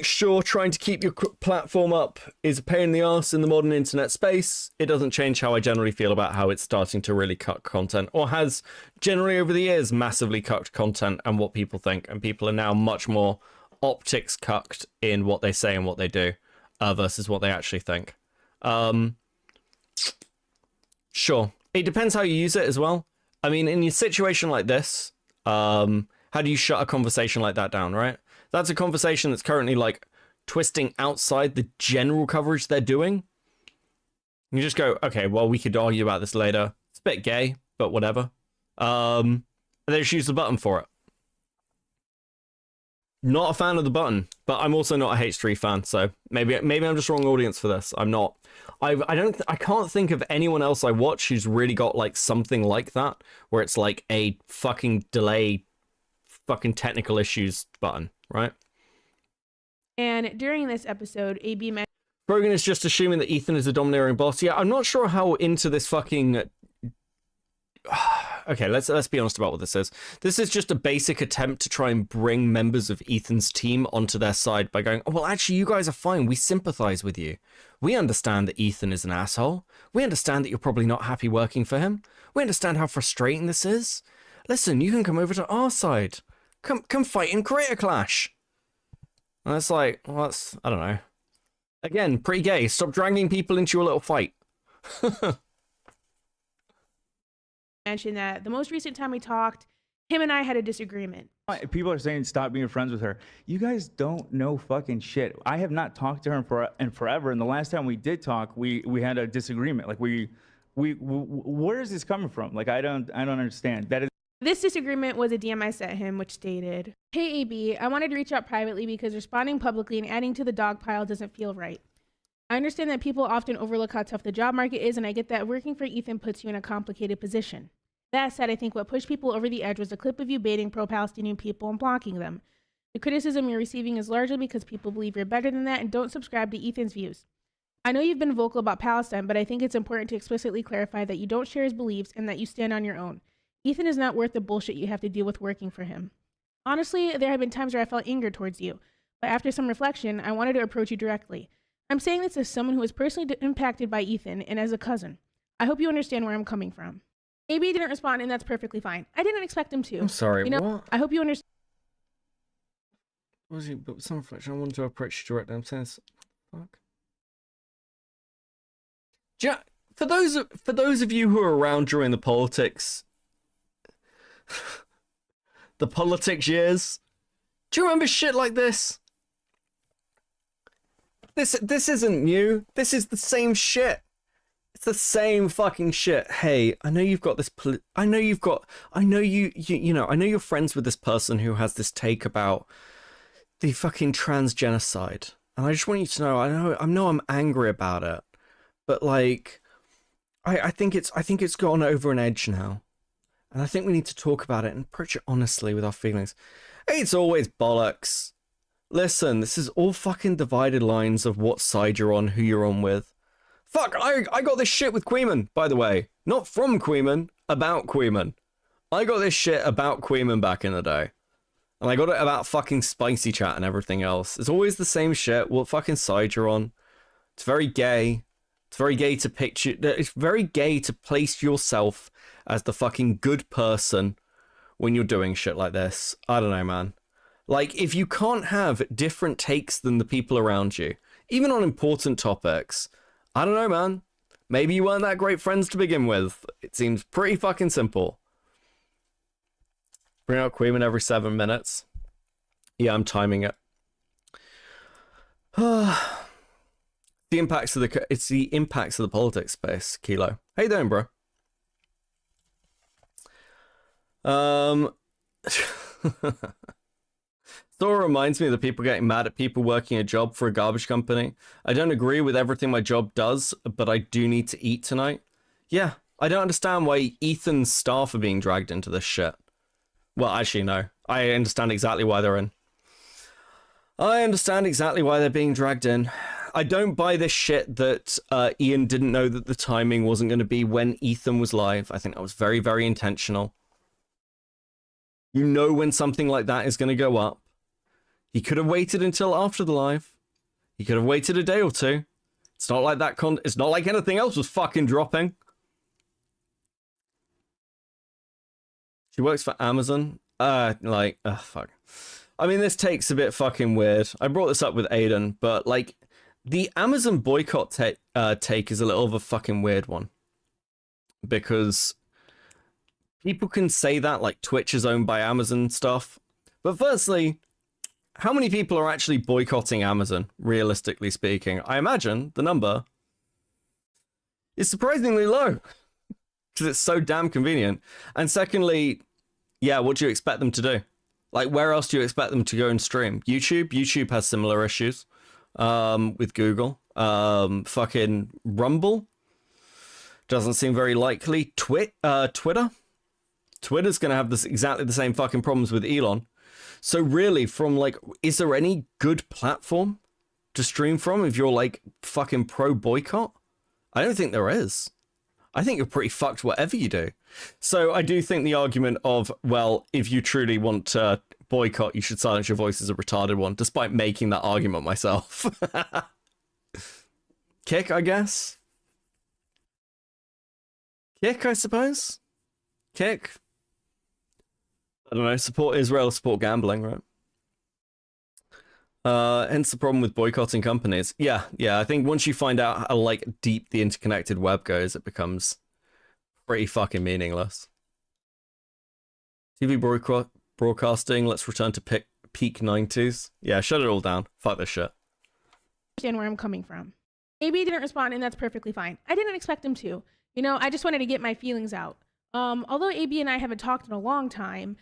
sure, trying to keep your platform up is a pain in the ass in the modern internet space. It doesn't change how I generally feel about how it's starting to really cut content, or has generally over the years massively cut content and what people think. And people are now much more optics cucked in what they say and what they do versus what they actually think. Sure. It depends how you use it as well. I mean, in a situation like this, how do you shut a conversation like that down, right? That's a conversation that's currently like twisting outside the general coverage they're doing. You just go, okay, well, we could argue about this later. It's a bit gay, but whatever. And they just use the button for it. Not a fan of the button, but I'm also not a H3 fan, so maybe I'm just wrong audience for this. I'm not. I can't think of anyone else I watch who's really got like something like that, where it's like a fucking delay, fucking technical issues button, right? And during this episode, AB mentioned Frogan is just assuming that Ethan is a domineering boss. Yeah, I'm not sure how into this fucking. Okay, let's be honest about what this is. This is just a basic attempt to try and bring members of Ethan's team onto their side by going, oh, well, actually, you guys are fine. We sympathize with you. We understand that Ethan is an asshole. We understand that you're probably not happy working for him. We understand how frustrating this is. Listen, you can come over to our side. Come fight in Creator Clash. And it's like, well, that's, I don't know. Again, pretty gay. Stop dragging people into your little fight. that the most recent time we talked, him and I had a disagreement. People are saying stop being friends with her. You guys don't know fucking shit. I have not talked to her in forever, and the last time we did talk, we had a disagreement. Like we where is this coming from? Like I don't understand. That is This disagreement was a DM I sent him, which stated, "Hey AB, I wanted to reach out privately because responding publicly and adding to the dog pile doesn't feel right. I understand that people often overlook how tough the job market is, and I get that working for Ethan puts you in a complicated position. That said, I think what pushed people over the edge was a clip of you baiting pro-Palestinian people and blocking them. The criticism you're receiving is largely because people believe you're better than that and don't subscribe to Ethan's views. I know you've been vocal about Palestine, but I think it's important to explicitly clarify that you don't share his beliefs and that you stand on your own. Ethan is not worth the bullshit you have to deal with working for him. Honestly, there have been times where I felt anger towards you, but after some reflection, I wanted to approach you directly. I'm saying this as someone who was personally impacted by Ethan and as a cousin. I hope you understand where I'm coming from." AB didn't respond, and that's perfectly fine. I didn't expect him to. I'm sorry, You know, what? I hope you understand. What was he? But some reflection. I wanted to approach you directly. I'm saying, fuck. For those of you who were around during the politics years, do you remember shit like this? This isn't new. This is the same shit. It's the same fucking shit. Hey, I know you've got this. I know you're friends with this person who has this take about the fucking trans genocide, and I just want you to know. I know I'm angry about it, but like, I think it's gone over an edge now, and I think we need to talk about it and approach it honestly with our feelings. It's always bollocks. Listen, this is all fucking divided lines of what side you're on, who you're on with. Fuck, I got this shit with Queeman, by the way. Not from Queeman, about Queeman. I got this shit about Queeman back in the day. And I got it about fucking Spicy Chat and everything else. It's always the same shit, what fucking side you're on. It's very gay. It's very gay to picture... It's very gay to place yourself as the fucking good person when you're doing shit like this. I don't know, man. Like, if you can't have different takes than the people around you, even on important topics, I don't know, man. Maybe you weren't that great friends to begin with. It seems pretty fucking simple. Bring out Queeman every 7 minutes. Yeah, I'm timing it. It's the impacts of the politics space, Kilo. How you doing, bro? Sort of reminds me of the people getting mad at people working a job for a garbage company. I don't agree with everything my job does, but I do need to eat tonight. Yeah, I don't understand why Ethan's staff are being dragged into this shit. Well, actually, no. I understand exactly why they're in. I understand exactly why they're being dragged in. I don't buy this shit that Ian didn't know that the timing wasn't going to be when Ethan was live. I think that was very, very intentional. You know when something like that is going to go up. He could have waited until after the live. He could have waited a day or two. It's not like that it's not like anything else was fucking dropping. She works for Amazon. Fuck. I mean, this take's a bit fucking weird. I brought this up with Aiden, but like, the Amazon boycott take is a little of a fucking weird one. Because people can say that, like, Twitch is owned by Amazon stuff. But firstly, how many people are actually boycotting Amazon, realistically speaking? I imagine the number is surprisingly low. Because it's so damn convenient. And secondly, yeah, what do you expect them to do? Like, where else do you expect them to go and stream? YouTube? YouTube has similar issues with Google. Fucking Rumble? Doesn't seem very likely. Twitter? Twitter's going to have exactly the same fucking problems with Elon. So really, from like, is there any good platform to stream from if you're like fucking pro boycott? I don't think there is. I think you're pretty fucked whatever you do. So I do think the argument of, well, if you truly want to boycott, you should silence your voice is a retarded one, despite making that argument myself. Kick, I guess. Kick, I suppose. Kick. I don't know, support Israel, support gambling, right? Hence the problem with boycotting companies. Yeah, I think once you find out how like deep the interconnected web goes, it becomes pretty fucking meaningless. TV broadcasting, let's return to peak 90s. Yeah, shut it all down. Fuck this shit. Understand where I'm coming from. AB didn't respond, and that's perfectly fine. I didn't expect him to. You know, I just wanted to get my feelings out. Although AB and I haven't talked in a long time,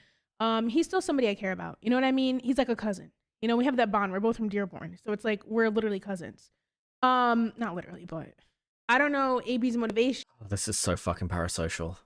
he's still somebody I care about. You know what I mean? He's like a cousin. You know, we have that bond. We're both from Dearborn, so it's like we're literally cousins. Not literally, but I don't know AB's motivation. Oh, this is so fucking parasocial.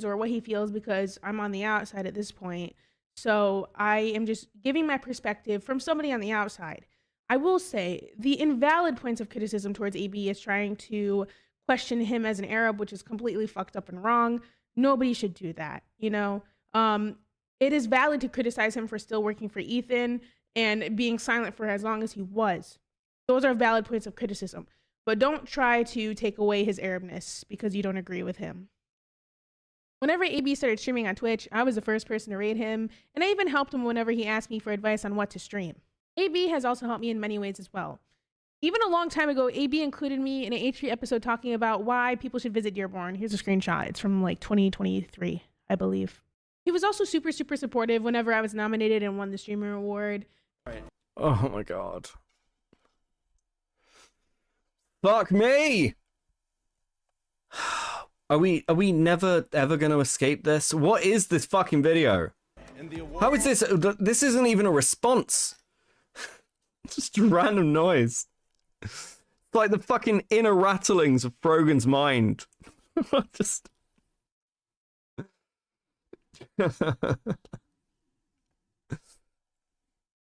Or what he feels, because I'm on the outside at this point. So I am just giving my perspective from somebody on the outside. I will say the invalid points of criticism towards AB is trying to question him as an Arab, which is completely fucked up and wrong. Nobody should do that, you know? It is valid to criticize him for still working for Ethan and being silent for as long as he was. Those are valid points of criticism. But don't try to take away his Arabness because you don't agree with him. Whenever AB started streaming on Twitch, I was the first person to raid him, and I even helped him whenever he asked me for advice on what to stream. AB has also helped me in many ways as well. Even a long time ago, AB included me in an H3 episode talking about why people should visit Dearborn. Here's a screenshot. It's from like 2023, I believe. He was also super, super supportive whenever I was nominated and won the Streamer Award. Oh my god. Fuck me! Are we never ever gonna escape this? What is this fucking video? How is this? This isn't even a response. Just random noise. It's like the fucking inner rattlings of Frogan's mind. Just...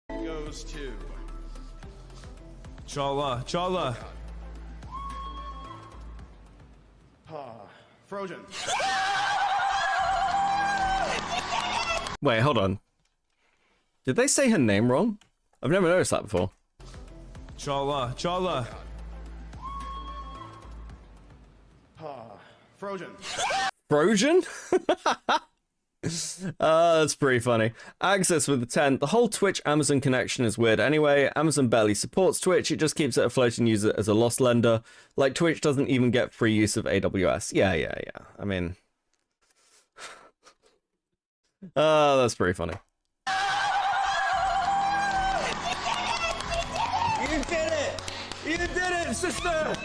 Goes to Chala, Chala. Frogan. Wait, hold on. Did they say her name wrong? I've never noticed that before. Chala, Chala. Frogan. Frogan? That's pretty funny. Access with the 10. The whole Twitch Amazon connection is weird anyway. Amazon barely supports Twitch. It just keeps it afloat and uses it as a lost lender. Like, Twitch doesn't even get free use of AWS. Yeah. I mean... that's pretty funny. You did it! You did it, sister!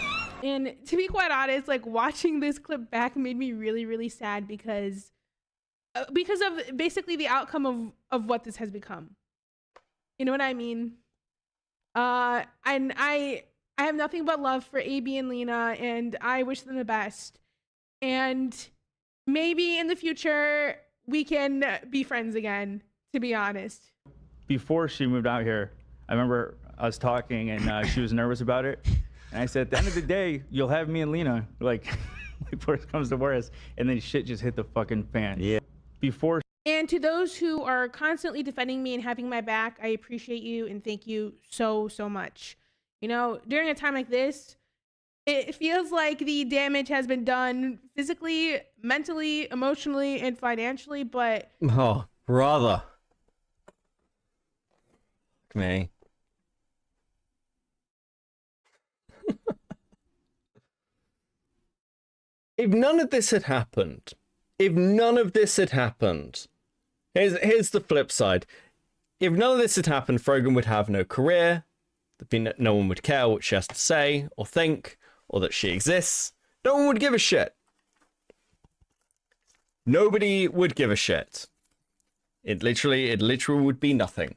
And to be quite honest, like, watching this clip back made me really, really sad because of basically the outcome of what this has become. You know what I mean? And I have nothing but love for AB and Lena, and I wish them the best. And maybe in the future we can be friends again, to be honest. Before she moved out here, I remember us talking, and she was nervous about it. And I said, at the end of the day, you'll have me and Lena, like worst comes to worst. And then shit just hit the fucking fan. Yeah. Before. And to those who are constantly defending me and having my back, I appreciate you and thank you so, so much. You know, during a time like this, it feels like the damage has been done physically, mentally, emotionally, and financially, but... Oh, brother. Fuck me. If none of this had happened, here's the flip side. If none of this had happened, Frogan would have no career. No one would care what she has to say or think, or that she exists. No one would give a shit. Nobody would give a shit. It literally would be nothing.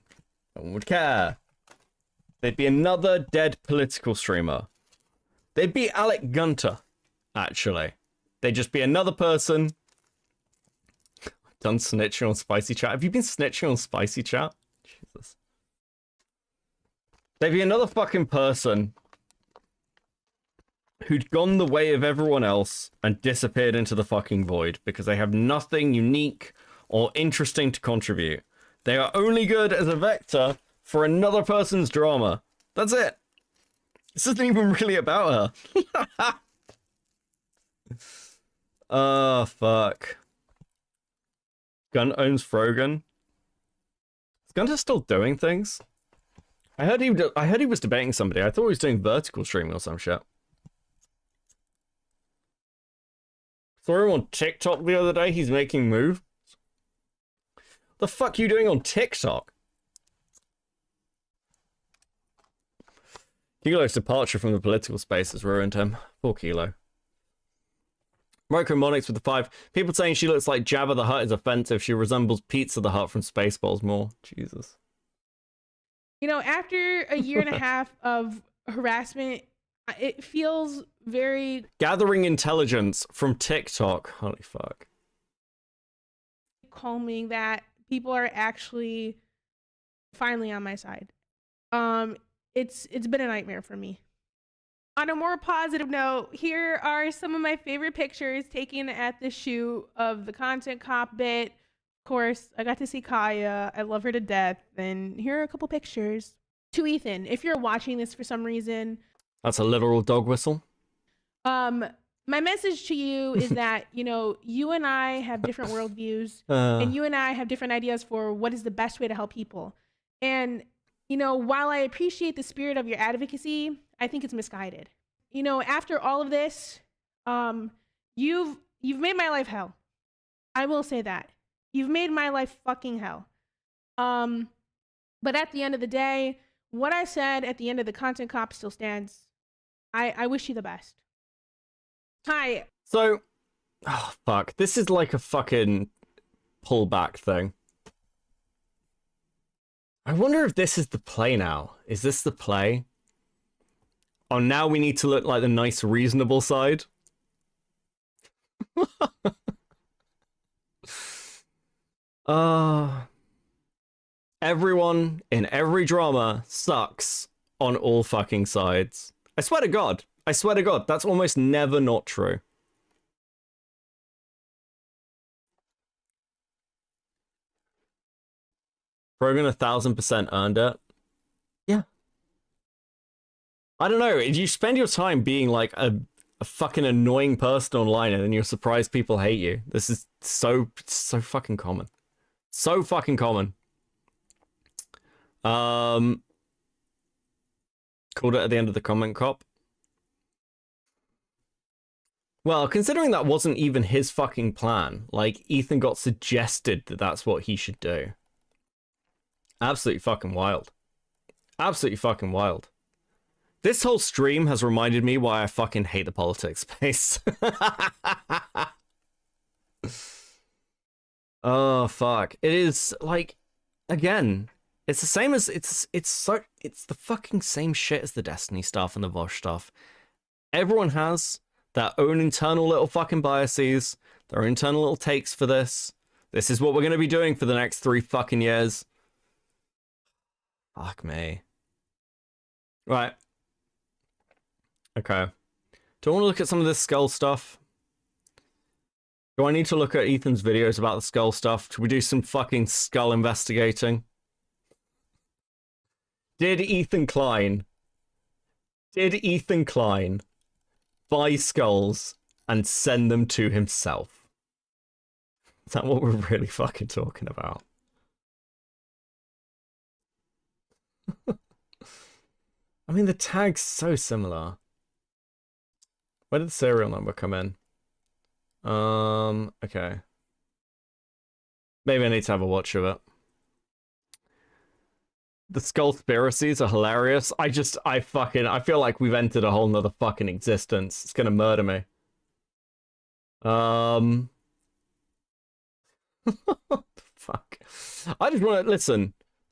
No one would care. There'd be another dead political streamer. They'd be Alec Gunter, actually. They'd just be another person. Done snitching on Spicy Chat. Have you been snitching on Spicy Chat? Jesus. They'd be another fucking person who'd gone the way of everyone else and disappeared into the fucking void because they have nothing unique or interesting to contribute. They are only good as a vector for another person's drama. That's it. This isn't even really about her. Oh, fuck. Gun owns Frogan. Is Gunter still doing things? I heard he was debating somebody. I thought he was doing vertical streaming or some shit. Saw him on TikTok the other day. He's making moves. The fuck you doing on TikTok? Kilo's departure from the political space has ruined him. Poor Kilo. Micromonics with the 5. People saying she looks like Jabba the Hutt is offensive. She resembles Pizza the Hutt from Spaceballs more. Jesus. You know, after a year and a half of harassment, it feels very Gathering intelligence from TikTok. Holy fuck. calming that people are actually finally on my side. It's been a nightmare for me. On a more positive note, here are some of my favorite pictures taken at the shoot of the content cop bit. Of course, I got to see Kaya. I love her to death. And here are a couple pictures. To Ethan, if you're watching this for some reason, That's a literal dog whistle. my message to you is that, you know, you and I have different worldviews, and you and I have different ideas for what is the best way to help people. And, you know, while I appreciate the spirit of your advocacy, I think it's misguided. You know, after all of this, you've made my life hell. I will say that. You've made my life fucking hell. But at the end of the day, what I said at the end of the content cop still stands. I wish you the best. Hi. So, oh, fuck. This is like a fucking pullback thing. I wonder if this is the play now. Is this the play? Oh, now we need to look like the nice, reasonable side? Everyone in every drama sucks on all fucking sides. I swear to God. I swear to God. That's almost never not true. Frogan 1000% earned it. Yeah. I don't know. You spend your time being like a fucking annoying person online and then you're surprised people hate you. This is so fucking common. So fucking common. Called it at the end of the comment cop. Well, considering that wasn't even his fucking plan, like, Ethan got suggested that that's what he should do. Absolutely fucking wild. Absolutely fucking wild. This whole stream has reminded me why I fucking hate the politics space. Oh, fuck. It is, like, again, it's the same as, it's the fucking same shit as the Destiny stuff and the Vosh stuff. Everyone has their own internal little fucking biases, their internal little takes for this. This is what we're going to be doing for the next 3 fucking years. Fuck me. Right. Okay. Do I want to look at some of this skull stuff? Do I need to look at Ethan's videos about the skull stuff? Should we do some fucking skull investigating? Did Ethan Klein buy skulls and send them to himself? Is that what we're really fucking talking about? I mean, the tag's so similar. Where did the serial number come in? Okay. Maybe I need to have a watch of it. The Skullspiracies are hilarious. I feel like we've entered a whole nother fucking existence. It's gonna murder me. Fuck. I just want to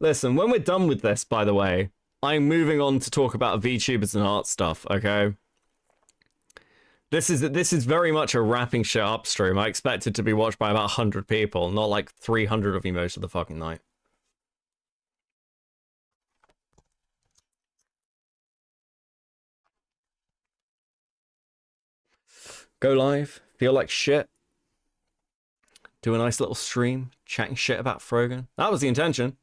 listen, when we're done with this, by the way, I'm moving on to talk about VTubers and art stuff, okay? This is very much a wrapping shit up stream. I expect it to be watched by about 100 people, not like 300 of you most of the fucking night. Go live, feel like shit. Do a nice little stream, chatting shit about Frogan. That was the intention.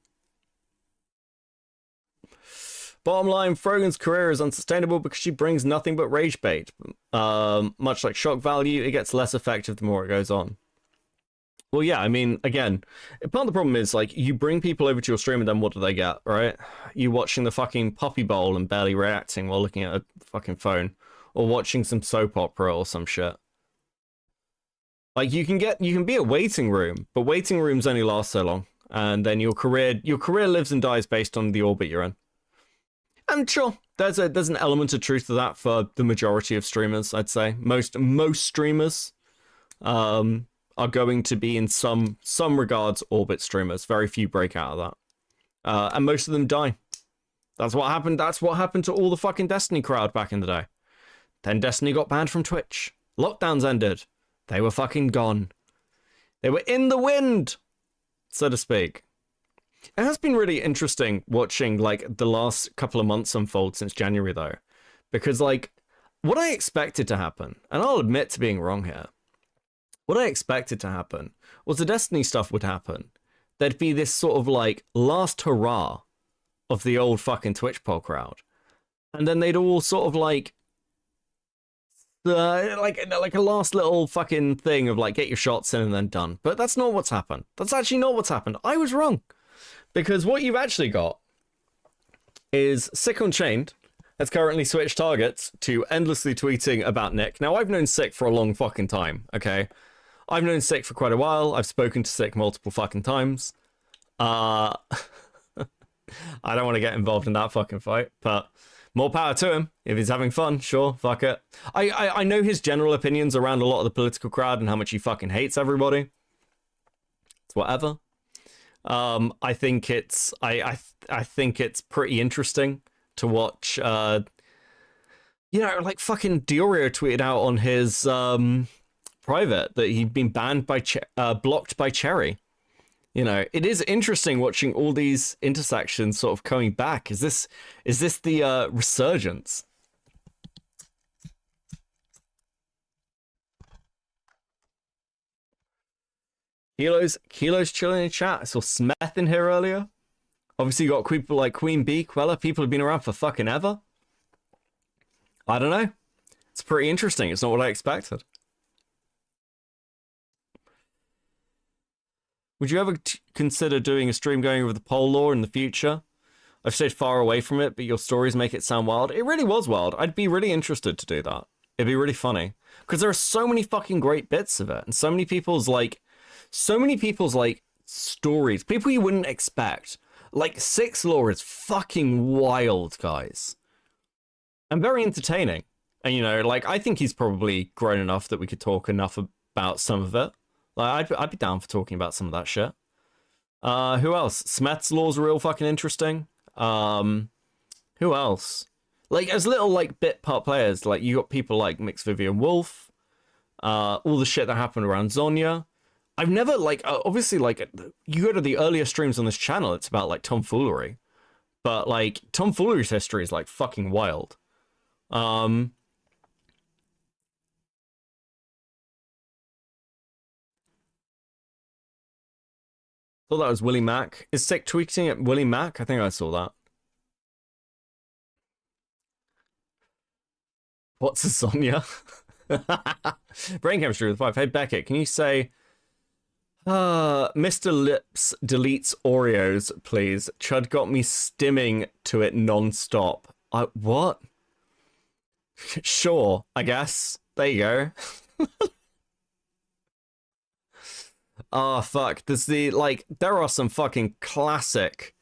Bottom line, Frogan's career is unsustainable because she brings nothing but rage bait. Much like shock value, it gets less effective the more it goes on. Well, yeah, I mean, again, part of the problem is, like, you bring people over to your stream and then what do they get, right? You watching the fucking Puppy Bowl and barely reacting while looking at a fucking phone. Or watching some soap opera or some shit. Like, you can be a waiting room, but waiting rooms only last so long. And then your career lives and dies based on the orbit you're in. And sure, there's an element of truth to that for the majority of streamers, I'd say. Most streamers. are going to be in some regards orbit streamers. Very few break out of that. And most of them die. That's what happened. That's what happened to all the fucking Destiny crowd back in the day. Then Destiny got banned from Twitch. Lockdowns ended. They were fucking gone. They were in the wind, so to speak. It has been really interesting watching like the last couple of months unfold since January though. Because like what I expected to happen, and I'll admit to being wrong here, what I expected to happen was the Destiny stuff would happen. There'd be this sort of like last hurrah of the old fucking Twitch poll crowd. And then they'd all sort of like a last little fucking thing of like get your shots in and then done. But that's not what's happened. That's actually not what's happened. I was wrong. Because what you've actually got is Sick Unchained has currently switched targets to endlessly tweeting about Nick. Now, I've known Sick for a long fucking time, okay? I've known Sick for quite a while. I've spoken to Sick multiple fucking times. I don't want to get involved in that fucking fight, but more power to him. If he's having fun, sure, fuck it. I know his general opinions around a lot of the political crowd and how much he fucking hates everybody. It's whatever. I think it's I think it's pretty interesting to watch. You know, like fucking Diorio tweeted out on his private that he'd been banned by blocked by Cherry. You know, it is interesting watching all these intersections sort of coming back. Is this the resurgence? Kilo's chilling in chat. I saw Smeth in here earlier. Obviously, you got people like Queen Bee, Quella. People have been around for fucking ever. I don't know. It's pretty interesting. It's not what I expected. Would you ever consider doing a stream going over the poll law in the future? I've stayed far away from it, but your stories make it sound wild. It really was wild. I'd be really interested to do that. It'd be really funny. Because there are so many fucking great bits of it. And so many people's stories. People you wouldn't expect. Like, Six Law is fucking wild, guys. And very entertaining. And, you know, like, I think he's probably grown enough that we could talk enough about some of it. Like, I'd be down for talking about some of that shit. Who else? Smeth's Law's real fucking interesting. Who else? Like, as little, like, bit part players, like, you got people like Mixed Vivian Wolf, all the shit that happened around Zonya. I've never, like, obviously, like, you go to the earlier streams on this channel, it's about, like, tomfoolery. But, like, tomfoolery's history is, like, fucking wild. Thought that was Willie Mack. Is Sick tweeting at Willie Mack? I think I saw that. What's a Sonya? Brain chemistry with 5. Hey Beckett, can you say Mr. Lips deletes Oreos, please? Chud got me stimming to it non-stop. What? Sure, I guess. There you go. Oh, fuck. There's there are some fucking classic...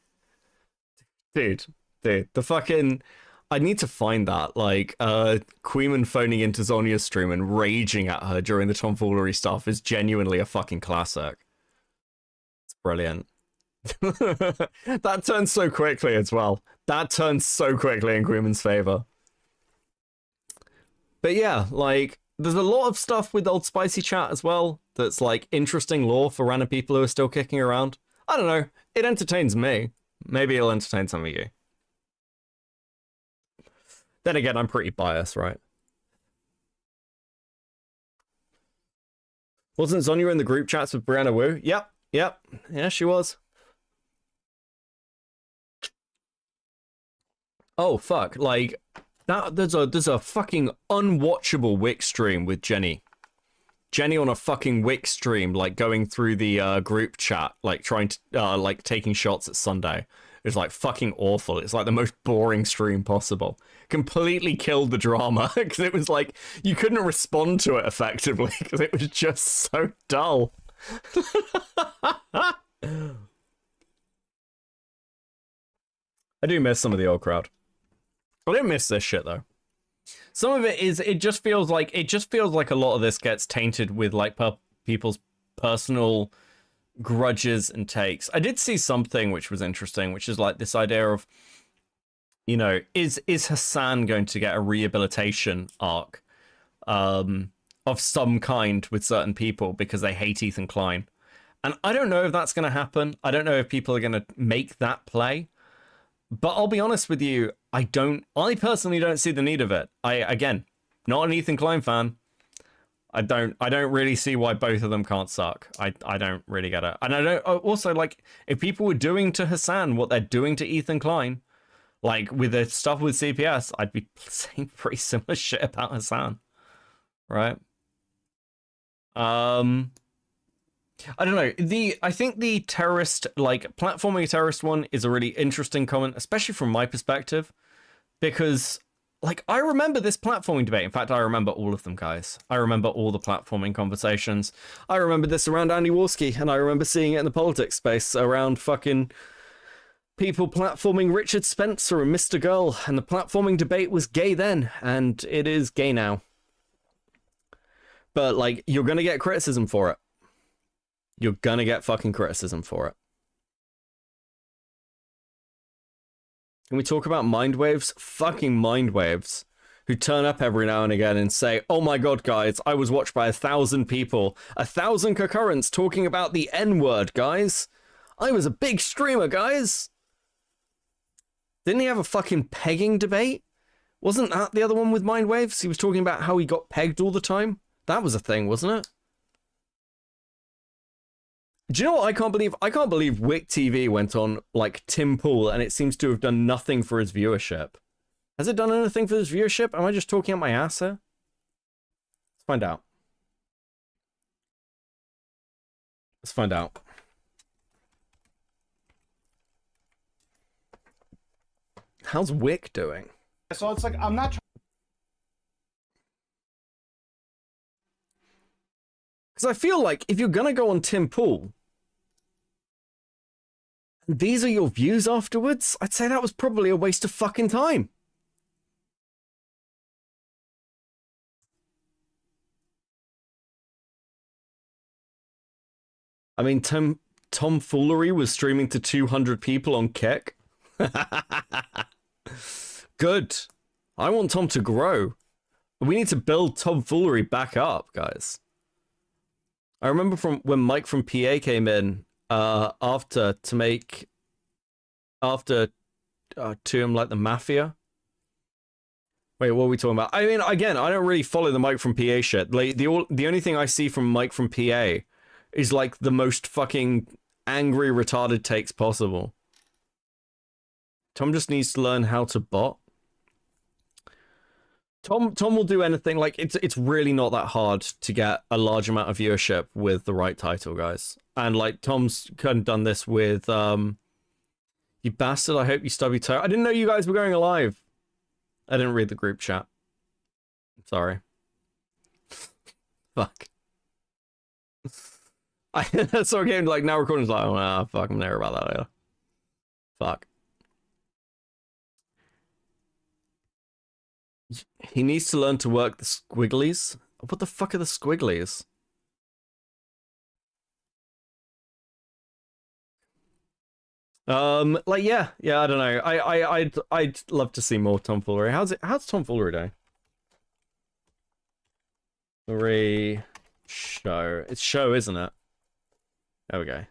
Dude, the fucking... I need to find that, like, Queeman phoning into Zonya's stream and raging at her during the tomfoolery stuff is genuinely a fucking classic. It's brilliant. That turns so quickly as well. That turns so quickly in Queeman's favor. But yeah, like, there's a lot of stuff with Old Spicy chat as well that's, like, interesting lore for random people who are still kicking around. I don't know. It entertains me. Maybe it'll entertain some of you. Then again, I'm pretty biased, right? Wasn't Zonya in the group chats with Brianna Wu? Yep. Yeah, she was. Oh, fuck. Like, there's a fucking unwatchable Wix stream with Jenny. Jenny on a fucking Wix stream, like, going through the group chat, like, trying to, like, taking shots at Sunday. It's, like, fucking awful. It's, like, the most boring stream possible. Completely killed the drama, because it was, like, you couldn't respond to it effectively, because it was just so dull. I do miss some of the old crowd. I don't miss this shit, though. Some of it is, it just feels like a lot of this gets tainted with like people's personal grudges and takes. I did see something which was interesting, which is like this idea of, you know, is Hasan going to get a rehabilitation arc of some kind with certain people because they hate Ethan Klein? And I don't know if that's going to happen. I don't know if people are going to make that play. But I'll be honest with you, I personally don't see the need of it. Again, not an Ethan Klein fan. I don't really see why both of them can't suck. I don't really get it. And I don't also, like, if people were doing to Hasan what they're doing to Ethan Klein, like with the stuff with CPS, I'd be saying pretty similar shit about Hasan. Right? I don't know. I think the terrorist, like platforming a terrorist one is a really interesting comment, especially from my perspective, because like I remember this platforming debate. In fact, I remember all of them, guys. I remember all the platforming conversations. I remember this around Andy Warski, and I remember seeing it in the politics space around fucking people platforming Richard Spencer and Mr. Girl, and the platforming debate was gay then, and it is gay now. But like, you're gonna get criticism for it. You're gonna get fucking criticism for it. Can we talk about mind waves? Fucking mind waves. Who turn up every now and again and say, oh my god, guys, I was watched by 1,000 people. 1,000 concurrents talking about the N-word, guys. I was a big streamer, guys. Didn't he have a fucking pegging debate? Wasn't that the other one with mind waves? He was talking about how he got pegged all the time. That was a thing, wasn't it? Do you know what I can't believe? I can't believe Wick TV went on like Tim Pool and it seems to have done nothing for his viewership. Has it done anything for his viewership? Am I just talking out my ass here? Let's find out. Let's find out. How's Wick doing? So it's like, I'm not trying. Because I feel like if you're going to go on Tim Pool, and these are your views afterwards, I'd say that was probably a waste of fucking time. I mean, Tomfoolery was streaming to 200 people on Kick. Good. I want Tom to grow. We need to build Tomfoolery back up, guys. I remember from when Mike from PA came in after to him like the Mafia. Wait, what are we talking about? I mean, again, I don't really follow the Mike from PA shit. Like the only thing I see from Mike from PA is like the most fucking angry, retarded takes possible. Tom just needs to learn how to bot. Tom will do anything. Like it's really not that hard to get a large amount of viewership with the right title, guys. And like Tom's kind of done this with you bastard, I hope you stub your toe. I didn't know you guys were going live. I didn't read the group chat. I'm sorry. Fuck. I saw a game like now recording's like, oh nah, fuck, I'm never about that later. Fuck. He needs to learn to work the squigglies. What the fuck are the squigglies? Like yeah, I don't know. I'd love to see more tomfoolery. How's tomfoolery doing? Show. It's show, isn't it? There we go.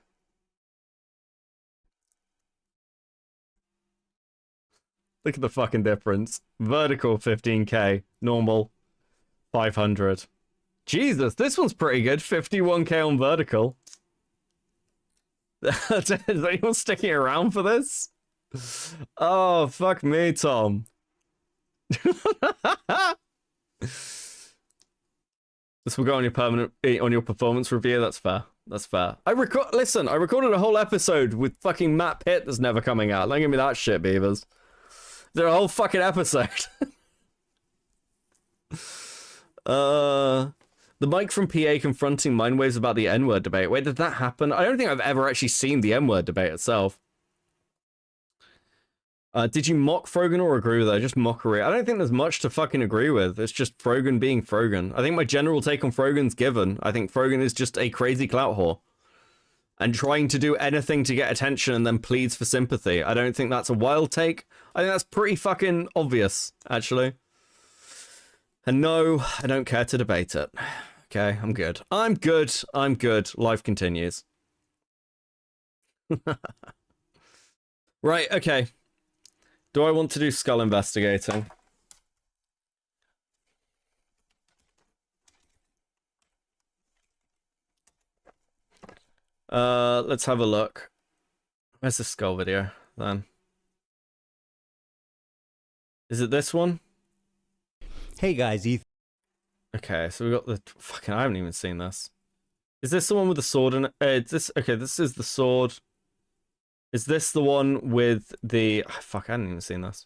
Look at the fucking difference. Vertical 15k, normal 500. Jesus, this one's pretty good. 51k on vertical. Is anyone sticking around for this? Oh, fuck me, Tom. This will go on your performance review. That's fair. That's fair. Listen, I recorded a whole episode with fucking Matt Pitt that's never coming out. Don't give me that shit, beavers. They're a whole fucking episode. The Mike from PA confronting Mindwaves about the N-word debate. Wait, did that happen? I don't think I've ever actually seen the N-word debate itself. Did you mock Frogan or agree with her? Just mockery. I don't think there's much to fucking agree with. It's just Frogan being Frogan. I think my general take on Frogan's given. I think Frogan is just a crazy clout whore. And trying to do anything to get attention and then pleads for sympathy. I don't think that's a wild take. I think that's pretty fucking obvious, actually. And no, I don't care to debate it. Okay, I'm good. I'm good. I'm good. Life continues. Right, okay. Do I want to do skull investigating? Let's have a look. Where's the skull video, then? Is it this one? Hey guys, Ethan. Okay, so we got the fucking. I haven't even seen this. Is this the one with the sword in it? This okay? This is the sword. Is this the one with the? Oh, fuck, I hadn't even seen this.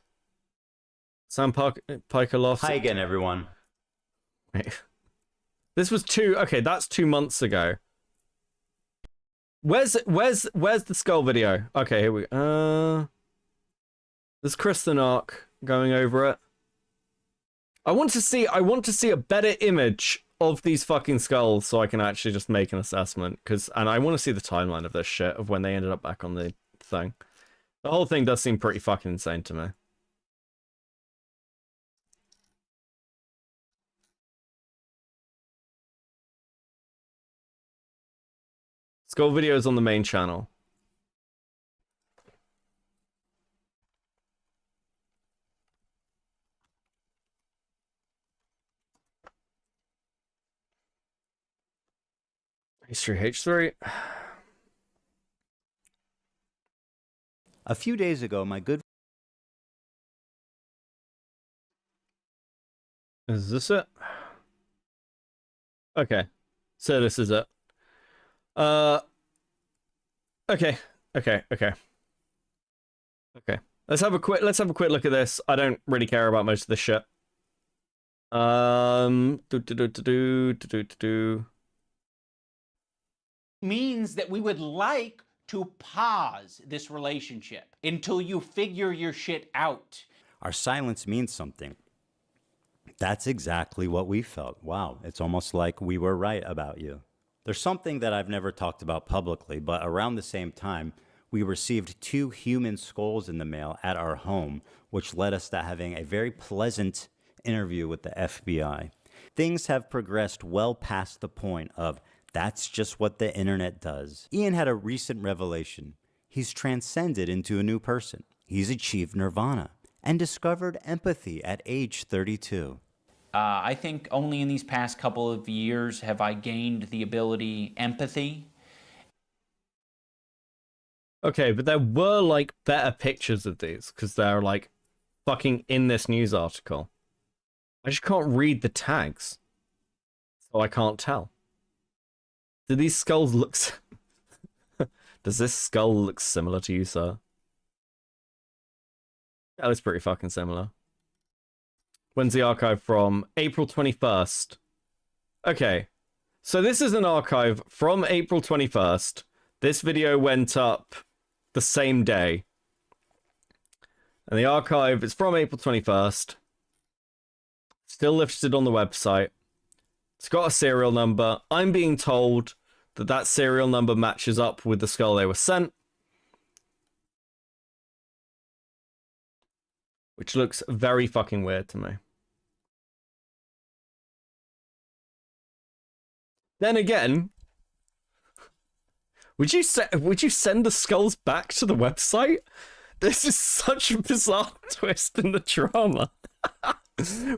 Sam Piker lost. Hi again, everyone. Wait. This was okay, that's 2 months ago. Where's the skull video? Okay, here we go. There's Chris the Narc going over it. I want to see a better image of these fucking skulls so I can actually just make an assessment. And I want to see the timeline of this shit, of when they ended up back on the thing. The whole thing does seem pretty fucking insane to me. Skull videos on the main channel. History H3. A few days ago, my good... Is this it? Okay. So this is it. Okay. Let's have a quick look at this. I don't really care about most of this shit. Means that we would like to pause this relationship until you figure your shit out. Our silence means something. That's exactly what we felt. Wow, it's almost like we were right about you. There's something that I've never talked about publicly, but around the same time, we received 2 human skulls in the mail at our home, which led us to having a very pleasant interview with the FBI. Things have progressed well past the point of that's just what the internet does. Ian had a recent revelation. He's transcended into a new person. He's achieved nirvana and discovered empathy at age 32. I think only in these past couple of years have I gained the ability empathy. Okay, but there were like better pictures of these because they're like fucking in this news article. I just can't read the tags, so I can't tell. Do these skulls look... Does this skull look similar to you, sir? That looks pretty fucking similar. When's the archive from? April 21st. Okay. So this is an archive from April 21st. This video went up the same day. And the archive is from April 21st. Still listed on the website. It's got a serial number. I'm being told that that serial number matches up with the skull they were sent. Which looks very fucking weird to me. Then again, would you send the skulls back to the website? This is such a bizarre twist in the drama.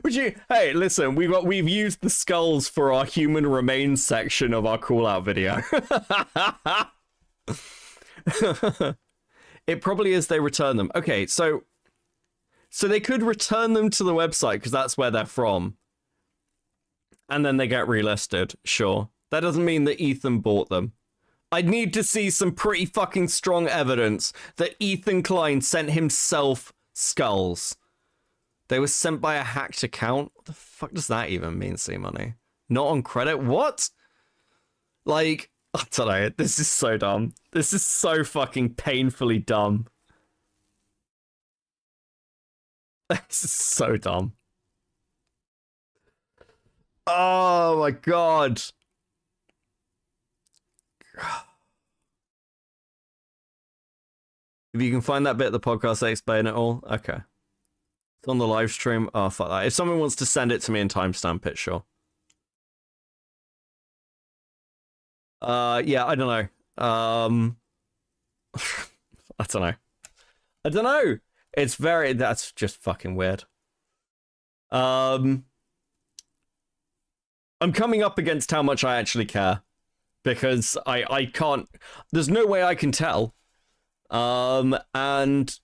Would you? Hey, listen, we've used the skulls for our human remains section of our call out video. It probably is they return them. Okay, so they could return them to the website because that's where they're from. And then they get relisted, sure. That doesn't mean that Ethan bought them. I'd need to see some pretty fucking strong evidence that Ethan Klein sent himself skulls. They were sent by a hacked account? What the fuck does that even mean, C-Money? Not on credit? What? Like, I don't know, this is so dumb. This is so fucking painfully dumb. This is so dumb. Oh my god. If you can find that bit of the podcast, I explain it all. Okay. It's on the live stream. Oh, fuck that. If someone wants to send it to me and timestamp it, sure. Yeah, I don't know. I don't know. It's that's just fucking weird. I'm coming up against how much I actually care. Because I can't, there's no way I can tell. And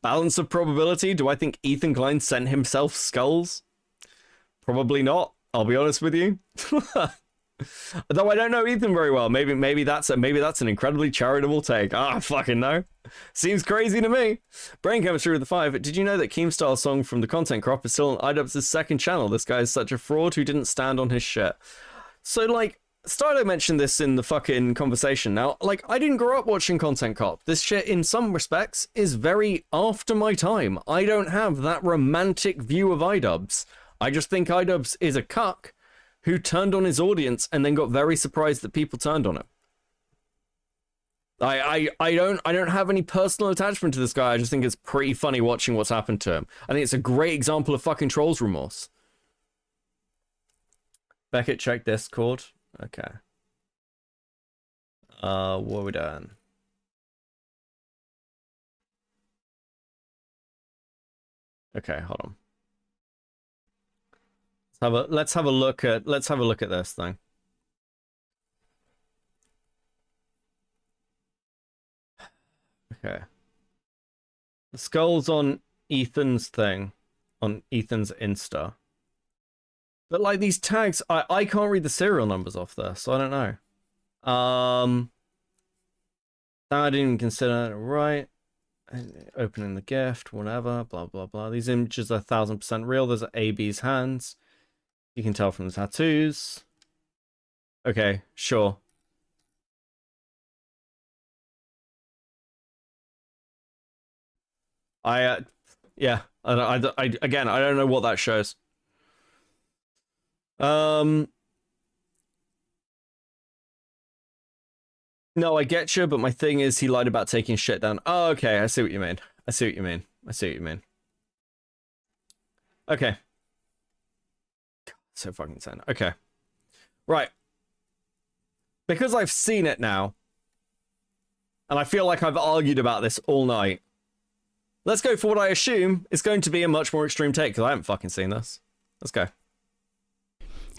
balance of probability, do I think Ethan Klein sent himself skulls? Probably not, I'll be honest with you. Though I don't know Ethan very well. Maybe that's an incredibly charitable take. I fucking know. Seems crazy to me. Brain chemistry with the 5. Did you know that Keemstar's song from the content crop is still on iDubbbz' second channel? This guy is such a fraud who didn't stand on his shit. So like, Stardo mentioned this in the fucking conversation. Now, like, I didn't grow up watching Content Cop. This shit, in some respects, is very after my time. I don't have that romantic view of iDubbbz. I just think iDubbbz is a cuck who turned on his audience and then got very surprised that people turned on him. I don't have any personal attachment to this guy. I just think it's pretty funny watching what's happened to him. I think it's a great example of fucking trolls remorse. Beckett, check Discord. Okay. What are we doing? Okay, hold on. Let's have a look at this thing. Okay. The skull's on Ethan's thing, on Ethan's Insta. But like these tags, I can't read the serial numbers off there, so I don't know. I didn't even consider it right. Opening the gift, whatever, blah blah blah. These images are 1000% real. There's AB's hands. You can tell from the tattoos. Okay, sure. Yeah. Again, I don't know what that shows. No, I get you, but my thing is he lied about taking shit down. Oh, okay, I see what you mean. I see what you mean. I see what you mean. Okay. God, so fucking insane. Okay. Right. Because I've seen it now, and I feel like I've argued about this all night, let's go for what I assume is going to be a much more extreme take, because I haven't fucking seen this. Let's go.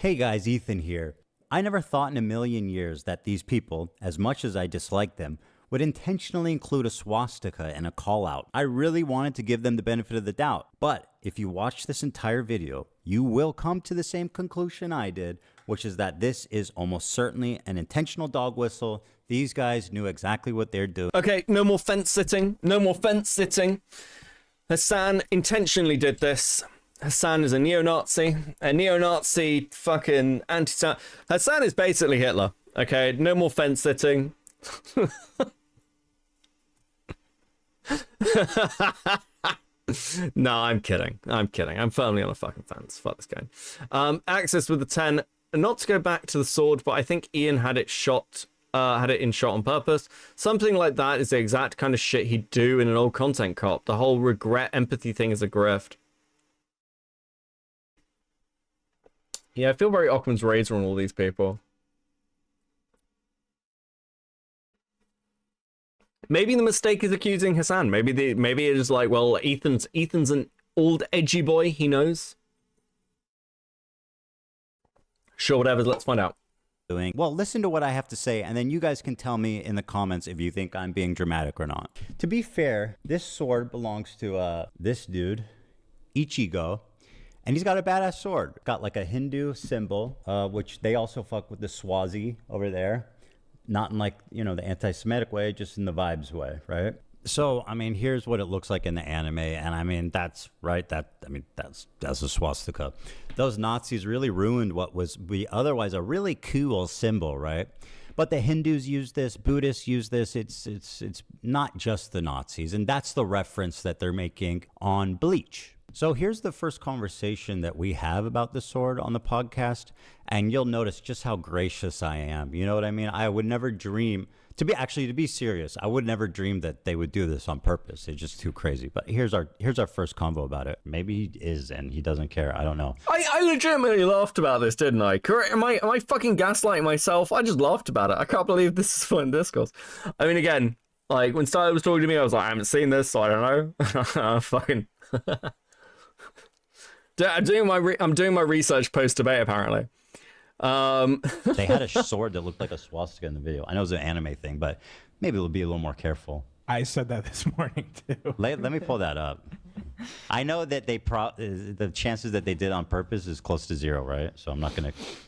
Hey guys, Ethan here. I never thought in a million years that these people, as much as I dislike them, would intentionally include a swastika in a call-out. I really wanted to give them the benefit of the doubt. But if you watch this entire video, you will come to the same conclusion I did, which is that this is almost certainly an intentional dog whistle. These guys knew exactly what they're doing. Okay, no more fence sitting. No more fence sitting. Hasan intentionally did this. Hasan is a neo-Nazi fucking anti-Semitic. Hasan is basically Hitler. Okay, no more fence sitting. No, I'm kidding. I'm kidding. I'm firmly on a fucking fence. Fuck this game. Access with the 10. Not to go back to the sword, but I think Ian had it shot. Had it in shot on purpose. Something like that is the exact kind of shit he'd do in an old content cop. The whole regret empathy thing is a grift. Yeah, I feel very Occam's razor on all these people. Maybe the mistake is accusing Hasan. Maybe it is like, well, Ethan's an old edgy boy. He knows. Sure, whatever. Let's find out. Well, listen to what I have to say, and then you guys can tell me in the comments if you think I'm being dramatic or not. To be fair, this sword belongs to this dude, Ichigo. And he's got a badass sword. Got like a Hindu symbol, which they also fuck with the Swazi over there. Not in like, you know, the anti-Semitic way, just in the vibes way, right? So, I mean, here's what it looks like in the anime. And I mean, that's right. That's a swastika. Those Nazis really ruined what was be otherwise a really cool symbol, right? But the Hindus use this, Buddhists use this. It's not just the Nazis, and that's the reference that they're making on Bleach. So here's the first conversation that we have about the sword on the podcast, and you'll notice just how gracious I am. You know what I mean? I would never dream, to be serious, I would never dream that they would do this on purpose. It's just too crazy. But here's our first convo about it. Maybe he is and he doesn't care. I don't know. I legitimately laughed about this, didn't I? Correct? Am I fucking gaslighting myself? I just laughed about it. I can't believe this is fun discourse. I mean, again, like when Styler was talking to me, I was like, I haven't seen this, so I don't know. Fucking. I'm doing my research post debate apparently. They had a sword that looked like a swastika in the video. I know it's an anime thing, but maybe we'll be a little more careful. I said that this morning too. Let me pull that up. I know that the chances that they did on purpose is close to 0, right? So I'm not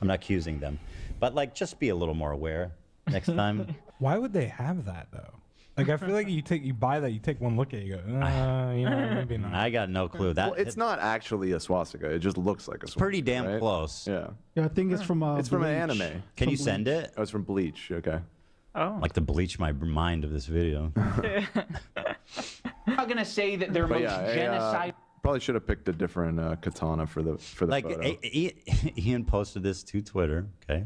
accusing them, but like just be a little more aware next time. Why would they have that though? Like I feel like you buy that, you take one look at it, you go, maybe not. I got no clue. That well, it's not actually a swastika. It just looks like a swastika. Pretty damn right? close. Yeah. Yeah, I think it's from it's from an anime. Can you send it? Oh, it's from Bleach. Okay. Oh. Like to bleach my mind of this video. I'm not gonna say that they're most genocide. Probably should have picked a different katana for the like photo. Ian posted this to Twitter, okay,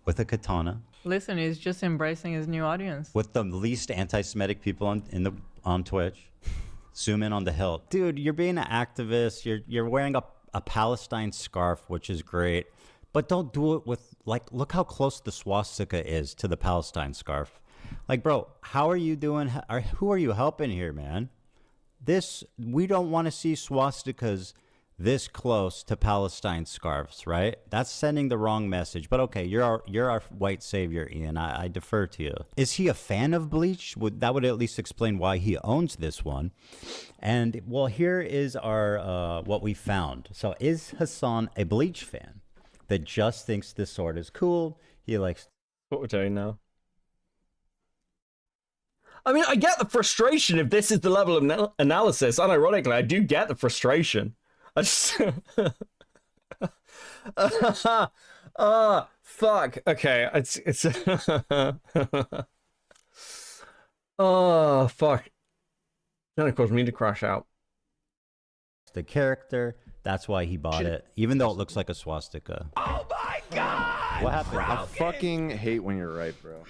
with a katana. Listen, he's just embracing his new audience. With the least anti-Semitic people on Twitch. Zoom in on the hilt. Dude, you're being an activist. You're wearing a Palestine scarf, which is great. But don't do it with, like, look how close the swastika is to the Palestine scarf. Like, bro, how are you doing? Who are you helping here, man? We don't want to see swastikas this close to Palestine scarves, right? That's sending the wrong message. But okay, you're our white savior, Ian. I defer to you. Is he a fan of Bleach? That would at least explain why he owns this one. And well, here is our what we found. So is Hasan a Bleach fan that just thinks this sword is cool? He likes what we're doing now. I mean, I get the frustration if this is the level of analysis. Unironically, I do get the frustration. I just... fuck. Okay, it's... oh, fuck. Then it caused me to crash out. The character, that's why he bought it, even though it looks like a swastika. Oh my god! What happened? I fucking hate when you're right, bro.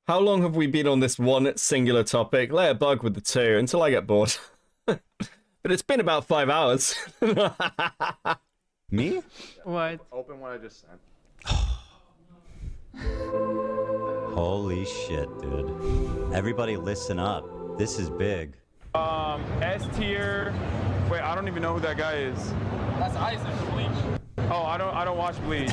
How long have we been on this one singular topic? Let it bug with the 2 until I get bored. But it's been about 5 hours. Me? What? Open what I just sent. Holy shit, dude. Everybody listen up. This is big. S tier. Wait, I don't even know who that guy is. That's Isaac, Bleach. Oh, I don't watch Bleach.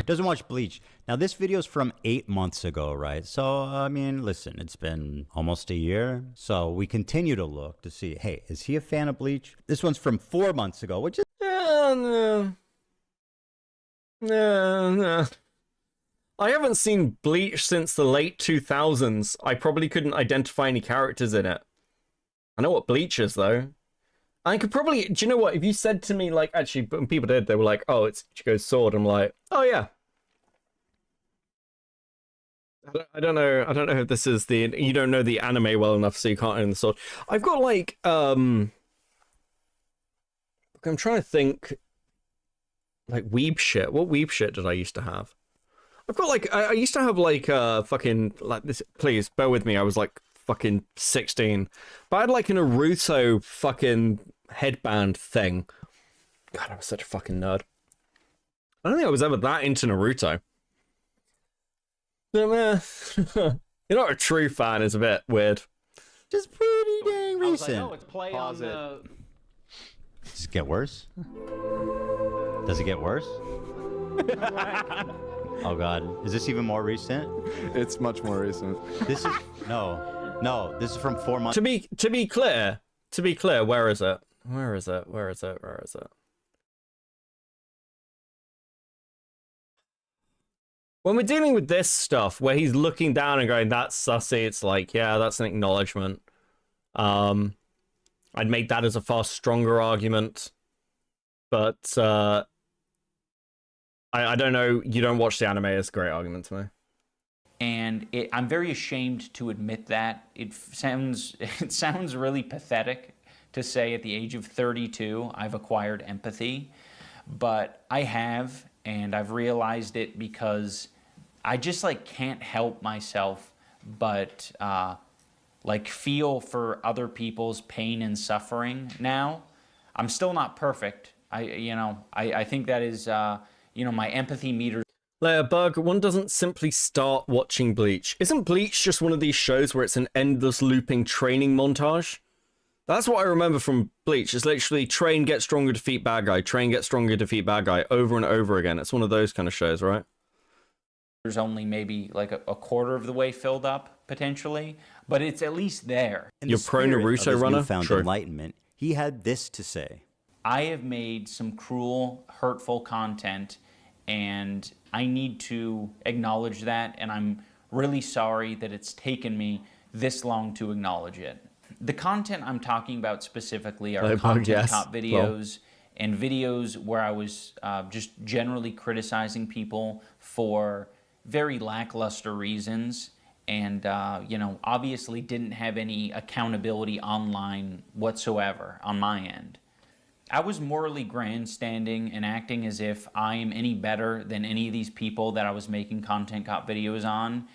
Doesn't watch Bleach. Now this video is from 8 months ago, right? So I mean, listen, it's been almost a year. So we continue to look to see, hey, is he a fan of Bleach? This one's from 4 months ago, which is No. I haven't seen Bleach since the late 2000s. I probably couldn't identify any characters in it. I know what Bleach is, though. I could probably... Do you know what? If you said to me, like, actually, when people did, they were like, oh, it's Ichigo's sword. I'm like, oh, yeah. I don't know if this is the... You don't know the anime well enough, so you can't own the sword. I've got, like, I'm trying to think... Like, weeb shit. What weeb shit did I used to have? I've got, like... I used to have, like, fucking... Like, this... Please, bear with me. I was, like, fucking 16. But I had, like, a Naruto fucking headband thing. God, I was such a fucking nerd. I don't think I was ever that into Naruto. You're not a true fan, is a bit weird. Just pretty dang recent. Oh, it's play on the... Does it get worse? Does it get worse? Oh god, is this even more recent? It's much more recent. This is no. This is from 4 months. To be clear, where is it? Where is it? When we're dealing with this stuff, where he's looking down and going, "That's sussy," it's like, yeah, that's an acknowledgement. I'd make that as a far stronger argument, but I don't know. You don't watch the anime. It's a great argument to me. And I'm very ashamed to admit that. It sounds really pathetic to say at the age of 32 I've acquired empathy, but I have, and I've realized it because I just like can't help myself but like feel for other people's pain and suffering now. I'm still not perfect. I think that is my empathy meter. Layer Bug, one doesn't simply start watching Bleach. Isn't Bleach just one of these shows where it's an endless looping training montage? That's what I remember from Bleach. It's literally train, get stronger, defeat bad guy, train, get stronger, defeat bad guy, over and over again. It's one of those kind of shows, right? There's only maybe like a quarter of the way filled up, potentially, but it's at least there. You're pro Naruto runner? Found enlightenment. He had this to say. I have made some cruel, hurtful content, and I need to acknowledge that, and I'm really sorry that it's taken me this long to acknowledge it. The content I'm talking about specifically are content cop videos and videos where I was just generally criticizing people for very lackluster reasons, and obviously didn't have any accountability online whatsoever on my end. I was morally grandstanding and acting as if I am any better than any of these people that I was making content cop videos on,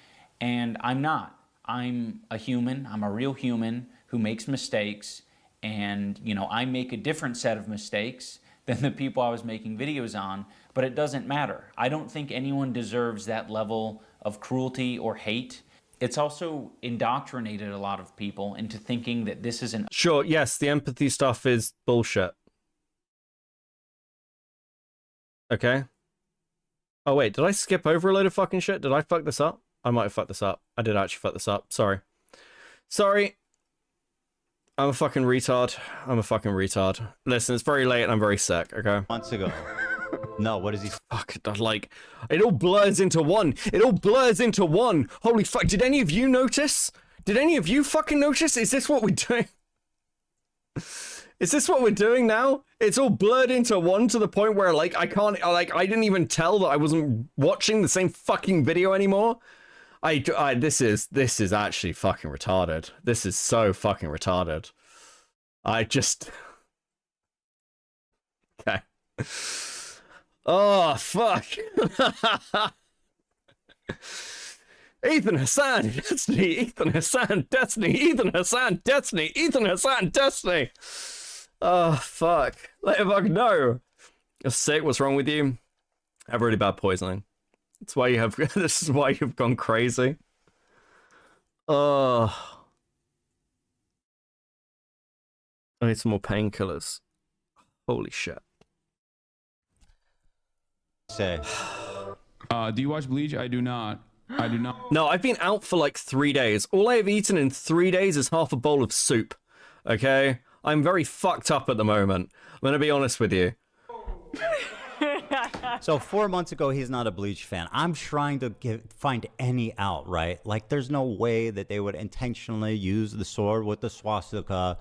and I'm not. I'm a human, I'm a real human who makes mistakes, and I make a different set of mistakes than the people I was making videos on, but it doesn't matter. I don't think anyone deserves that level of cruelty or hate. It's also indoctrinated a lot of people into thinking that this is an... Sure, yes, the empathy stuff is bullshit. Okay. Oh wait, did I skip over a load of fucking shit? Did I fuck this up? I might have fucked this up. I did actually fuck this up. Sorry. Sorry. I'm a fucking retard. I'm a fucking retard. Listen, it's very late and I'm very sick, okay? Months ago. No, what is he? Fuck, like, it all blurs into one. It all blurs into one. Holy fuck, did any of you notice? Did any of you fucking notice? Is this what we're doing? Is this what we're doing now? It's all blurred into one to the point where, like, I didn't even tell that I wasn't watching the same fucking video anymore. This is actually fucking retarded. This is so fucking retarded. Okay. Oh, fuck. Ethan Hasan, Destiny, Ethan Hasan, Destiny, Ethan Hasan, Destiny, Ethan Hasan, Destiny. Oh, fuck. Ladybug, no. You're sick, what's wrong with you? I have really bad poisoning. That's why you have, this is why you've gone crazy. Oh. I need some more painkillers. Holy shit. Say. Do you watch Bleach? I do not. I do not. No, I've been out for like 3 days. All I have eaten in 3 days is half a bowl of soup. Okay? I'm very fucked up at the moment. I'm gonna be honest with you. So 4 months ago, he's not a Bleach fan. I'm trying to find any out, right? Like, there's no way that they would intentionally use the sword with the swastika.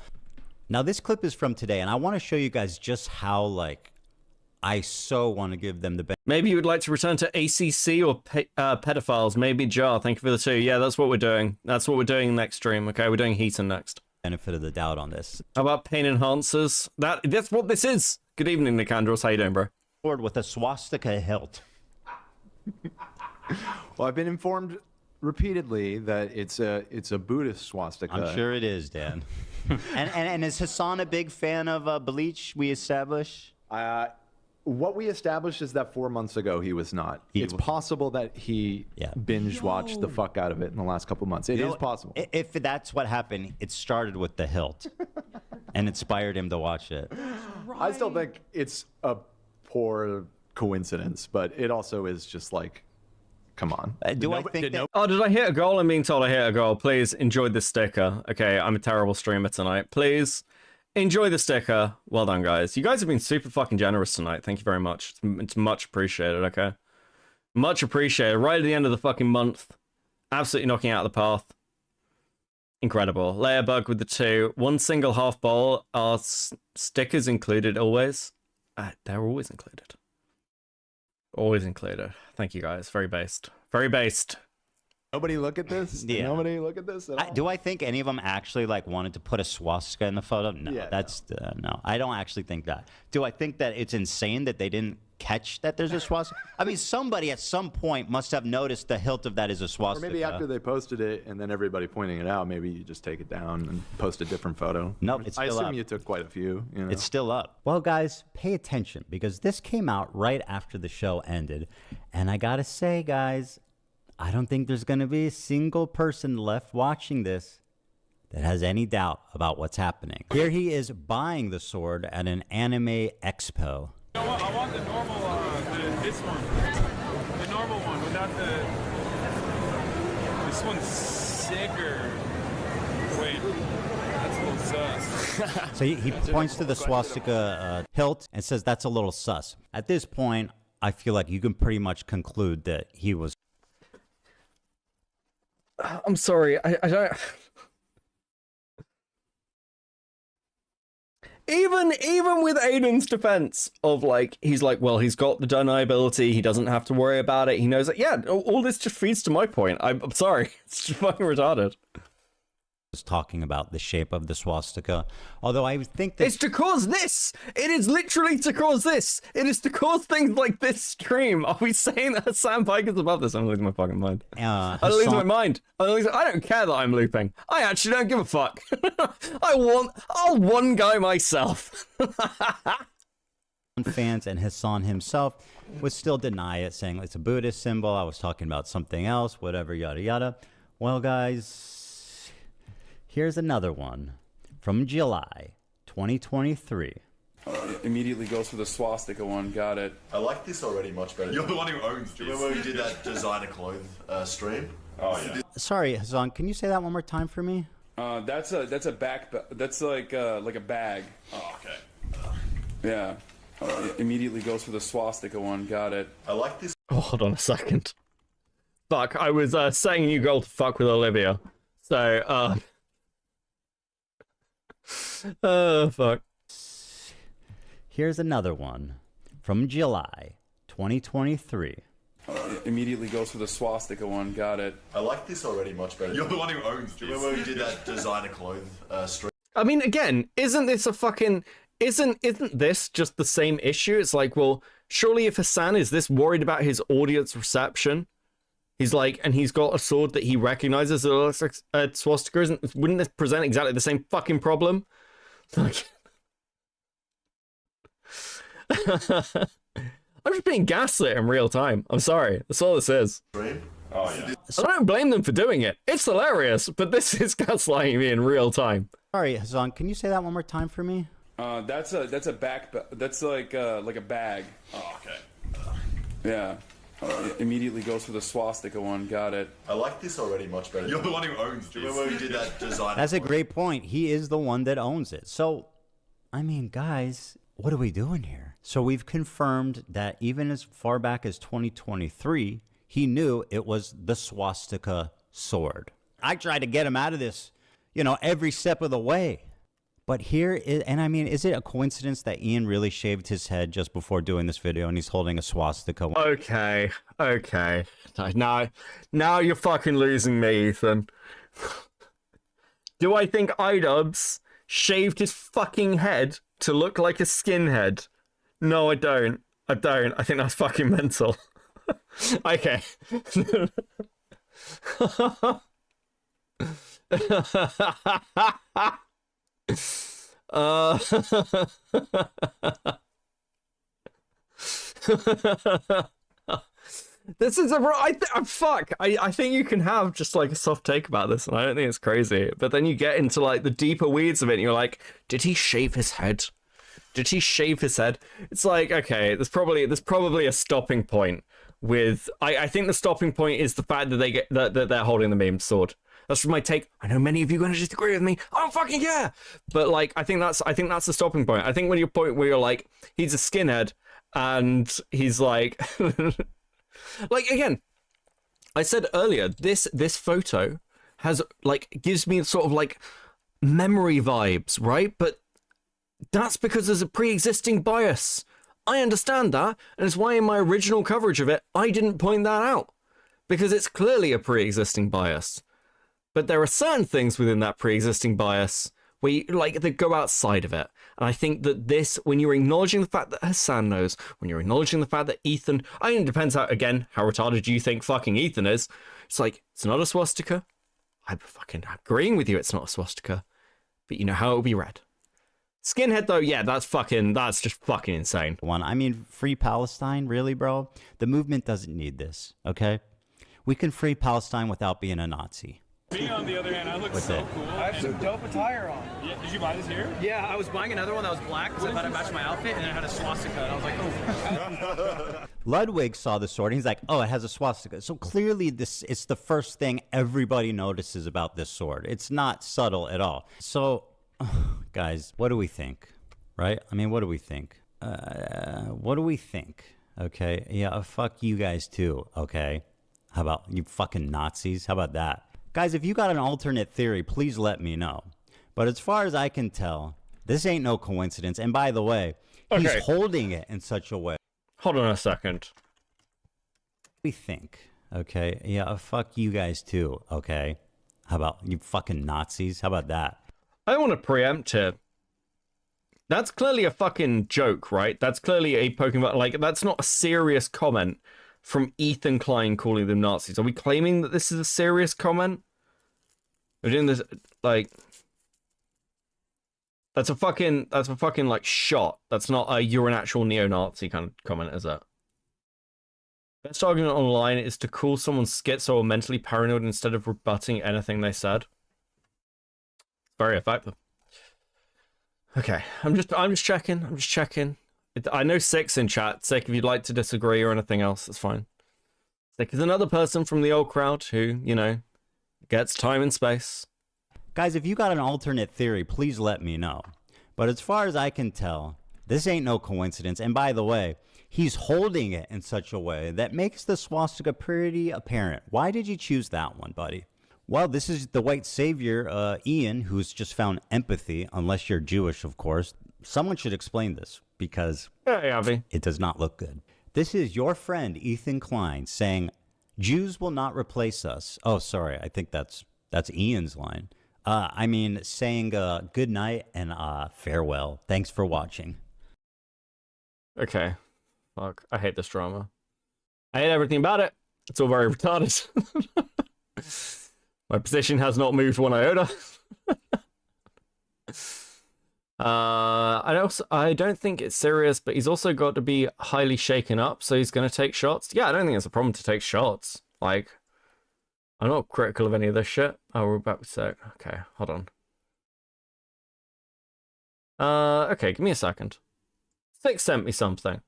Now, this clip is from today, and I want to show you guys just how, like, I so want to give them the benefit. Maybe you would like to return to ACC or pedophiles. Maybe Jar. Thank you for the 2. Yeah, that's what we're doing. That's what we're doing next stream. Okay, we're doing Heaton next. Benefit of the doubt on this. How about pain enhancers? That's what this is. Good evening, Nicandros. How you doing, bro? With a swastika hilt. Well, I've been informed repeatedly that it's a Buddhist swastika. I'm sure it is, Dan. and is Hasan a big fan of Bleach? We establish. What we established is that 4 months ago he was not. It's possible that he binge watched the fuck out of it in the last couple months. It is possible. If that's what happened, it started with the hilt and inspired him to watch it. I still think it's a poor coincidence, but it also is just like, come on. Oh, did I hit a goal? I'm being told I hit a goal. Please enjoy the sticker. Okay, I'm a terrible streamer tonight. Please enjoy the sticker. Well done, guys. You guys have been super fucking generous tonight. Thank you very much. It's much appreciated, okay? Much appreciated. Right at the end of the fucking month. Absolutely knocking out of the path. Incredible. Layer Bug with the 2. One single half bowl. Are stickers included always? They're always included. Always included. Thank you, guys. Very based. Very based. Nobody look at this. Yeah. Nobody look at this. At all? Do I think any of them actually like wanted to put a swastika in the photo? No, Yeah, that's no. I don't actually think that. Do I think that it's insane that they didn't catch that there's a swastika? I mean, somebody at some point must have noticed the hilt of that is a Or swastika. maybe after they posted it and then everybody pointing it out, maybe you just take it down and post a different photo. Nope, it's I still assume up. you took quite a few. You know? It's still up. Well, guys, pay attention because this came out right after the show ended. And I gotta say, guys, I don't think there's gonna be a single person left watching this that has any doubt about what's happening. Here he is buying the sword at an anime expo. I want the normal, this one. The normal one without the... This one's sicker. Wait, that's a little sus. So he points to the swastika hilt and says that's a little sus. At this point, I feel like you can pretty much conclude that he was... I'm sorry, I don't... Even with Aiden's defense of like, he's like, well, he's got the deniability, he doesn't have to worry about it, he knows that, yeah, all this just feeds to my point. I'm sorry, it's just fucking retarded. Was talking about the shape of the swastika, although I think that it's to cause this. It is literally to cause this. It is to cause things like this stream. Are we saying that Sam Pike is above this? I'm losing my fucking mind. I don't lose my mind. I don't care that I'm looping. I actually don't give a fuck. I'll one guy myself. fans and Hasan himself would still deny it, saying it's a Buddhist symbol. I was talking about something else, whatever, yada yada. Well, guys. Here's another one from July 2023. Immediately goes for the swastika one. Got it. I like this already much better. You're the one who owns this. Do you remember when we did that designer clothes stream? Oh yeah. Sorry, Hasan, can you say that one more time for me? That's a back. That's like a bag. Oh okay. Yeah. Immediately goes for the swastika one. Got it. I like this. Oh, hold on a second. Fuck, I was saying you go to fuck with Olivia. So, oh, fuck. Here's another one from July 2023. Immediately goes for the swastika one. Got it. I like this already much better. You're the one who owns this. Do you remember when we did that designer clothes stream? I mean, again, isn't this a fucking... Isn't this just the same issue? It's like, well, surely if Hasan is this worried about his audience reception, he's like, and he's got a sword that he recognizes that looks like swastika, wouldn't this present exactly the same fucking problem? Like... I'm just being gaslit in real time. I'm sorry. That's all this is. Oh, yeah. I don't blame them for doing it. It's hilarious, but this is gaslighting me in real time. Sorry, Hasan, can you say that one more time for me? That's a back. That's like a bag. Oh, okay. Yeah. Immediately goes for the swastika one. Got it. I like this already much better. You're the one who owns this. Do you remember when we did that designer? That's a great point. He is the one that owns it. So, I mean, guys, what are we doing here? So we've confirmed that even as far back as 2023, he knew it was the swastika sword. I tried to get him out of this, every step of the way. But here is, and I mean, is it a coincidence that Ian really shaved his head just before doing this video and he's holding a swastika? Okay. Now you're fucking losing me, Ethan. Do I think iDubbbz shaved his fucking head to look like a skinhead? No, I don't. I think that's fucking mental. Okay. This is I think you can have just like a soft take about this, and I don't think it's crazy. But then you get into like the deeper weeds of it, and you're like, did he shave his head? Did he shave his head? It's like, okay, there's probably a stopping point with. I think the stopping point is the fact that that they're holding the meme sword. That's my take. I know many of you are going to disagree with me. I don't fucking care. But like, I think that's the stopping point. I think when you're point where you're like, he's a skinhead, and he's like, like again, I said earlier, this photo has like gives me sort of like memory vibes, right? But that's because there's a pre-existing bias. I understand that, and it's why in my original coverage of it, I didn't point that out. because it's clearly a pre-existing bias. But there are certain things within that pre-existing bias where you, like, that go outside of it. And I think that this, when you're acknowledging the fact that Hasan knows, when you're acknowledging the fact that Ethan, I mean, it depends how, again, how retarded you think fucking Ethan is. It's like, it's not a swastika. I'm fucking agreeing with you, it's not a swastika. But you know how it will be read. Skinhead, though, yeah, that's just fucking insane. I mean, free Palestine, really, bro? The movement doesn't need this, okay? We can free Palestine without being a Nazi. Me, on the other hand, I look What's so that? cool. I have some dope attire on. Yeah, did you buy this here? Yeah, I was buying another one that was black because I thought it matched my outfit, and it had a swastika, and I was like, oh. Ludwig saw the sword, and he's like, oh, it has a swastika. So clearly it's the first thing everybody notices about this sword. It's not subtle at all. So, guys, what do we think? Right? I mean, what do we think? What do we think? Okay? Yeah, fuck you guys too, okay? How about you fucking Nazis? How about that? Guys, if you got an alternate theory, please let me know. But as far as I can tell, this ain't no coincidence. And by the way, he's holding it in such a way. Hold on a second. We think, okay? Yeah, fuck you guys too, okay? How about you fucking Nazis? How about that? I don't want to preempt here. That's clearly a fucking joke, right? That's clearly a poking fun. Like, that's not a serious comment from Ethan Klein calling them Nazis. Are we claiming that this is a serious comment? We're doing this, like... That's a fucking, like, shot. That's not a, you're an actual neo-Nazi kind of comment, is it? Best argument online is to call someone schizo or mentally paranoid instead of rebutting anything they said. Very effective. Okay, I'm just checking. I know Sick's in chat. Sick, if you'd like to disagree or anything else, that's fine. Sick is another person from the old crowd who, you know, gets time and space. Guys, if you got an alternate theory, please let me know. But as far as I can tell, this ain't no coincidence. And by the way, he's holding it in such a way that makes the swastika pretty apparent. Why did you choose that one, buddy? Well, this is the white savior, Ian, who's just found empathy, unless you're Jewish, of course. Someone should explain this, because it does not look good. This is your friend, Ethan Klein, saying, Jews will not replace us. Oh, sorry, I think that's Ian's line. I mean, saying good night and farewell. Thanks for watching. Okay. Fuck. I hate this drama. I hate everything about it. It's all very retarded. My position has not moved one iota. I don't think it's serious, but he's also got to be highly shaken up, so he's going to take shots. Yeah, I don't think it's a problem to take shots. Like, I'm not critical of any of this shit. Oh, we're back with sec. Okay, hold on. Okay, give me a second. Six sent me something.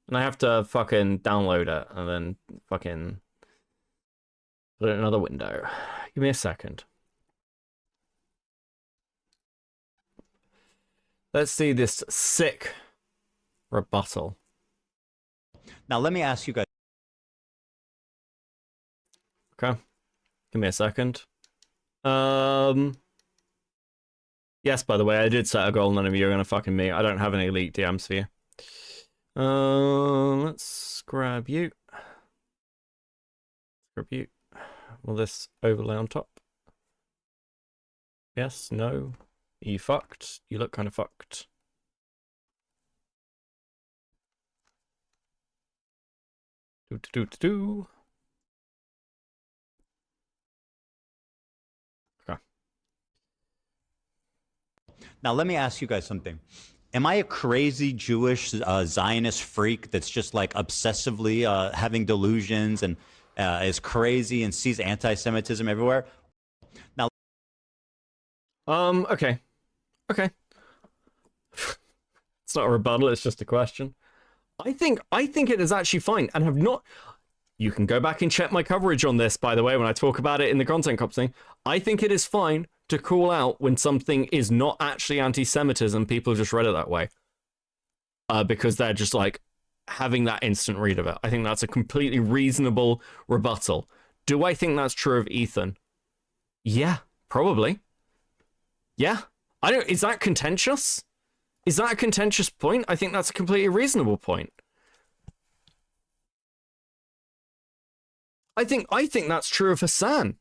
And I have to fucking download it and then fucking put it in another window. Give me a second. Let's see this sick rebuttal. Now, let me ask you guys. Okay. Give me a second. Yes, by the way, I did set a goal. None of you are going to fucking me. I don't have any elite DMs for you. Let's grab you. Grab you. Will this overlay on top? Yes, no. Are you fucked? You look kind of fucked. Do. Okay. Now, let me ask you guys something. Am I a crazy Jewish Zionist freak that's just like obsessively having delusions and is crazy and sees anti-Semitism everywhere? Now, okay. It's not a rebuttal, it's just a question. I think it is actually fine, and have not. You can go back and check my coverage on this, by the way, when I talk about it in the content cops thing. I think it is fine to call out when something is not actually anti-Semitism. People just read it that way. Because they're just like having that instant read of it. I think that's a completely reasonable rebuttal. Do I think that's true of Ethan? Yeah, probably. Yeah. Is that contentious? Is that a contentious point? I think that's a completely reasonable point. I think that's true of Hasan.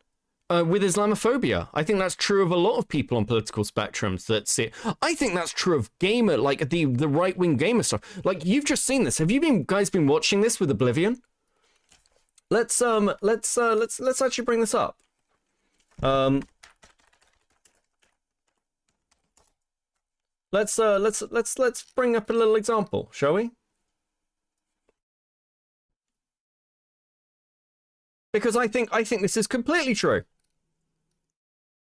With Islamophobia, I think that's true of a lot of people on political spectrums that see it. I think that's true of gamer, like the right-wing gamer stuff. Like, you've just seen this. Have you guys been watching this with Oblivion? Let's actually bring this up. Let's bring up a little example, shall we? Because I think this is completely true.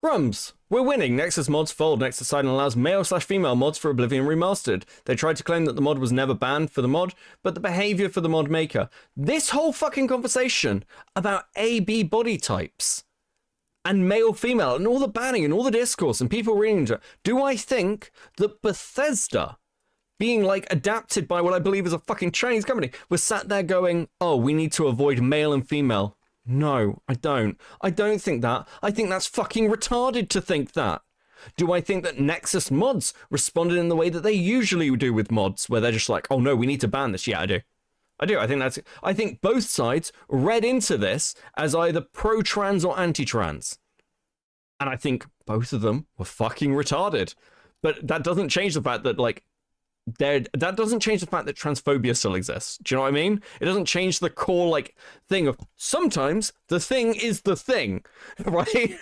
Grums, we're winning. Nexus mods fold. Nexus side allows male/female mods for Oblivion Remastered. They tried to claim that the mod was never banned for the mod, but the behavior for the mod maker. This whole fucking conversation about A/B body types and male/female and all the banning and all the discourse and people reading into it. Do I think that Bethesda, being like adapted by what I believe is a fucking Chinese company, was sat there going, oh, we need to avoid male and female? No, I don't. I don't think that. I think that's fucking retarded to think that. Do I think that Nexus mods responded in the way that they usually do with mods, where they're just like, oh no, we need to ban this? Yeah, I do. I do. I think both sides read into this as either pro-trans or anti-trans. And I think both of them were fucking retarded. But that doesn't change the fact that, like, that doesn't change the fact that transphobia still exists. Do you know what I mean? It doesn't change the core, like, thing of sometimes the thing is the thing, right?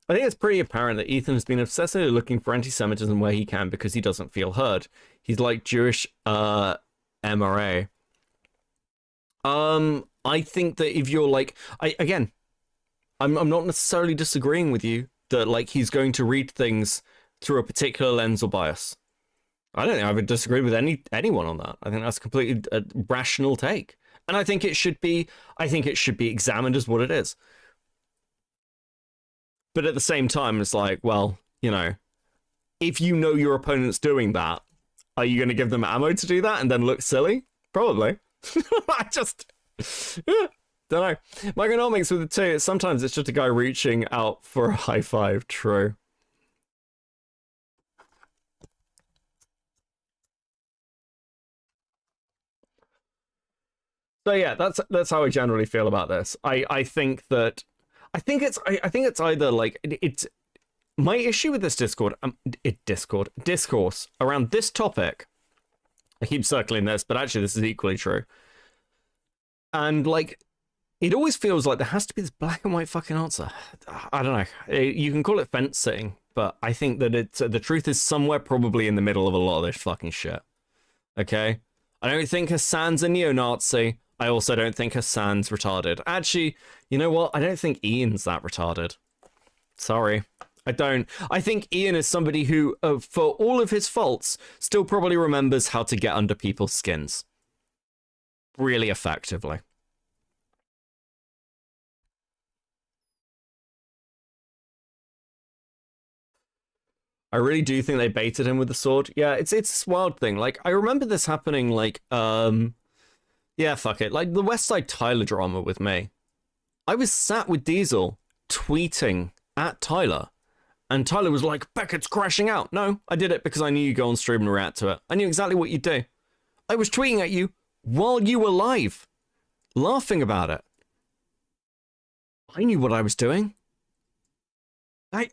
I think it's pretty apparent that Ethan has been obsessively looking for anti-Semitism where he can because he doesn't feel heard. He's like Jewish MRA. I think that if you're like, I'm not necessarily disagreeing with you that, like, he's going to read things through a particular lens or bias. I don't think I would disagree with anyone on that. I think that's completely a rational take, and I think it should be examined as what it is. But at the same time, it's like, well, you know, if you know your opponent's doing that, are you going to give them ammo to do that and then look silly? Probably. I just don't know. Micronomics with the two. Sometimes it's just a guy reaching out for a high five. True. So yeah, that's how I generally feel about this. I think it's either like it's my issue with this discourse around this topic. I keep circling this, but actually this is equally true. And like, it always feels like there has to be this black and white fucking answer. I don't know. You can call it fence sitting, but I think that the truth is somewhere probably in the middle of a lot of this fucking shit. Okay? I don't think Hasan's a neo-Nazi. I also don't think Hasan's retarded. Actually, you know what? I don't think Ian's that retarded. Sorry. I don't. I think Ian is somebody who, for all of his faults, still probably remembers how to get under people's skins. Really effectively. I really do think they baited him with the sword. Yeah, it's this wild thing. Like, I remember this happening, like, yeah, fuck it. Like, the Westside Tyler drama with me. I was sat with Diesel tweeting at Tyler, and Tyler was like, Beckett's crashing out. No, I did it because I knew you'd go on stream and react to it. I knew exactly what you'd do. I was tweeting at you while you were live, laughing about it. I knew what I was doing. I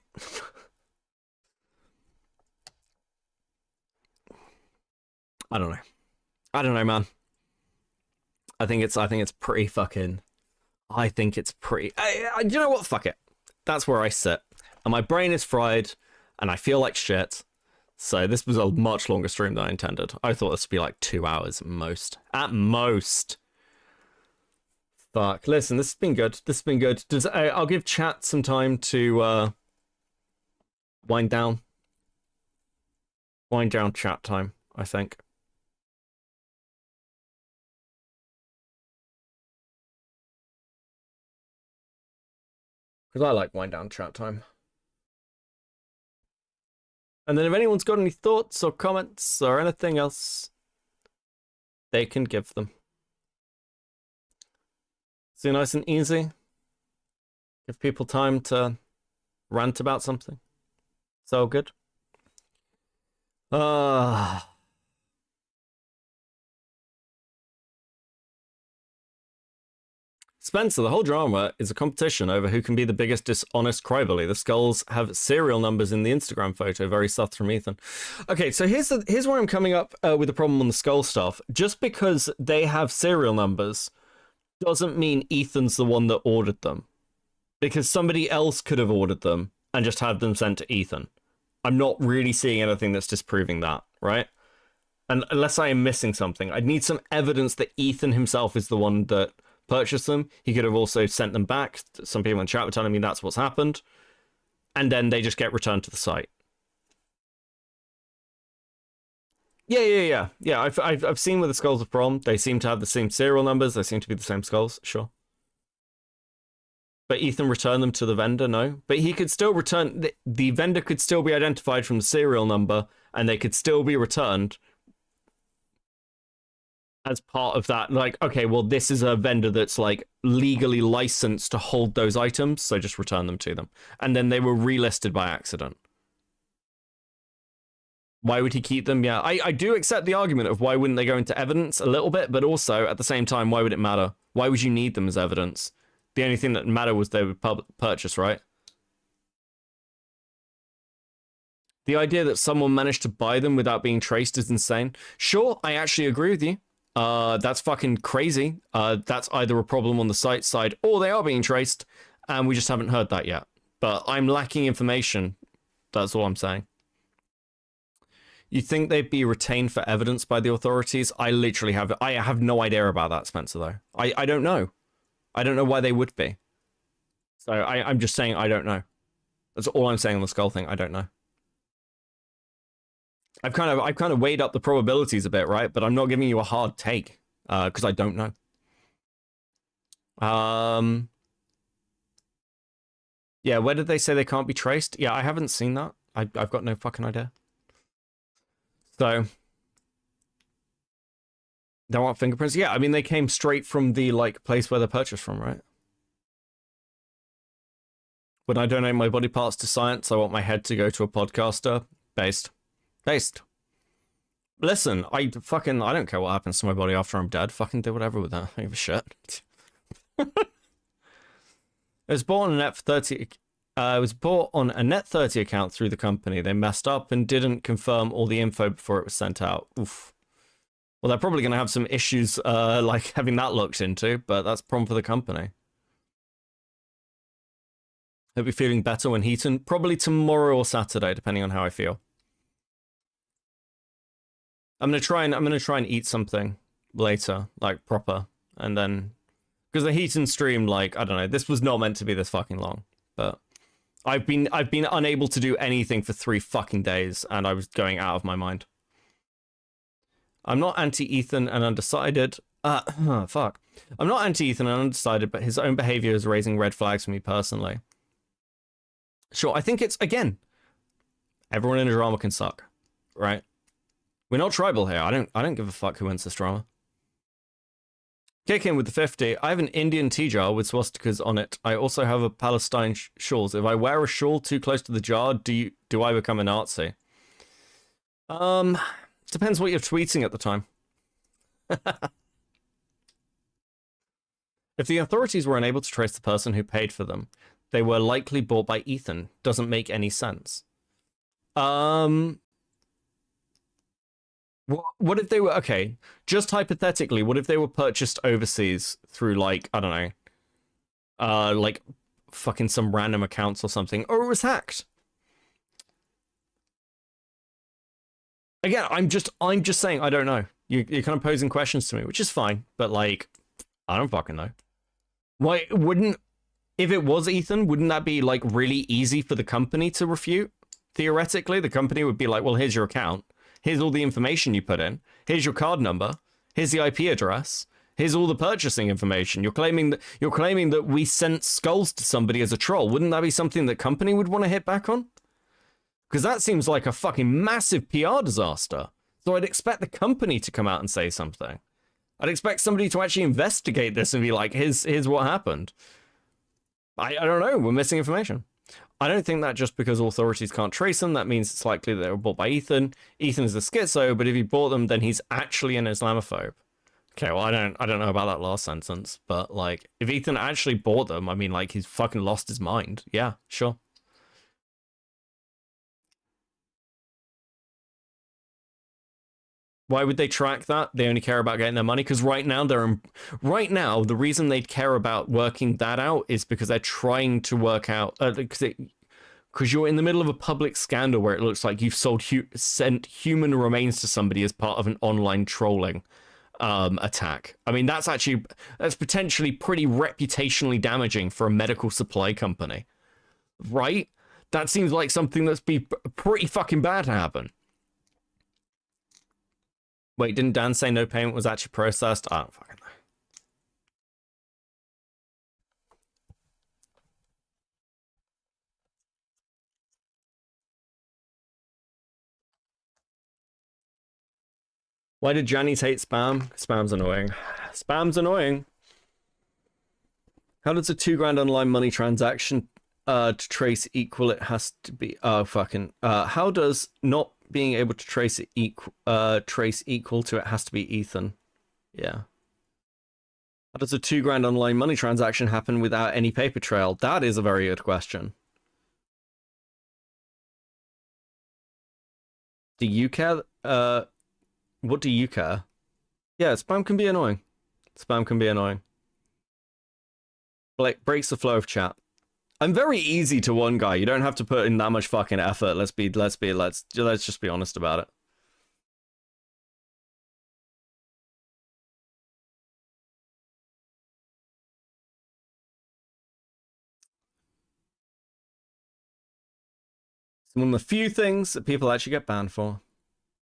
don't know. I don't know, man. I think it's pretty fucking. I think it's pretty. You know what? Fuck it. That's where I sit, and my brain is fried, and I feel like shit. So this was a much longer stream than I intended. I thought this would be like 2 hours at most. At most. Fuck. Listen, this has been good. This has been good. I'll give chat some time to wind down. Wind down chat time, I think. Because I like wind down chat time. And then if anyone's got any thoughts or comments or anything else, they can give them. So nice and easy. Give people time to rant about something. So good. Spencer, the whole drama is a competition over who can be the biggest dishonest crybully. The skulls have serial numbers in the Instagram photo. Very sus from Ethan. Okay, so here's where I'm coming up with the problem on the skull stuff. Just because they have serial numbers doesn't mean Ethan's the one that ordered them. Because somebody else could have ordered them and just had them sent to Ethan. I'm not really seeing anything that's disproving that, right? And unless I am missing something, I'd need some evidence that Ethan himself is the one that purchased them. He could have also sent them back. Some people in chat were telling me that's what's happened. And then they just get returned to the site. Yeah. I've seen where the skulls are from. They seem to have the same serial numbers. They seem to be the same skulls, sure. But Ethan returned them to the vendor, no. But he could still return, the vendor could still be identified from the serial number, and they could still be returned as part of that. Like, okay, well, this is a vendor that's like legally licensed to hold those items, so just return them to them. And then they were relisted by accident. Why would he keep them? Yeah, I do accept the argument of why wouldn't they go into evidence a little bit, but also at the same time, why would it matter? Why would you need them as evidence? The only thing that mattered was they would purchase, right? The idea that someone managed to buy them without being traced is insane. Sure, I actually agree with you. That's fucking crazy. That's either a problem on the site side or they are being traced, and we just haven't heard that yet. But I'm lacking information. That's all I'm saying. You think they'd be retained for evidence by the authorities? I have no idea about that, Spencer, though. I don't know. I don't know why they would be. So I'm just saying I don't know. That's all I'm saying on the skull thing. I don't know. I've kind of weighed up the probabilities a bit, right? But I'm not giving you a hard take because I don't know. Yeah, where did they say they can't be traced? Yeah, I haven't seen that. I've got no fucking idea. So they want fingerprints? Yeah, I mean, they came straight from the, like, place where they're purchased from, right? When I donate my body parts to science, I want my head to go to a podcaster. Based. Listen, I don't care what happens to my body after I'm dead. Fucking do whatever with that. I don't give a shit. It was bought on a net 30. It was bought on a net 30 account through the company. They messed up and didn't confirm all the info before it was sent out. Oof. Well, they're probably going to have some issues, like having that looked into, but that's a problem for the company. Hope you're feeling better when heating. Probably tomorrow or Saturday, depending on how I feel. I'm gonna try and eat something later, like proper, and then because the heating stream, like, I don't know, this was not meant to be this fucking long, but I've been unable to do anything for 3 fucking days, and I was going out of my mind. I'm not anti-Ethan and undecided. Fuck. I'm not anti-Ethan and undecided, but his own behavior is raising red flags for me personally. Sure, I think it's, again, everyone in a drama can suck, right? We're not tribal here. I don't give a fuck who wins this drama. Kick in with the 50. I have an Indian tea jar with swastikas on it. I also have a Palestine shawls. If I wear a shawl too close to the jar, do I become a Nazi? Depends what you're tweeting at the time. If the authorities were unable to trace the person who paid for them, they were likely bought by Ethan. Doesn't make any sense. What if they were, okay, just hypothetically, what if they were purchased overseas through, like, I don't know, like fucking some random accounts or something, or it was hacked? Again, I'm just saying, I don't know. You're kind of posing questions to me, which is fine, but, like, I don't fucking know. Why wouldn't, if it was Ethan, wouldn't that be, like, really easy for the company to refute? Theoretically, the company would be like, well, here's your account. Here's all the information you put in. Here's your card number. Here's the IP address. Here's all the purchasing information. You're claiming that we sent skulls to somebody as a troll. Wouldn't that be something that company would want to hit back on? Because that seems like a fucking massive PR disaster. So I'd expect the company to come out and say something. I'd expect somebody to actually investigate this and be like, here's what happened. I don't know. We're missing information. I don't think that just because authorities can't trace them, that means it's likely that they were bought by Ethan. Ethan is a schizo, but if he bought them, then he's actually an Islamophobe. Okay, well, I don't know about that last sentence, but like, if Ethan actually bought them, I mean, like, he's fucking lost his mind. Yeah, sure. Why would they track that? They only care about getting their money because right now the reason they'd care about working that out is because they're trying to work out because you're in the middle of a public scandal where it looks like you've sent human remains to somebody as part of an online trolling attack. I mean, that's potentially pretty reputationally damaging for a medical supply company, right? That seems like something that's pretty fucking bad to happen. Wait, didn't Dan say no payment was actually processed? I don't fucking know. Why did Jannies hate spam? Spam's annoying. Spam's annoying. How does a $2,000 online money transaction to trace equal? It has to be how does not being able to trace it trace equal to it has to be Ethan? Yeah. How does a $2,000 online money transaction happen without any paper trail? That is a very good question. Do you care? What do you care? Yeah, spam can be annoying. Spam can be annoying. Like, breaks the flow of chat. I'm very easy to one guy. You don't have to put in that much fucking effort. Let's just be honest about it. It's one of the few things that people actually get banned for.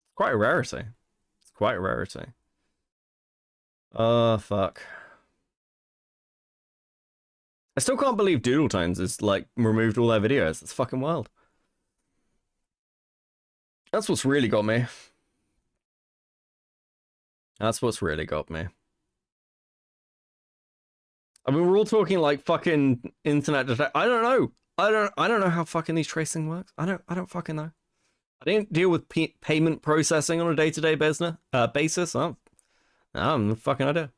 It's quite a rarity. It's quite a rarity. Oh, fuck. I still can't believe Doodle Tones is, like, removed all their videos. That's fucking wild. That's what's really got me. That's what's really got me. I mean, we're all talking, like, fucking internet detect. I don't know. I don't know how fucking these tracing works. I don't fucking know. I didn't deal with payment processing on a day-to-day basis. I have no fucking idea.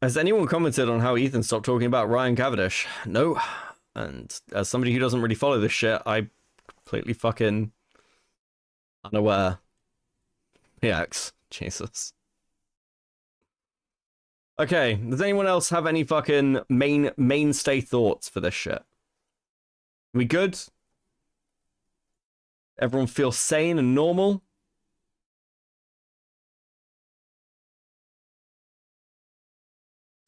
Has anyone commented on how Ethan stopped talking about Ryan Cavendish? No. And as somebody who doesn't really follow this shit, I'm completely fucking unaware. Yikes. Jesus. Okay, does anyone else have any fucking mainstay thoughts for this shit? We good? Everyone feel sane and normal?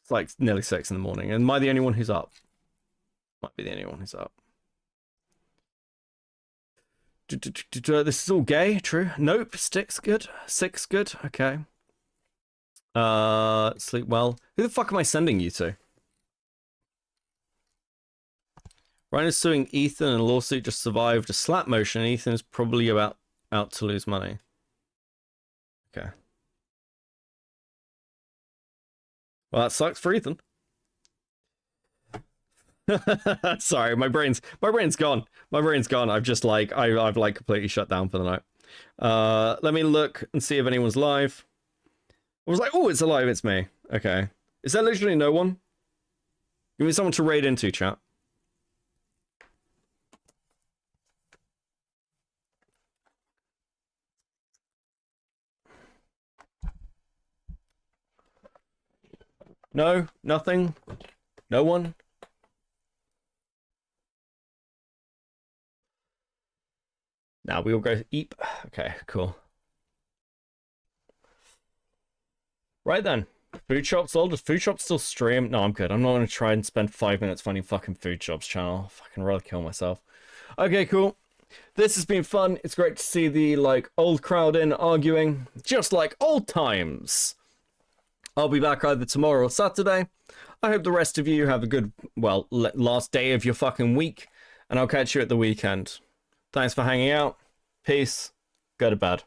It's like nearly 6 in the morning. Am I the only one who's up? Might be the only one who's up. This is all gay, true? Nope, sticks good. 6 good, okay. Sleep well. Who the fuck am I sending you to? Ryan is suing Ethan in a lawsuit just survived a slap motion. Ethan is probably out to lose money. Okay. Well, that sucks for Ethan. Sorry, my brain's gone. My brain's gone. I've just like I've like completely shut down for the night. Let me look and see if anyone's live. I was like, oh, it's alive. It's me. Okay. Is there literally no one? Give me someone to raid into, chat. No, nothing, no one. Now we all go eep. Okay, cool. Right then, food shops. Does food shops still stream? No, I'm good. I'm not gonna try and spend 5 minutes finding fucking food shops channel. I'll fucking rather kill myself. Okay, cool. This has been fun. It's great to see the like old crowd in arguing, just like old times. I'll be back either tomorrow or Saturday. I hope the rest of you have a good, well, last day of your fucking week, and I'll catch you at the weekend. Thanks for hanging out. Peace. Go to bed.